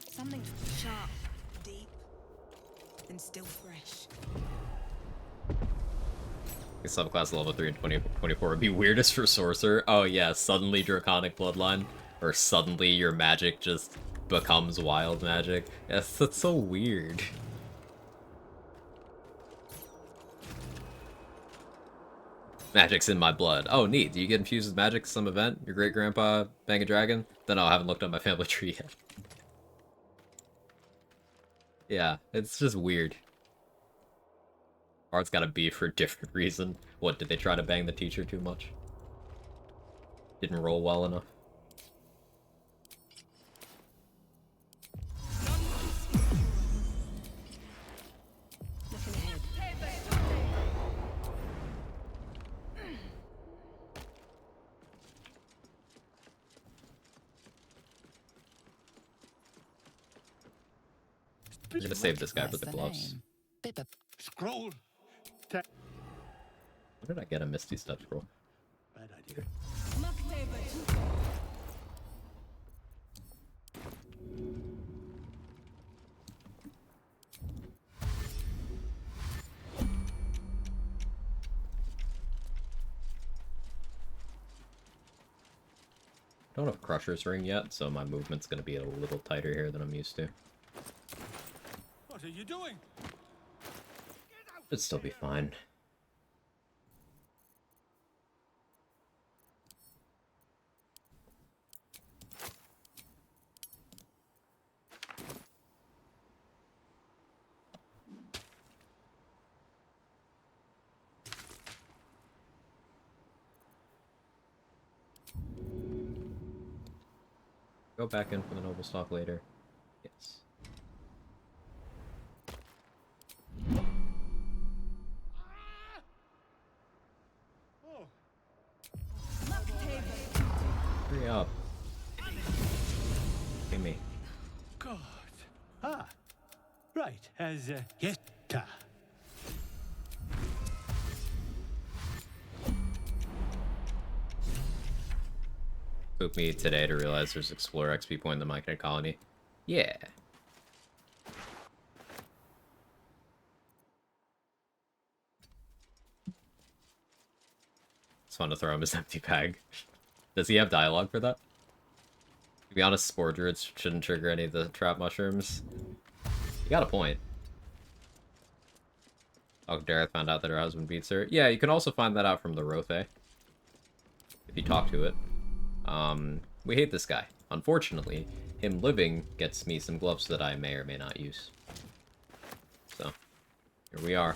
Something sharp, deep, and still fresh.
Subclass level 3 and 2024 would be weirdest for sorcerer. Oh yeah, suddenly draconic bloodline. Or suddenly your magic just becomes wild magic. Yes, that's so weird. Magic's in my blood. Oh, neat. Do you get infused with magic at some event? Your great-grandpa bang a dragon? Then I haven't looked at my family tree yet. Yeah, it's just weird. Bard's got a B for a different reason. What, did they try to bang the teacher too much? Didn't roll well enough? I'm gonna save this guy for the gloves.
Scroll.
Where did I get a Misty Step scroll?
Bad idea.
Don't have Crusher's Ring yet, so my movement's gonna be a little tighter here than I'm used to.
What are you doing?
Should still be fine. Go back in for the noble stock later. Yes. Hurry up. Give me.
God. Ah. Right. As yes.
Took me today to realize there's Explorer XP point in the Myconid colony. Yeah. It's fun to throw him his empty bag. Does he have dialogue for that? To be honest, Spore Druids shouldn't trigger any of the trap mushrooms. You got a point. Oh, Dareth found out that her husband beats her. Yeah, you can also find that out from the Rothe. If you talk to it. We hate this guy. Unfortunately, him living gets me some gloves that I may or may not use. So, here we are.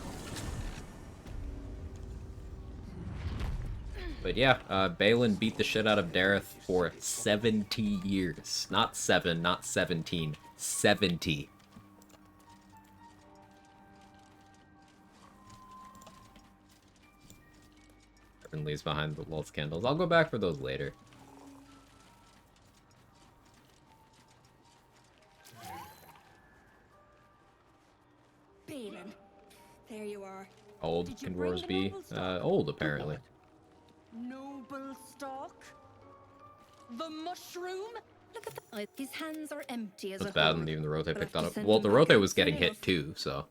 But yeah, Balin beat the shit out of Dareth for 70 years. Not 7, not 17. 70. Everyone leaves behind the Lulz candles. I'll go back for those later.
Balin. There you are.
How old
Did you
can
bring
dwarves
the
be?
noble stock?
Old, apparently.
Noble stock? The mushroom? Look at that. His hands are empty as
That's
a
bad,
whole.
and even the Rothe
But
picked
I've
that up.
sent
Well,
him
the
back
Rothe
out
was getting
soon
hit
enough.
too, so.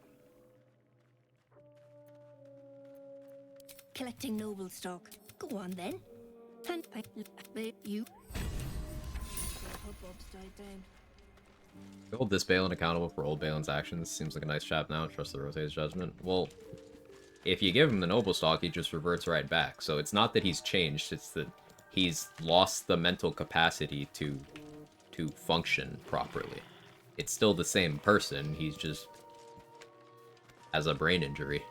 Collecting noble stock. Go on then. And you. Hubbubs died down.
We hold this Balin accountable for old Balin's actions. Seems like a nice chap now. Trust the Rothe's judgment. Well, if you give him the noble stock, he just reverts right back. So it's not that he's changed, it's that he's lost the mental capacity to function properly. It's still the same person, he's just has a brain injury.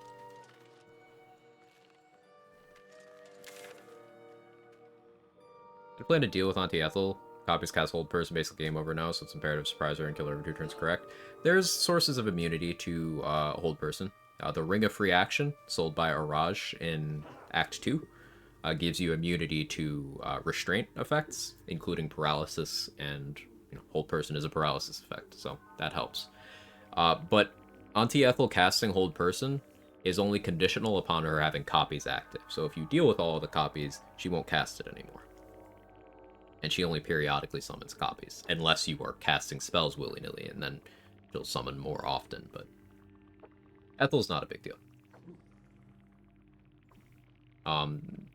I plan to deal with Auntie Ethel. Copies cast hold person, basically game over now, so it's imperative to surprise her and kill her every 2 turns correct. There's sources of immunity to hold person. The Ring of Free Action, sold by Araj in Act 2, gives you immunity to restraint effects, including paralysis, and hold person is a paralysis effect, so that helps. But Auntie Ethel casting hold person is only conditional upon her having copies active. So if you deal with all of the copies, she won't cast it anymore. And she only periodically summons copies, unless you are casting spells willy-nilly, and then she'll summon more often, but Ethel's not a big deal.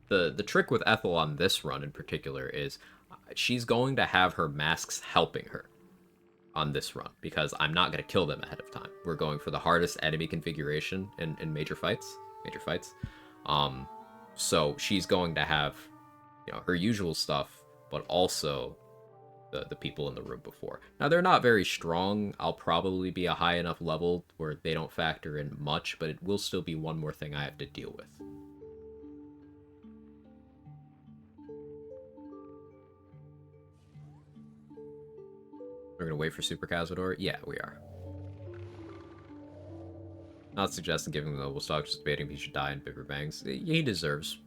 The trick with Ethel on this run in particular is she's going to have her masks helping her on this run, because I'm not going to kill them ahead of time. We're going for the hardest enemy configuration in major fights. So she's going to have, her usual stuff, but also the people in the room before. Now, they're not very strong. I'll probably be a high enough level where they don't factor in much, but it will still be one more thing I have to deal with. We're gonna wait for Super Cazador? Yeah, we are. Not suggesting giving him the noble stock, just debating if he should die in bigger bangs. He deserves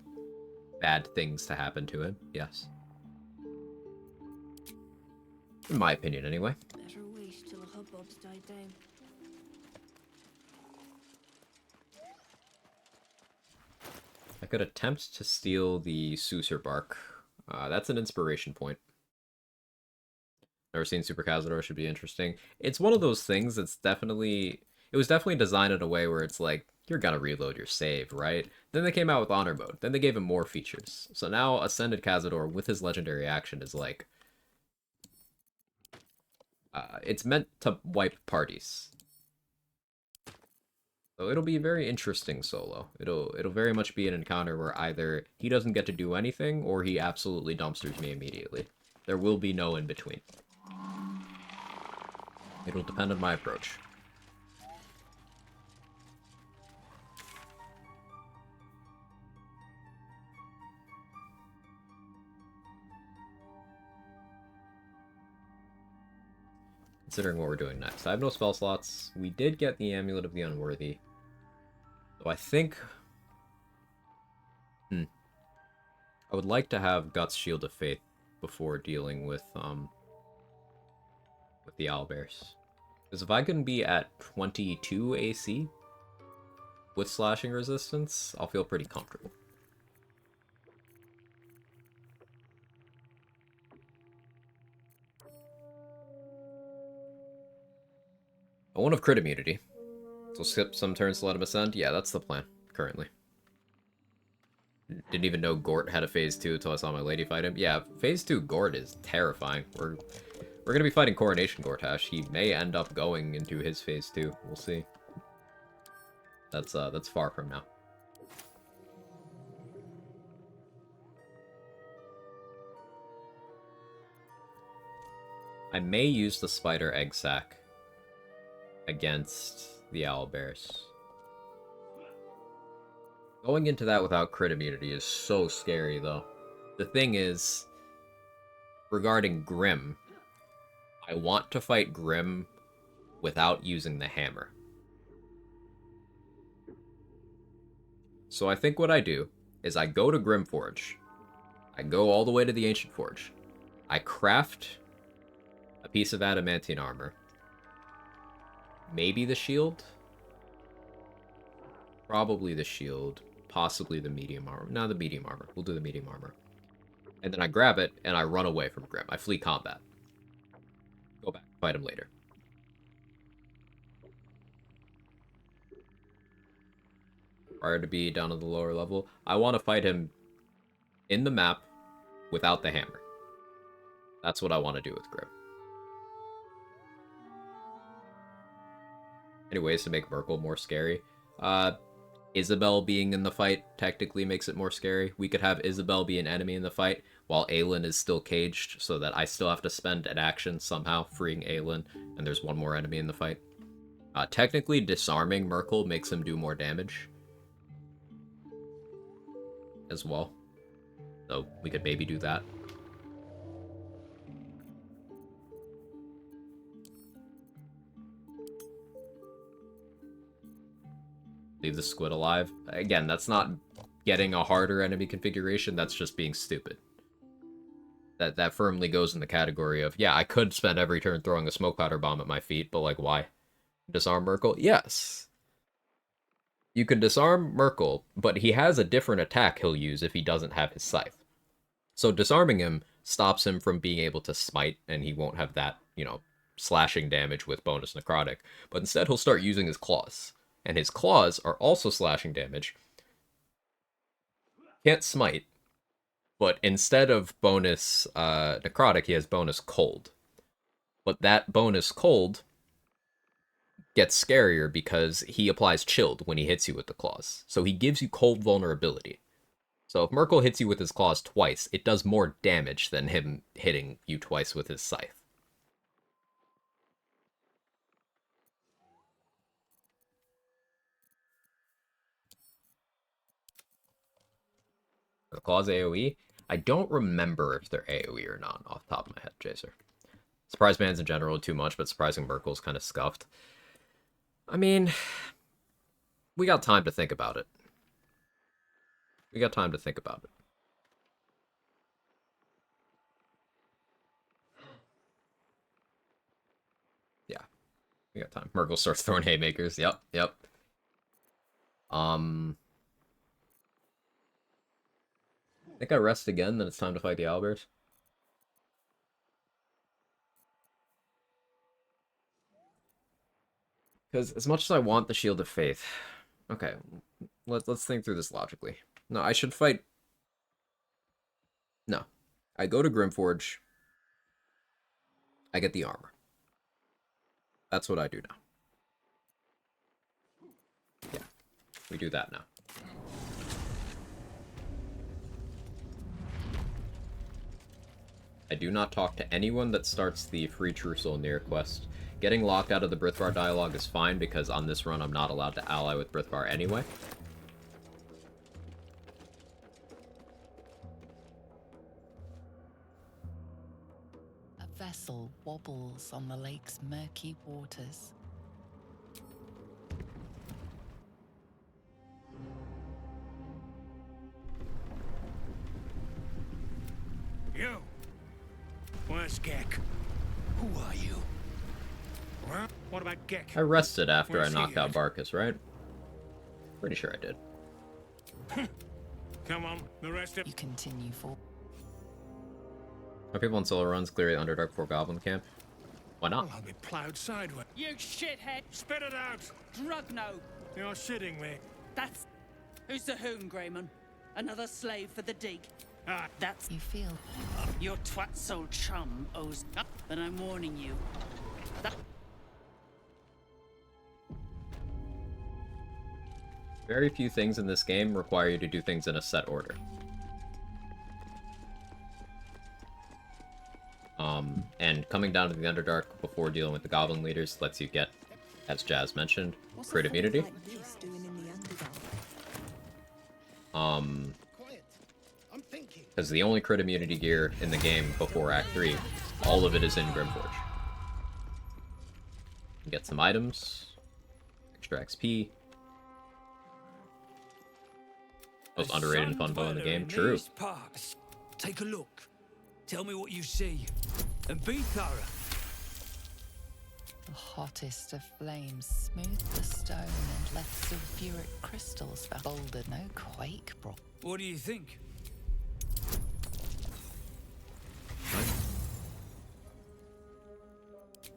bad things to happen to him, yes. In my opinion, anyway.
Better wait till the hubbubs died down.
I could attempt to steal the Susur bark. That's an inspiration point. Never seen Super Cazador, should be interesting. It's one of those things that's definitely... It was definitely designed in a way where it's like, you're gonna reload your save, right? Then they came out with Honor Mode. Then they gave him more features. So now Ascended Cazador, with his legendary action, is like... it's meant to wipe parties. So it'll be very interesting solo. It'll very much be an encounter where either he doesn't get to do anything, or he absolutely dumpsters me immediately. There will be no in between. It'll depend on my approach. Considering what we're doing next. I have no spell slots. We did get the Amulet of the Unworthy. So I think... I would like to have Guts Shield of Faith before dealing with the owlbears. Because if I can be at 22 AC with slashing resistance, I'll feel pretty comfortable. I won't have crit immunity, so skip some turns to let him ascend. Yeah, that's the plan, currently. Didn't even know Gort had a phase 2 until I saw my lady fight him. Yeah, phase 2 Gort is terrifying. We're gonna be fighting Coronation Gortash. He may end up going into his phase 2. We'll see. That's far from now. I may use the Spider Egg Sac against the owlbears. Going into that without crit immunity is so scary, though. The thing is, regarding Grim, I want to fight Grim without using the hammer. So I think what I do is I go to Grimforge. I go all the way to the Ancient Forge. I craft a piece of adamantine armor. Maybe the shield? Probably the shield, possibly the medium armor. No, the medium armor. We'll do the medium armor. And then I grab it, and I run away from Grim. I flee combat. Go back, fight him later. Prior to be down at the lower level, I want to fight him in the map without the hammer. That's what I want to do with Grim. Any ways to make Merkel more scary? Isabel being in the fight technically makes it more scary. We could have Isabel be an enemy in the fight while Aelin is still caged, so that I still have to spend an action somehow freeing Aelin, and there's one more enemy in the fight. Technically, disarming Merkel makes him do more damage as well. So we could maybe do that. Leave the squid alive. Again, that's not getting a harder enemy configuration, that's just being stupid. That firmly goes in the category of, yeah, I could spend every turn throwing a smoke powder bomb at my feet, but like, why? Disarm Merkel? Yes. You can disarm Merkel, but he has a different attack he'll use if he doesn't have his scythe. So disarming him stops him from being able to smite, and he won't have that, you know, slashing damage with bonus necrotic. But instead he'll start using his claws. And his claws are also slashing damage. Can't smite, but instead of bonus necrotic, he has bonus cold. But that bonus cold gets scarier because he applies chilled when he hits you with the claws. So he gives you cold vulnerability. So if Merkel hits you with his claws twice, it does more damage than him hitting you twice with his scythe. The claws AoE? I don't remember if they're AoE or not off the top of my head, Chaser. Surprise bands in general too much, but surprising Merkel's kind of scuffed. I mean, we got time to think about it. We got time to think about it. Yeah, we got time. Merkel starts throwing haymakers. Yep. I think I rest again, then it's time to fight the owlbears. Because as much as I want the Shield of Faith... Okay, let's think through this logically. No, I should fight... No. I go to Grimforge. I get the armor. That's what I do now. Yeah, we do that now. I do not talk to anyone that starts the Free True Soul Near quest. Getting locked out of the Brithvar dialogue is fine, because on this run I'm not allowed to ally with Brithvar anyway.
A vessel wobbles on the lake's murky waters.
You! Where's Gek? Who are you? Well, what about Gek?
I rested after
Where's
I knocked
he
out
at?
Barkus, right? Pretty sure I did.
Come on, the rest of
you continue for.
Are people on solo runs clear the Underdark before Goblin Camp? Why not?
I'll be plowed sideways.
You shithead!
Spit it out!
Drugno!
You're shitting me.
That's... Who's the hoon, Grayman? Another slave for the dig?
Ah,
That's...
You feel.
Your twat's old chum owes... But I'm warning you. That...
Very few things in this game require you to do things in a set order. And coming down to the Underdark before dealing with the Goblin leaders lets you get, as Jazz mentioned, crit immunity. Because the only crit immunity gear in the game before Act 3, all of it is in Grimforge. Get some items, extra XP. Most underrated and fun bow in the game. True.
Take a look. Tell me what you see. And be thorough.
The hottest of flames smoothed the stone and left sulfuric crystals that bouldered no quake brought.
What do you think?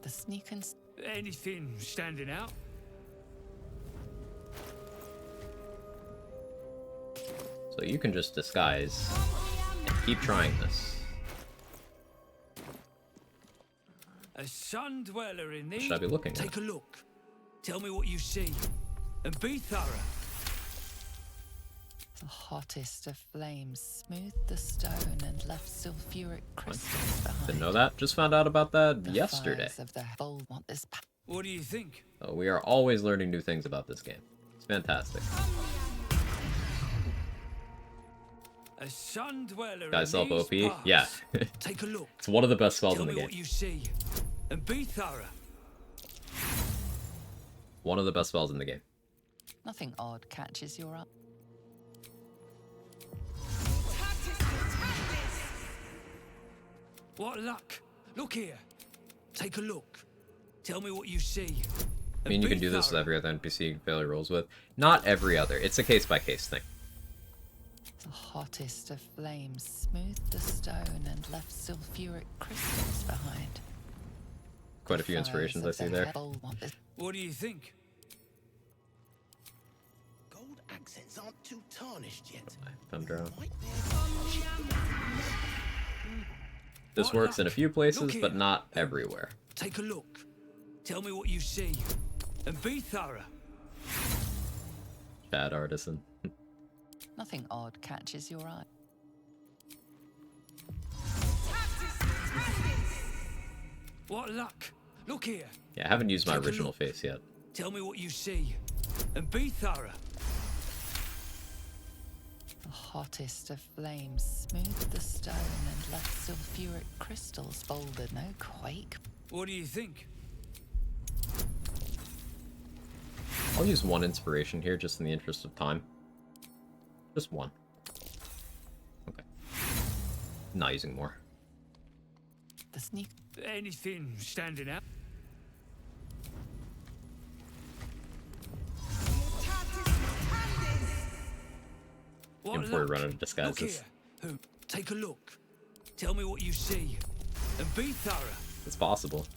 The sneak and...
Anything standing out?
So you can just disguise and keep trying this.
A sun dweller in these.
Should I be looking at?
Take a look. Tell me what you see. And be thorough.
The hottest of flames smoothed the stone and left sulfuric crystals behind.
Didn't know that. Just found out about that yesterday.
Of the bold want this.
What do you think?
So we are always learning new things about this game. It's fantastic.
A sun dweller.
Guys self OP?
Parts.
Yeah.
Take a look.
It's one of the best spells
Tell
in the
me
game.
What you see. And be thorough.
One of the best spells in the game.
Nothing odd catches your eye.
What luck? Look here. Take a look. Tell me what you see.
I mean, you can do this with every other NPC you failure rolls with. Not every other. It's a case-by-case thing.
The hottest of flames smoothed the stone and left sulfuric crystals behind.
Quite a few inspirations I see there.
What do you think?
Gold accents aren't too tarnished yet.
Thunder. This works in a few places, but not everywhere.
Take a look. Tell me what you see. And be thorough.
Bad artisan.
Nothing odd catches your eye.
What luck? Look here.
Yeah, I haven't used my original face yet.
Tell me what you see. And be thorough.
The hottest of flames smoothed the stone and left sulfuric crystals bouldered no quake.
What do you think?
I'll use one inspiration here just in the interest of time. Just one. Okay. Not using more.
The sneak.
Anything standing out?
And before we run out of disguises.
Who? Take a look. Tell me what you see. And be thorough.
It's possible.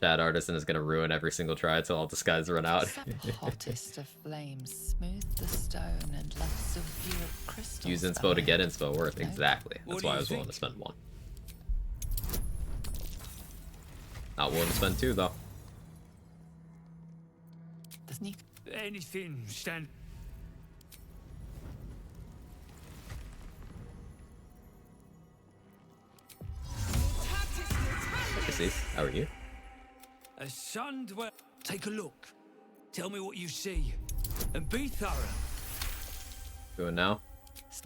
Bad artisan is gonna ruin every single try until all disguises run out.
The hottest of flames smoothed the stone and left sulfuric crystals.
Use inspo to get inspo worth. Exactly. That's why I was willing to spend one. Not willing to spend two though.
The sneak.
Anything stand.
How are you?
A sun dweller. Take a look. Tell me what you see. And be thorough.
Doing now?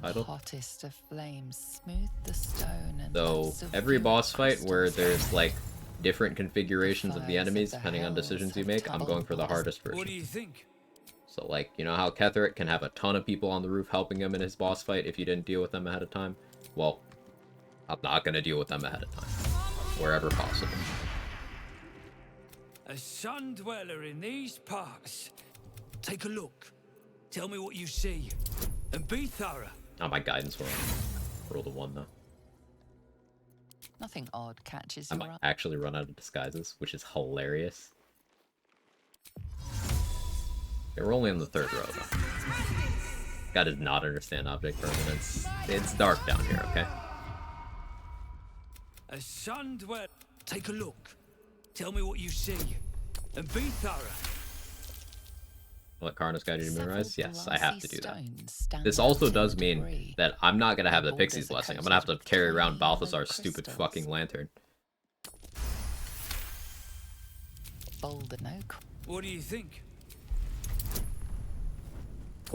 The hottest of flames smoothed the stone and
So every boss fight where there's like different configurations of the enemies depending on decisions you make, I'm going for the hardest version.
What do you think?
So like, you know how Ketheric can have a ton of people on the roof helping him in his boss fight if you didn't deal with them ahead of time? Well, I'm not gonna deal with them ahead of time. Wherever possible.
A sun dweller in these parts. Take a look. Tell me what you see. And be thorough.
Oh, my guidance rolled a 1 though.
Nothing odd catches
I
your
might
eye.
actually run out of disguises, which is hilarious. Yeah, we're only on the 3rd row though. Guy does not understand object permanence. It's dark down here, okay?
A sun dweller. Take a look. Tell me what you see. And be thorough.
Let Karna's guide you to Moonrise? Yes, I have to do that.
Stand
This also does mean that I'm not going to have the Pixie's Blessing. I'm going to have to carry around Balthazar's stupid fucking lantern.
Boulder no.
What do you think?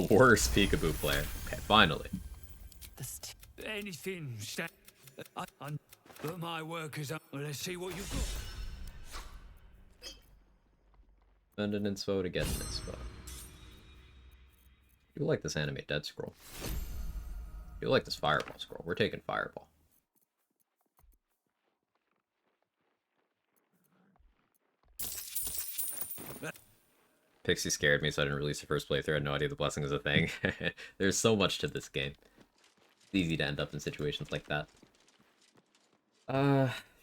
Worst peekaboo player. Okay, finally.
Anything stand. But my work is up. Let's see what you've got.
Spend an inspo to get an inspo. You like this animate dead scroll. You like this fireball scroll. We're taking fireball. Pixie scared me, so I didn't release the first playthrough. I had no idea the blessing was a thing. There's so much to this game. It's easy to end up in situations like that.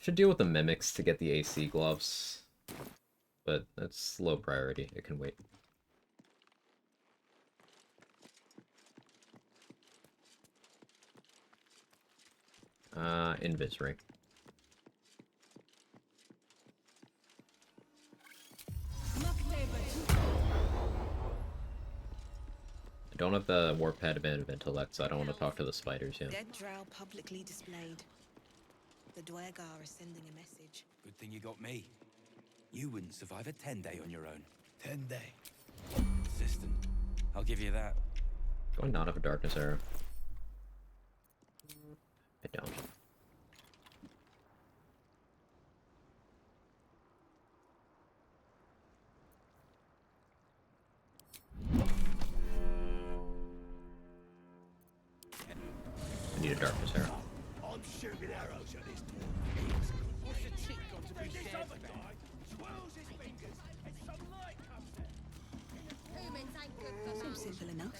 Should deal with the mimics to get the AC gloves. But that's low priority. It can wait. Invis ring. I don't have the warp head of intellect, so I don't want to talk to the spiders yet.
Dead drow publicly displayed. The Dwergar are sending a message.
Good thing you got me. You wouldn't survive a 10-day on your own. 10-day. Consistent. I'll give you that.
Do I not have a darkness arrow? I don't. I need a darkness arrow.
I'm shooting arrows at this dwarf. What's the chick got to be this other guy? Swirls his fingers and some light comes out.
Seems simple enough.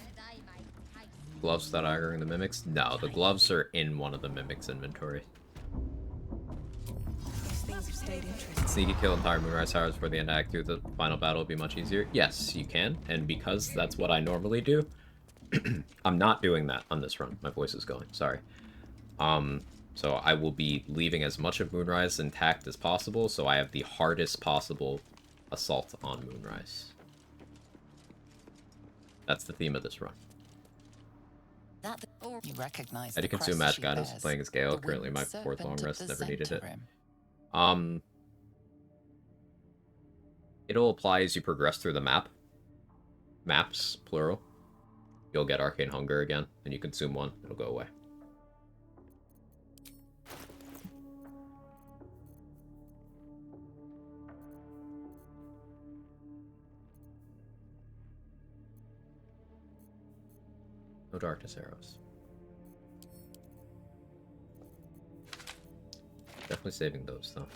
Gloves without aggroing the mimics? No, the gloves are in one of the mimics' inventory.
These things have stayed interesting.
Sneaky kill entire Moonrise Towers before the end of Act 2, the final battle will be much easier. Yes, you can, and because that's what I normally do, I'm not doing that on this run. My voice is going, sorry. So I will be leaving as much of Moonrise intact as possible, so I have the hardest possible assault on Moonrise. That's the theme of this run.
You recognize
I had to consume magic items playing as Gale, currently my fourth long rest, never needed it. It'll apply as you progress through the map. Maps, plural. You'll get Arcane Hunger again, and you consume one, it'll go away. No darkness arrows. Definitely saving those, though.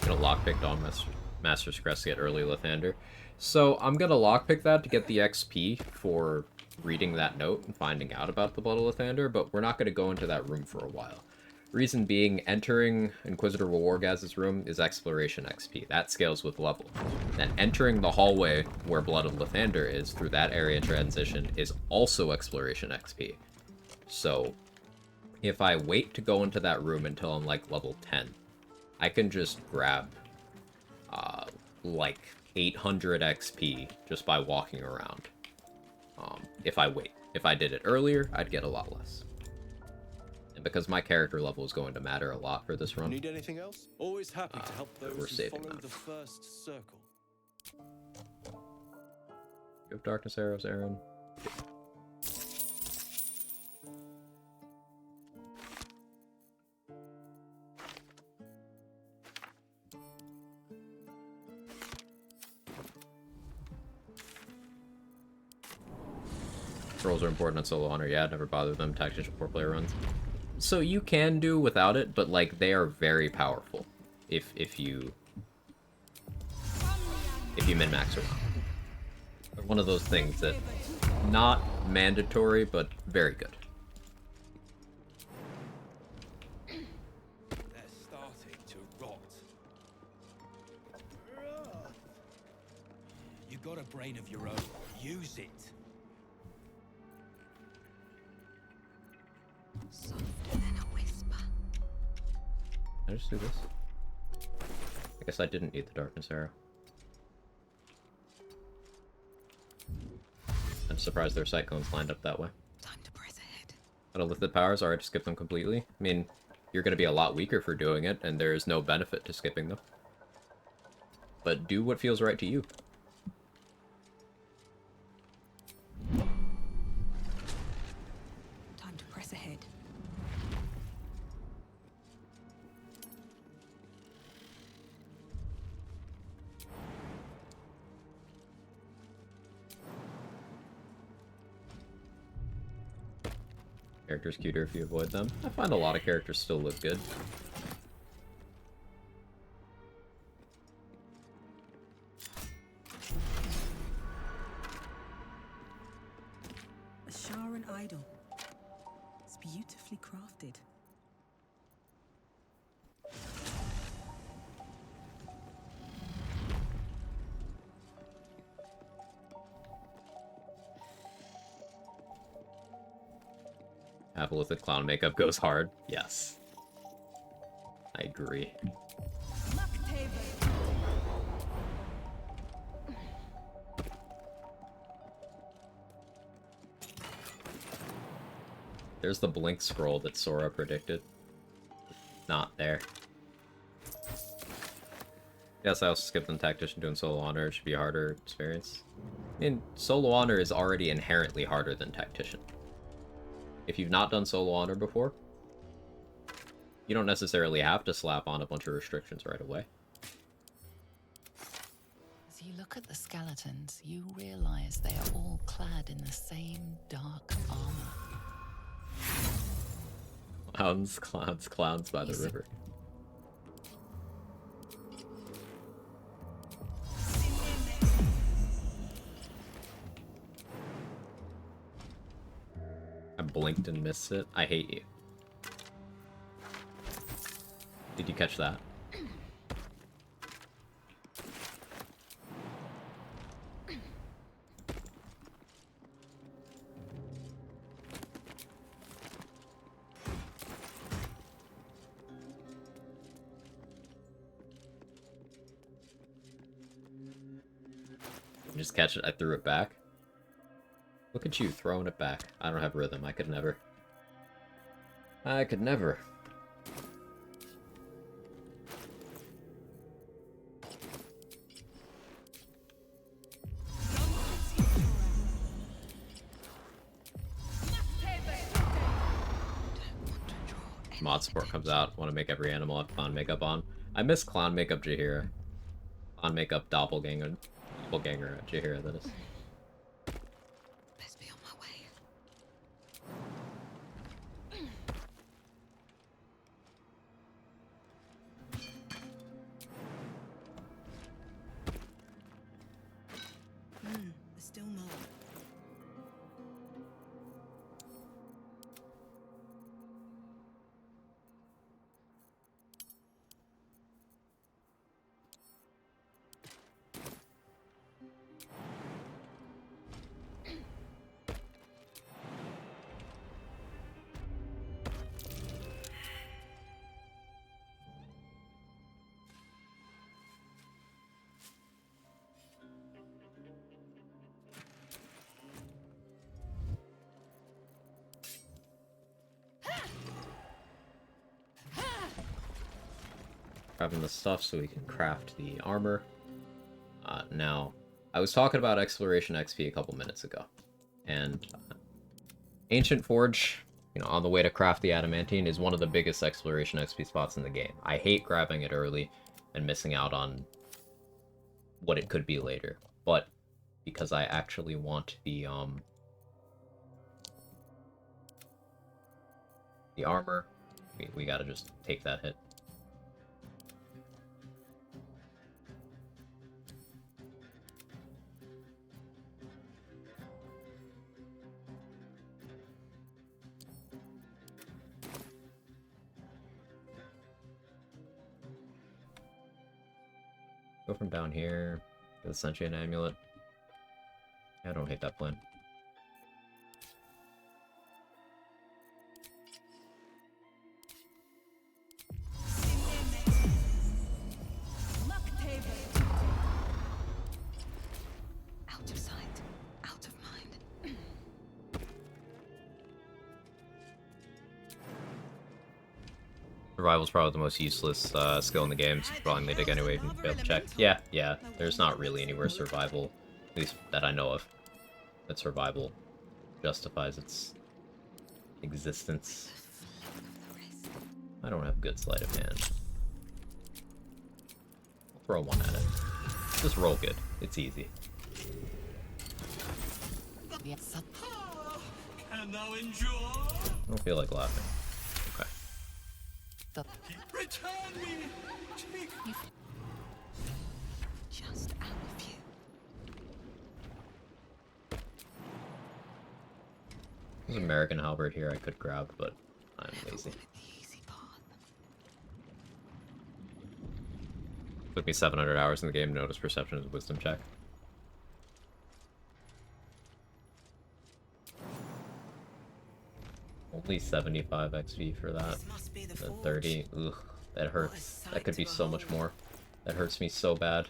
Gonna lockpick Dawn Master's Crest to get early Lathander. So I'm gonna lockpick that to get the XP for reading that note and finding out about the Blood of Lathander, but we're not gonna go into that room for a while. Reason being, entering Inquisitor Wargaz's room is exploration XP. That scales with level. And entering the hallway where Blood of Lathander is through that area transition is also exploration XP. So if I wait to go into that room until I'm like level 10, I can just grab like 800 XP just by walking around. If I wait. If I did it earlier, I'd get a lot less. And because my character level is going to matter a lot for this run.
Need anything else? Always happy to help those
we're
who
saving
follow
that.
the first circle.
You have darkness arrows, Aaron? Rolls are important on solo honor. Yeah, I'd never bother them. Tactical 4-player runs. So you can do without it, but like they are very powerful if you min-max around. They're one of those things that not mandatory, but very good.
They're starting to rot. You got a brain of your own. Use it.
Softer than a whisper.
Can I just do this? I guess I didn't need the darkness arrow. I'm surprised their cyclones lined up that way.
Time to press ahead.
Unlimited powers, alright to skip them completely. I mean, you're going to be a lot weaker for doing it, and there is no benefit to skipping them. But do what feels right to you.
Time to press ahead.
Characters cuter if you avoid them. I find a lot of characters still look good.
A Sharon idol. It's beautifully crafted.
Abolithic clown makeup goes hard. Yes. I agree. There's the blink scroll that Sora predicted. Not there. Yes, I also skipped on Tactician doing Solo Honor. It should be a harder experience. I mean, Solo Honor is already inherently harder than Tactician. If you've not done Solo Honor before, you don't necessarily have to slap on a bunch of restrictions right away.
As you look at the skeletons, you realize they are all clad in the same dark armor.
Clowns, clowns, clowns by the river. I blinked and missed it. I hate you. Did you catch that? Just catch it. I threw it back. Look at you throwing it back. I don't have rhythm. I could never. I could never. Mod support comes out. Want to make every animal have clown makeup on. I miss clown makeup Jaheira. Clown makeup doppelganger Jaheira, that is.
Best be on my way. There's still more.
Grabbing the stuff so we can craft the armor. Now, I was talking about Exploration XP a couple minutes ago, and Ancient Forge, you know, on the way to craft the Adamantine, is one of the biggest Exploration XP spots in the game. I hate grabbing it early and missing out on what it could be later, but because I actually want the armor, we gotta just take that hit. Go from down here, get the Sentient Amulet. I don't hate that plan.
Out of sight, out of mind.
Survival's probably the most useless skill in the game, so you probably may take anyway if you fail to check. Yeah, there's not really anywhere survival, at least that I know of, that survival justifies its existence. I don't have good sleight of hand. I'll throw one at it. Just roll good. It's easy.
Can thou endure?
I don't feel like laughing. Okay.
Return me! Take
Just out of view.
There's an American halberd here I could grab, but I'm lazy. Took me 700 hours in the game to notice perception is a wisdom check. Only 75 XP for that. The 30. Ugh, that hurts. That could be so much more. That hurts me so bad.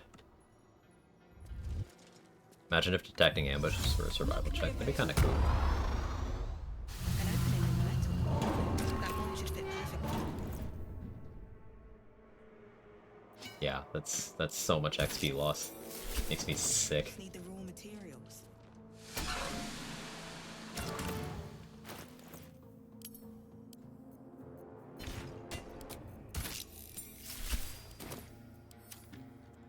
Imagine if detecting ambushes for a survival check. That'd be kind of cool. Yeah, that's so much XP loss. Makes me sick.
Need the raw materials.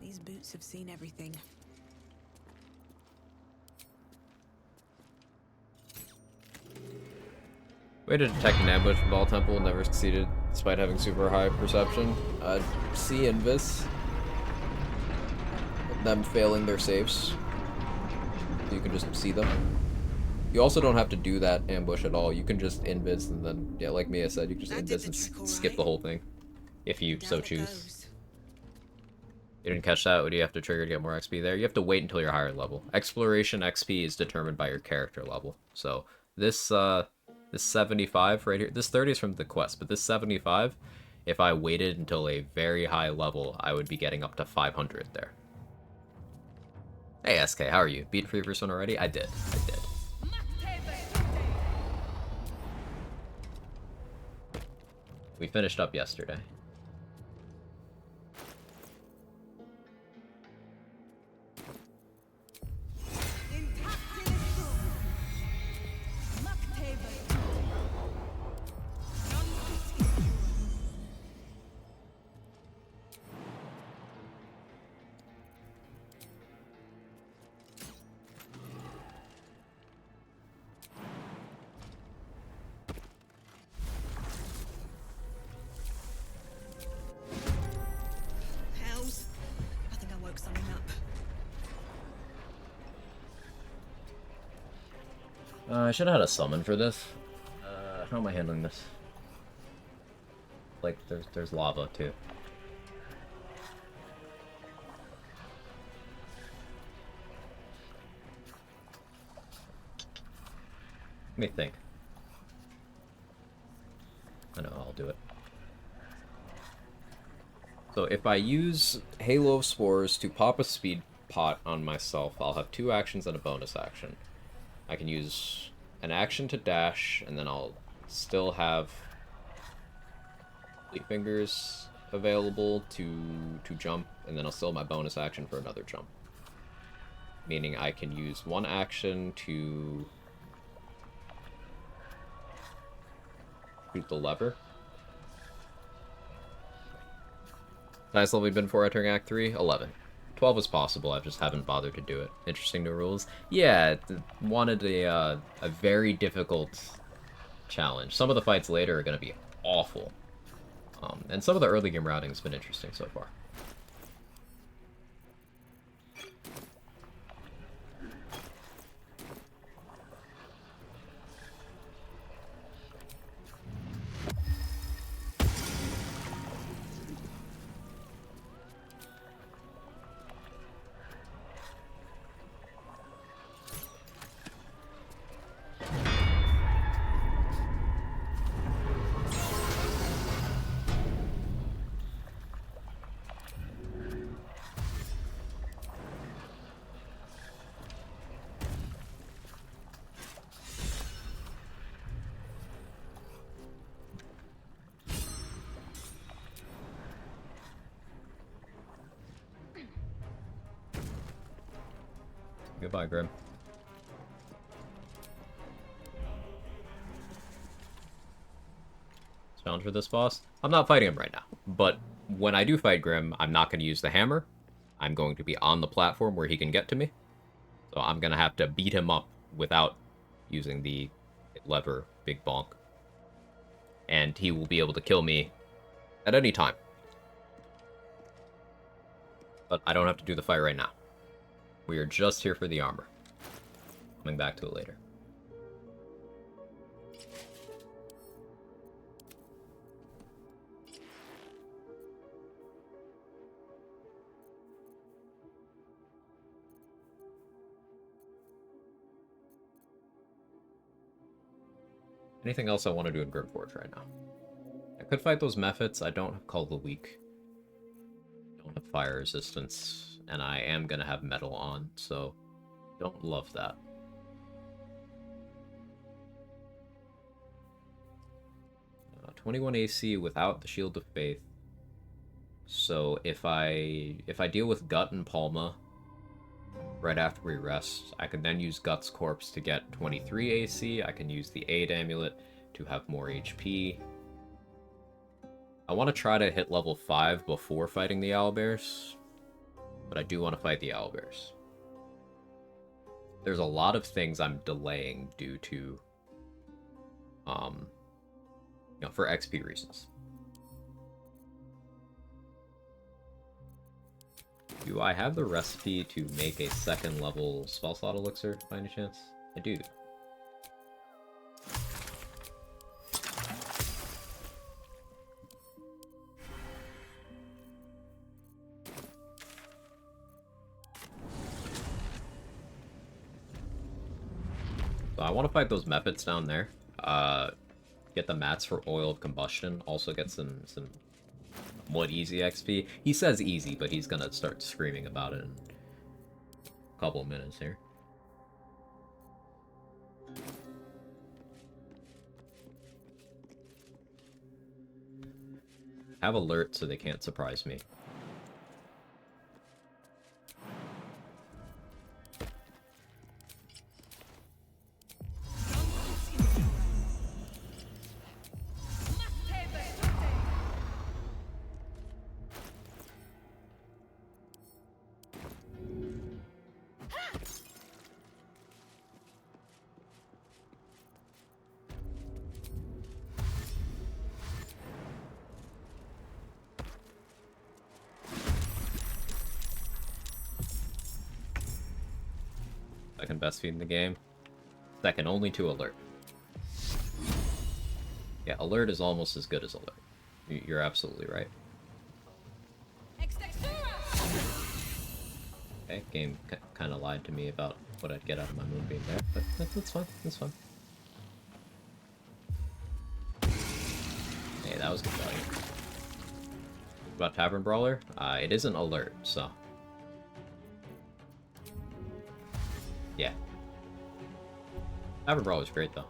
These boots have seen everything.
Way to detect an ambush from Ball Temple never succeeded despite having super high perception. See Invis. Them failing their saves. You can just see them. You also don't have to do that ambush at all. You can just invis and then, yeah, like Mia said, you can just invis and skip the whole thing. If you so choose. You didn't catch that? What do you have to trigger to get more XP there? You have to wait until you're higher level. Exploration XP is determined by your character level. So this this 75 right here, this 30 is from the quest, but this 75, if I waited until a very high level, I would be getting up to 500 there. Hey SK, how are you? Beat free person already? I did. We finished up yesterday.
Hells. I think I woke something up.
I should have had a summon for this. How am I handling this? Like, there's lava too. Let me think. I know, I'll do it. So if I use Halo of Spores to pop a speed pot on myself, I'll have 2 actions and a bonus action. I can use an action to dash, and then I'll still have Fleet Fingers available to jump, and then I'll still have my bonus action for another jump. Meaning I can use 1 action to shoot the lever. Highest level we've been for entering Act 3? 11. 12 is possible, I just haven't bothered to do it. Interesting new rules. Yeah, wanted a very difficult challenge. Some of the fights later are going to be awful. And some of the early game routing has been interesting so far. Goodbye, Grim. Challenge for this boss? I'm not fighting him right now, but when I do fight Grim, I'm not going to use the hammer. I'm going to be on the platform where he can get to me. So I'm going to have to beat him up without using the lever big bonk. and he will be able to kill me at any time. But I don't have to do the fight right now. We are just here for the armor. Coming back to it later. Anything else I want to do in Grimforge right now? I could fight those mephits. I don't have Call of the Weak. Don't have fire resistance. And I am going to have metal on, so don't love that. Uh, 21 AC without the Shield of Faith. So if I deal with Gut and Palma right after we rest, I can then use Gut's Corpse to get 23 AC. I can use the Aid Amulet to have more HP. I want to try to hit level 5 before fighting the owlbears, but I do want to fight the owlbears. There's a lot of things I'm delaying due to, for XP reasons. Do I have the recipe to make a second level spell slot elixir by any chance? I do. So I want to fight those mephits down there. Get the mats for oil of combustion. Also get some what easy XP. He says easy, but he's gonna start screaming about it in a couple of minutes here. Have alert so they can't surprise me. Second best feed in the game. Second only to alert. Yeah, alert is almost as good as alert. You're absolutely right. Okay, game kind of lied to me about what I'd get out of my moonbeam there, but that's fine. That's fine. Hey, that was good value. About Tavern Brawler? It isn't alert, so. Yeah. Tavern Brawler's great, though.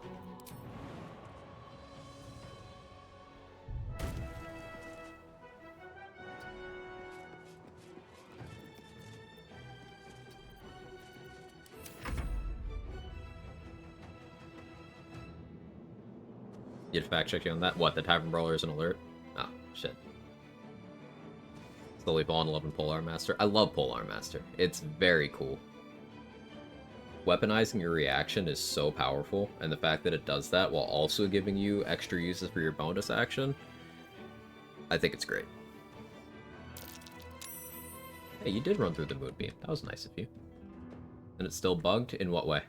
You had to fact check you on that? What, the Tavern Brawler is an alert? Oh, shit. Slowly Ball 11 Polearm Master. I love Polearm Master. It's very cool. Weaponizing your reaction is so powerful, and the fact that it does that while also giving you extra uses for your bonus action, I think it's great. Hey, you did run through the Moonbeam. That was nice of you. And it's still bugged? In what way?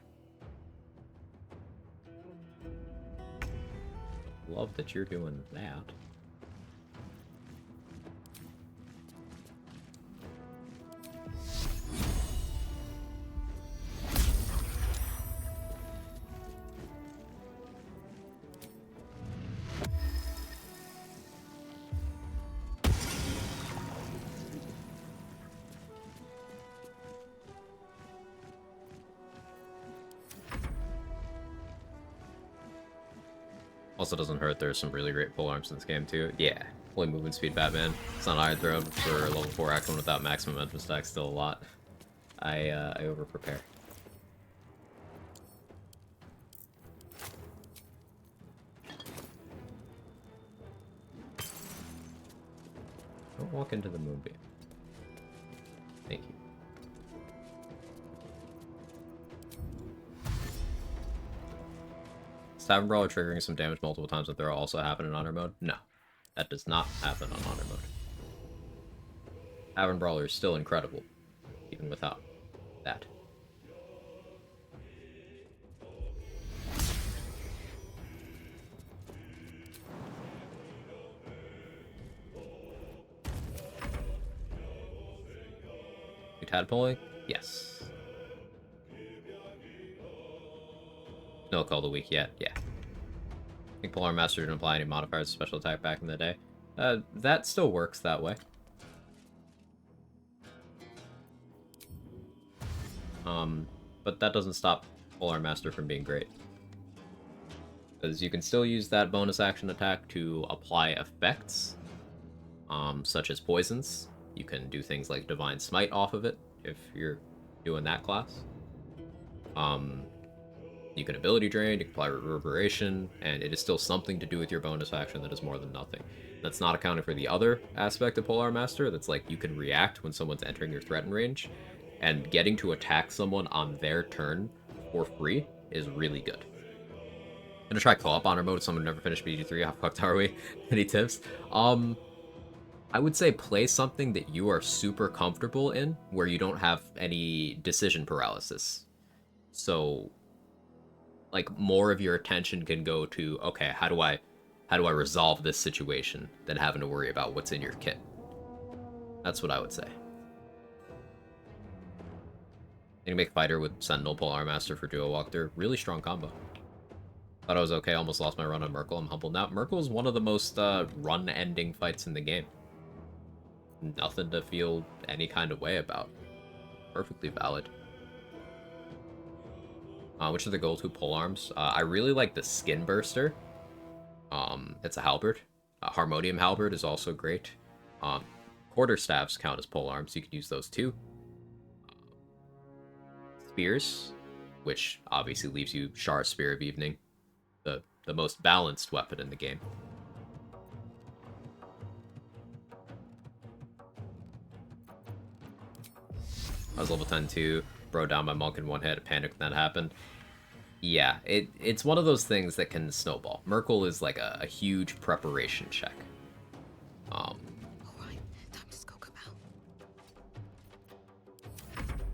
Love that you're doing that. Also doesn't hurt, there's some really great polearms in this game too. Yeah, fully movement speed Batman. It's not Iron Throne for level 4 Action without maximum momentum stack, still a lot. I over prepare. Don't walk into the Moonbeam. Thank you. Tavern Brawler triggering some damage multiple times with throw also happen in honor mode? No. That does not happen on honor mode. Tavern Brawler is still incredible, even without that. You tadpoling? Yes. No call the week yet, yeah. I think Polar Master didn't apply any modifiers to special attack back in the day. That still works that way. But that doesn't stop Polar Master from being great. Because you can still use that bonus action attack to apply effects, such as poisons. You can do things like Divine Smite off of it, if you're doing that class. You can ability drain, you can apply reverberation, and it is still something to do with your bonus action that is more than nothing. That's not accounted for the other aspect of Polar Master, that's like you can react when someone's entering your threaten range, and getting to attack someone on their turn for free is really good. I'm gonna try co-op honor mode, someone never finished BG3, how fucked are we? Any tips? I would say play something that you are super comfortable in, where you don't have any decision paralysis. So, like, more of your attention can go to, okay, how do I resolve this situation, than having to worry about what's in your kit. That's what I would say. You can make Fighter with Sentinel Polar Master for duo walkthrough. Really strong combo. Thought I was okay, almost lost my run on Merkel. I'm humbled now. Merkel is one of the most run-ending fights in the game. Nothing to feel any kind of way about. Perfectly valid. Which are the go-to polearms? I really like the Skin Burster. It's a halberd. Harmonium Halberd is also great. Quarterstaffs count as polearms. You can use those too. Spears, which obviously leaves you Shar Spear of Evening. The most balanced weapon in the game. I was level 10 too. Bro down my monk in one hit. Panic when that happened. Yeah, it's one of those things that can snowball. Merkel is like a huge preparation check.
Alright, time to skulk about.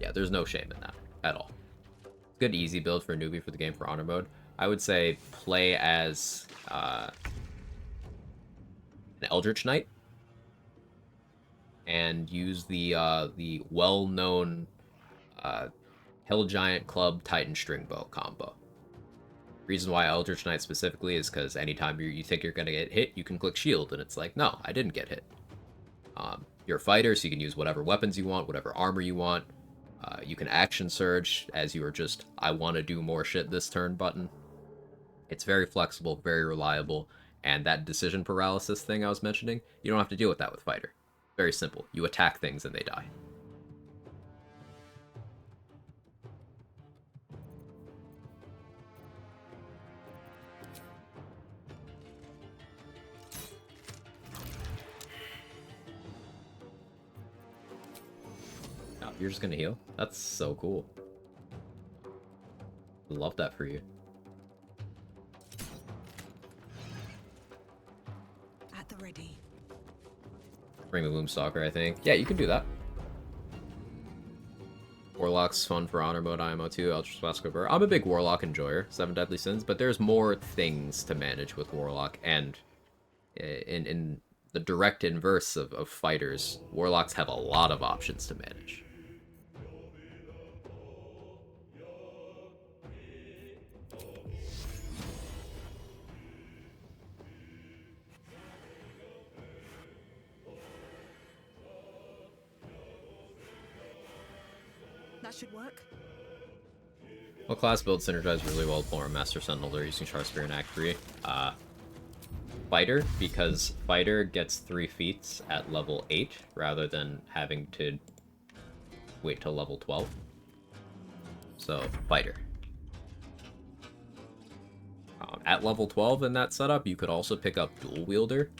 Yeah, there's no shame in that at all. Good easy build for a newbie for the game for honor mode. I would say play as an Eldritch Knight and use the well-known Hell Giant Club Titan String Bow combo. Reason why Eldritch Knight specifically is because anytime you think you're gonna get hit, you can click shield, and it's like, no, I didn't get hit. You're a fighter, so you can use whatever weapons you want, whatever armor you want. You can action surge as you are just, I want to do more shit this turn button. It's very flexible, very reliable, and that decision paralysis thing I was mentioning, you don't have to deal with that with fighter. Very simple. You attack things and they die. Oh, you're just gonna heal? That's so cool. Love that for you.
At the ready.
Bring the Loomstalker, I think. Yeah, you can do that. Warlock's fun for honor mode, IMO 2, Eldritch Blast Burr. I'm a big Warlock enjoyer, 7 Deadly Sins, but there's more things to manage with Warlock, and in the direct inverse of fighters, Warlocks have a lot of options to manage.
That should work.
Well, class build synergize really well with Polar Master Sentinel. They're using Char Spear in Act 3. Fighter, because Fighter gets 3 feats at level 8, rather than having to wait till level 12. So, Fighter. At level 12 in that setup, you could also pick up Dual Wielder.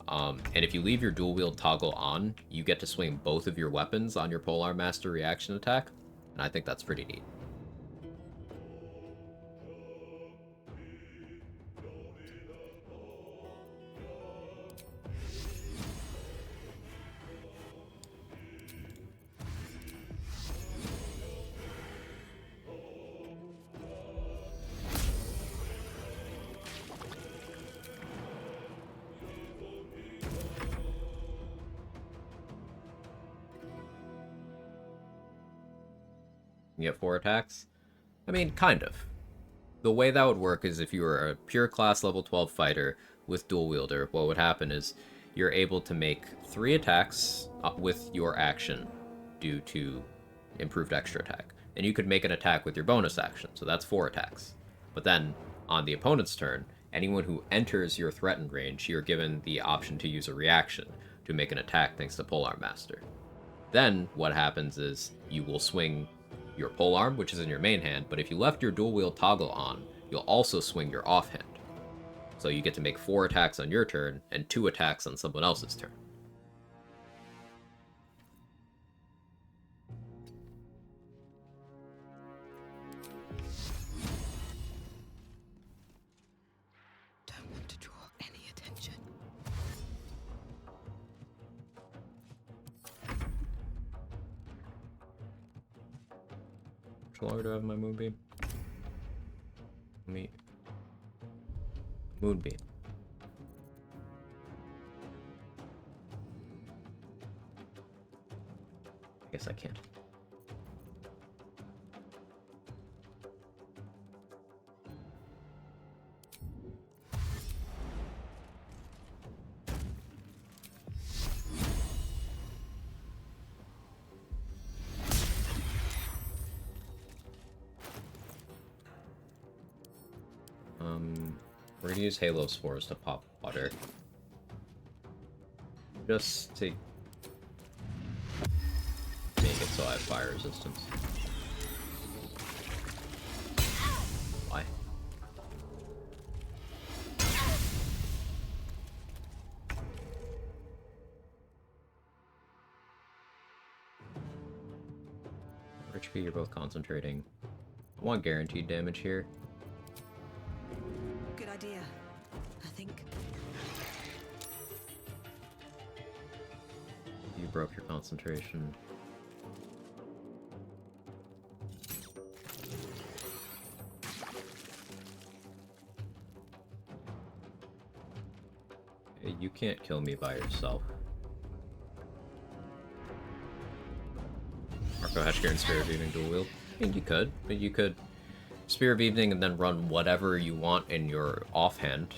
And if you leave your Dual Wield toggle on, you get to swing both of your weapons on your Polar Master reaction attack. And I think that's pretty neat. You get 4 attacks? I mean, kind of. The way that would work is if you were a pure class level 12 fighter with dual wielder, what would happen is you're able to make 3 attacks with your action due to improved extra attack. And you could make an attack with your bonus action, so that's 4 attacks. But then, on the opponent's turn, anyone who enters your threatened range, you're given the option to use a reaction to make an attack thanks to Polearm Master. Then, what happens is you will swing your polearm, which is in your main hand, but if you left your dual wield toggle on, you'll also swing your offhand. So you get to make 4 attacks on your turn and 2 attacks on someone else's turn.
Don't want to draw any attention.
How long do I have my moonbeam? Moonbeam. I guess I can't. We're gonna use Halo Spores to pop water. Just to make it so I have fire resistance. Why? HP, you're both concentrating. I want guaranteed damage here.
Good idea, I think.
You broke your concentration. Hey, you can't kill me by yourself. Marco Heshker and Spirit of Evening dual wield. I mean, you could, but you could Spear of Evening and then run whatever you want in your offhand.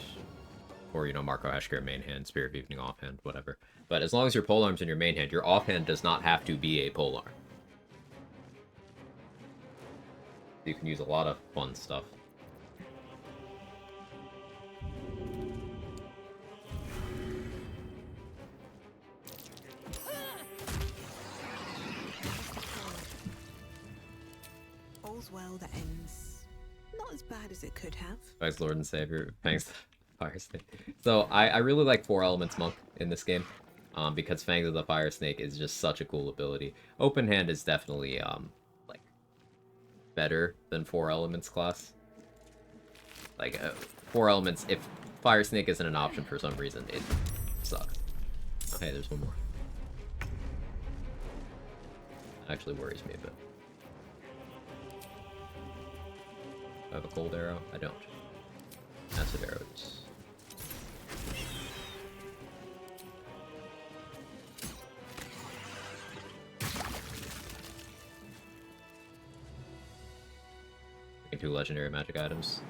Or, you know, Marco Heshker main hand, Spear of Evening offhand, whatever. But as long as your polearm's in your main hand, your offhand does not have to be a polearm. You can use a lot of fun stuff.
All's well that ends not as bad as it could have.
Thanks, Lord and Savior. Thanks, Fire Snake. So, I really like 4 Elements Monk in this game. Because Fangs of the Fire Snake is just such a cool ability. Open Hand is definitely, like, better than 4 Elements class. Like, 4 Elements, if Fire Snake isn't an option for some reason, it sucks. Oh, hey, there's one more. Actually worries me a bit. I have a cold arrow? I don't. Acid arrows. Two legendary magic items.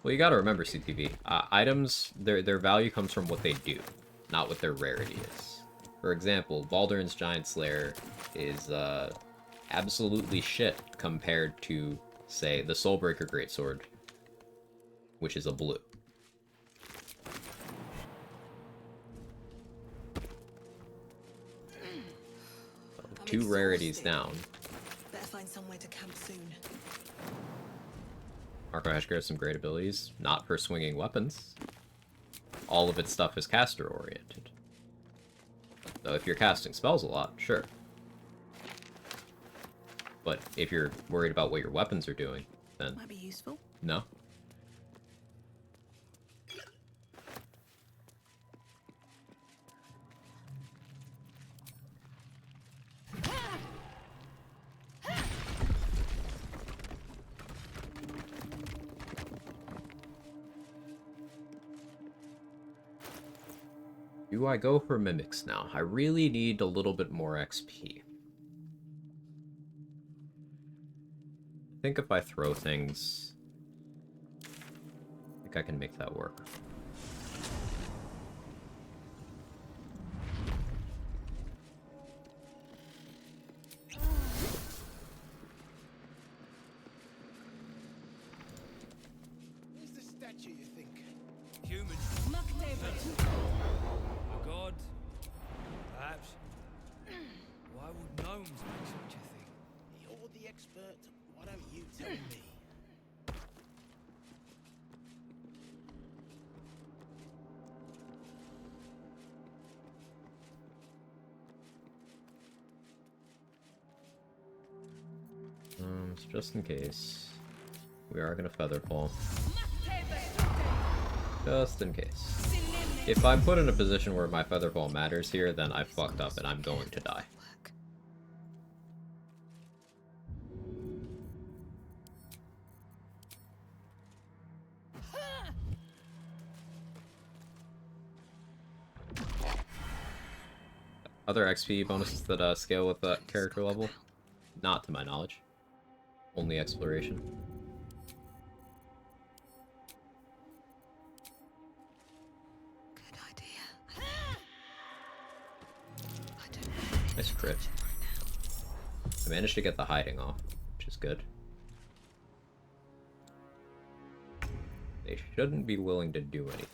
Well, you gotta remember, CTV. Items, their value comes from what they do, not what their rarity is. For example, Balduran's Giant Slayer is absolutely shit compared to, say, the Soulbreaker Greatsword, which is a blue. So, 2 rarities down.
Better find somewhere to camp soon.
Marco Heshker has some great abilities, not for swinging weapons. All of its stuff is caster-oriented. So if you're casting spells a lot, sure. But if you're worried about what your weapons are doing, then...
Might be useful.
No. Do I go for Mimics now? I really need a little bit more XP. I think if I throw things, I think I can make that work.
Where's the statue, you think?
Human. A god? Perhaps. Why would gnomes make such a thing?
You're the expert. Why don't you tell me?
So just in case, we are gonna feather fall. Just in case. If I'm put in a position where my feather fall matters here, then I fucked up and I'm going to die. Other XP bonuses that scale with that character level? Not to my knowledge. Only exploration.
Good idea. I don't know.
Nice crit. I managed to get the hiding off, which is good. They shouldn't be willing to do anything.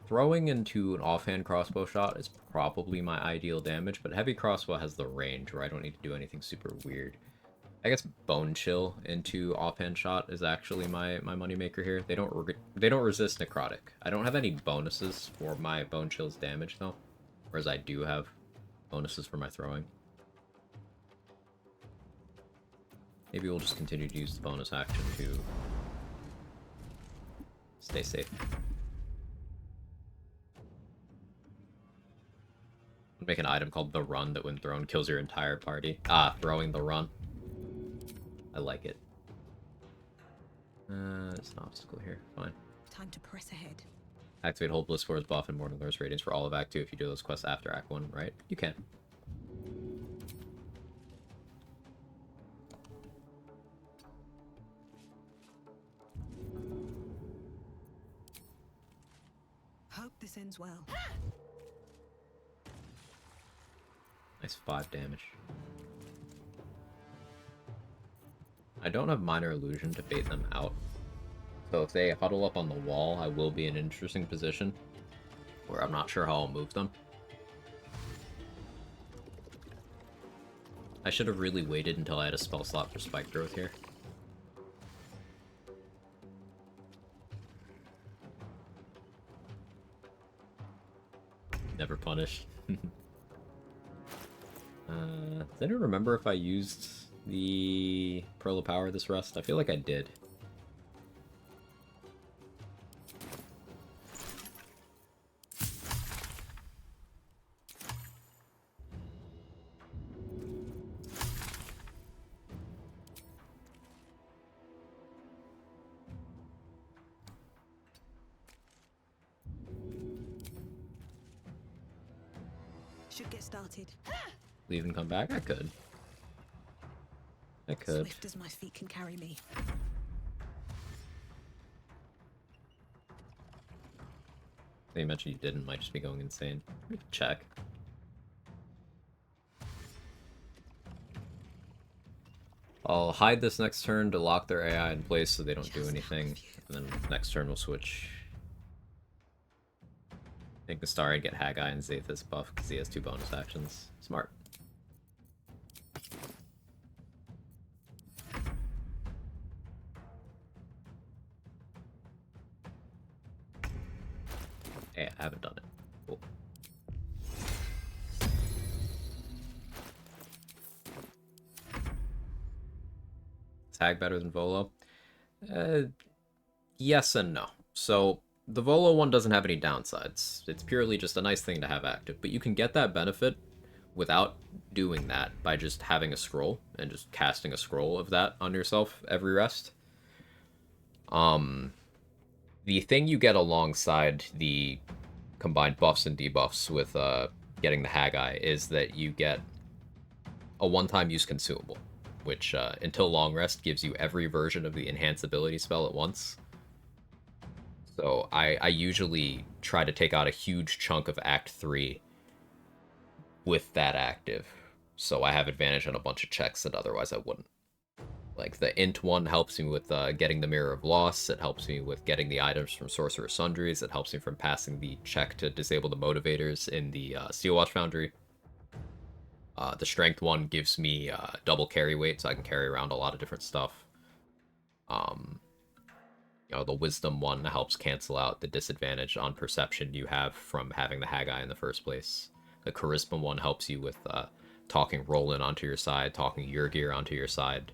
Throwing into an offhand crossbow shot is probably my ideal damage, but heavy crossbow has the range where I don't need to do anything super weird. I guess bone chill into offhand shot is actually my moneymaker here. They don't resist necrotic. I don't have any bonuses for my bone chill's damage though, whereas I do have bonuses for my throwing. Maybe we'll just continue to use the bonus action to stay safe. Make an item called the Run that when thrown kills your entire party. Throwing the Run. I like it. It's an obstacle here. Fine.
Time to press ahead.
Activate Hold Bliss Force buff and Morning Lures Radiance for all of Act 2 if you do those quests after Act 1, right? You can.
Hope this ends well.
Nice 5 damage. I don't have Minor Illusion to bait them out. So if they huddle up on the wall, I will be in an interesting position where I'm not sure how I'll move them. I should have really waited until I had a spell slot for Spike Growth here. Never punished. Does anyone remember if I used the Pearl of Power this rest? I feel like I did.
Should get started.
Leave and come back? I could. I could.
Swift as my feet can carry me.
They mentioned you didn't, might just be going insane. Check. I'll hide this next turn to lock their AI in place so they don't do anything. And then next turn we'll switch. Make the Starry get Haggai and Zathis buff because he has 2 bonus actions. Smart. Hey, I haven't done it. Cool. Is Hag better than Volo? Yes and no. So, the Volo one doesn't have any downsides. It's purely just a nice thing to have active, but you can get that benefit without doing that by just having a scroll and just casting a scroll of that on yourself every rest. The thing you get alongside the combined buffs and debuffs with getting the Haggai is that you get a one-time use consumable, which until long rest gives you every version of the enhanced ability spell at once. So I usually try to take out a huge chunk of Act 3 with that active, so I have advantage on a bunch of checks that otherwise I wouldn't. Like, the Int one helps me with getting the Mirror of Loss, it helps me with getting the items from Sorcerer Sundries, it helps me from passing the check to disable the motivators in the Steelwatch Foundry. The Strength one gives me double carry weight, so I can carry around a lot of different stuff. The Wisdom one helps cancel out the disadvantage on perception you have from having the Haggai in the first place. The Charisma one helps you with talking Roland onto your side, talking your gear onto your side.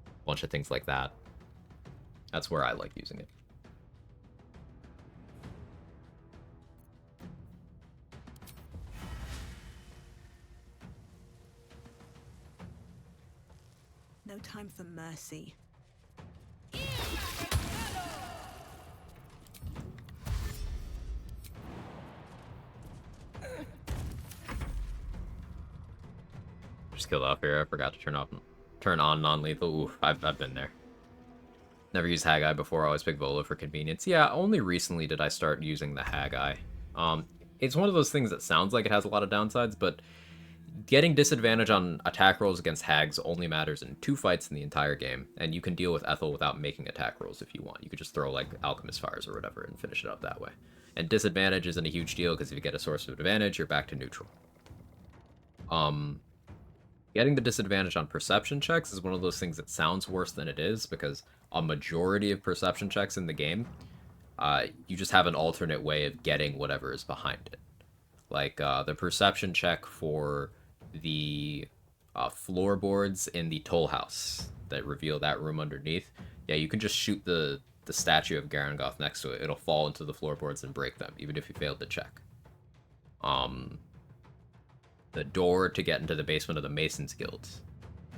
A bunch of things like that. That's where I like using it.
No time for mercy.
Just killed off here. I forgot to turn on non-lethal. Oof, I've been there. Never used Haggai before. I always pick Volo for convenience. Yeah, only recently did I start using the Haggai. It's one of those things that sounds like it has a lot of downsides, but getting disadvantage on attack rolls against hags only matters in 2 fights in the entire game, and you can deal with Ethel without making attack rolls if you want. You could just throw, like, Alchemist Fires or whatever and finish it up that way. And disadvantage isn't a huge deal, because if you get a source of advantage, you're back to neutral. Getting the disadvantage on perception checks is one of those things that sounds worse than it is, because a majority of perception checks in the game, you just have an alternate way of getting whatever is behind it. Like, the perception check for the floorboards in the Toll House that reveal that room underneath, yeah, you can just shoot the statue of Garangoth next to it. It'll fall into the floorboards and break them, even if you failed to check. The door to get into the basement of the Masons Guild,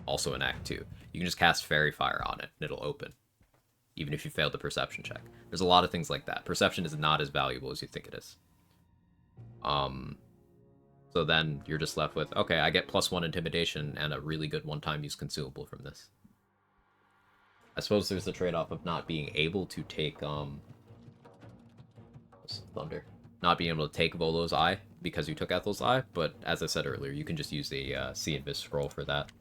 also in Act 2. You can just cast Fairy Fire on it, and it'll open, even if you failed the perception check. There's a lot of things like that. Perception is not as valuable as you think it is. So then you're just left with, okay, I get +1 intimidation and a really good one-time use consumable from this. I suppose there's the trade-off of not being able to take, Thunder. Not being able to take Volo's Eye because you took Ethel's Eye, but as I said earlier, you can just use the See Invis scroll for that.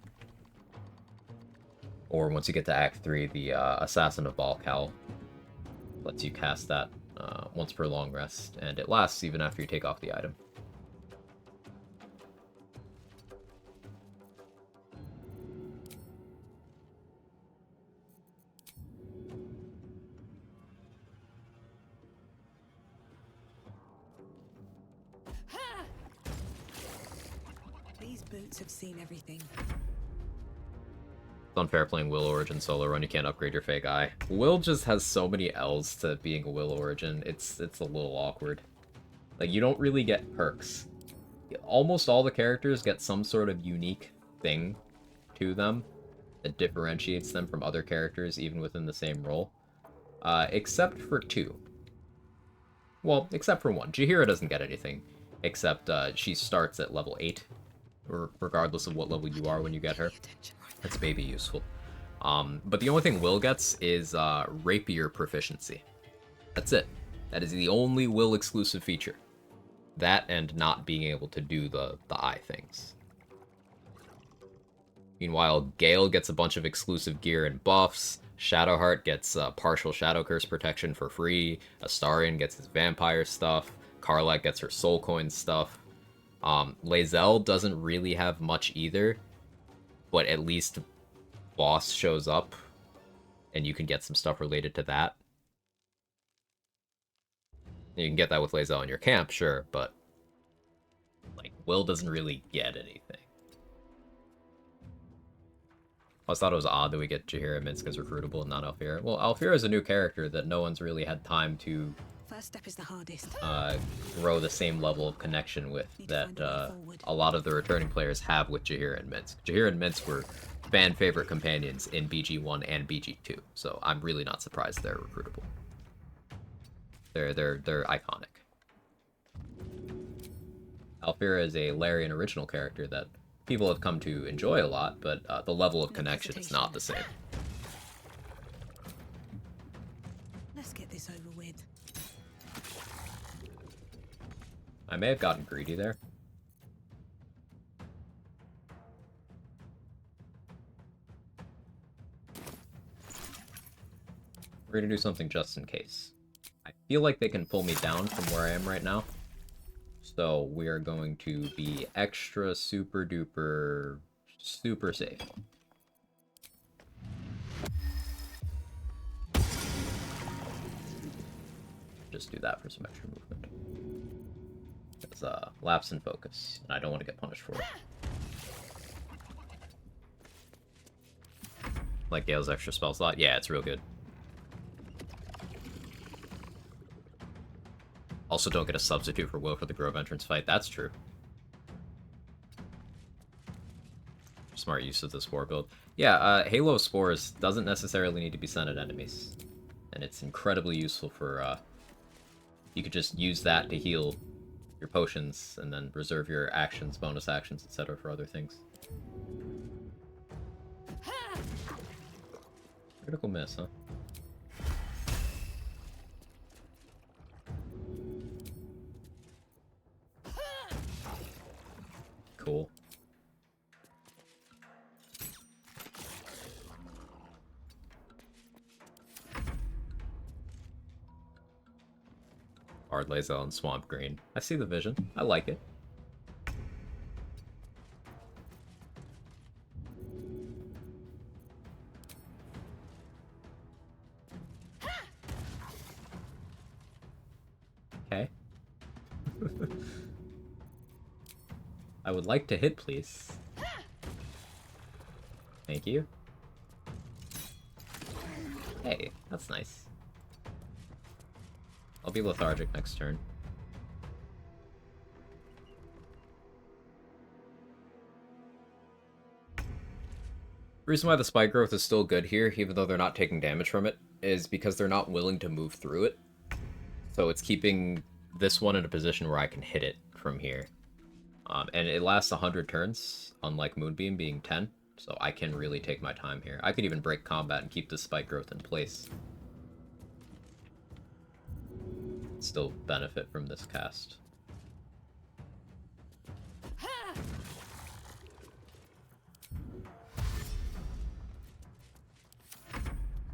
Or once you get to Act 3, the Assassin of Balcal lets you cast that once per long rest, and it lasts even after you take off the item.
These boots have seen everything.
It's unfair playing Will Origin solo run. You can't upgrade your fake eye. Will just has so many L's to being a Will Origin. It's a little awkward. Like, you don't really get perks. Almost all the characters get some sort of unique thing to them that differentiates them from other characters even within the same role. Except for 2. Well, except for 1. Jaheira doesn't get anything, except she starts at level 8, regardless of what level you are when you get her. That's baby useful. But the only thing Will gets is Rapier proficiency. That's it. That is the only Will exclusive feature. That and not being able to do the eye things. Meanwhile, Gale gets a bunch of exclusive gear and buffs. Shadowheart gets partial Shadow Curse protection for free. Astarion gets his vampire stuff. Karlach gets her soul coin stuff. Lae'zel doesn't really have much either, but at least boss shows up, and you can get some stuff related to that. You can get that with Lae'zel in your camp, sure, but like, Will doesn't really get anything. I thought it was odd that we get Jaheira Minsk as recruitable and not Alfira. Well, Alfira is a new character that no one's really had time to
First step is the hardest.
grow the same level of connection with that a lot of the returning players have with Jaheira and Minsk. Jaheira and Minsk were fan favorite companions in BG1 and BG2, so I'm really not surprised they're recruitable. They're iconic. Alfira is a Larian original character that people have come to enjoy a lot, but the level of connection is not the same.
Let's get this over with.
I may have gotten greedy there. We're gonna do something just in case. I feel like they can pull me down from where I am right now. So we are going to be extra super duper super safe. Just do that for some extra movement. It's lapse in focus, and I don't want to get punished for it. Like Gale's extra spell slot? Yeah, it's real good. Also don't get a substitute for Will for the Grove entrance fight. That's true. Smart use of the Spore build. Yeah, Halo Spores doesn't necessarily need to be sent at enemies. And it's incredibly useful for, you could just use that to heal your potions, and then reserve your actions, bonus actions, etc. for other things. Critical miss, huh? Cool. Hard Lazel and Swamp Green. I see the vision. I like it. Okay. I would like to hit, please. Thank you. Hey, that's nice. I'll be lethargic next turn. The reason why the spike growth is still good here, even though they're not taking damage from it, is because they're not willing to move through it. So it's keeping this one in a position where I can hit it from here. And it lasts 100 turns, unlike Moonbeam being 10, so I can really take my time here. I could even break combat and keep the spike growth in place. Still benefit from this cast.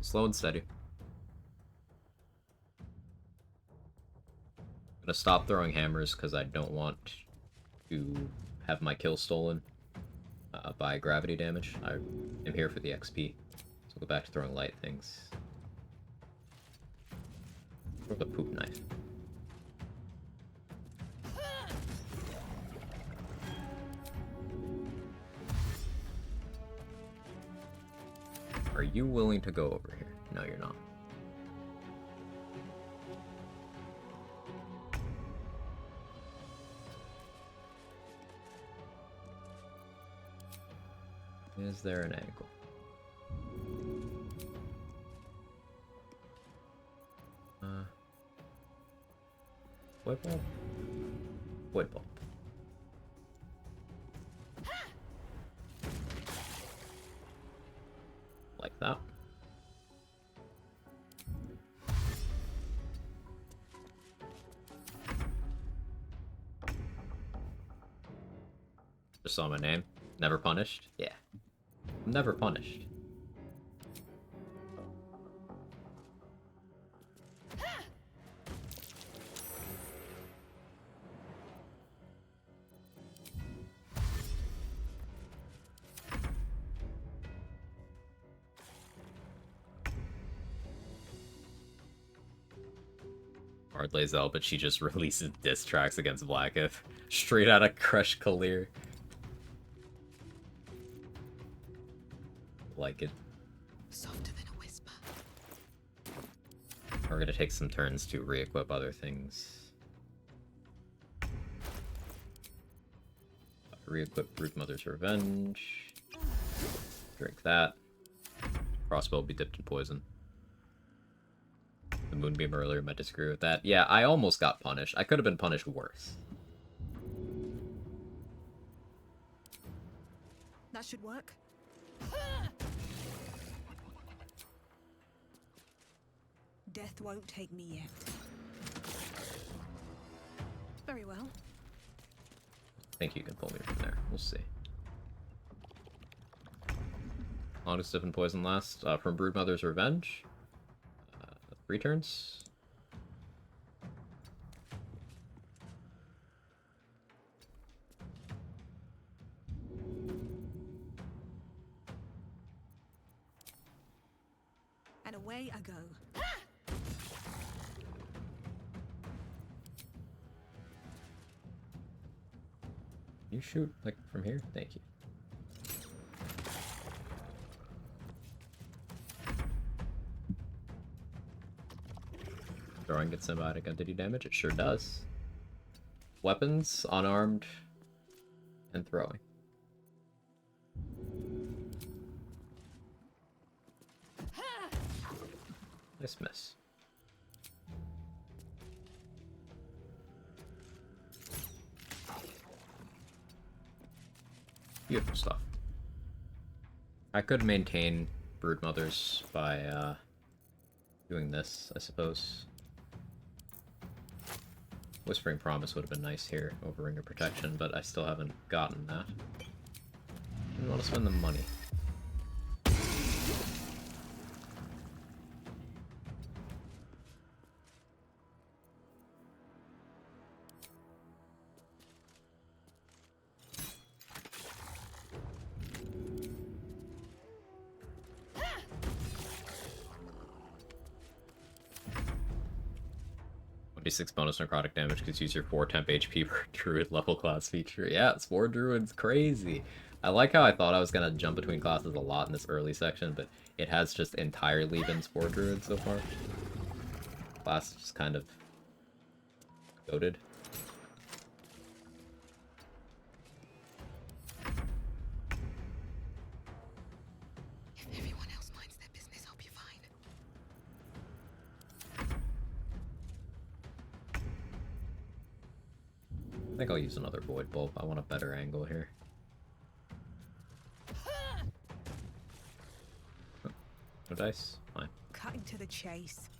Slow and steady. I'm gonna stop throwing hammers because I don't want to have my kill stolen by gravity damage. I am here for the XP. So we'll go back to throwing light things. Throw the poop knife. Are you willing to go over here? No, you're not. Is there an angle? Void Bulb? Void Bulb. Like that. Just saw my name. Never punished? Yeah. I'm never punished. Hard Lazel, but she just releases diss tracks against Blackith. Straight out of Crush Kalir. Like it.
Softer than a whisper.
We're gonna take some turns to re-equip other things. Re-equip Broodmother's Revenge. Drink that. Crossbow will be dipped in poison. The Moonbeam earlier might disagree with that. Yeah, I almost got punished. I could have been punished worse.
That should work. Death won't take me yet. Very well.
I think you can pull me from there. We'll see. Longest dip in poison last from Broodmother's Revenge. 3 turns.
And away I go.
You shoot like from here? Thank you. Throwing gets symbiotic entity damage? It sure does. Weapons, unarmed, and throwing. Nice miss. Beautiful stuff. I could maintain Broodmothers by doing this, I suppose. Whispering Promise would have been nice here over Ring of Protection, but I still haven't gotten that. Didn't want to spend the money. D6 bonus necrotic damage because use your 4 temp HP per druid level class feature. Yeah, Spore Druid's crazy. I like how I thought I was gonna jump between classes a lot in this early section, but it has just entirely been Spore Druid so far. Class is just kind of goated.
If everyone else minds their business, I'll be fine.
I think I'll use another Void Bulb. I want a better angle here. Oh, no dice? Fine.
Cutting to the chase.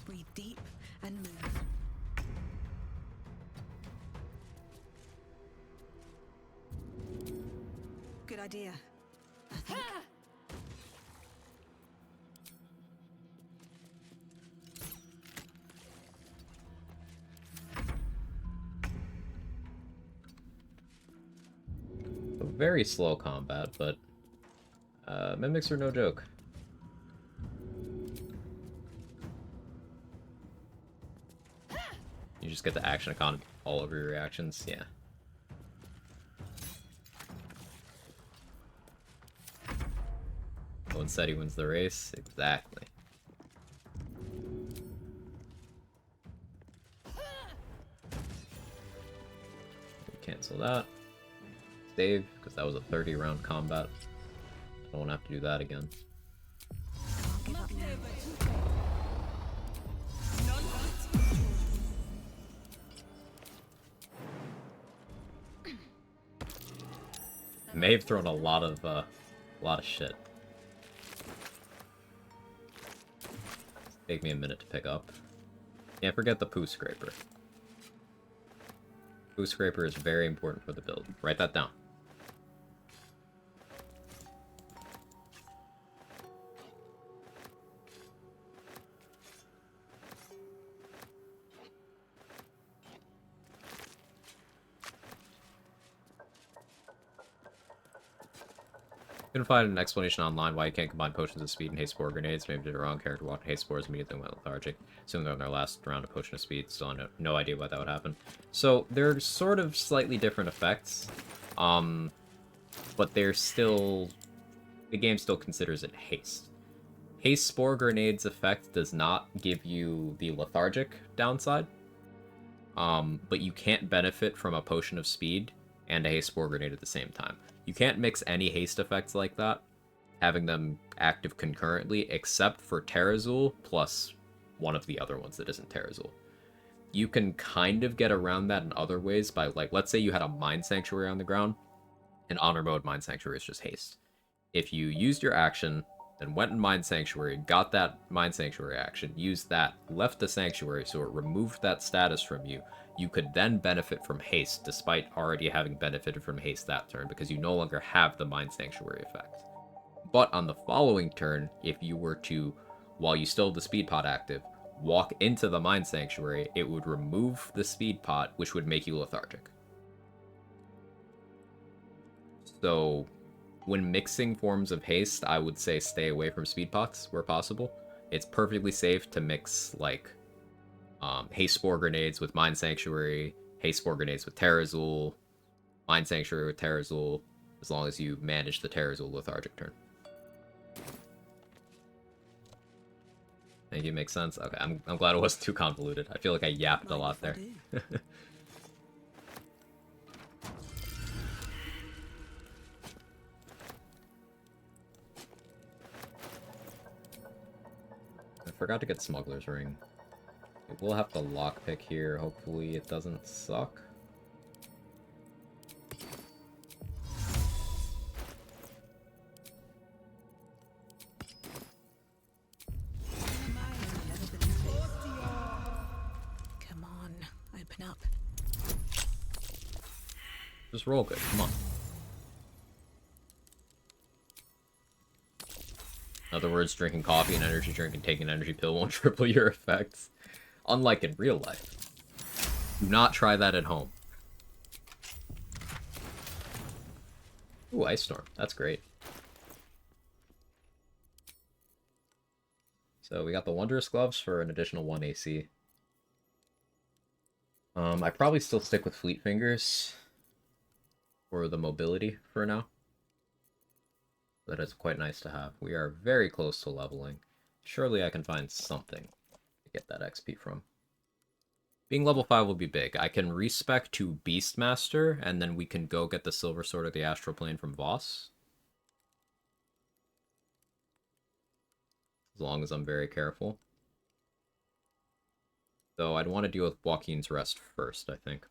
Breathe deep and move. Good idea. I think.
Very slow combat, but mimics are no joke. You just get the action economy all over your reactions, yeah. Owen said he wins the race, exactly. Cancel that. Save, because that was a 30-round combat. I don't want to have to do that again. May have thrown a lot of shit. Take me a minute to pick up. Can't forget the Poo Scraper. Poo Scraper is very important for the build. Write that down. Couldn't find an explanation online why you can't combine potions of speed and haste spore grenades. Maybe the wrong character walked haste spores immediately went lethargic. Assuming they're on their last round of potion of speed, so I have no idea why that would happen. So they're sort of slightly different effects, but they're still, the game still considers it haste. Haste spore grenade's effect does not give you the lethargic downside, but you can't benefit from a potion of speed and a haste spore grenade at the same time. You can't mix any haste effects like that, having them active concurrently, except for Terrazul plus one of the other ones that isn't Terrazul. You can kind of get around that in other ways by, like, let's say you had a Mind Sanctuary on the ground, In honor mode, Mind Sanctuary is just haste. If you used your action, then went in Mind Sanctuary, got that Mind Sanctuary action, used that, left the Sanctuary, so it removed that status from you, you could then benefit from haste, despite already having benefited from haste that turn, because you no longer have the Mind Sanctuary effect. But on the following turn, if you were to, while you still have the Speed Pot active, walk into the Mind Sanctuary, it would remove the Speed Pot, which would make you lethargic. So, when mixing forms of haste, I would say stay away from Speed Pots where possible. It's perfectly safe to mix, like, Haste Spore Grenades with Mind Sanctuary, Haste Spore Grenades with Terrazul, Mind Sanctuary with Terrazul, as long as you manage the Terrazul lethargic turn. Think it makes sense? Okay, I'm glad it wasn't too convoluted. I feel like I yapped a lot there. I forgot to get Smuggler's Ring. We'll have to lockpick here. Hopefully it doesn't suck.
Come on, open up.
Just roll good. Come on. In other words, drinking coffee and energy drink and taking an energy pill won't triple your effects. Unlike in real life. Do not try that at home. Ooh, Ice Storm. That's great. So we got the Wondrous Gloves for an additional 1 AC. I probably still stick with Fleet Fingers for the mobility for now. But it's quite nice to have. We are very close to leveling. Surely I can find something to get that XP from. Being level 5 will be big. I can respec to Beastmaster, and then we can go get the Silver Sword of the Astral Plane from Voss. As long as I'm very careful. Though I'd want to deal with Joaquin's Rest first, I think.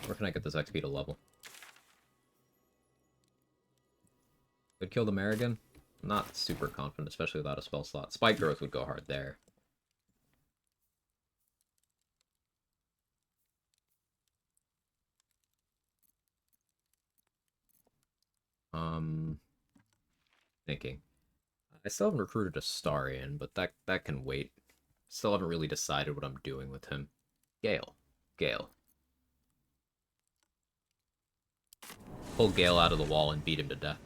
Where can I get this XP to level? Could kill the Marigan. I'm not super confident, especially without a spell slot. Spike Growth would go hard there. Thinking. I still haven't recruited a Starian, but that can wait. Still haven't really decided what I'm doing with him. Gale. Pull Gale out of the wall and beat him to death.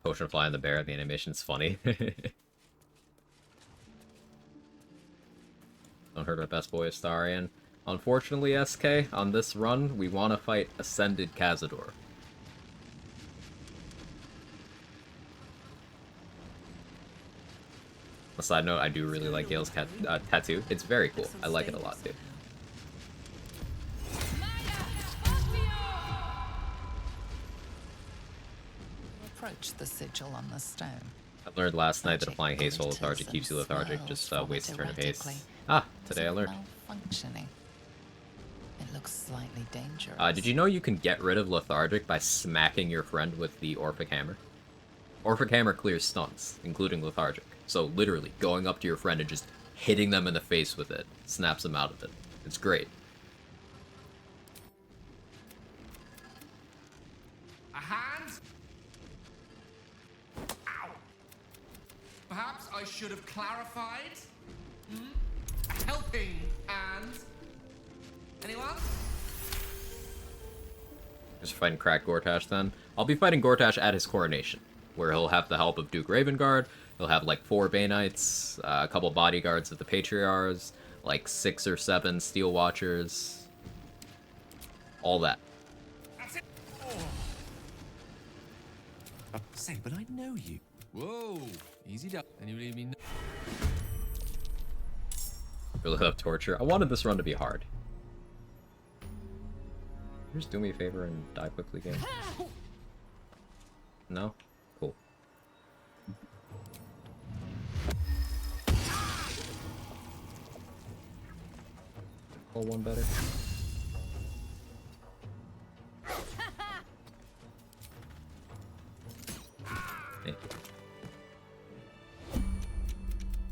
Potion Fly and the Bear, the animation's funny. Don't hurt my best boy Astarion. Unfortunately, SK, on this run, we want to fight Ascended Cazador. A side note, I do really like Gale's tattoo. It's very cool. I like it a lot, too.
Approach the sigil on the stone.
I learned last night that applying haste while lethargic keeps you lethargic, just wastes a turn of haste. Ah, today I learned.
Malfunctioning. It looks slightly dangerous.
Did you know you can get rid of lethargic by smacking your friend with the Orphic Hammer? Orphic Hammer clears stuns, including lethargic. So literally, going up to your friend and just hitting them in the face with it snaps them out of it. It's great.
A hand? Ow! Perhaps I should have clarified? A helping hand? Anyone?
Just fighting Crack Gortash then? I'll be fighting Gortash at his coronation, where he'll have the help of Duke Ravengard, he'll have like 4 Bay Knights, a couple bodyguards of the Patriarchs, like 6 or 7 Steel Watchers, all that.
That's it. Say, but I know you. Whoa, easy down. And you leave me.
Really love torture. I wanted this run to be hard. Just do me a favor and die quickly, game. No? Cool. Pull one better. Thank you.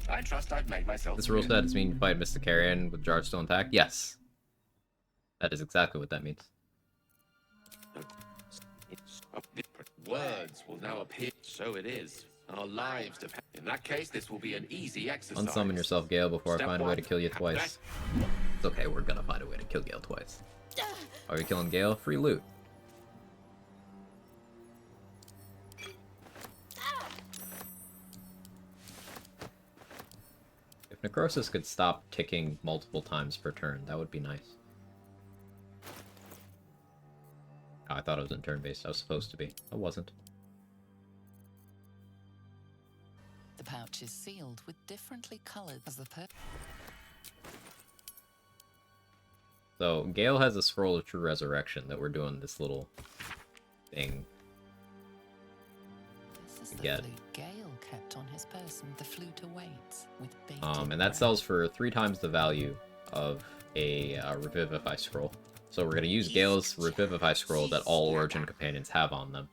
I trust I've made myself.
This rule set does mean you fight Mr. Carrion with jars still intact? Yes. That is exactly what that means.
Words will now appear. So it is. Our lives depend. In that case, this will be an easy exercise.
Unsummon yourself, Gale, before
Step
I find a way to
one.
kill you twice. It's okay, we're gonna find a way to kill Gale twice. Are we killing Gale? Free loot. If Necrosis could stop ticking multiple times per turn, that would be nice. Oh, I thought it was in turn-based. I was supposed to be. I wasn't.
The pouch is sealed with differently colored as the
So, Gale has a Scroll of True Resurrection that we're doing this little thing
This is
to get.
the flute Gale kept on his person. The flute awaits with bated
And that
breath.
sells for 3 times the value of a Revivify Scroll. So we're going to use Gale's Revivify Scroll that all Origin Companions have on them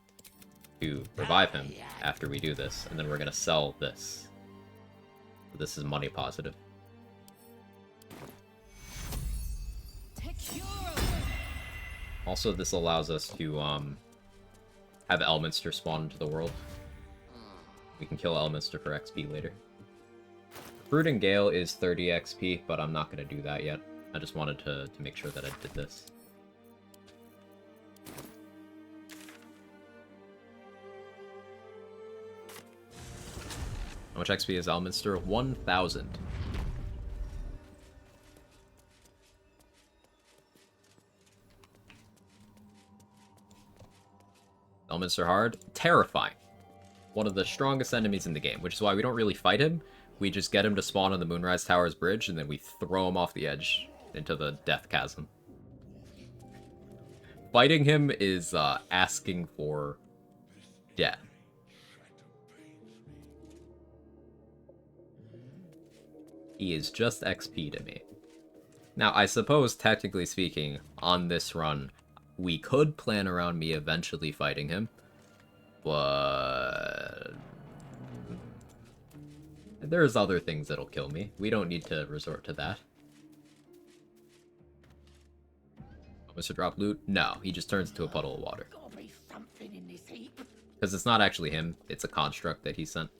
to revive him after we do this, and then we're going to sell this. So this is money positive. Also, this allows us to have Elminster spawn into the world. We can kill Elminster for XP later. Recruiting Gale is 30 XP, but I'm not going to do that yet. I just wanted to make sure that I did this. How much XP is Elminster? 1,000. Elminster hard? Terrifying. One of the strongest enemies in the game, which is why we don't really fight him. We just get him to spawn on the Moonrise Tower's bridge, and then we throw him off the edge into the Death Chasm. Fighting him is asking for death. He is just XP to me. Now, I suppose, technically speaking, on this run, we could plan around me eventually fighting him, but there's other things that'll kill me. We don't need to resort to that. Mr. Drop loot? No, he just turns into a puddle of water. Because it's not actually him, it's a construct that he sent.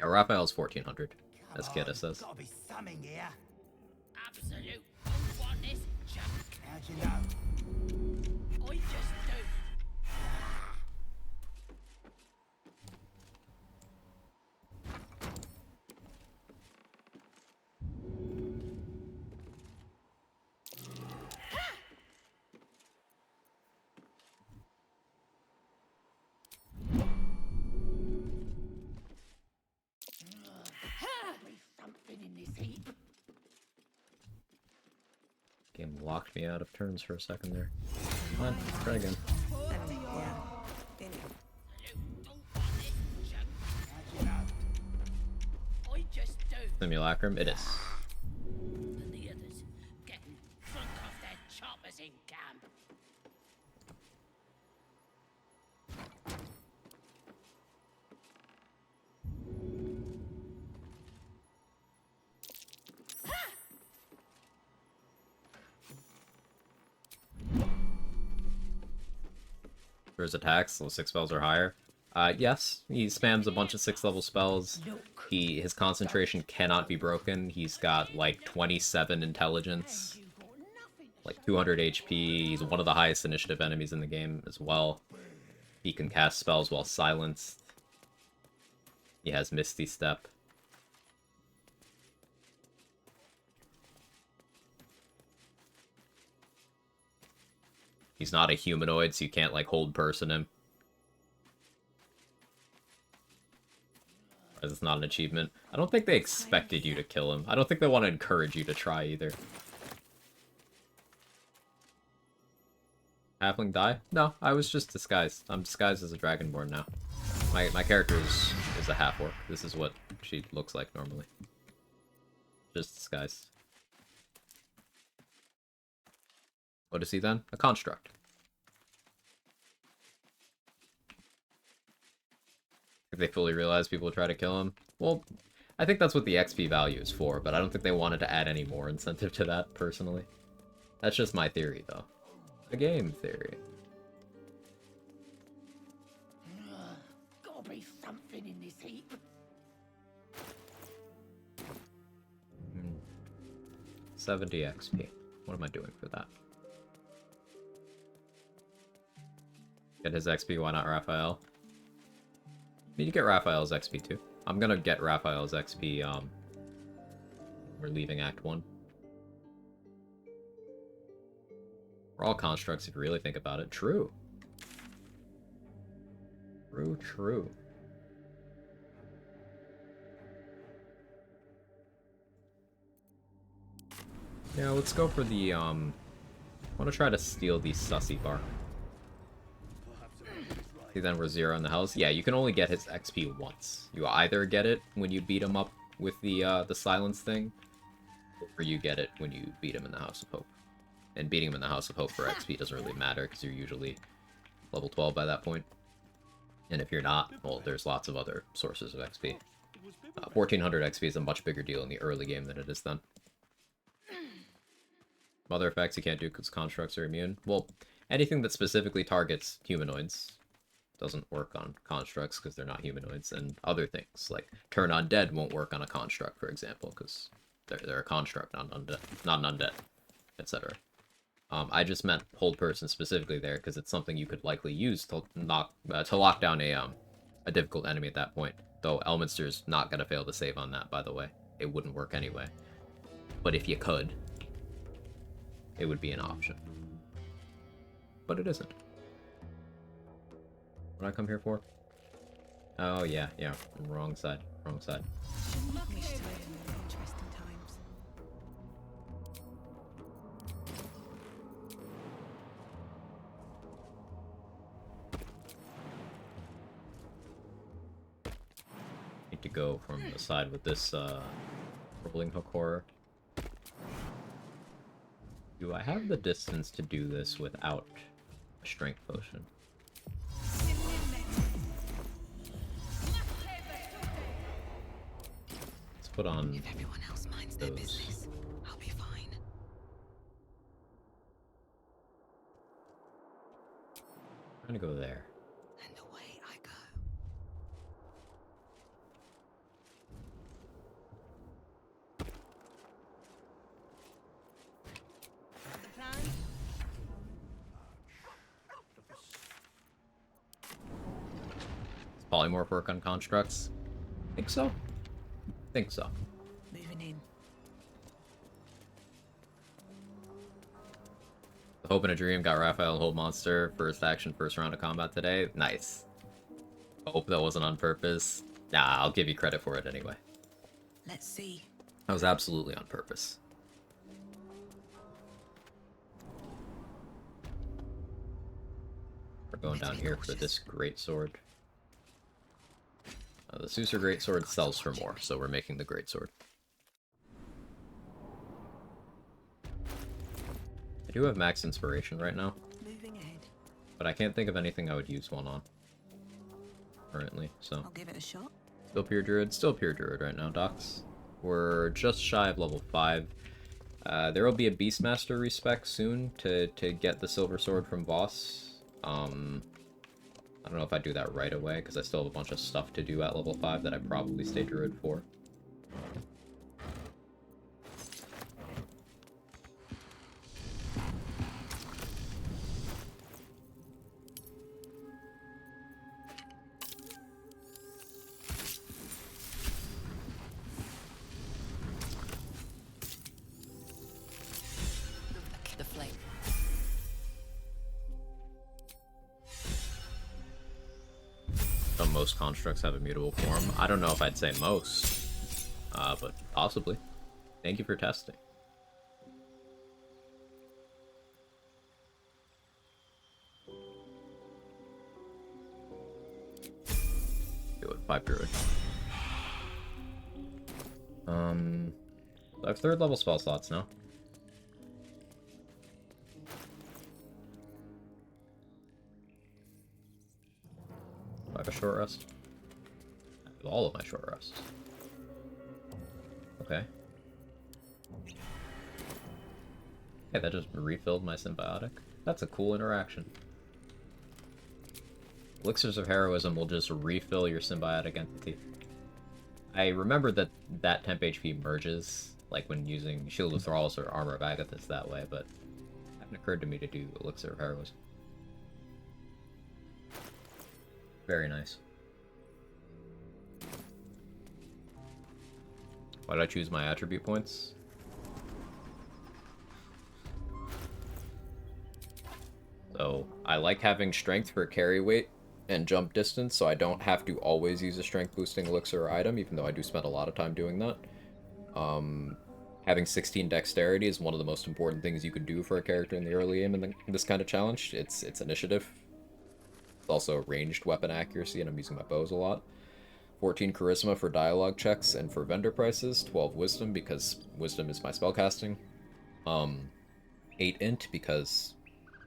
Yeah, Raphael's 1400, as Kida says.
Gotta be something here.
Absolute. Want this?
How'd you know?
I just do.
Game locked me out of turns for a second there. Come on, let's try again.
I just do.
Simulacrum? It is.
And the others getting drunk off their choppers in camp.
For his attacks, those 6 spells or higher. Yes, he spams a bunch of 6th level spells. His concentration cannot be broken. He's got like 27 intelligence, like 200 HP. He's one of the highest initiative enemies in the game as well. He can cast spells while silenced. He has Misty Step. He's not a humanoid, so you can't like hold person him. As it's not an achievement. I don't think they expected you to kill him. I don't think they want to encourage you to try either. Halfling die? No, I was just disguised. I'm disguised as a Dragonborn now. My character is a half-orc. This is what she looks like normally. Just disguised. What is he then? A construct. If they fully realize people will try to kill him, well, I think that's what the XP value is for, but I don't think they wanted to add any more incentive to that, personally. That's just my theory, though. A game theory.
Gotta be something in this heap.
70 XP. What am I doing for that? Get his XP, why not Raphael? I mean, you get Raphael's XP too. I'm gonna get Raphael's XP, we're leaving Act 1. We're all constructs if you really think about it. True. True. Yeah, let's go for the, I want to try to steal the sussy bark. See, then we're 0 in the house. Yeah, you can only get his XP once. You either get it when you beat him up with the silence thing, or you get it when you beat him in the House of Hope. And beating him in the House of Hope for XP doesn't really matter, because you're usually level 12 by that point. And if you're not, well, there's lots of other sources of XP. 1400 XP is a much bigger deal in the early game than it is then. Other effects you can't do because constructs are immune. Well, anything that specifically targets humanoids doesn't work on constructs because they're not humanoids, and other things like turn undead won't work on a construct, for example, because they're a construct, not an undead, etc. I just meant hold person specifically there because it's something you could likely use to lock down a difficult enemy at that point. Though Elminster's not gonna fail to save on that, by the way. It wouldn't work anyway. But if you could, it would be an option. But it isn't. What did I come here for? Oh yeah, wrong side.
Interesting times.
Need to go from the side with this rolling hook horror. Do I have the distance to do this without a strength potion? Let's put on
If everyone else minds their business, I'll be fine.
I'm gonna go there.
And away I go. The plan?
Does polymorph work on constructs? Think so. Think so.
Moving in.
Hope in a Dream got Raphael Hold Monster. First action, first round of combat today. Nice. Hope that wasn't on purpose. Nah, I'll give you credit for it anyway.
Let's see.
That was absolutely on purpose. We're going down here for this greatsword. The Susur greatsword sells for more, so we're making the greatsword. I do have max inspiration right now,
Moving ahead.
but I can't think of anything I would use one on currently, so.
I'll give it a shot.
Still pure druid right now, docs. We're just shy of level 5. There will be a Beastmaster respec soon to get the silver sword from boss. I don't know if I do that right away, because I still have a bunch of stuff to do at level 5 that I probably stay druid for.
The flame.
Don't most constructs have a mutable form? I don't know if I'd say most, but possibly. Thank you for testing. Do it, 5 druid. I have 3rd level spell slots now. Do I have a short rest? I have all of my short rests. Okay. Hey, that just refilled my symbiotic. That's a cool interaction. Elixirs of Heroism will just refill your symbiotic entity. I remember that that temp HP merges, like when using Shield of Thralls or Armor of Agathis that way, but it hadn't occurred to me to do Elixir of Heroism. Very nice. Why did I choose my attribute points? So, I like having strength for carry weight and jump distance, so I don't have to always use a strength boosting elixir or item, even though I do spend a lot of time doing that. Having 16 dexterity is one of the most important things you could do for a character in the early game in this kind of challenge. It's initiative. It's also ranged weapon accuracy, and I'm using my bows a lot. 14 charisma for dialogue checks and for vendor prices. 12 wisdom, because wisdom is my spellcasting. 8 int, because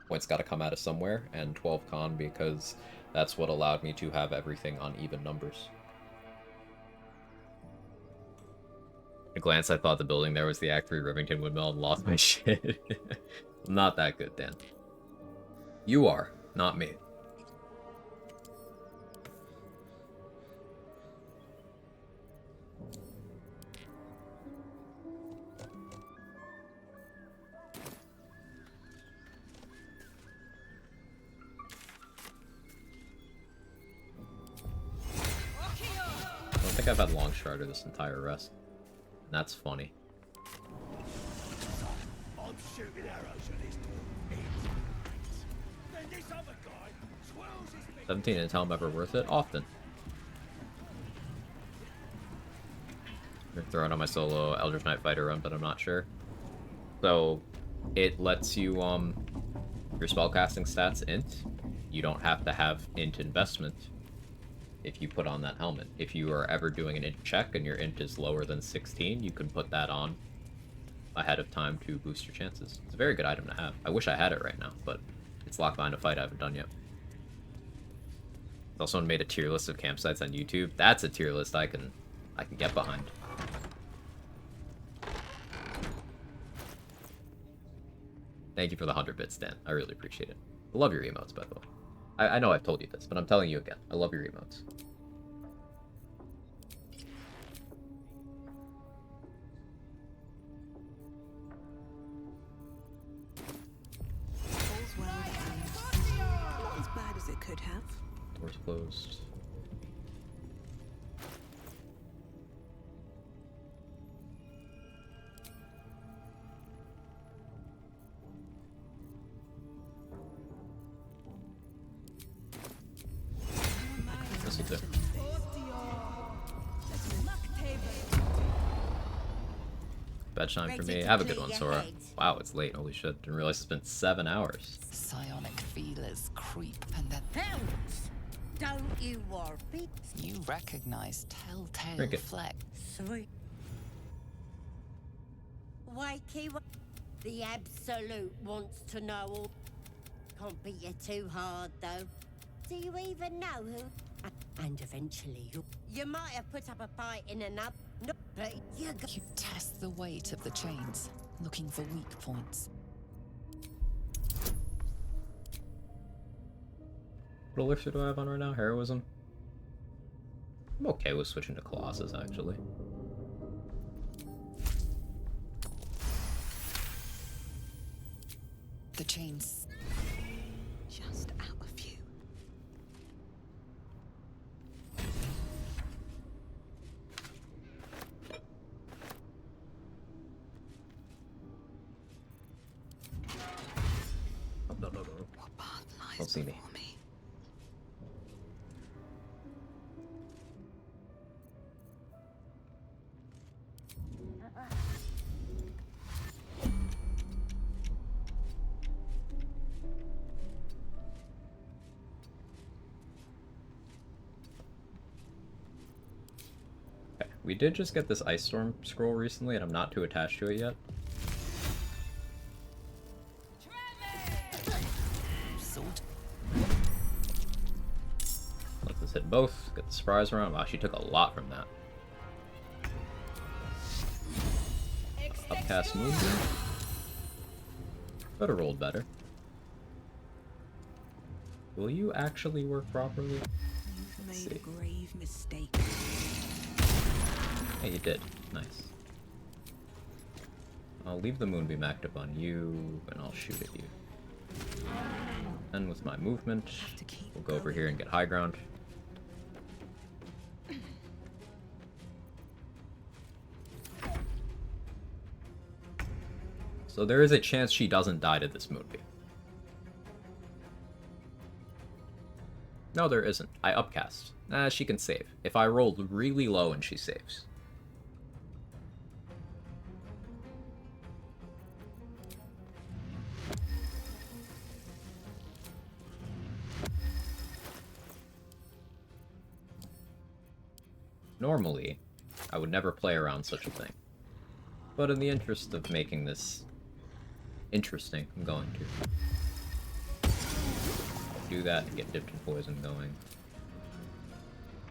points gotta come out of somewhere, and 12 con, because that's what allowed me to have everything on even numbers. At a glance, I thought the building there was the Act 3 Rivington windmill and lost my shit. Not that good, Dan. You are, not me. I don't think I've had long strider this entire rest. And that's funny.
I'm shooting arrows at his then this other guy swirls his
17 intel ever worth it? Often. I'm throwing on my solo Eldritch Knight fighter run, but I'm not sure. So it lets you your spellcasting stats int. You don't have to have int investment if you put on that helmet. If you are ever doing an int check and your int is lower than 16, you can put that on ahead of time to boost your chances. It's a very good item to have. I wish I had it right now, but it's locked behind a fight I haven't done yet. Also made a tier list of campsites on YouTube. That's a tier list I can get behind. Thank you for the 100 bits, Dan. I really appreciate it. I love your emotes, by the way. I know I've told you this, but I'm telling you again. I love your emotes.
All's well that ends. Not as bad as it could have.
Doors closed. This'll do. Bedtime for me. Have a good one, Sora. Wow, it's late. Holy shit. Didn't realize it's been 7 hours.
Psionic feelers creep and then...
Helps! Don't you worry.
You recognize telltale
Drink it.
fleck.
Sweet. Wakey, the Absolute wants to know all. Can't beat you too hard, though. Do you even know who? And eventually, you might have put up a fight in another. No, but you
You test the weight of the chains, looking for weak points.
What elixir do I have on right now? Heroism? I'm okay with switching to Colossus, actually.
The chains.
Just out a few.
Oh, no.
What path lies
Don't see me.
before me?
We did just get this Ice Storm scroll recently, and I'm not too attached to it yet. Let us hit both, get the surprise round. Wow, she took a lot from that. Upcast Moonbeam. Could have rolled better. Will you actually work properly?
You've made a grave mistake.
Yeah, you did. Nice. I'll leave the Moonbeam active on you, and I'll shoot at you. And with my movement, we'll go over here and get high ground. So there is a chance she doesn't die to this Moonbeam. No, there isn't. I upcast. She can save. If I rolled really low and she saves. Normally, I would never play around such a thing. But in the interest of making this interesting, I'm going to. Do that to get dipped in poison going.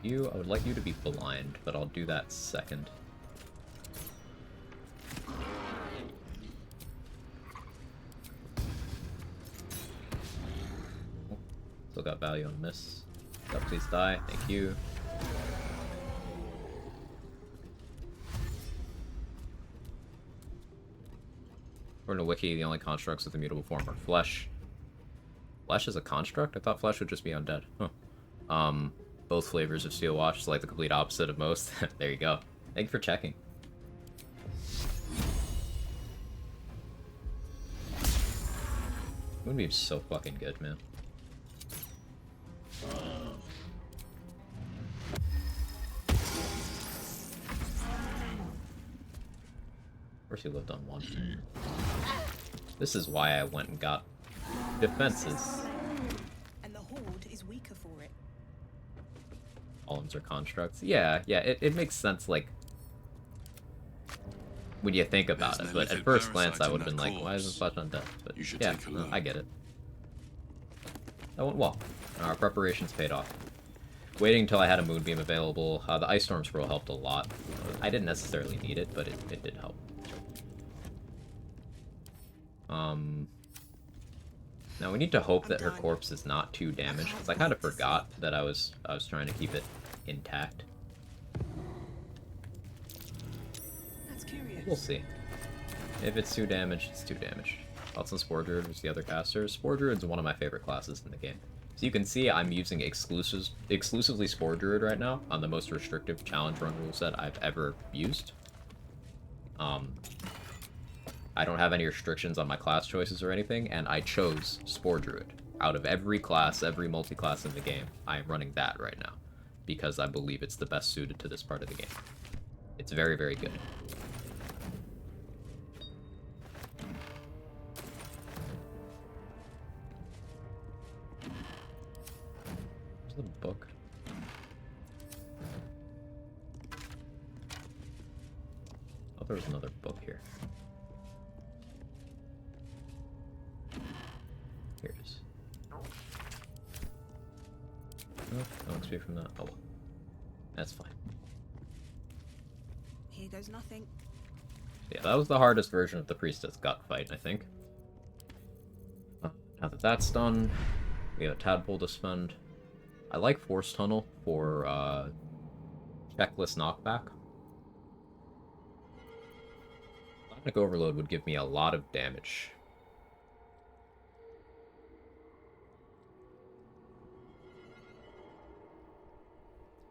I would like you to be blind, but I'll do that second. Still got value on this. So please die. Thank you. According to Wiki, the only constructs with immutable form are flesh. Flesh is a construct? I thought flesh would just be undead. Huh. Both flavors of Steel Watch is like the complete opposite of most. There you go. Thank you for checking. Moonbeam's so fucking good, man. Of course he lived on one. This is why I went and got defenses.
And the Horde is weaker for it.
Columns are constructs. Yeah, it makes sense, like, when you think about it, but at first glance I would have been like, why isn't flesh undead? But yeah, no, I get it. That went well. Our preparations paid off. Waiting until I had a Moonbeam available, the Ice Storm Scroll helped a lot. I didn't necessarily need it, but it did help. Now we need to hope that her corpse is not too damaged, because I kind of forgot that I was trying to keep it intact.
That's curious.
We'll see. If it's too damaged, it's too damaged. Elson Spore Druid was the other caster. Spore Druid's one of my favorite classes in the game. So you can see I'm using exclusively Spore Druid right now on the most restrictive challenge run rule set I've ever used. I don't have any restrictions on my class choices or anything, and I chose Spore Druid. Out of every class, every multi-class in the game, I am running that right now, because I believe it's the best suited to this part of the game. It's very, very good. Where's the book? Oh, there was another book here. Here it is. Oh, no XP from that. Oh well. That's fine.
Here goes nothing.
Yeah, that was the hardest version of the Priestess gut fight, I think. Now that that's done, we have a Tadpole to spend. I like Force Tunnel for checklist knockback. Psionic Overload would give me a lot of damage.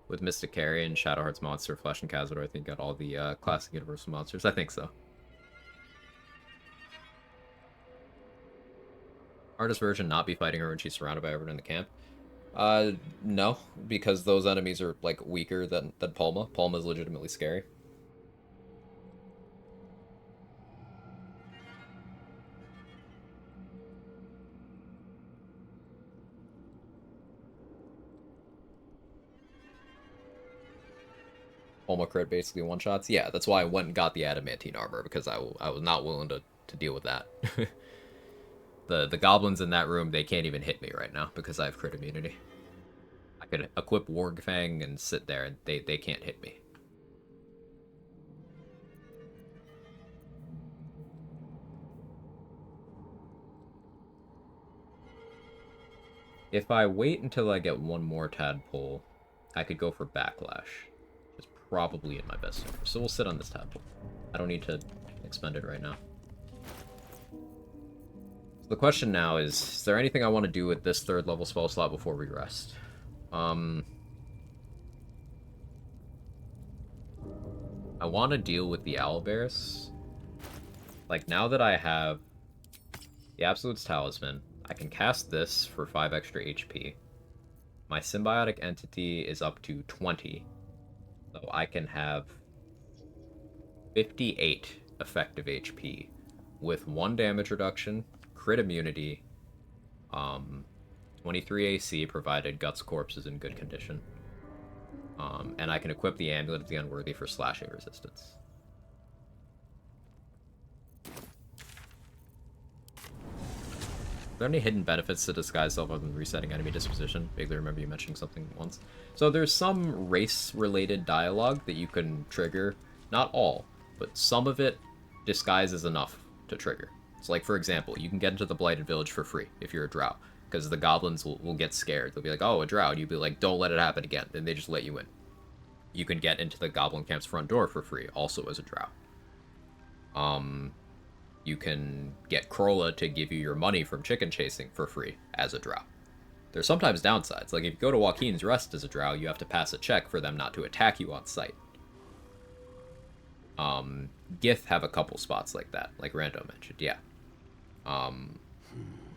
With Mystic Carrion, Shadowheart's Monster, Flesh, and Khazador, I think got all the classic Universal monsters. I think so. Hardest version not be fighting her when she's surrounded by everyone in the camp? No, because those enemies are, like, weaker than Palma. Palma's legitimately scary. Homo crit basically one-shots. Yeah, that's why I went and got the adamantine armor, because I was not willing to deal with that. The goblins in that room, they can't even hit me right now because I have crit immunity. I could equip Warg Fang and sit there, and they can't hit me. If I wait until I get one more tadpole, I could go for Backlash. It's probably in my best interest. So we'll sit on this tadpole. I don't need to expend it right now. So the question now is there anything I want to do with this 3rd level spell slot before we rest? I want to deal with the owlbears. Like, now that I have the Absolute's Talisman, I can cast this for 5 extra HP. My symbiotic entity is up to 20. So I can have 58 effective HP with 1 damage reduction, crit immunity, 23 AC provided Guts Corpse is in good condition. And I can equip the Amulet of the Unworthy for slashing resistance. Are there any hidden benefits to Disguise Self other than resetting enemy disposition? Vaguely remember you mentioning something once. So there's some race-related dialogue that you can trigger. Not all, but some of it, Disguise is enough to trigger. So, like, for example, you can get into the Blighted Village for free if you're a drow, because the goblins will get scared. They'll be like, oh, a drow. You'd be like, don't let it happen again. Then they just let you in. You can get into the goblin camp's front door for free, also as a drow. You can get Krolla to give you your money from chicken chasing for free as a drow. There's sometimes downsides. Like, if you go to Joaquin's Rest as a drow, you have to pass a check for them not to attack you on sight. Gith have a couple spots like that, like Rando mentioned, yeah.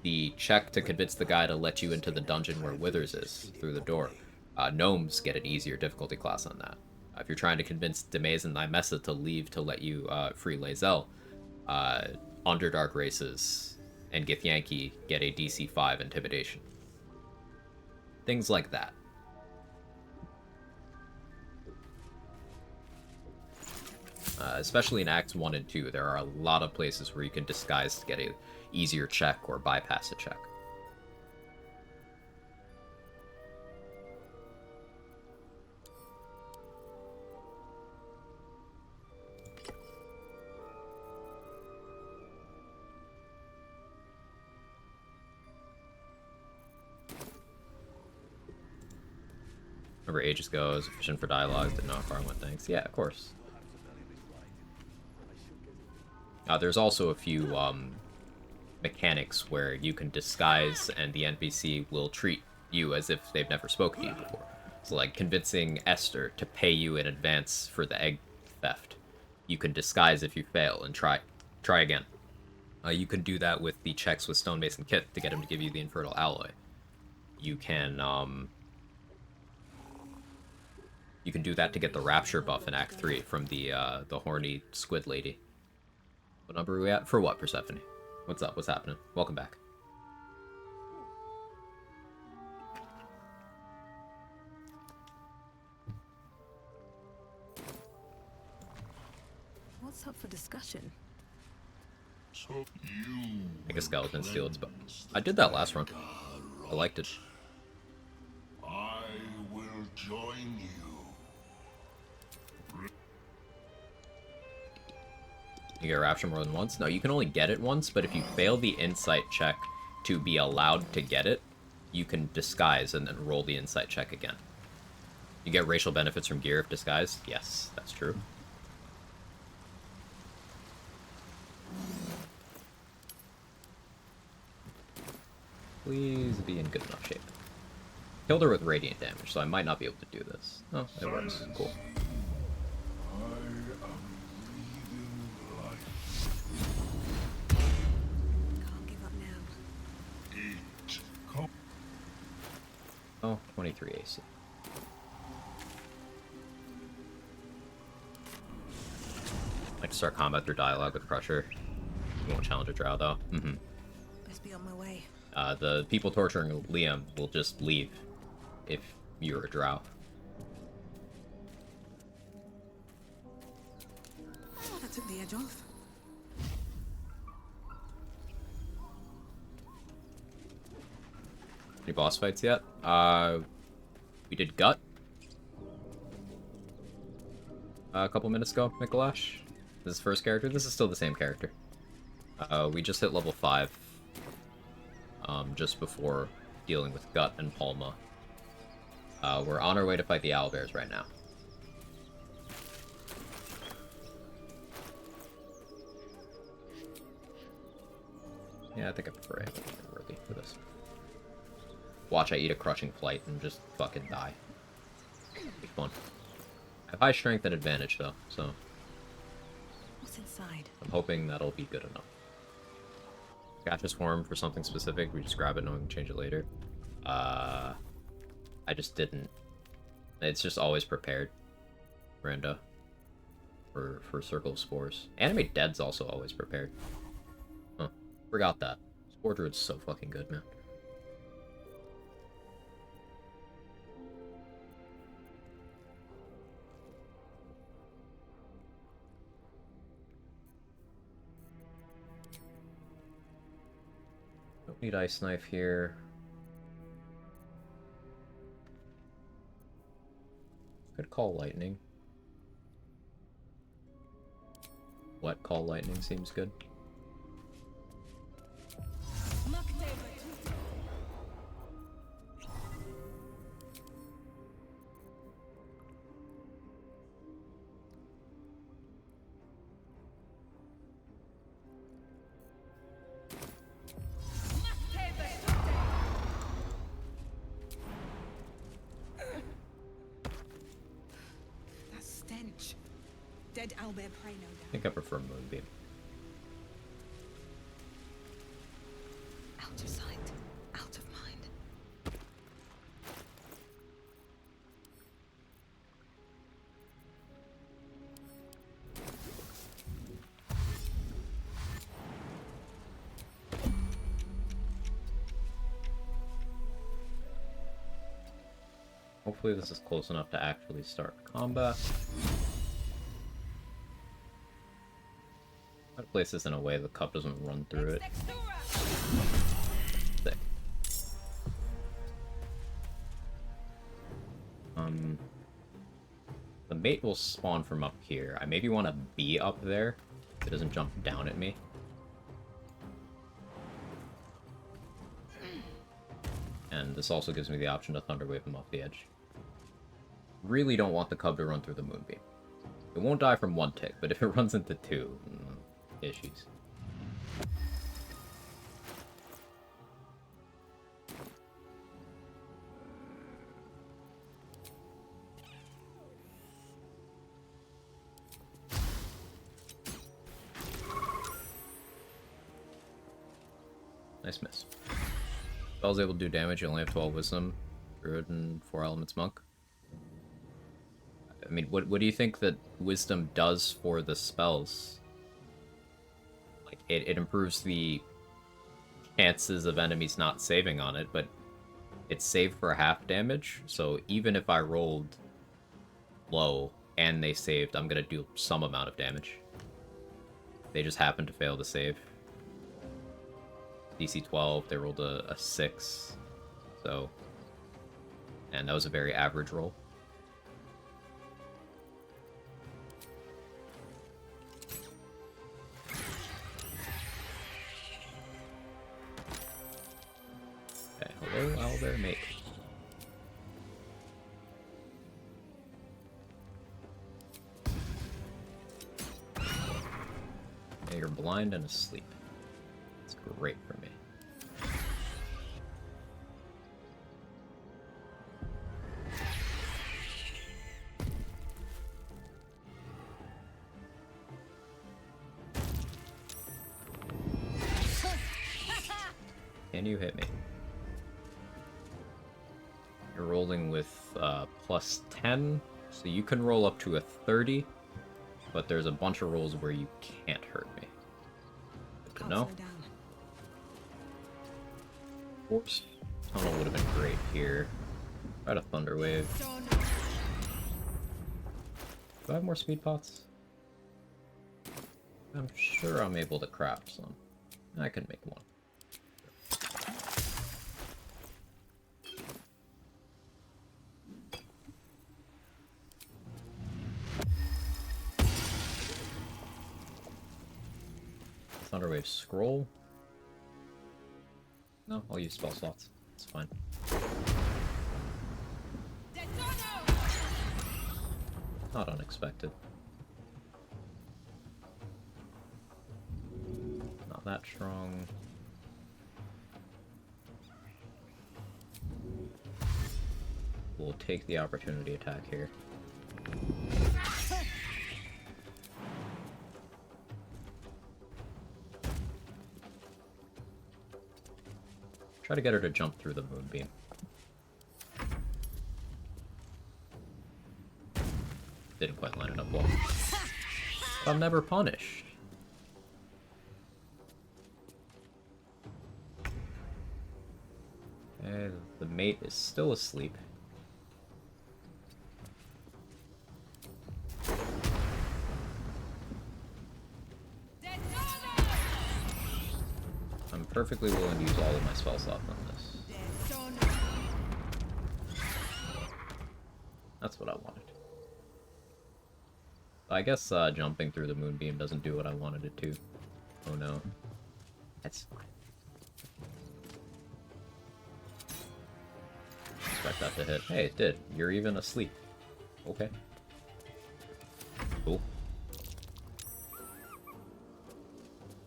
The check to convince the guy to let you into the dungeon where Withers is, through the door. Gnomes get an easier difficulty class on that. If you're trying to convince Demaze and Nymessa to leave to let you free Lae'zel, Underdark races and Githyanki get a DC 5 intimidation. Things like that. Especially in Acts 1 and 2, there are a lot of places where you can disguise to get a easier check or bypass a check. Remember ages ago, I was fishing for dialogue, didn't know how far I went, thanks. Yeah, of course. There's also a few mechanics where you can disguise and the NPC will treat you as if they've never spoken to you before. So, like, convincing Esther to pay you in advance for the egg theft. You can disguise if you fail and try again. You can do that with the checks with Stonemason Kit to get him to give you the Infernal Alloy. You can do that to get the Rapture buff in Act 3 from the horny squid lady. What number are we at? For what, Persephone? What's up? What's happening? Welcome back.
What's up for discussion?
Make a skeleton steal its bow. I did that last run. I liked it.
I will join you.
You get Rapture more than once? No, you can only get it once, but if you fail the insight check to be allowed to get it, you can disguise and then roll the insight check again. You get racial benefits from gear if disguised? Yes, that's true. Please be in good enough shape. Killed her with radiant damage, so I might not be able to do this. Oh, it works. Cool.
Can't give up now.
Oh, 23 AC. I'd like to start combat through dialogue with Crusher. You won't challenge a drow, though.
Best be on my way.
The people torturing Liam will just leave if you're a drow.
took the edge off.
Any boss fights yet? We did Gut a couple minutes ago, Mikolash. This is first character. This is still the same character. We just hit level 5. Just before dealing with Gut and Palma. We're on our way to fight the owlbears right now. Yeah, I think I prefer it worthy for this. Watch I eat a crushing flight and just fucking die. Be fun. I have high strength and advantage though, so
What's inside?
I'm hoping that'll be good enough. Gaseous form for something specific, we just grab it knowing we can change it later. I just didn't. It's just always prepared. Miranda. For Circle of Spores. Animate Dead's also always prepared. Huh. Forgot that. Spore Druid's so fucking good, man. Don't need Ice Knife here. Could call Lightning. What call Lightning seems good.
That stench. Dead owlbear prey, no doubt.
I think I prefer Moonbeam.
Out of sight, out of mind.
Hopefully this is close enough to actually start combat. Try to place this in a way the cup doesn't run through it. Sick. The mate will spawn from up here. I maybe want to be up there so it doesn't jump down at me. And this also gives me the option to Thunderwave him off the edge. Really don't want the cub to run through the Moonbeam. It won't die from one tick, but if it runs into two, issues. Nice miss. Spell's able to do damage, you only have 12 wisdom, druid and 4 elements monk. I mean, what do you think that wisdom does for the spells? Like, it improves the chances of enemies not saving on it, but it's saved for half damage, so even if I rolled low and they saved, I'm gonna do some amount of damage. They just happen to fail to save. DC 12, they rolled a 6, so... And that was a very average roll. Okay, hello, owlbear mate. Yeah, you're blind and asleep. It's great for me. Can you hit me? You're rolling with plus 10, so you can roll up to a 30, but there's a bunch of rolls where you can't hurt me. Good to know. Force tunnel would have been great here. Try to thunder wave. Do I have more speed pots? I'm sure I'm able to craft some. I can make one. Thunderwave scroll. No, I'll use spell slots. It's fine. Not unexpected. Not that strong. We'll take the opportunity attack here. Try to get her to jump through the moonbeam. Didn't quite line it up well. But I'm never punished. Okay, the mate is still asleep. I'm perfectly willing to use all of my spell slots on this. That's what I wanted. I guess jumping through the moonbeam doesn't do what I wanted it to. Oh no. That's fine. Expect that to hit. Hey, it did. You're even asleep. Okay. Cool.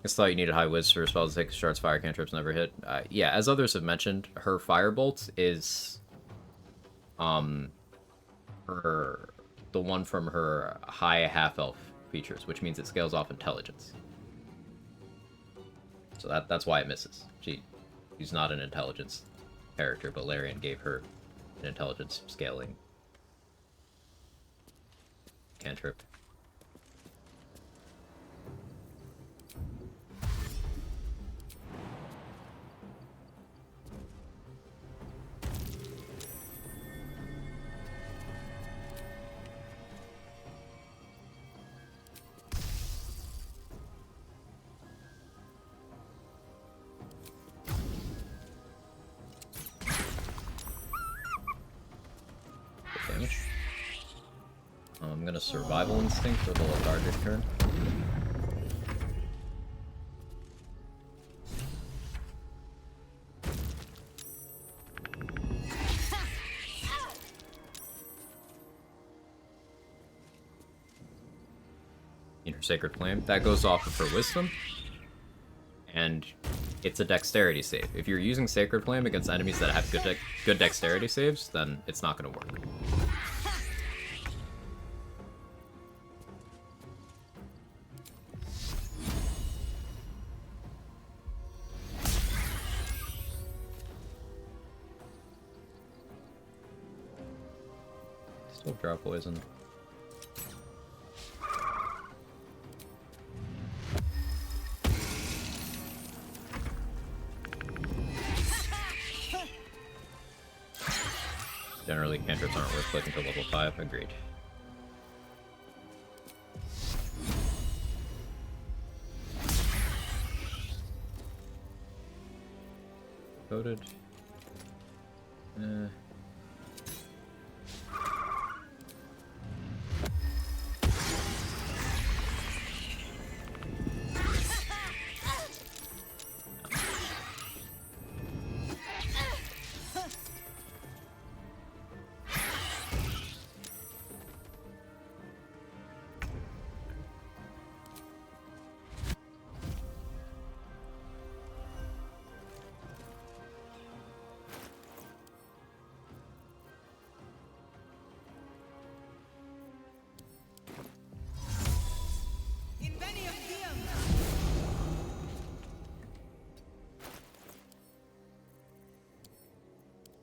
Just thought you needed high whiz for spells to take shards, fire cantrips never hit. Yeah, as others have mentioned, her firebolt is the one from her high half-elf features, which means it scales off intelligence. So that's why it misses. She's not an intelligence character, but Larian gave her an intelligence scaling cantrip. Damage. I'm gonna survival instinct for the lethargic turn. In her Sacred Flame, that goes off of her Wisdom, and it's a dexterity save. If you're using Sacred Flame against enemies that have good dexterity saves, then it's not going to work. Still draw poison. Generally, cantrips aren't worth clicking to level 5. Agreed. Coded.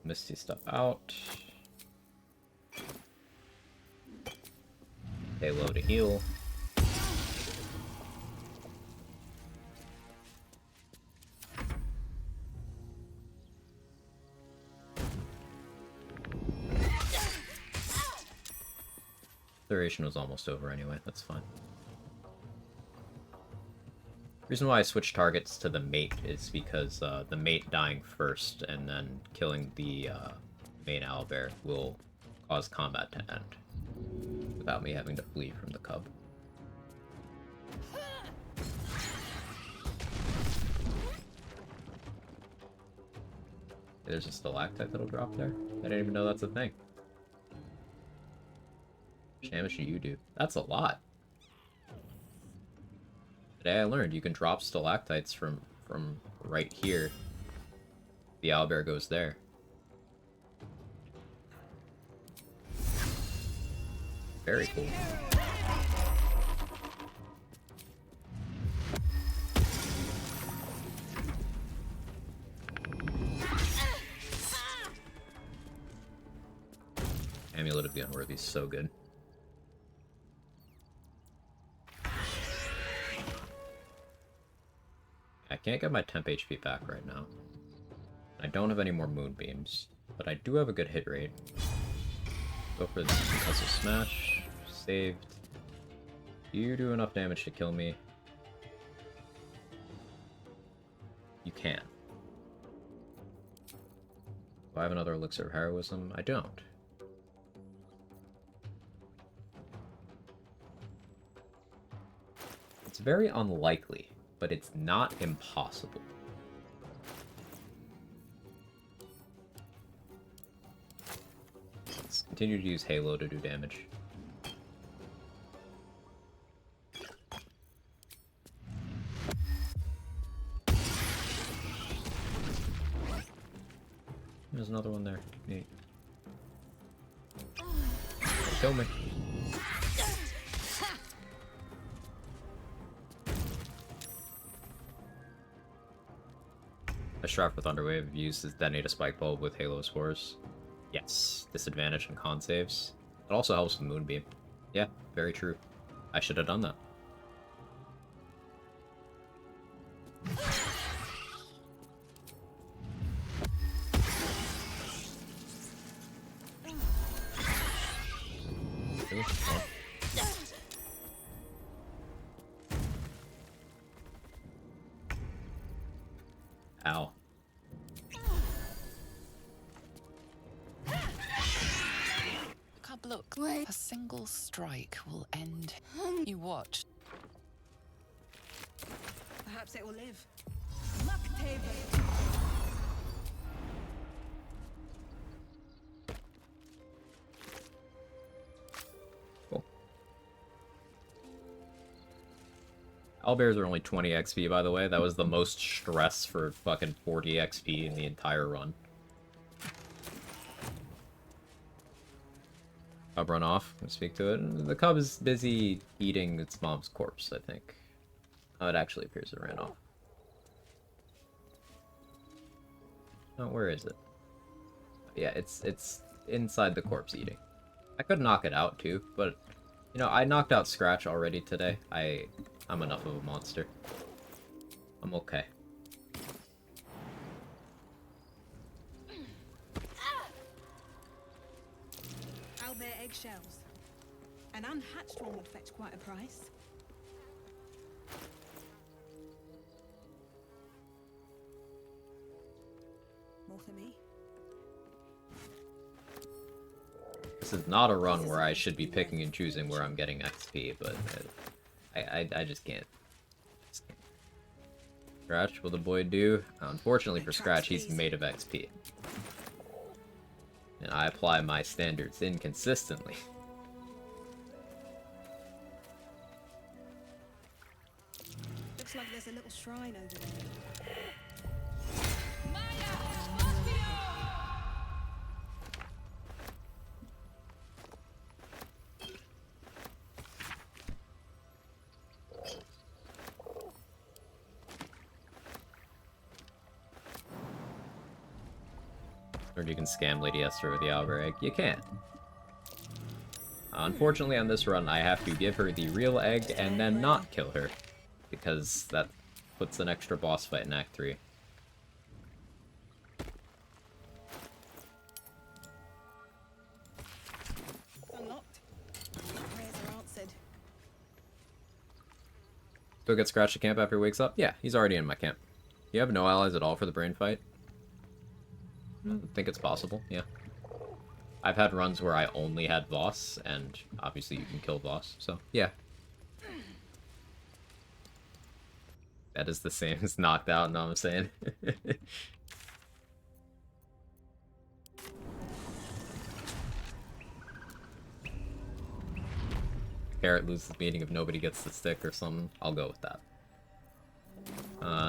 Misty stuff out. Stay low to heal. Duration was almost over anyway, that's fine. Reason why I switched targets to the mate is because the mate dying first and then killing the main owlbear will cause combat to end without me having to flee from the cub. There's a stalactite that'll drop there? I didn't even know that's a thing. How much damage do you do? That's a lot. Today I learned you can drop stalactites from right here. The owlbear goes there. Very cool. Amulet of the Unworthy is so good. I can't get my temp HP back right now. I don't have any more moonbeams, but I do have a good hit rate. Go for the concussive smash. Saved. You do enough damage to kill me. You can. Do I have another elixir of heroism? I don't. It's very unlikely, but it's not impossible. Let's continue to use Halo to do damage. There's another one there. Neat. Kill me. A Strat for Thunderwave uses Detonate a Spike Bulb with Halo Spores. Yes, disadvantage and con saves. It also helps with Moonbeam. Yeah, very true. I should have done that. Ow.
Cub, look. A single strike will end. You watch.
Perhaps it will live.
Cool. Owlbears are only 20 XP, by the way. That was the most stress for fucking 40 XP in the entire run. Cub run off. Let's speak to it. The cub is busy eating its mom's corpse, I think. Oh, it actually appears it ran off. Oh, where is it? Yeah, it's inside the corpse eating. I could knock it out too, but you know, I knocked out Scratch already today. I'm enough of a monster. I'm okay.
Owlbear eggshells. An unhatched one would fetch quite a price. More for me.
This is not a run where I should be picking and choosing where I'm getting XP, but I just can't. Scratch, will the boy do? Unfortunately for Scratch, he's made of XP. And I apply my standards inconsistently.
Looks like there's a little shrine over there.
Or you can scam Lady Esther with the Owlbear egg. You can. Unfortunately, on this run, I have to give her the real egg and then not kill her, because that puts an extra boss fight in Act 3.
Unlocked. Prayers are answered.
He'll get scratched at camp after he wakes up? Yeah, he's already in my camp. You have no allies at all for the brain fight? I think it's possible, yeah. I've had runs where I only had Voss, and obviously you can kill Voss, so yeah. That is the same as knocked out, know what I'm saying? Carrot loses the meeting if nobody gets the stick or something. I'll go with that.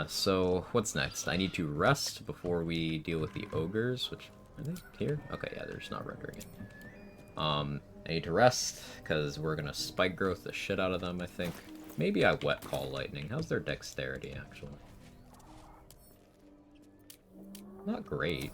So what's next? I need to rest before we deal with the ogres, which are they here? Okay, yeah, they're just not rendering it. I need to rest because we're gonna spike growth the shit out of them, I think. Maybe I wet call lightning. How's their dexterity actually? Not great.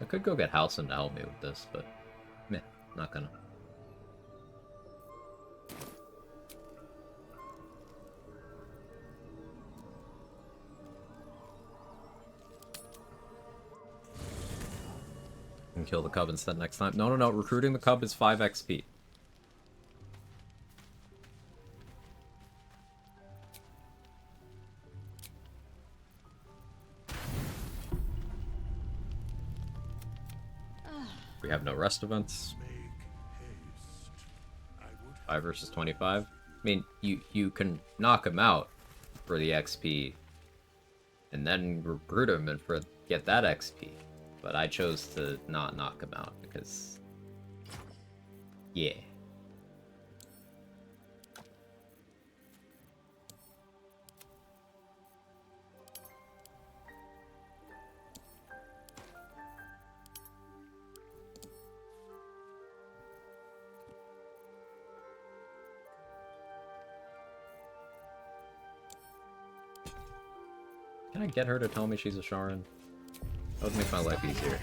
I could go get Halcyon to help me with this, but meh, not gonna. And kill the cub instead next time. No, no, no. Recruiting the cub is 5 XP. We have no rest events. 5 versus 25. I mean, you can knock him out for the XP, and then recruit him and get that XP. But I chose to not knock him out because, yeah. Can I get her to tell me she's a Sharon? That would make my life easier.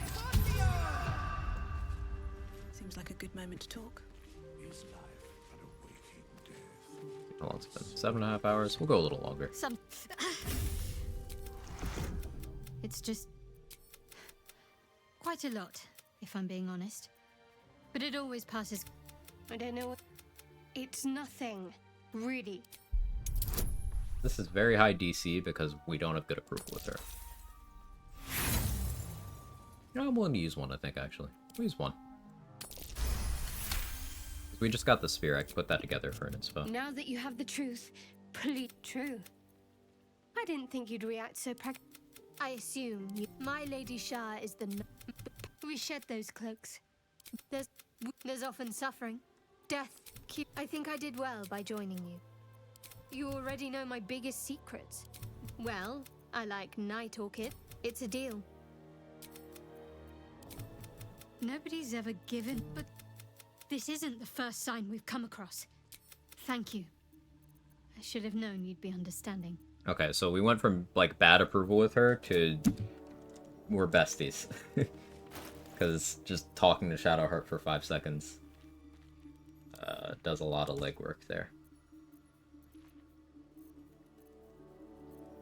Seems like a good moment to talk.
How long's it been? 7.5 hours? We'll go a little longer.
It's just quite a lot, if I'm being honest. But it always passes. I don't know what. It's nothing, really.
This is very high DC because we don't have good approval with her. You know, I'm willing to use one, I think, actually. We'll use one. We just got the sphere. I can put that together for an inspo.
Now that you have the truth, please. True. I didn't think you'd react so I assume my Lady Shah is the. We shed those cloaks. There's often suffering, death. I think I did well by joining you. You already know my biggest secrets. Well, I like Night Orchid. It's a deal. Nobody's ever given, but this isn't the first sign we've come across. Thank you. I should have known you'd be understanding.
Okay, so we went from, like, bad approval with her to we're besties. Because just talking to Shadowheart for 5 seconds does a lot of legwork there.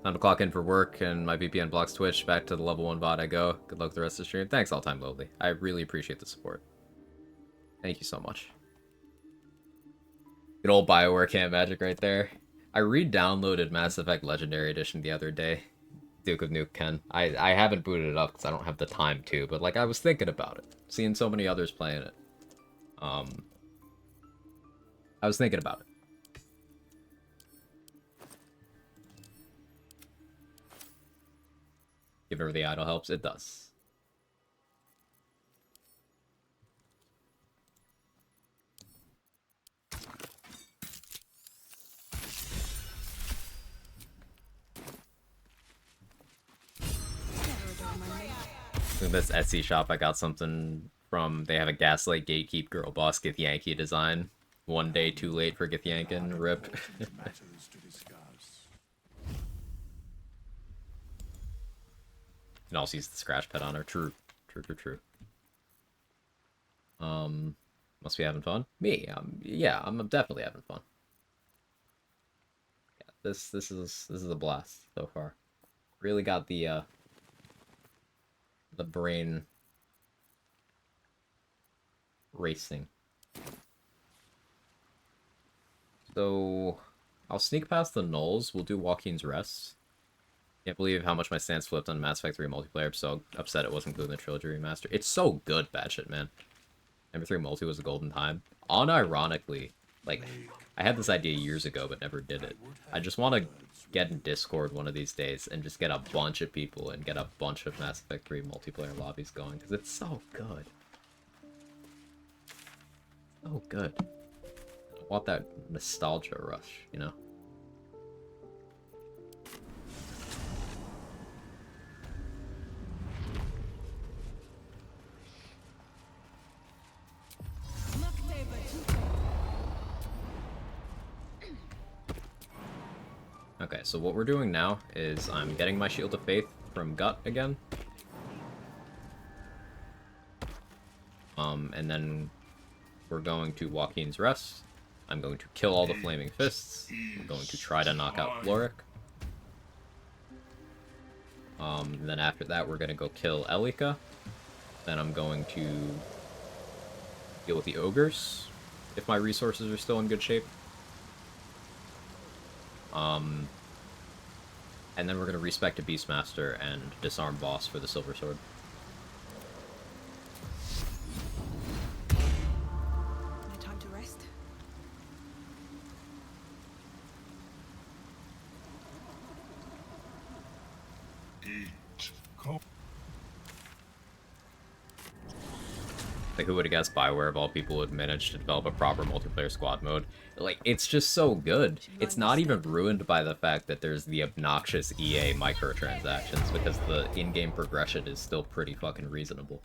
Time to clock in for work, and my VPN blocks Twitch. Back to the level 1 VOD I go. Good luck with the rest of the stream. Thanks, All Time Lowly. I really appreciate the support. Thank you so much. Good old BioWare camp magic right there. I re-downloaded Mass Effect Legendary Edition the other day. Duke of Nukem. I haven't booted it up because I don't have the time to, but like I was thinking about it. Seeing so many others playing it. I was thinking about it. Give her the idol helps. It does. In this Etsy shop, I got something from. They have a Gaslight Gatekeep Girl Boss Githyanki design. One day too late for Githyankin. Rip. And also use the scratch pad on her. True. True. Must be having fun. Me. Yeah, I'm definitely having fun. Yeah, This is a blast so far. Really got the brain racing. So I'll sneak past the nulls. We'll do Joaquin's Rest. Can't believe how much my stance flipped on Mass Effect 3 multiplayer. I'm so upset it wasn't included in the Trilogy Remaster. It's so good, Batshit, man. Number 3 multi was a golden time. Unironically, like, I had this idea years ago, but never did it. I just want to get in Discord one of these days and just get a bunch of people and get a bunch of Mass Effect 3 multiplayer lobbies going, because it's so good. So good. I want that nostalgia rush, you know? Okay, so what we're doing now is I'm getting my Shield of Faith from Gut again. And then we're going to Joaquin's Rest. I'm going to kill all the Flaming Fists. I'm going to try to knock out Floric. And then after that, we're going to go kill Elika. Then I'm going to deal with the Ogres, if my resources are still in good shape. And then we're going to respect a Beastmaster and disarm Boss for the Silver Sword.
No time to rest.
Like, who would have guessed Bioware, of all people, would manage to develop a proper multiplayer squad mode? Like, it's just so good. It's not even ruined by the fact that there's the obnoxious EA microtransactions, because the in-game progression is still pretty fucking reasonable.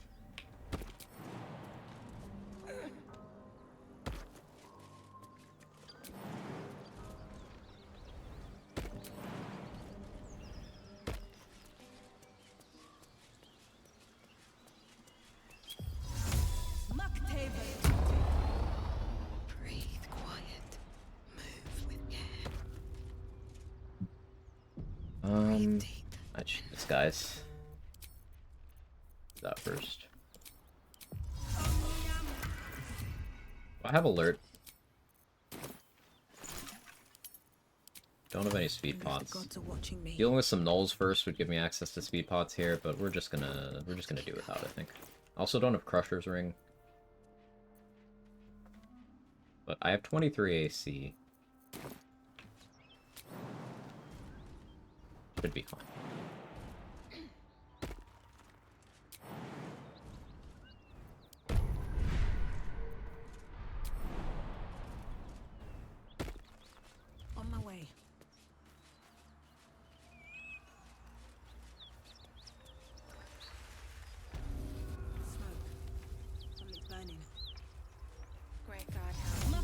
Breathe quiet. Move with care.
I cheat this, guys. That first. I have alert. Don't have any speed pots. Dealing with some nulls first would give me access to speed pots here, but we're just gonna do without, I think. Also don't have Crusher's Ring. But I have 23 AC. Should be fine.
On my way. Smoke. Something's burning.
Great God, how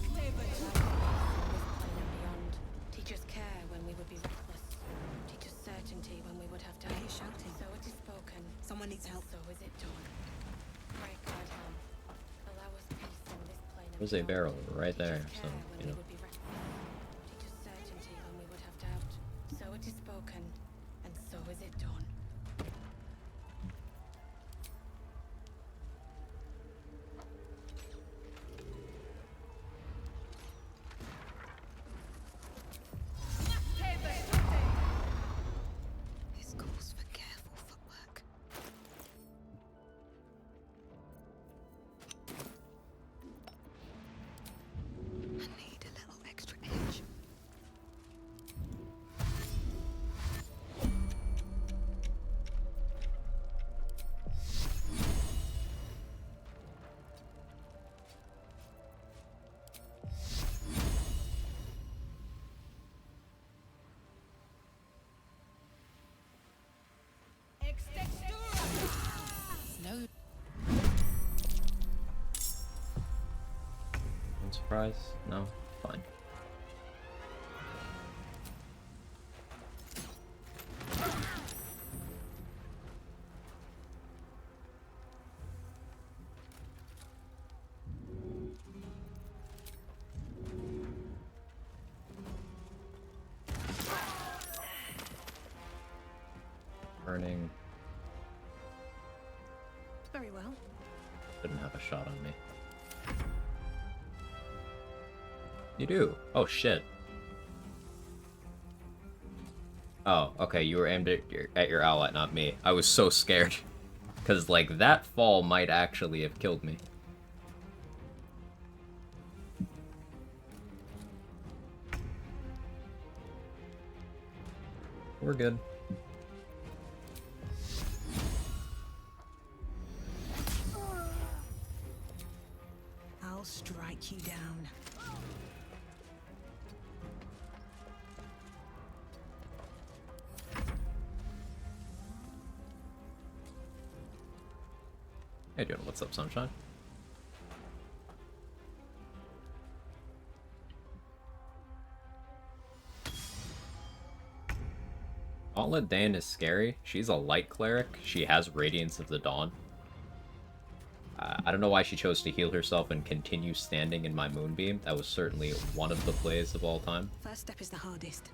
beyond. Teach us care when we would be reckless. Teach us certainty when we would have to.
I hear shouting.
So it is spoken.
Someone needs help.
So is it done. Great God, how allow us peace in this plane.
There's a barrel right there, so, you know.
Teach us certainty when we would have doubt. So it is spoken, and so is it done.
This calls for careful footwork. I need a little extra edge.
No.
No surprise? No? Fine. shouldn't have a shot on me. You do. Oh, shit. Oh, okay, you were aimed at your ally, not me. I was so scared. Because, like, that fall might actually have killed me. We're good.
I'll strike you down.
Hey, doing? What's up, Sunshine? Gauntlet Dane is scary. She's a light cleric. She has Radiance of the Dawn. I don't know why she chose to heal herself and continue standing in my Moonbeam. That was certainly one of the plays of all time.
First step is the hardest.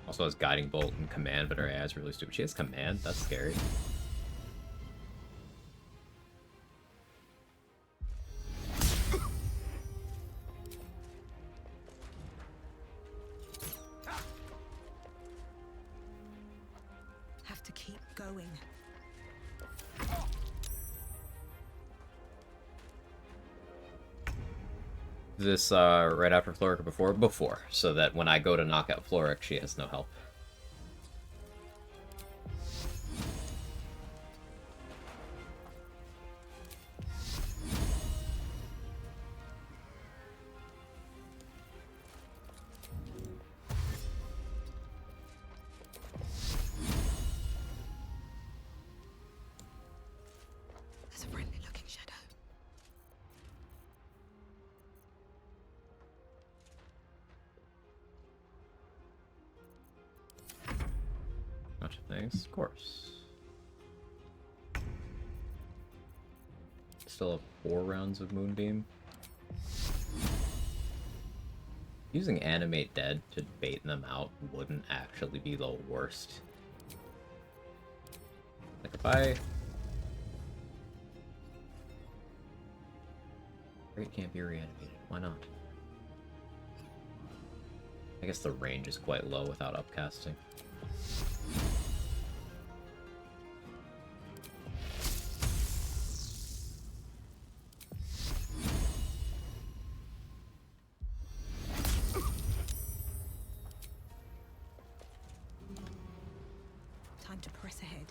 Also has Guiding Bolt and Command, but her AI is really stupid. She has Command? That's scary.
Have to keep going.
This right after Floric or before? Before, so that when I go to knock out Floric, she has no help.
There's a friendly looking shadow.
Bunch of things, of course. Still have 4 rounds of Moonbeam. Using Animate Dead to bait them out wouldn't actually be the worst. Like if I... Great can't be reanimated. Why not? I guess the range is quite low without upcasting.
Time to press ahead.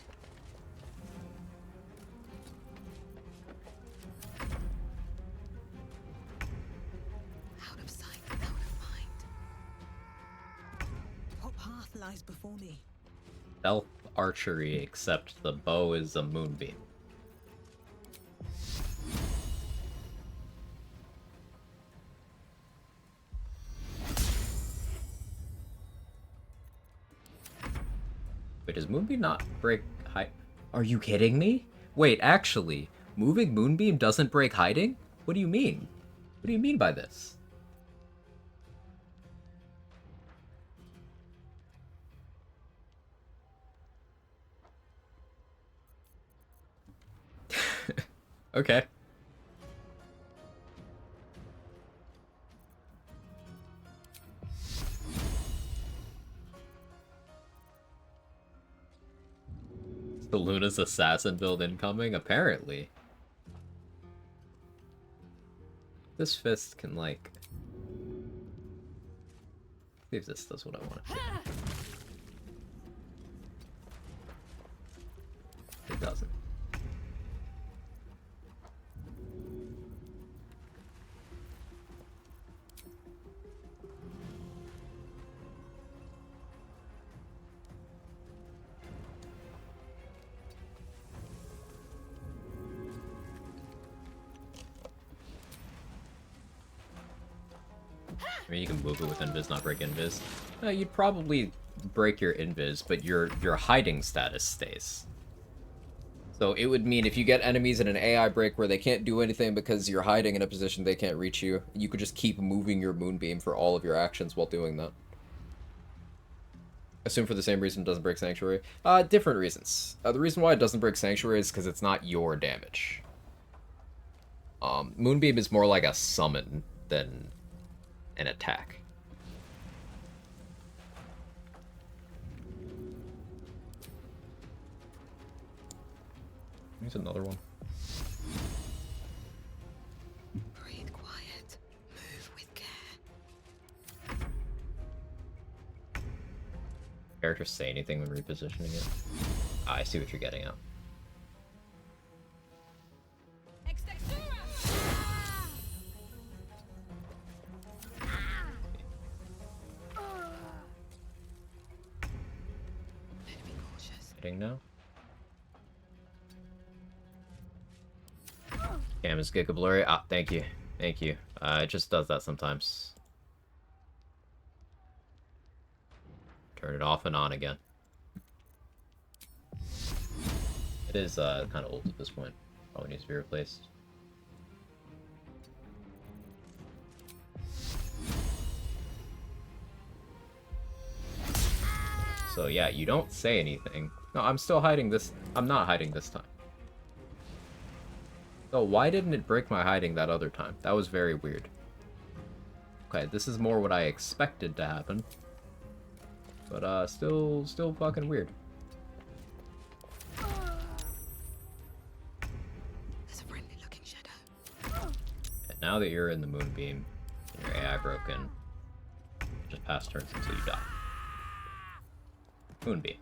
Out of sight, out of mind. What path lies before me?
Stealth archery, except the bow is a Moonbeam. Wait, does Moonbeam not break hide? Are you kidding me? Wait, actually, moving Moonbeam doesn't break hiding? What do you mean? What do you mean by this? Okay. The Luna's assassin build incoming? Apparently. This fist can, like... See if this does what I want it to. It doesn't. I mean, you can move it with invis, not break invis. You'd probably break your invis, but your hiding status stays. So it would mean if you get enemies in an AI break where they can't do anything because you're hiding in a position they can't reach you, you could just keep moving your moonbeam for all of your actions while doing that. Assume for the same reason it doesn't break Sanctuary. Different reasons. The reason why it doesn't break Sanctuary is because it's not your damage. Moonbeam is more like a summon than an attack. Here's another one.
Breathe quiet. Move with care.
Characters say anything when repositioning it? I see what you're getting at. Hitting now? Cam is Giga Blurry. Ah, thank you. Thank you. It just does that sometimes. Turn it off and on again. It is kind of old at this point. Probably needs to be replaced. So yeah, you don't say anything. No, I'm still hiding this. I'm not hiding this time. So why didn't it break my hiding that other time? That was very weird. Okay, this is more what I expected to happen. But still fucking weird.
There's a friendly looking shadow.
And now that you're in the moonbeam and your AI broken, just pass turns until you die. Moonbeam.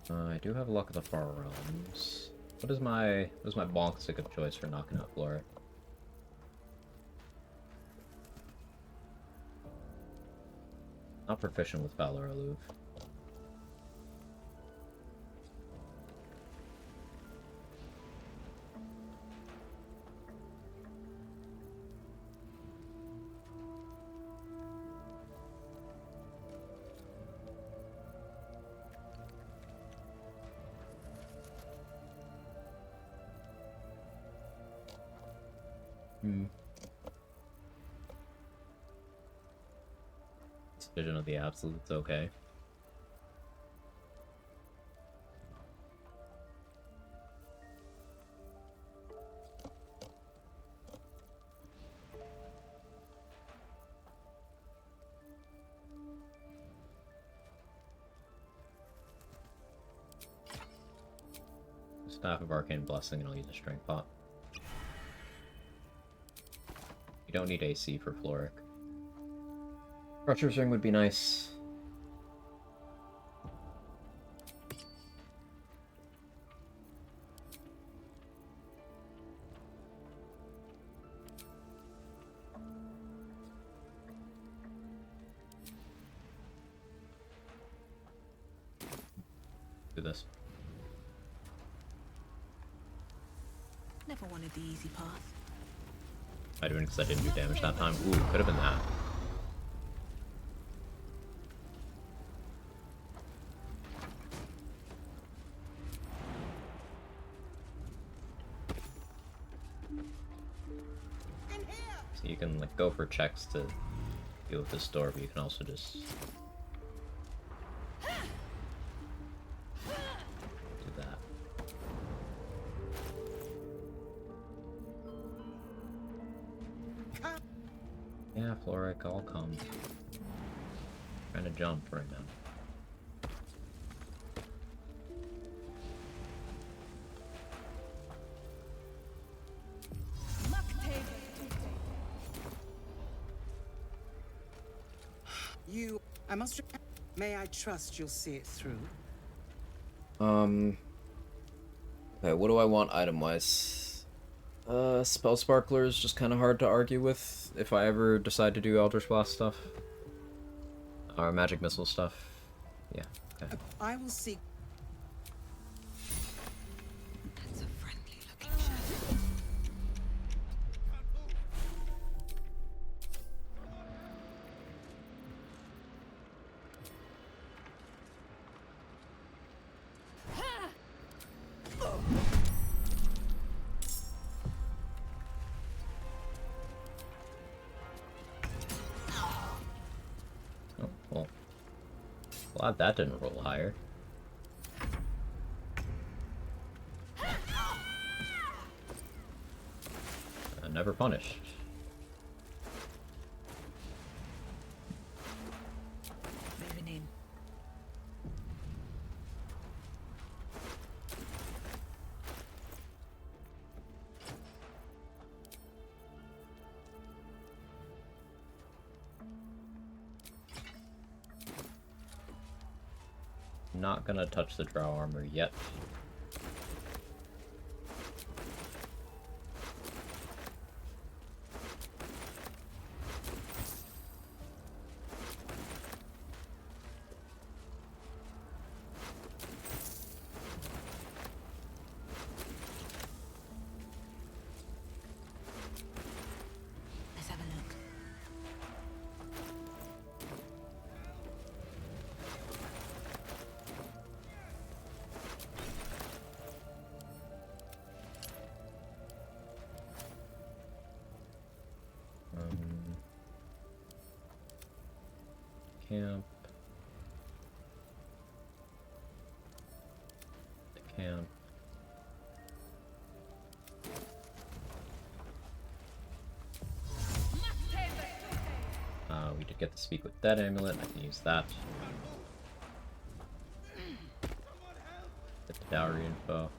I do have Luck of the Far Realms. What is my bonk stick of choice for knocking out Flora? Not proficient with Valor Aloof. Vision of the Absolute's okay. Staff of Arcane Blessing, and I'll use a Strength Pot. You don't need AC for Floric. Crusher's Ring would be nice. Do this.
Never wanted the easy path.
I do it because I didn't do damage that time. Ooh, could have been that. So you can like go for checks to deal with this door, but you can also just do that. Yeah, Floric, I'll come. Trying to jump right now.
I must. May I trust you'll see it through?
Okay, what do I want item-wise? Spell Sparkler is just kind of hard to argue with if I ever decide to do Eldritch Blast stuff. Or Magic Missile stuff. Yeah, okay.
I will seek. That's a friendly looking shadow.
Oh, well. Glad that didn't roll higher. Never punished.
Moving in.
Not gonna touch the drow armor yet.
Let's have a look.
Camp. Camp. We did get to speak with that amulet. I can use that. Get the dowry info.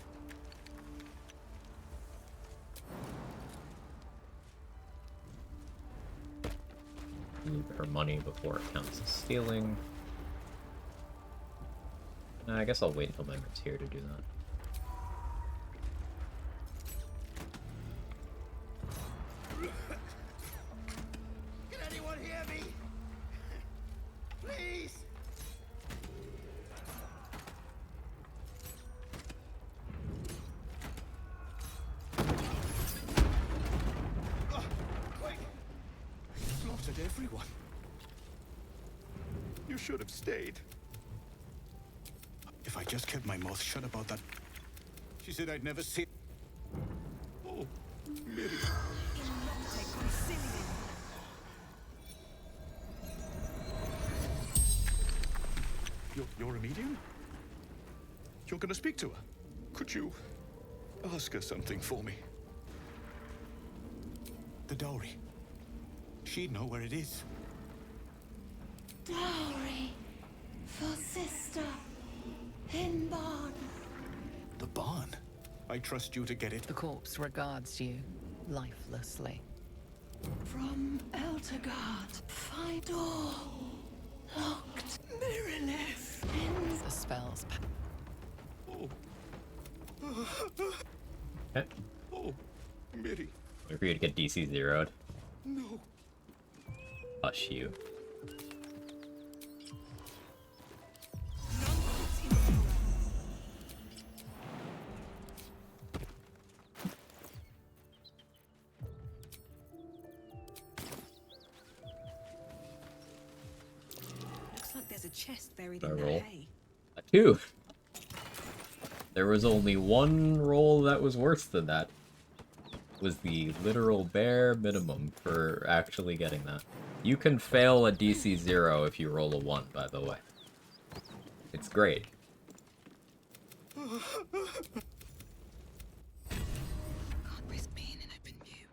Leave her money before it counts as stealing. I guess I'll wait until Memory's here to do that.
Can anyone hear me? Please! Quick! Slaughtered everyone. You should have stayed. If I just kept my mouth shut about that... She said I'd never see... Oh, Miri. You're a medium? You're gonna speak to her? Could you ask her something for me? The dowry. She'd know where it is.
Dowry for sister in barn.
The barn? I trust you to get it.
The corpse regards you lifelessly.
From Eltergard. Find door. Locked. Mirrorless.
The spells.
Oh.
Okay.
Oh, Miri.
Wait for you to get DC zeroed.
No.
Hush you.
Looks like there's a chest buried
Did I
in that
roll?
hay.
A 2. There was only one roll that was worse than that. Was the literal bare minimum for actually getting that. You can fail a DC 0 if you roll a 1, by the way. It's great.
Can't risk being in open view.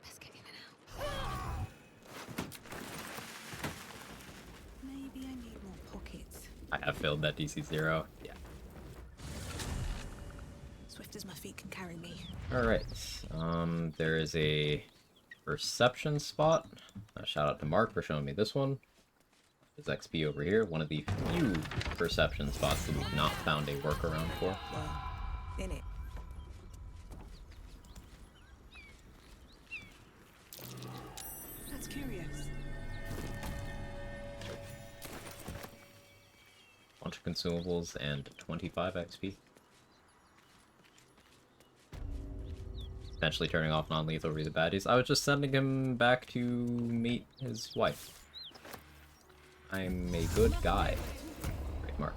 Let's get in and out. Maybe I need more pockets.
I have failed that DC 0. Yeah.
Swift as my feet can carry me.
Alright. There is a Perception spot. Shout out to Mark for showing me this one. There's XP over here. One of the few perception spots that we've not found a workaround for.
Well, in it. That's curious.
Bunch of consumables and 25 XP. Potentially turning off non-lethal re the baddies. I was just sending him back to meet his wife. I'm a good guy. Great mark.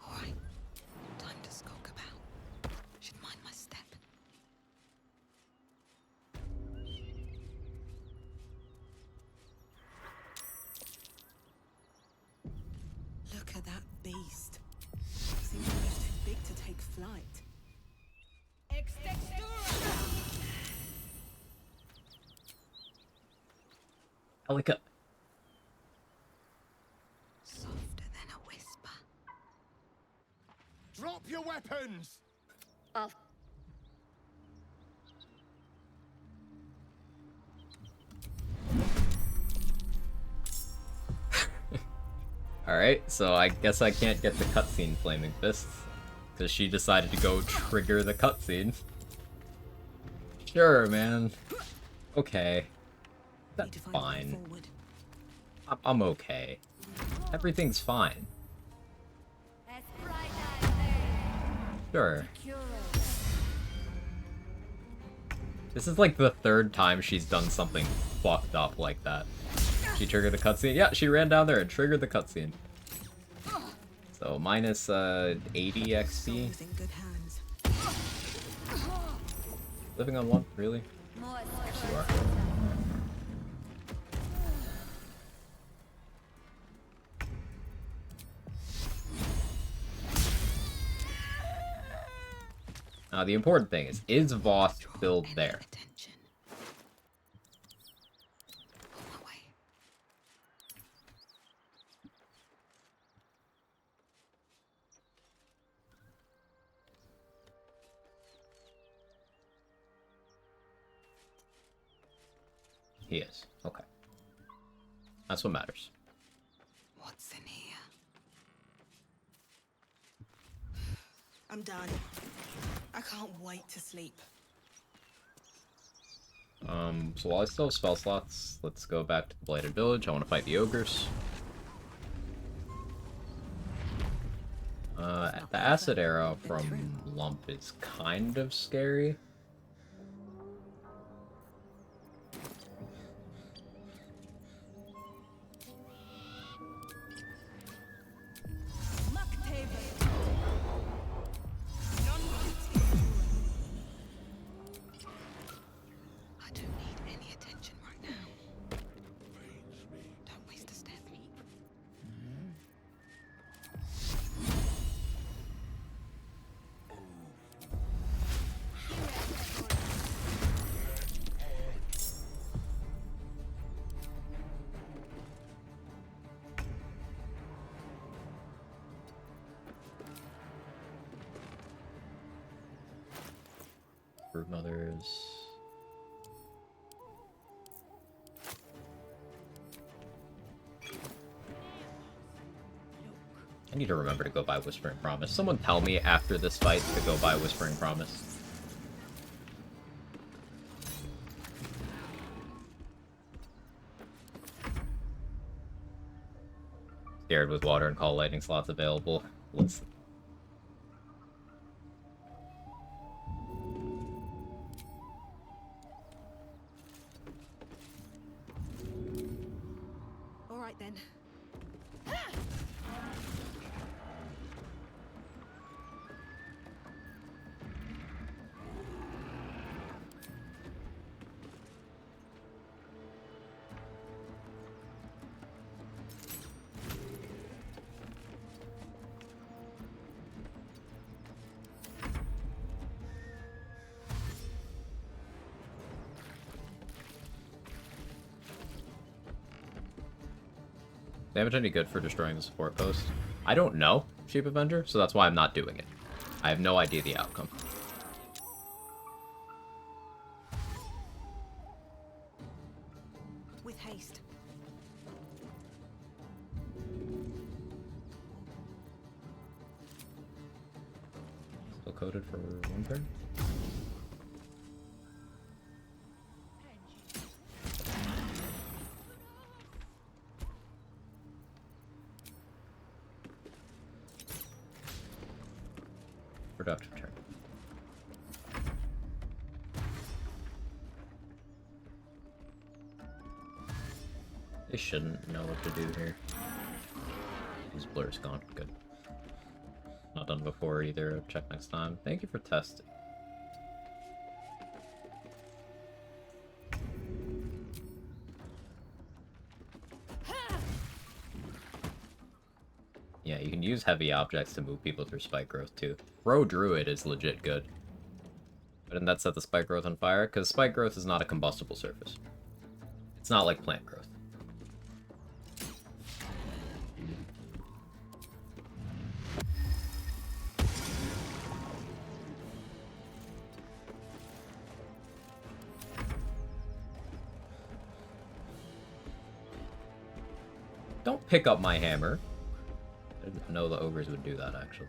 Alright. Time to skulk about. Should mind my step. Look at that beast. Seems almost too big to take flight.
Elika.
Softer than a whisper.
Drop your weapons!
I'll...
Alright, so I guess I can't get the cutscene Flaming Fists. Because she decided to go trigger the cutscene. Sure, man. Okay. That's fine. I'm okay. Everything's fine. Sure. This is like the third time she's done something fucked up like that. She triggered the cutscene. Yeah, she ran down there and triggered the cutscene. So minus 80 XP. Living on one, really? Yes, you are. Now the important thing is Voss still there? He is. Okay. That's what matters.
What's in here? I'm done. I can't wait to sleep.
So while I still have spell slots, let's go back to the Blighted Village. I want to fight the ogres. The acid arrow from Lump is kind of scary. Broodmothers. I need to remember to go by Whispering Promise. Someone tell me after this fight to go by Whispering Promise. Scared with water and call lightning slots available. Let's...
All right then.
Damage any good for destroying the support post? I don't know, Sheep Avenger, so that's why I'm not doing it. I have no idea the outcome.
With haste.
Still coded for one turn? Productive turn. They shouldn't know what to do here. His blur's gone. Good. Not done before either. Check next time. Thank you for testing. Yeah, you can use heavy objects to move people through spike growth too. Throw Druid is legit good. But didn't that set the spike growth on fire? Because spike growth is not a combustible surface. It's not like plant growth. Don't pick up my hammer. I didn't know the ogres would do that, actually.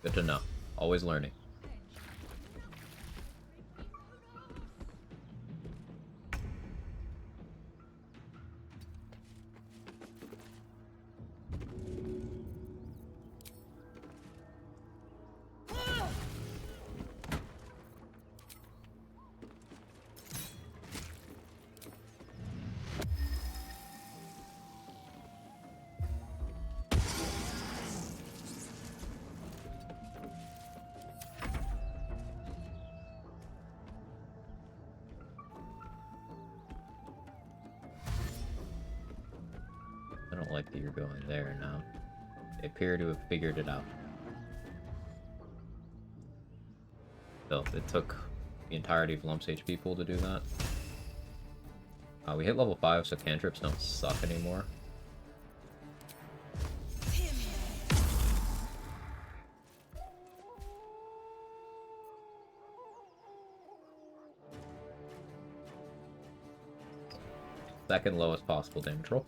Good to know. Always learning. I don't like that you're going there now. They appear to have figured it out. Still, it took the entirety of Lump's HP pool to do that. We hit level 5, so cantrips don't suck anymore. Second lowest possible damage roll.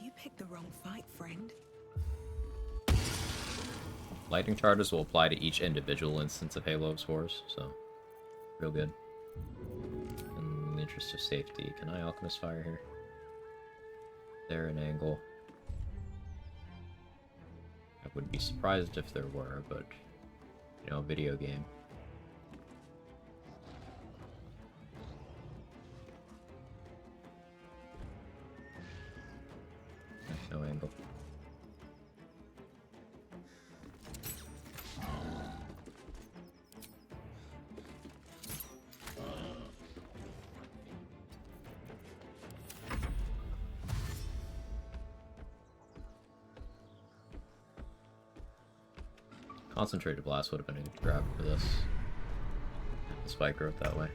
You picked the wrong fight, friend.
Lightning charges will apply to each individual instance of Halo of Spores, so real good. In the interest of safety, can I Alchemist Fire here? There an angle. I would be surprised if there were, but you know, video game. No angle. Concentrated Blast would have been a good grab for this. The spike growth that way.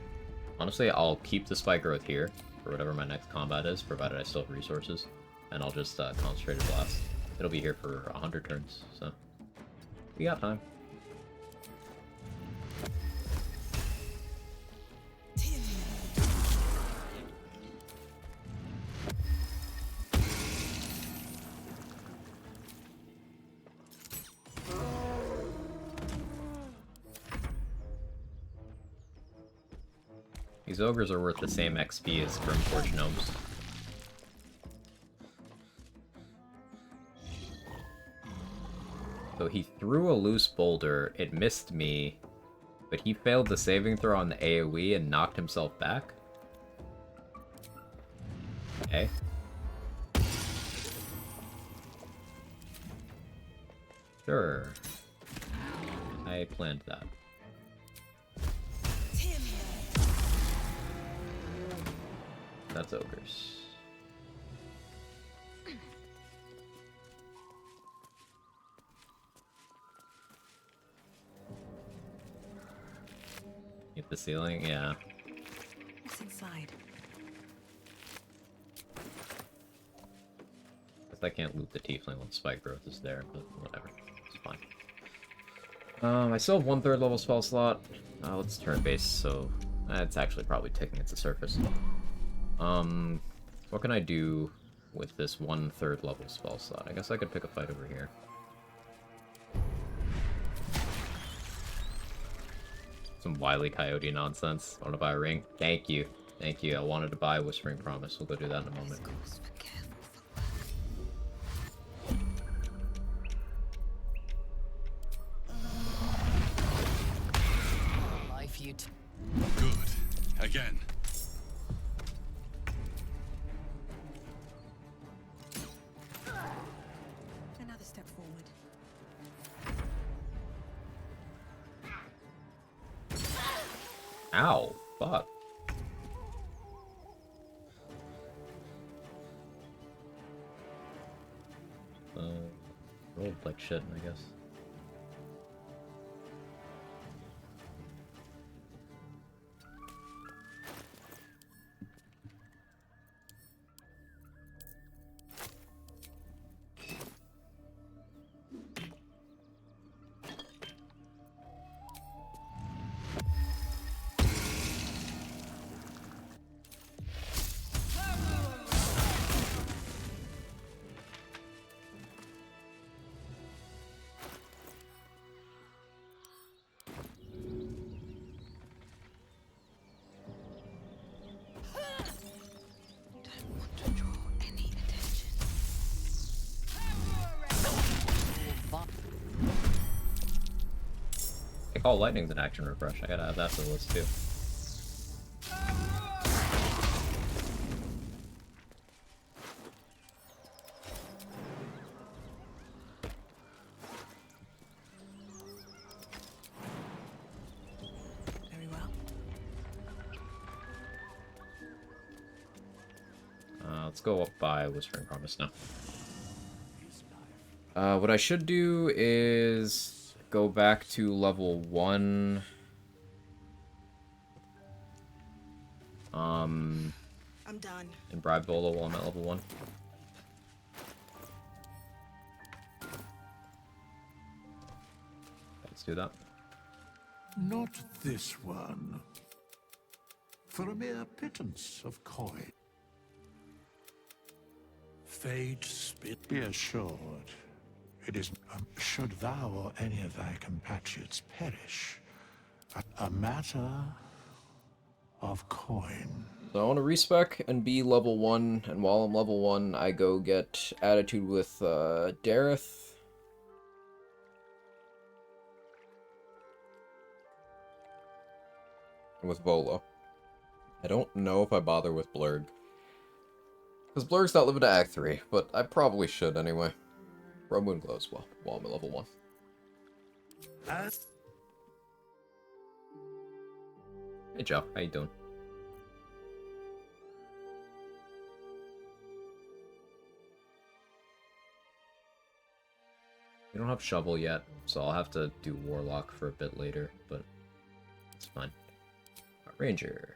Honestly, I'll keep the spike growth here for whatever my next combat is, provided I still have resources. And I'll just Concentrated Blast. It'll be here for 100 turns, so we got time. These ogres are worth the same XP as Grimforge gnomes. So he threw a loose boulder, it missed me, but he failed the saving throw on the AoE and knocked himself back? Okay. Sure. I planned that. That's ogres. Hit the ceiling, yeah.
What's inside?
Guess I can't loot the tiefling when spike growth is there, but whatever. It's fine. I still have 1/3 level spell slot. Let's turn base, so it's actually probably ticking at the surface. What can I do with this 1/3 level spell slot? I guess I could pick a fight over here. Some Wile E. Coyote nonsense. Want to buy a ring? Thank you. Thank you. I wanted to buy Whispering Promise. We'll go do that in a moment.
Life you
Good. Again.
Another step forward.
Ow. Fuck. Rolled like shit, I guess. They call lightning's an action refresh. I gotta add that to the list too.
Very well.
Let's go up by Whispering Promise now. What I should do is go back to level 1.
I'm done.
And bribe Volo while I'm at level 1. Let's do that.
Not this one. For a mere pittance of coin. Fate spit. Be assured, it is, should thou or any of thy compatriots perish, a matter of coin.
So I want to respec and be level 1, and while I'm level 1, I go get attitude with Dareth. And with Volo. I don't know if I bother with Blurg. Because Blurg's not living to Act 3, but I probably should anyway. Row Moon Glow as well, while I'm at level 1. Hey Joe, how you doing? We don't have Shovel yet, so I'll have to do Warlock for a bit later, but it's fine. Ranger.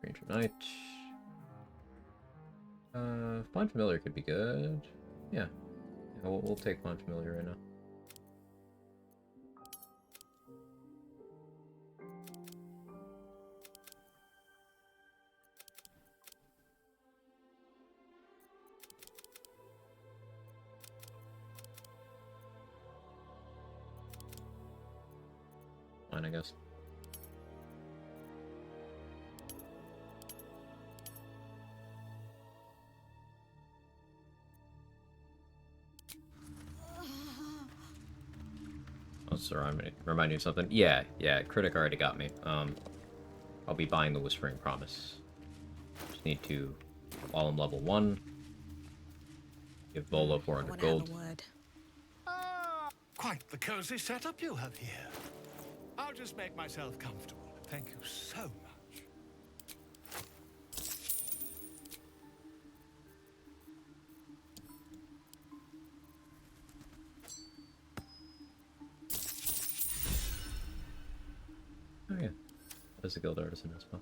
Ranger Knight. Find Familiar could be good. Yeah. We'll take Find Familiar right now. Fine, I guess. Oh, remind me of something. Yeah, Critic already got me. I'll be buying the Whispering Promise. Just need to, while I'm level 1, give Volo 400 gold.
Quite the cozy setup you have here.
I'll just make myself comfortable. Thank you so much.
Oh yeah, there's a guild artisan as well.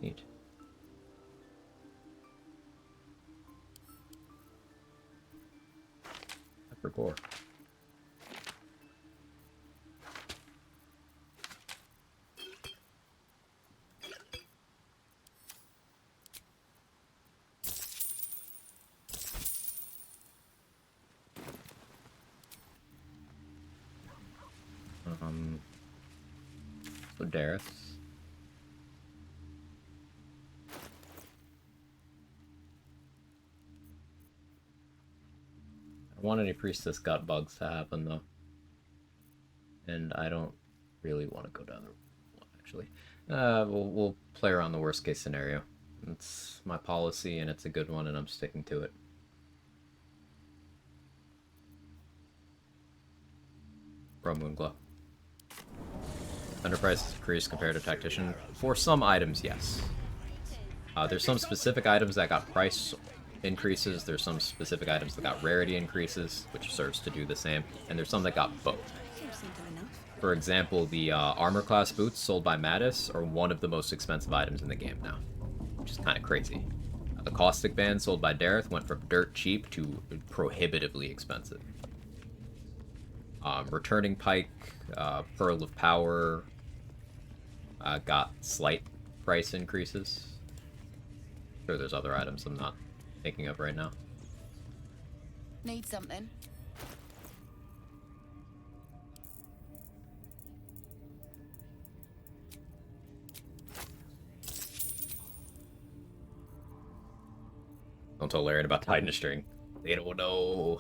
Neat. Pepper. So Dareth. I don't want any priestess gut bugs to happen though. And I don't really want to go down the road, actually. We'll play around the worst case scenario. It's my policy and it's a good one and I'm sticking to it. Moon Glow. Underprice increase compared to Tactician. For some items, yes. There's some specific items that got price increases, there's some specific items that got rarity increases, which serves to do the same, and there's some that got both. For example, the armor class boots sold by Mattis are one of the most expensive items in the game now, which is kind of crazy. The caustic band sold by Dareth went from dirt cheap to prohibitively expensive. Returning Pike, Pearl of Power, got slight price increases. Sure, there's other items I'm not thinking of right now.
Need something?
Don't tell Larian about Titan String. They don't know.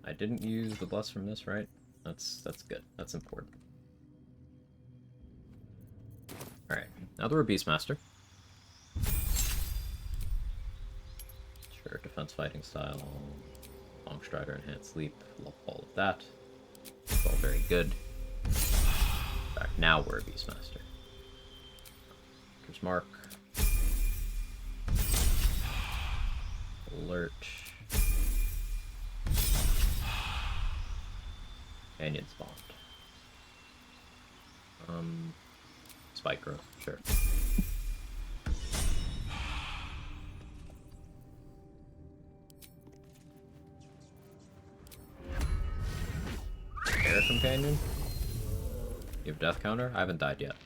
I didn't use the bless from this, right? That's good. That's important. Alright, now that we're Beastmaster. Sure, defense fighting style, long strider, enhanced leap, love all of that. It's all very good. Alright, now we're a Beastmaster. Here's Mark. Alert. Canyon spawned. Spike growth, sure. Air companion? You have death counter? I haven't died yet.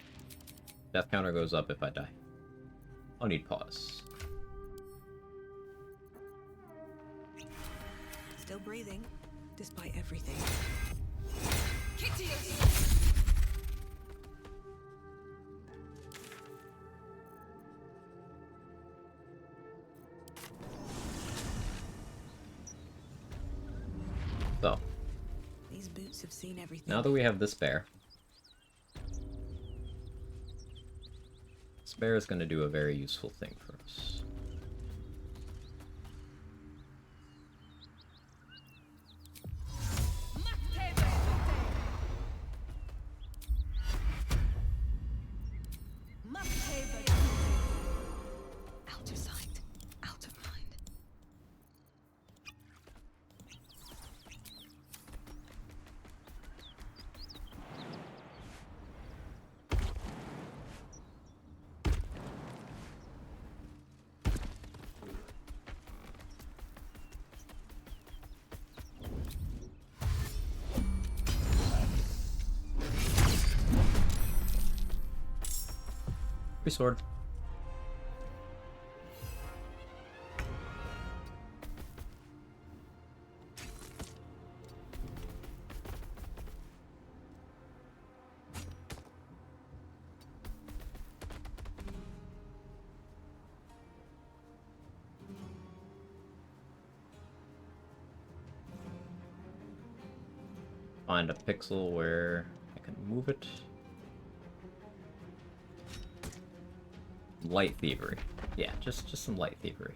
Death counter goes up if I die. I'll need pause.
Still breathing, despite everything.
So,
these boots have seen everything.
Now that we have this bear, this bear is going to do a very useful thing for us.
Out of sight, out of mind.
Free sword. find a pixel where I can move it. Light thievery. Yeah, just some light thievery.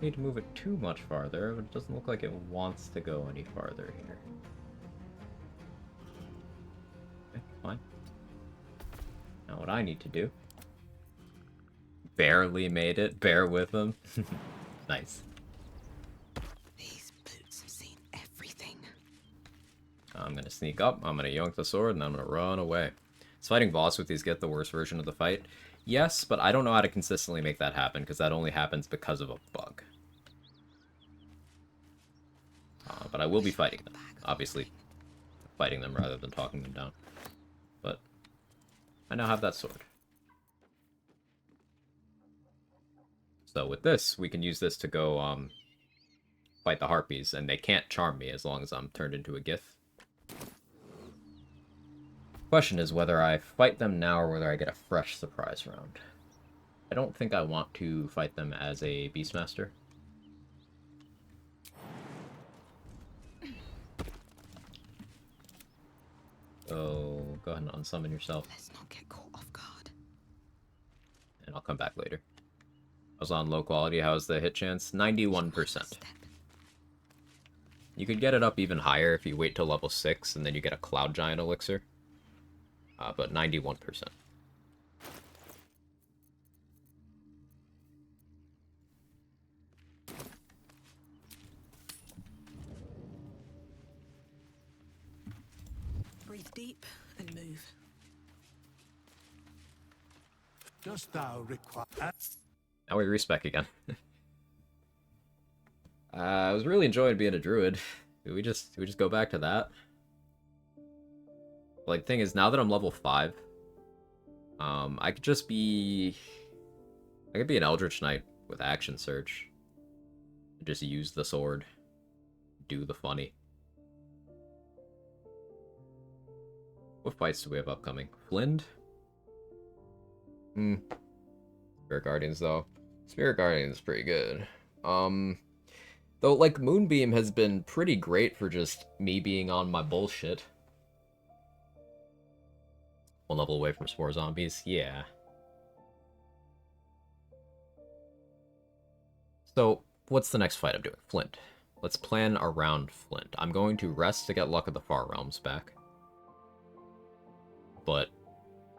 Need to move it too much farther, but it doesn't look like it wants to go any farther here. Okay, fine. Now what I need to do... Barely made it. Bear with them. Nice.
These boots have seen everything.
I'm gonna sneak up, I'm gonna yoink the sword, and I'm gonna run away. Does fighting boss with these get the worst version of the fight? Yes, but I don't know how to consistently make that happen, because that only happens because of a bug. But I will be fighting them. Obviously, fighting them rather than talking them down. But I now have that sword. So with this, we can use this to go fight the harpies, and they can't charm me as long as I'm turned into a gif. Question is whether I fight them now or whether I get a fresh surprise round. I don't think I want to fight them as a Beastmaster. So go ahead and unsummon yourself.
Let's not get caught off guard.
And I'll come back later. I was on low quality. How's the hit chance? 91%. You could get it up even higher if you wait till level 6 and then you get a Cloud Giant elixir. But 91%.
Breathe deep and move.
Dost thou require...
Now we respec again. I was really enjoying being a druid. Do we just go back to that? Like, thing is, now that I'm level 5, I could just be... I could be an Eldritch Knight with Action Search. Just use the sword. Do the funny. What fights do we have upcoming? Flind? Spirit Guardians, though. Spirit Guardians is pretty good. Though, like, Moonbeam has been pretty great for just me being on my bullshit. One level away from Spore Zombies? Yeah. So, what's the next fight I'm doing? Flint. Let's plan around Flint. I'm going to rest to get Luck of the Far Realms back. But,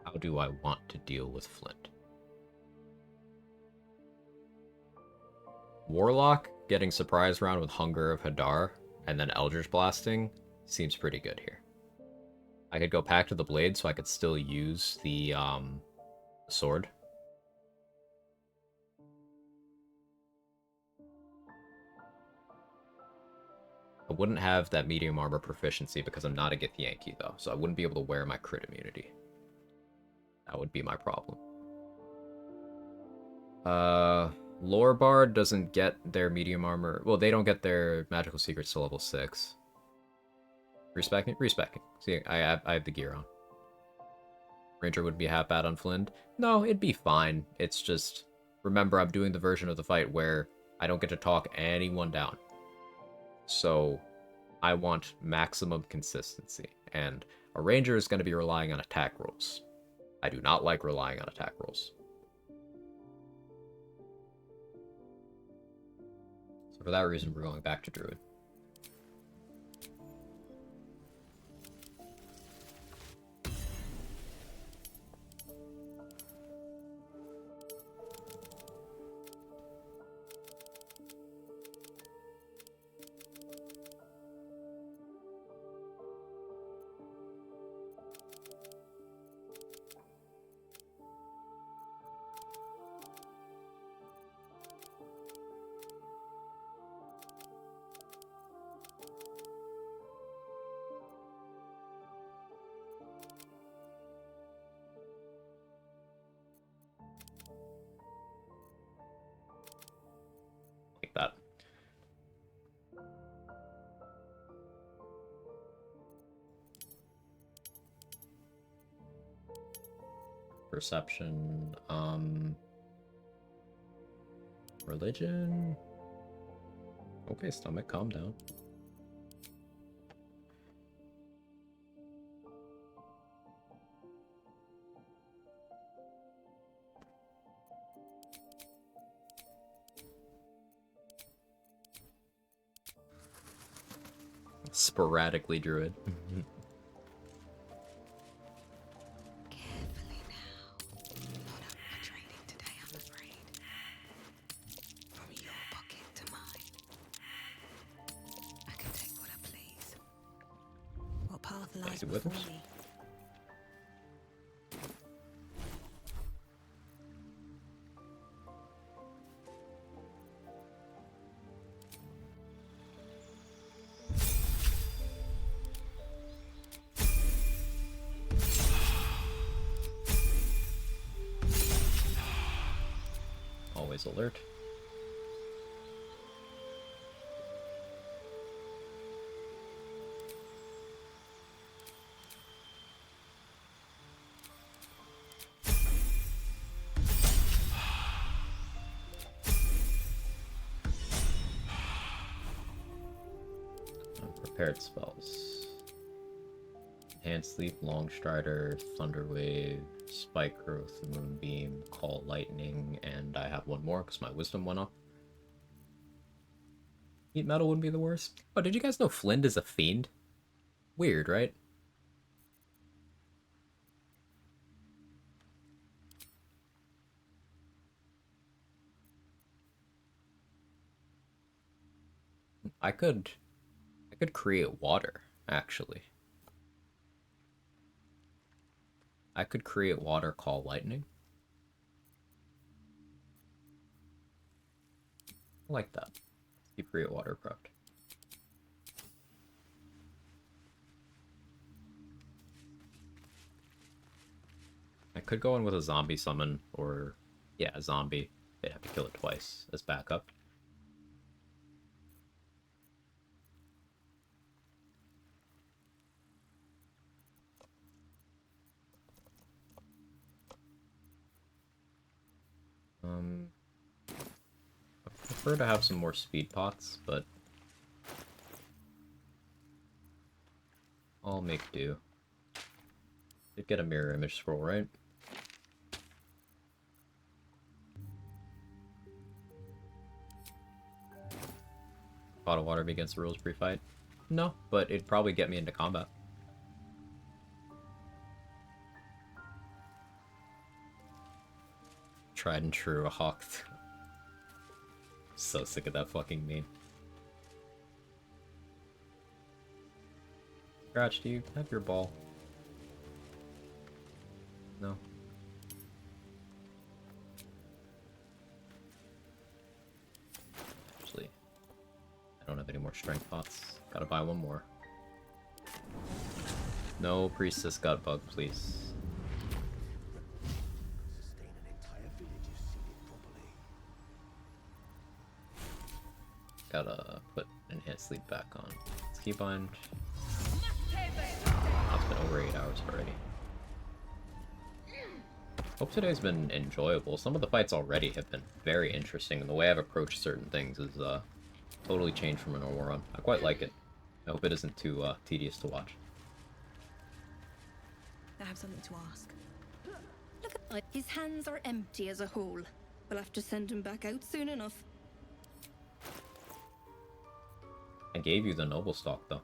how do I want to deal with Flint? Warlock, getting Surprise Round with Hunger of Hadar, and then Eldritch Blasting, seems pretty good here. I could go Pact of the Blade so I could still use the sword. I wouldn't have that medium armor proficiency because I'm not a Githyanki though, so I wouldn't be able to wear my crit immunity. That would be my problem. Lore Bard doesn't get their medium armor. Well, they don't get their magical secrets to level 6. Respecking? Respecking. See, I have the gear on. Ranger would be half bad on Flind. No, it'd be fine. It's just, remember, I'm doing the version of the fight where I don't get to talk anyone down. So, I want maximum consistency. And a Ranger is going to be relying on attack rolls. I do not like relying on attack rolls. So for that reason, we're going back to Druid. Perception, religion. Okay, stomach, calm down. Sporadically druid.
Carefully now. Not up my trading today, I'm afraid. From your pocket to mine. I can take what I please. What path lies before me?
Always alert. Prepared spells. Enhanced Sleep, Long Strider, Thunder Wave, Spike Growth, Moonbeam, Call Lightning, and I have one more because my wisdom went up. Heat Metal wouldn't be the worst. Oh, did you guys know Flint is a fiend? Weird, right? I could create water, actually. I could create water, Call Lightning. I like that. Keep create water prepped. I could go in with a zombie summon, or yeah, a zombie. They'd have to kill it twice as backup. I prefer to have some more speed pots, but I'll make do. Did get a mirror image scroll, right? Bottle water be against the rules pre-fight? No, but it'd probably get me into combat. Tried and true, a hawk. So sick of that fucking meme. Scratch, do you have your ball? No. Actually, I don't have any more strength pots. Gotta buy one more. No priestess gut bug, please. Gotta put enhanced sleep back on. Let's keep on. Oh, it's been over 8 hours already. Hope today's been enjoyable. Some of the fights already have been very interesting, and the way I've approached certain things is totally changed from a normal run. I quite like it. I hope it isn't too tedious to watch.
I have something to ask.
Look at his hands are empty as a whole. We'll have to send him back out soon enough.
I gave you the noble stock, though.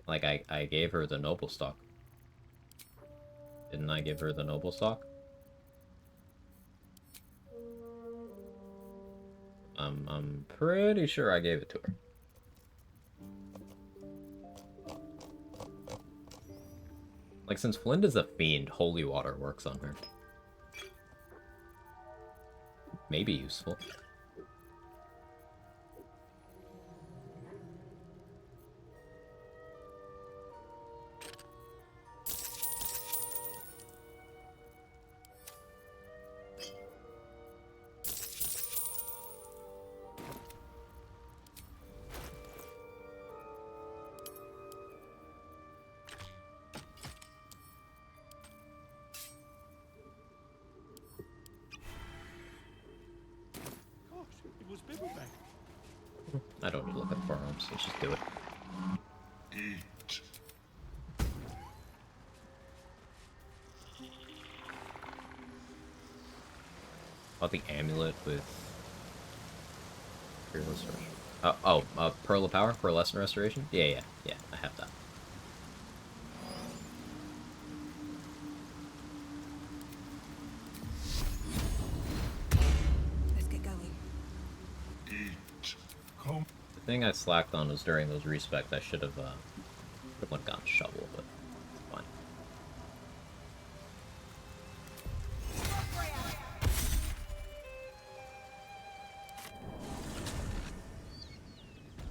Like, I gave her the noble stock. Didn't I give her the noble stock? I'm pretty sure I gave it to her. Like, since Flinda's a fiend, holy water works on her. Maybe useful. I don't need to look at the forearms. Let's just do it.
Eat.
About the amulet with Peerless Restoration. Pearl of Power, Pearlescent Restoration? Yeah, I have that.
Let's get going.
Eat. Come.
The thing I slacked on was during those Respecs. I should have gotten shovel, but it's fine.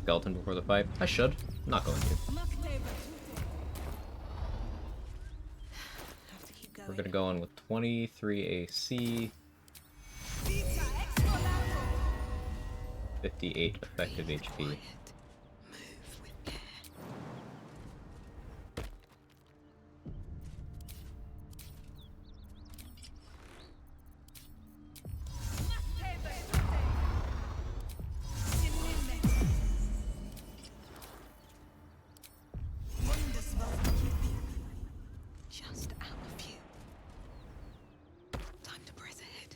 Skeleton before the fight? I should. I'm not going to. We're gonna go in with 23 AC, 58 effective HP.
Just out of view. Time to press ahead.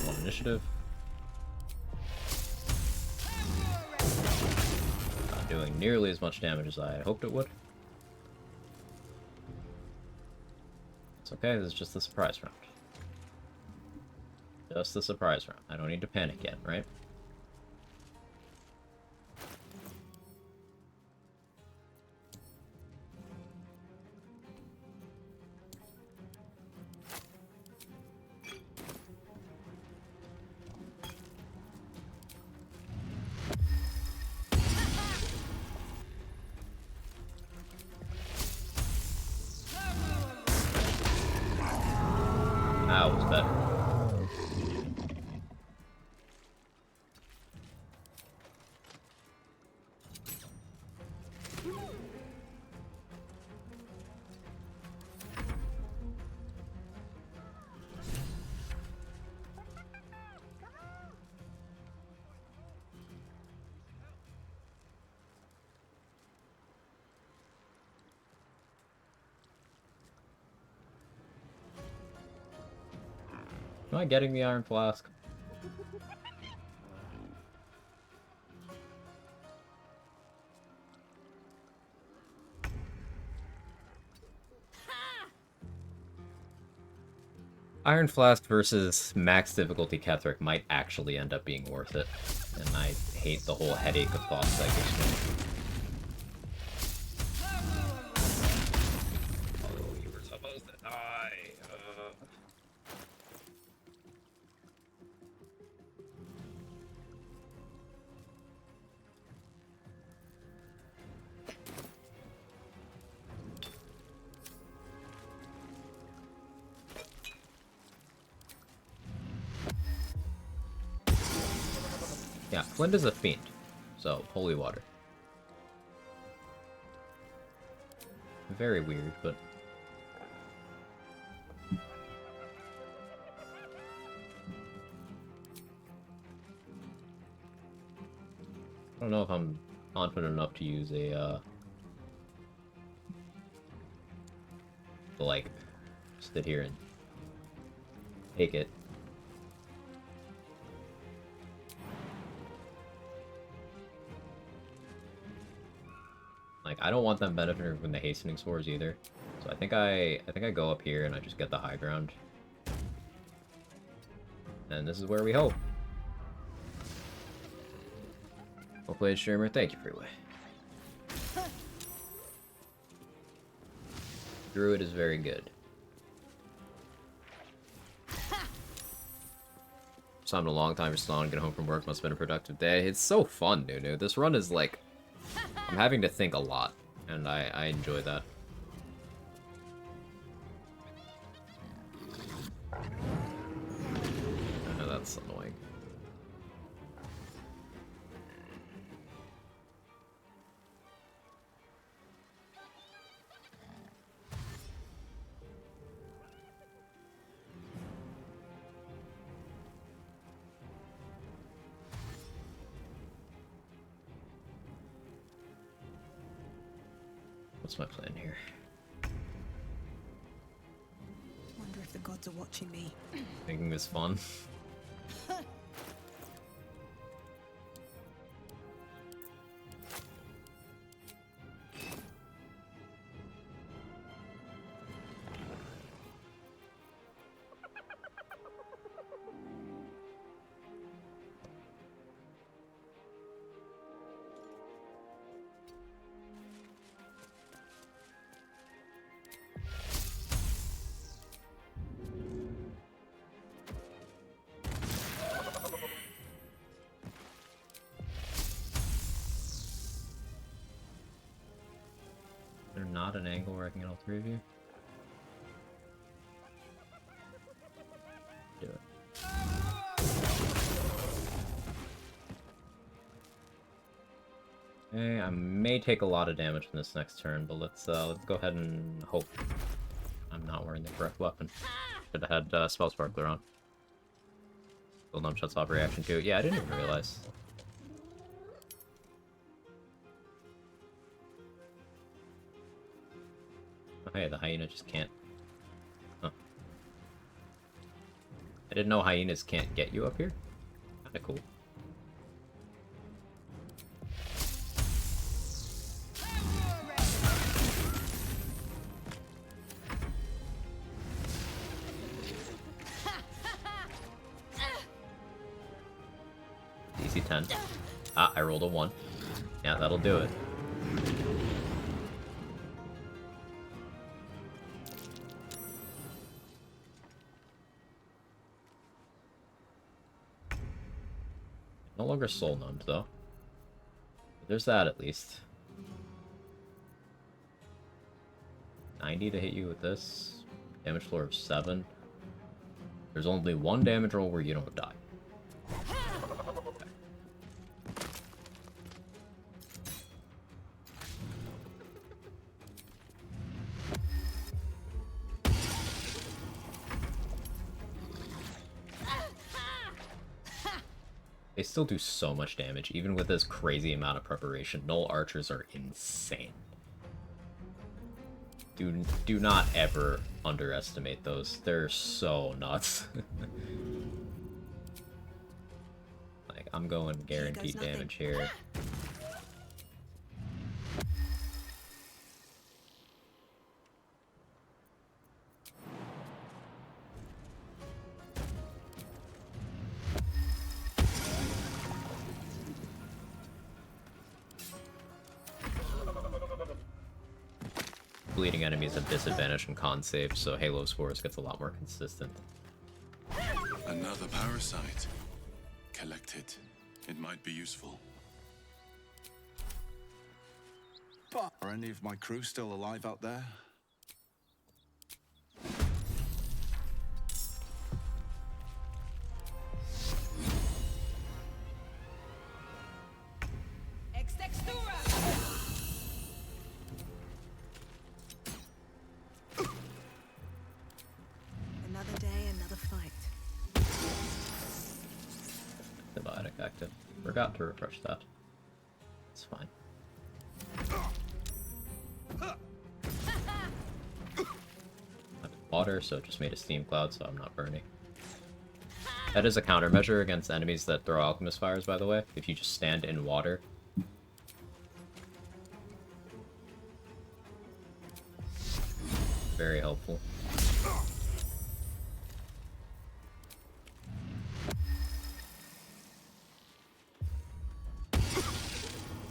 One initiative. Not doing nearly as much damage as I hoped it would. It's okay, this is just the surprise round. Just the surprise round. I don't need to panic yet, right? That was better. Am I getting the iron flask? Iron Flask versus max difficulty Ketheric might actually end up being worth it. And I hate the whole headache of boss that gives me. Oh, you were supposed to die. Yeah, Flint is a fiend, so holy water. Very weird, but... I don't know if I'm confident enough to use a, like, sit here and take it. Like, I don't want them benefiting from the hastening spores either. So I think I go up here and I just get the high ground. And this is where we hope. Well played, streamer. Thank you, Freeway. Druid is very good. Summoned a long time for Slan, get home from work, must have been a productive day. It's so fun, Nunu. This run is like... I'm having to think a lot, and I enjoy that. I know that's annoying. What's my plan here?
Wonder if the gods are watching me.
Thinking is fun. Is there not an angle where I can get all three of you? Do it. Okay, I may take a lot of damage from this next turn, but let's go ahead and hope I'm not wearing the correct weapon. Should have had Spell Sparkler on. Still numb shuts off reaction too. Yeah, I didn't even realize. Oh, hey, the hyena just can't. Huh. I didn't know hyenas can't get you up here. Kinda cool. Easy 10. Ah, I rolled a 1. Yeah, that'll do it. No longer soul numbed, though. There's that, at least. 90 to hit you with this. Damage floor of 7. There's only one damage roll where you don't die. They still do so much damage, even with this crazy amount of preparation. Null archers are insane. Do not ever underestimate those. They're so nuts. Like, I'm going guaranteed damage here. Bleeding enemies have disadvantage and con save, so Halo Spores gets a lot more consistent.
Another parasite. Collect it. It might be useful.
Are any of my crew still alive out there?
Another day, another fight.
Antibiotic active. Forgot to refresh that. It's fine. I'm in water, so it just made a steam cloud, so I'm not burning. That is a countermeasure against enemies that throw alchemist fires, by the way. If you just stand in water. Very helpful.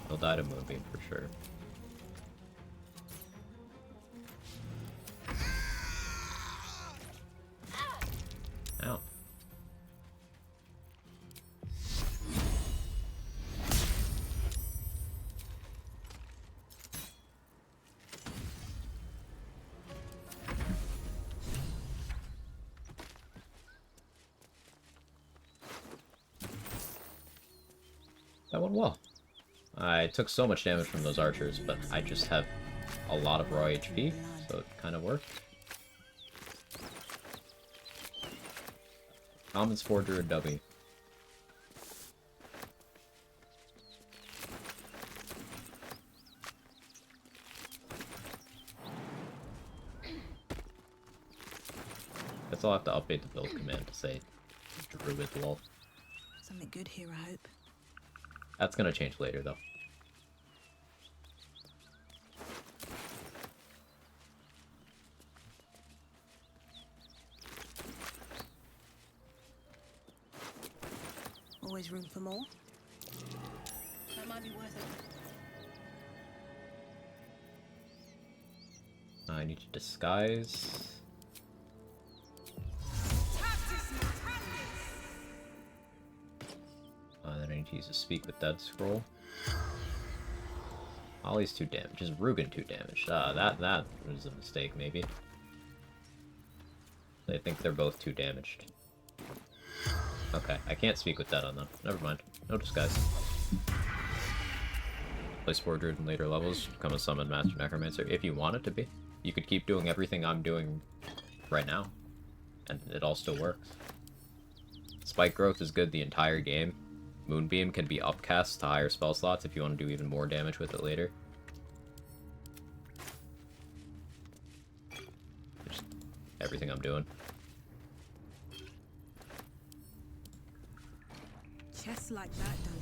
He'll die to Moonbeam for sure. Ow. That went well. I took so much damage from those archers, but I just have a lot of raw HP, so it kind of worked. Commons Forger and W. Guess I'll have to update the build command to say druid lol.
Something good here, I hope.
That's gonna change later, though.
Always room for more. That might be worth it.
I need to disguise. Then I need to use a Speak with Dead scroll. Ollie's 2 damage. Is Rugen 2 damage? That was a mistake, maybe. I think they're both 2 damaged. Okay, I can't Speak with Dead on them. Never mind. No disguise. Play Spore Druid in later levels, become a Summon Master Necromancer, if you want it to be. You could keep doing everything I'm doing right now, and it all still works. Spike Growth is good the entire game. Moonbeam can be upcast to higher spell slots if you want to do even more damage with it later. Just everything I'm doing.
Chests like that don't.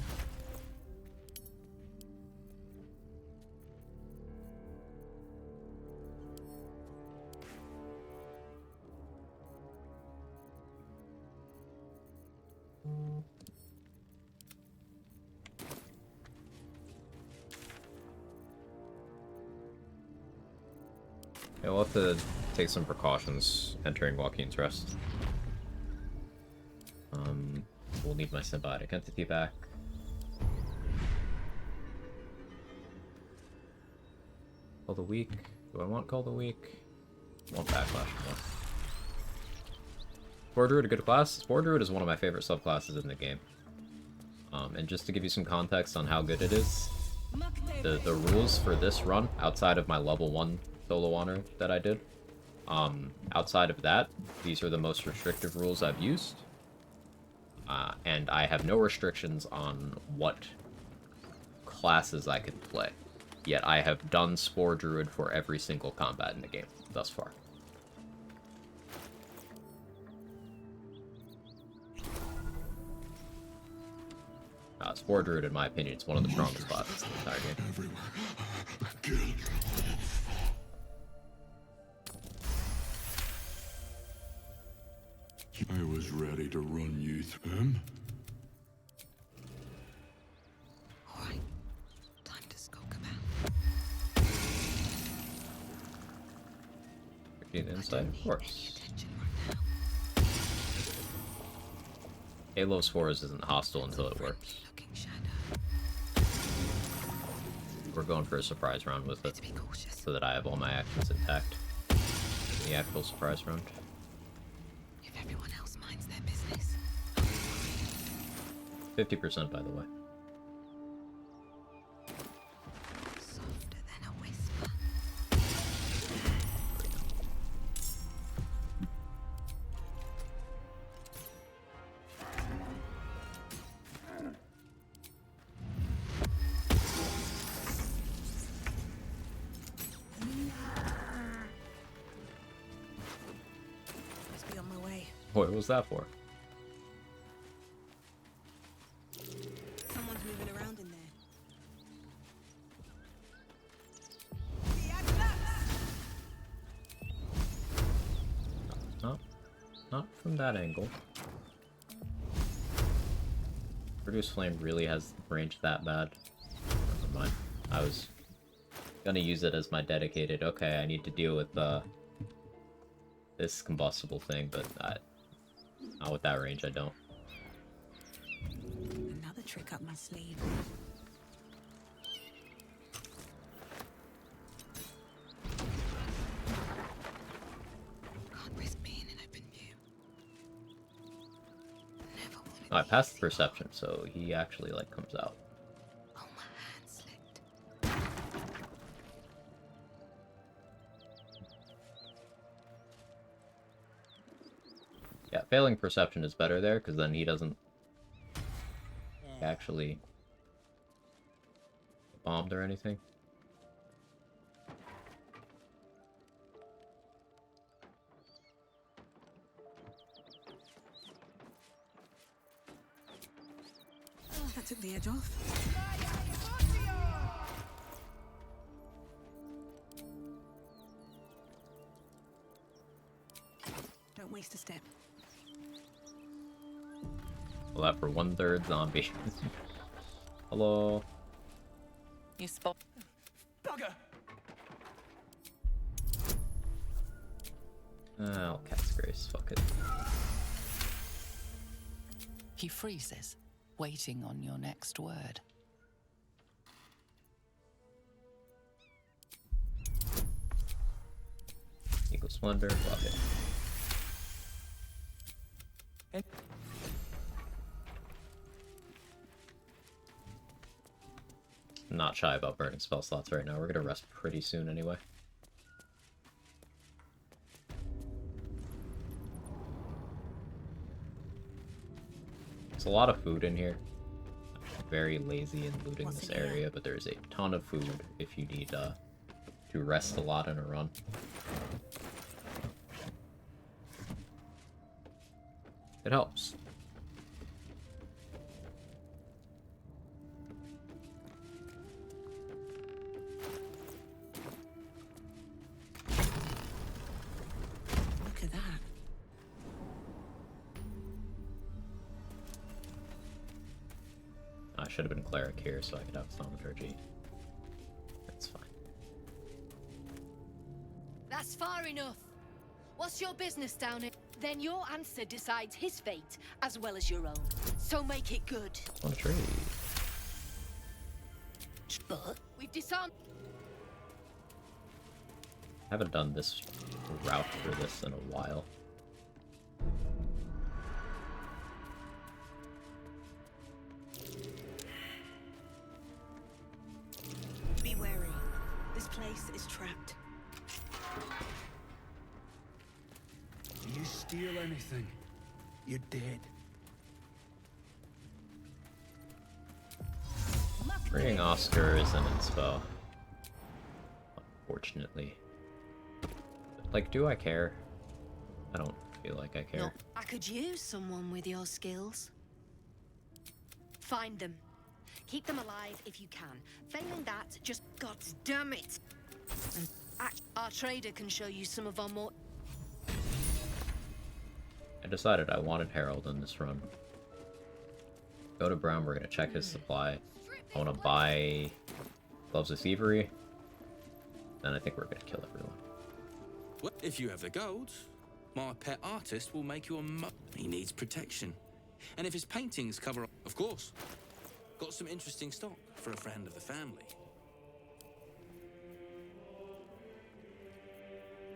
Yeah, we'll have to take some precautions entering Joaquin's Rest. We'll need my symbiotic entity back. Call the Weak. Do I want Call the Weak? I want Backlash more. Spore Druid, a good class. Spore Druid is one of my favorite subclasses in the game. And just to give you some context on how good it is, the rules for this run, outside of my level 1 solo honor that I did, outside of that, these are the most restrictive rules I've used. And I have no restrictions on what classes I can play. Yet I have done Spore Druid for every single combat in the game thus far. Spore Druid, in my opinion, is one of the strongest classes in the entire game.
I was ready to run you through him.
Alright. Time to skulk about.
15 insight, of course. Halo Spores isn't hostile until it works. We're going for a surprise round with it, so that I have all my actions intact. The actual surprise round.
If everyone else minds their business.
50%, by the way.
Softer than a whisper. Must be on my way.
What was that for?
Someone's moving around in there.
Not from that angle. Produce Flame really has range that bad. Never mind. I was gonna use it as my dedicated, okay, I need to deal with this combustible thing, but not with that range, I don't.
Another trick up my sleeve. Can't risk being in open view. Never wanted
Oh, I passed the perception, so he actually, like, comes out.
Oh, my hand slipped.
Yeah, failing perception is better there, because then he doesn't actually get bombed or anything.
That took the edge off. Don't waste a step.
Well, that for 1/3 zombie. Hello.
You spot.
Bugger!
Oh, cat's grace. Fuck it.
He freezes, waiting on your next word.
Equal splendor. Fuck it. I'm not shy about burning spell slots right now. We're gonna rest pretty soon anyway. There's a lot of food in here. I'm very lazy in looting this area, but there's a ton of food if you need to rest a lot in a run. It helps.
Look at that.
I should have been cleric here so I could have thaumaturgy. That's fine.
That's far enough. What's your business down here? Then your answer decides his fate as well as your own. So make it good.
On a tree.
But we've disarmed.
Haven't done this route for this in a while.
Be wary. This place is trapped.
You steal anything, you're dead.
Freeing Oscar is an inspo. Unfortunately. Like, do I care? I don't feel like I care.
No, I could use someone with your skills. Find them. Keep them alive if you can. Failing that, just God damn it. And our trader can show you some of our more.
I decided I wanted Harold in this run. Go to Brown, we're gonna check his supply. I wanna buy Gloves of Thievery. Then I think we're gonna kill everyone.
Well, if you have the gold, my pet artist will make you a He needs protection. And if his paintings cover up, of course. Got some interesting stock for a friend of the family.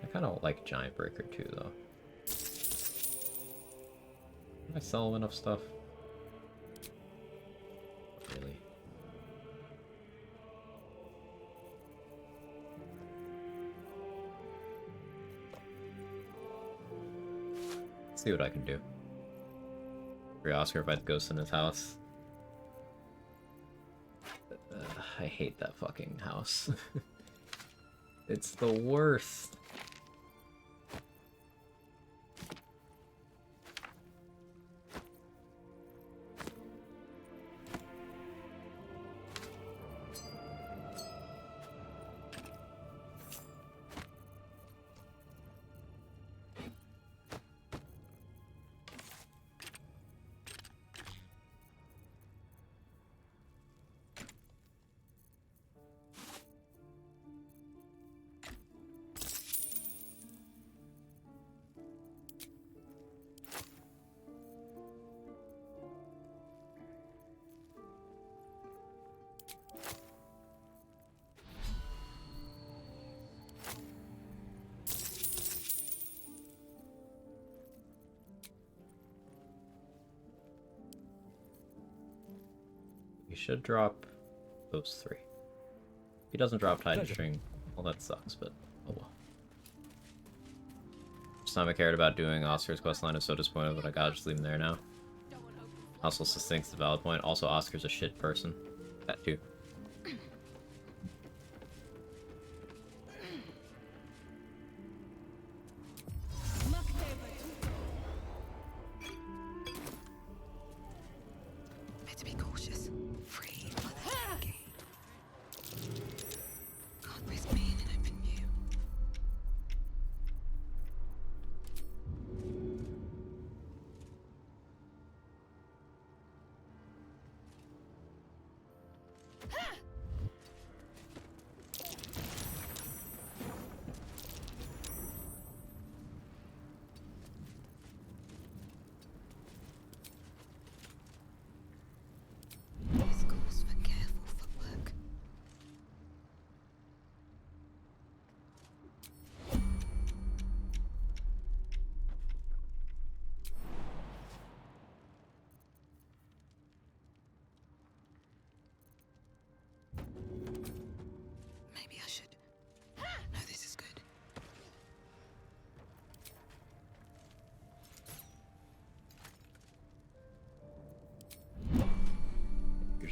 I kinda like Giant Breaker too, though. Did I sell enough stuff? Not really. Let's see what I can do. Free Oscar fight the ghost in his house. I hate that fucking house. It's the worst. He should drop those three. If he doesn't drop Titan String, well, that sucks, but oh well. First time I cared about doing Oscar's questline, I'm so disappointed that I gotta just leave him there now. Also, Succinct's a valid point. Also, Oscar's a shit person. That too.
Better be cautious.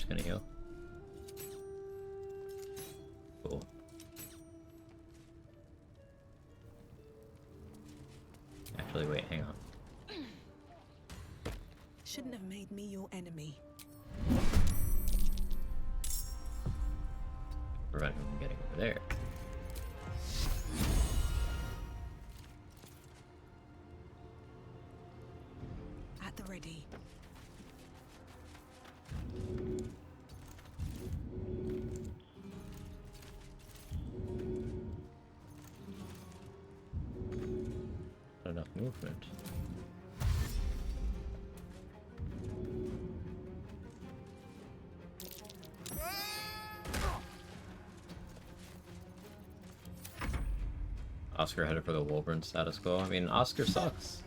just gonna heal. Cool. Actually, wait, hang on.
Shouldn't have made me your enemy.
Prevent him from getting over there.
At the ready.
Not enough movement. Oscar headed for the Wolverine status quo. I mean, Oscar sucks.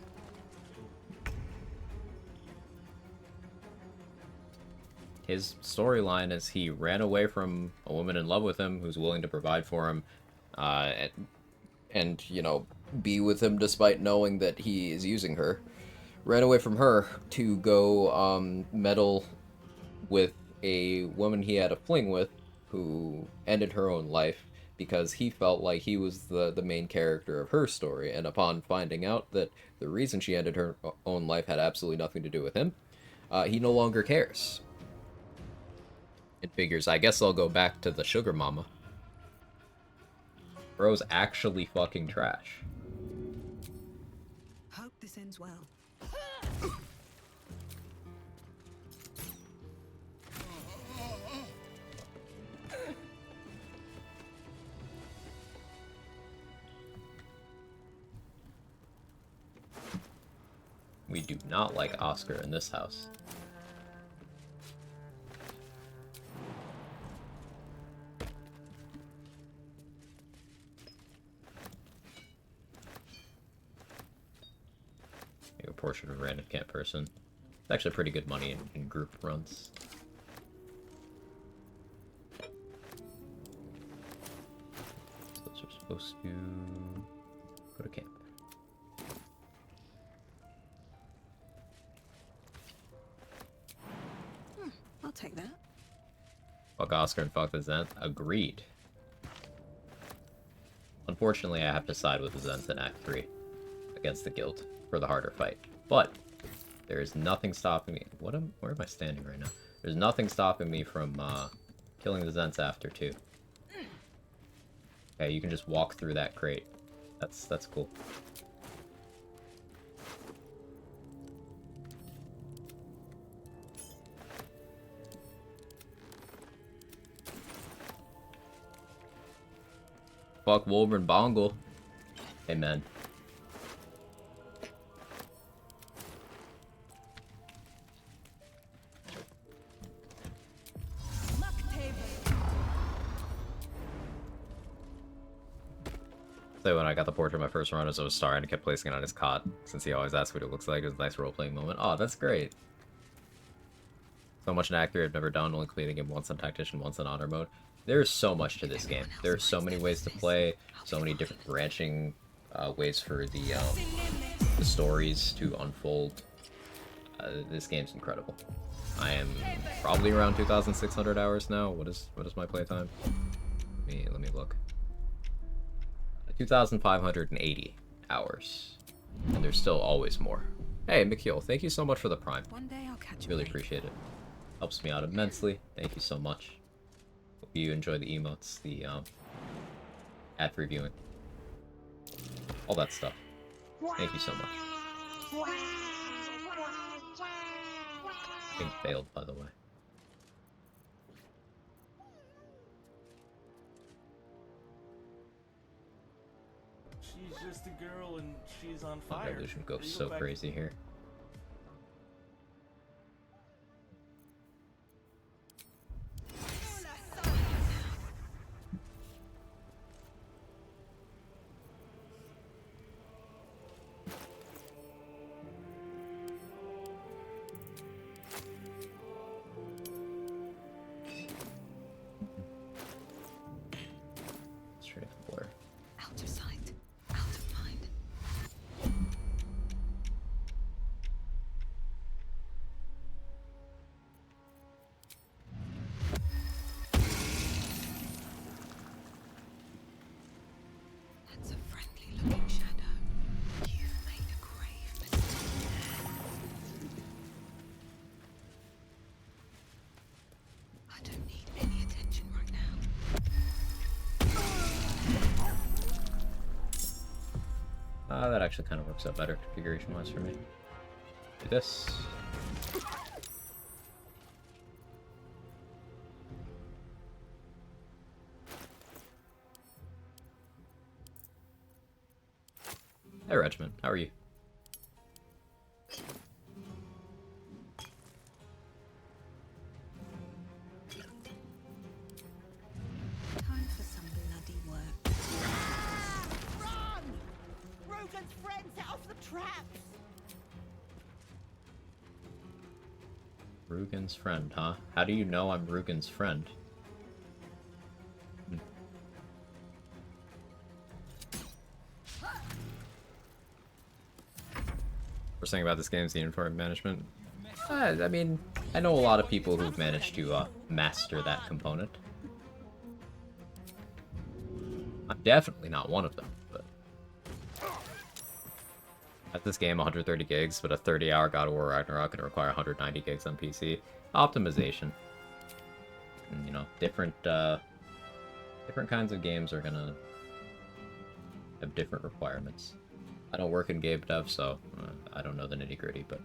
His storyline is he ran away from a woman in love with him who's willing to provide for him, and you know, be with him despite knowing that he is using her. Ran away from her to go meddle with a woman he had a fling with who ended her own life because he felt like he was the main character of her story, and upon finding out that the reason she ended her own life had absolutely nothing to do with him, he no longer cares. It figures, I guess I'll go back to the sugar mama. Bro's actually fucking trash.
Hope this ends well.
We do not like Oscar in this house. Make a portrait of a random camp person. It's actually pretty good money in group runs. Those are supposed to go to camp.
I'll take that.
Fuck Oscar and fuck the Zent. Agreed. Unfortunately, I have to side with the Zents in Act 3 against the Guild for the harder fight. But there is nothing stopping me. Where am I standing right now? There's nothing stopping me from killing the Zents after 2. Okay, you can just walk through that crate. That's cool. Fuck Wolverine Bongle. Amen. So when I got the portrait of my first run as I was starring, I kept placing it on his cot, since he always asked what it looks like. It was a nice role-playing moment. Oh, that's great. So much an actor I've never done, only completing it once on Tactician, once on Honor Mode. There's so much to this game. There's so many ways to play, so many different branching ways for the stories to unfold. This game's incredible. I am probably around 2,600 hours now. What is my playtime? Let me look. 2,580 hours, and there's still always more. Hey, Mikhail, thank you so much for the Prime.
One day I'll catch
Really appreciate it. Helps me out immensely. Thank you so much. Hope you enjoy the emotes, the ad reviewing, all that stuff. Thank you so much. I think failed, by the way.
She's just a girl and she's on fire.
Illusion goes so crazy here. Straight for blur.
Out of sight, out of mind. That's a friendly-looking shadow. You've made a grave mistake. I don't need any attention right now.
That actually kind of works out better configuration-wise for me. Do this. Hey, Regiment. How are you?
Time for some bloody work.
Run! Rugen's friends set off the traps!
Rugen's friend, huh? How do you know I'm Rugen's friend? First thing about this game is the inventory management. I mean, I know a lot of people who've managed to master that component. I'm definitely not one of them, but... At this game, 130 gigs, but a 30-hour God of War Ragnarok gonna require 190 gigs on PC. Optimization. And, you know, different kinds of games are gonna have different requirements. I don't work in game dev, so I don't know the nitty-gritty, but...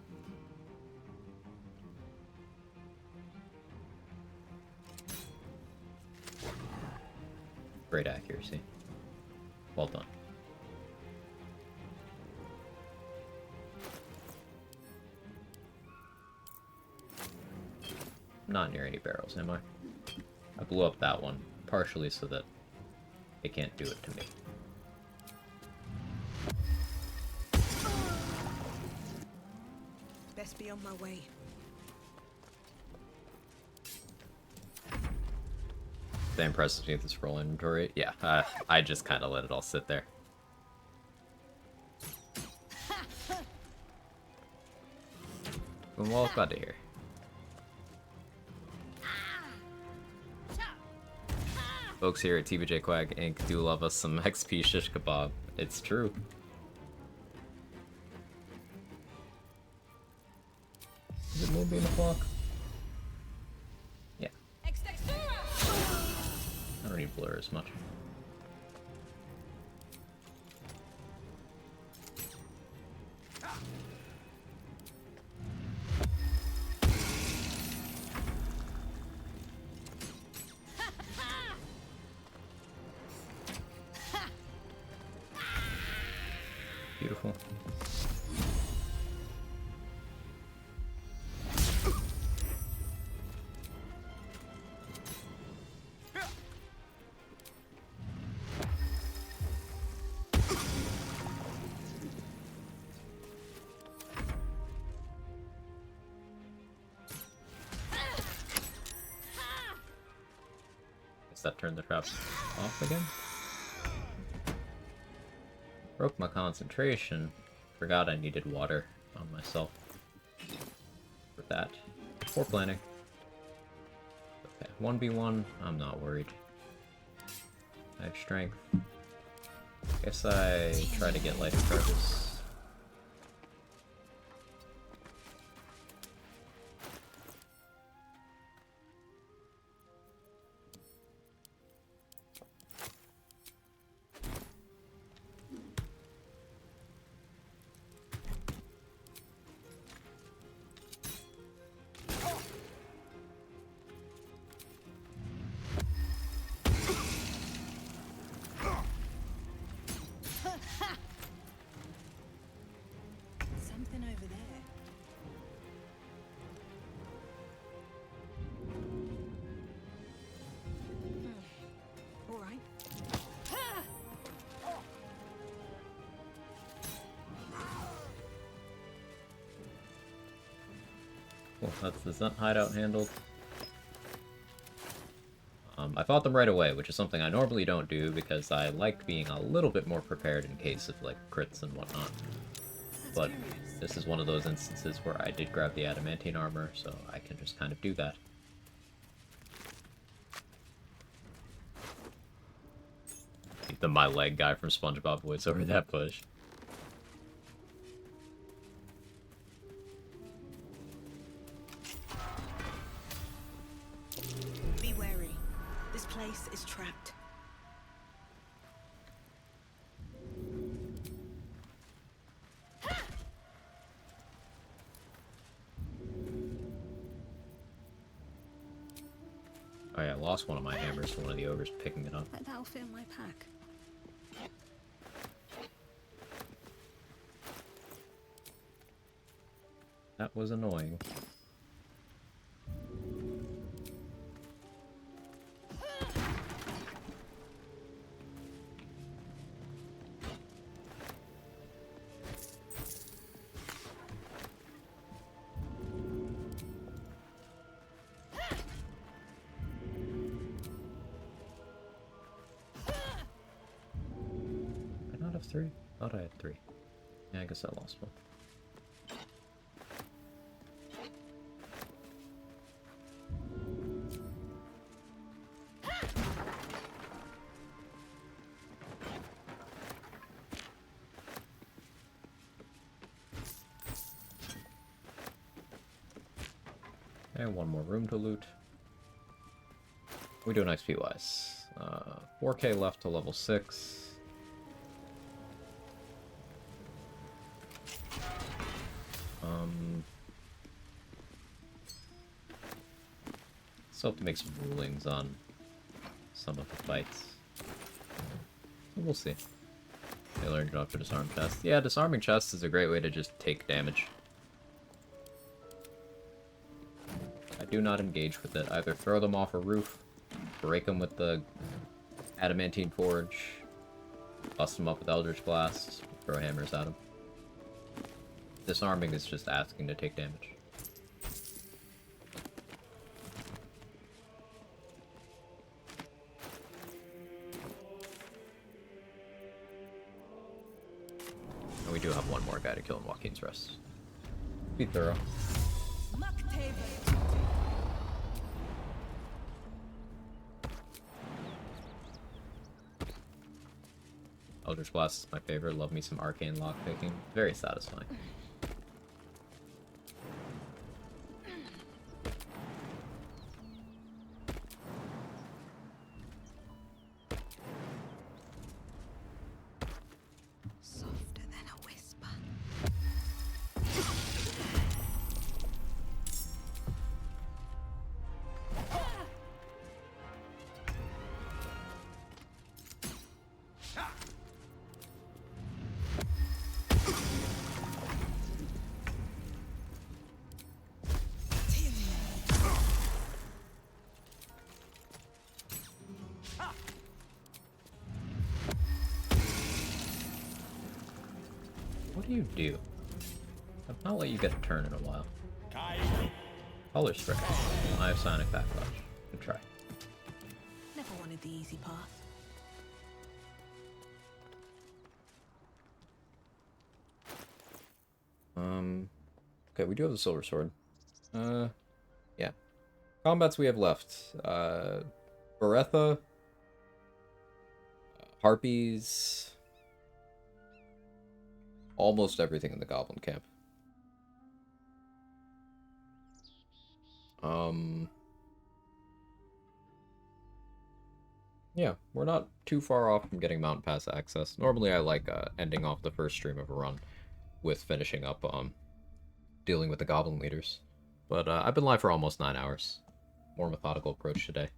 Great accuracy. Well done. Not near any barrels, am I? I blew up that one, partially so that it can't do it to me.
Best be on my way.
That impresses me with this roll inventory. Yeah, I just kind of let it all sit there. Well, glad to hear. Folks here at TBJ Quag Inc. do love us some XP shish kebab. It's true. Is it Moonbeam o'clock? Yeah. I don't need blur as much. Beautiful. Guess that turned the traps off again? Broke my concentration. Forgot I needed water on myself for that. Poor planning. Okay, 1v1, I'm not worried. I have strength. Guess I try to get lighter charges.
Something over there. All right.
Cool, that's the Zunt hideout handled. I fought them right away, which is something I normally don't do because I like being a little bit more prepared in case of like crits and whatnot. But this is one of those instances where I did grab the adamantine armor, so I can just kind of do that. The my leg guy from SpongeBob voice over that push.
Be wary. This place is trapped.
Oh yeah, I lost one of my hammers to one of the ogres picking it up.
That'll fit in my pack.
That was annoying. I not have 3? Thought I had 3. Yeah, I guess I lost one. And one more room to loot. We doing XP wise. 4K left to level 6. Still have to make some rulings on some of the fights. We'll see. I learned off to disarm chests. Yeah, disarming chests is a great way to just take damage. I do not engage with it. Either throw them off a roof, break them with the adamantine forge, bust them up with eldritch blast, throw hammers at them. Disarming is just asking to take damage. And we do have one more guy to kill in Joaquin's Rest. Be thorough. Eldritch Blast is my favorite. Love me some arcane lockpicking. Very satisfying.
Softer than a whisper.
What do you do? I've not let you get a turn in a while. Color Strike. I have Sonic Backlash. Good try.
Never wanted the easy path.
Okay, we do have the Silver Sword. Yeah. Combats we have left. Beretha. Harpies. Almost everything in the Goblin Camp. Yeah, we're not too far off from getting Mountain Pass access. Normally I like ending off the first stream of a run with finishing up dealing with the Goblin leaders. But I've been live for almost 9 hours. More methodical approach today.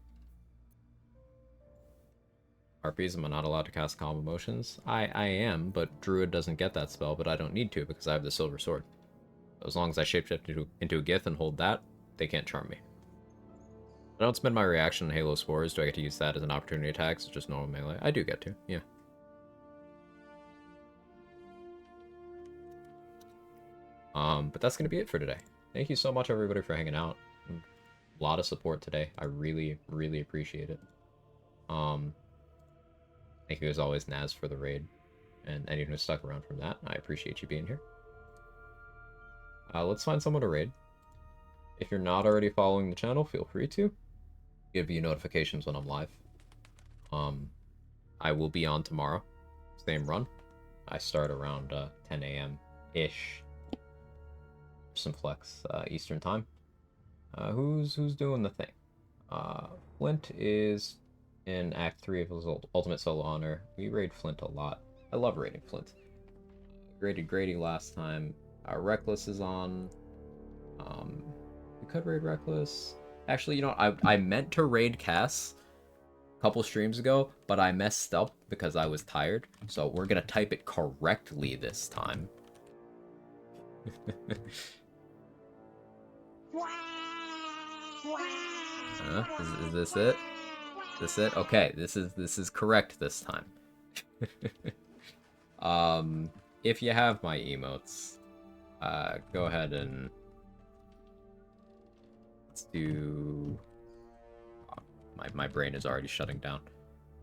Harpies, am I not allowed to cast Calm Emotions? I am, but Druid doesn't get that spell, but I don't need to because I have the Silver Sword. As long as I shapeshift into a Gith and hold that, they can't charm me. I don't spend my reaction on Halo Spores. Do I get to use that as an opportunity attack? So just normal melee? I do get to, yeah. But that's going to be it for today. Thank you so much, everybody, for hanging out. A lot of support today. I really, really appreciate it. Thank you, as always, Naz, for the raid. And anyone who stuck around from that, I appreciate you being here. Let's find someone to raid. If you're not already following the channel, feel free to. Give you notifications when I'm live. I will be on tomorrow. Same run. I start around 10 a.m.-ish. Some flex Eastern time. Who's doing the thing? Flint is in Act 3 of his Ultimate Solo Honor. We raid Flint a lot. I love raiding Flint. Raided Grady last time. Reckless is on. We could raid Reckless. Actually, you know, I meant to raid Cass a couple streams ago, but I messed up because I was tired. So we're gonna type it correctly this time. Is this it? Is this it? Okay, this is correct this time. If you have my emotes, go ahead and let's do. My brain is already shutting down.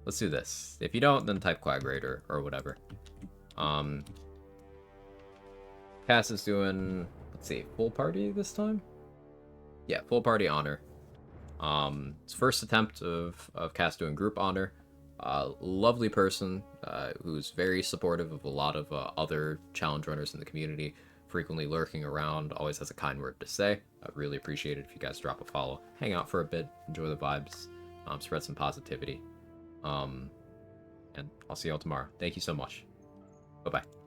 Let's do this. If you don't, then type Quag Raider or whatever. Cass is doing, let's see, full party this time? Yeah, full party honor. It's first attempt of Cass doing group honor. Lovely person who's very supportive of a lot of other challenge runners in the community, frequently lurking around, always has a kind word to say. I'd really appreciate it if you guys drop a follow, hang out for a bit, enjoy the vibes, spread some positivity. And I'll see y'all tomorrow. Thank you so much. Bye-bye.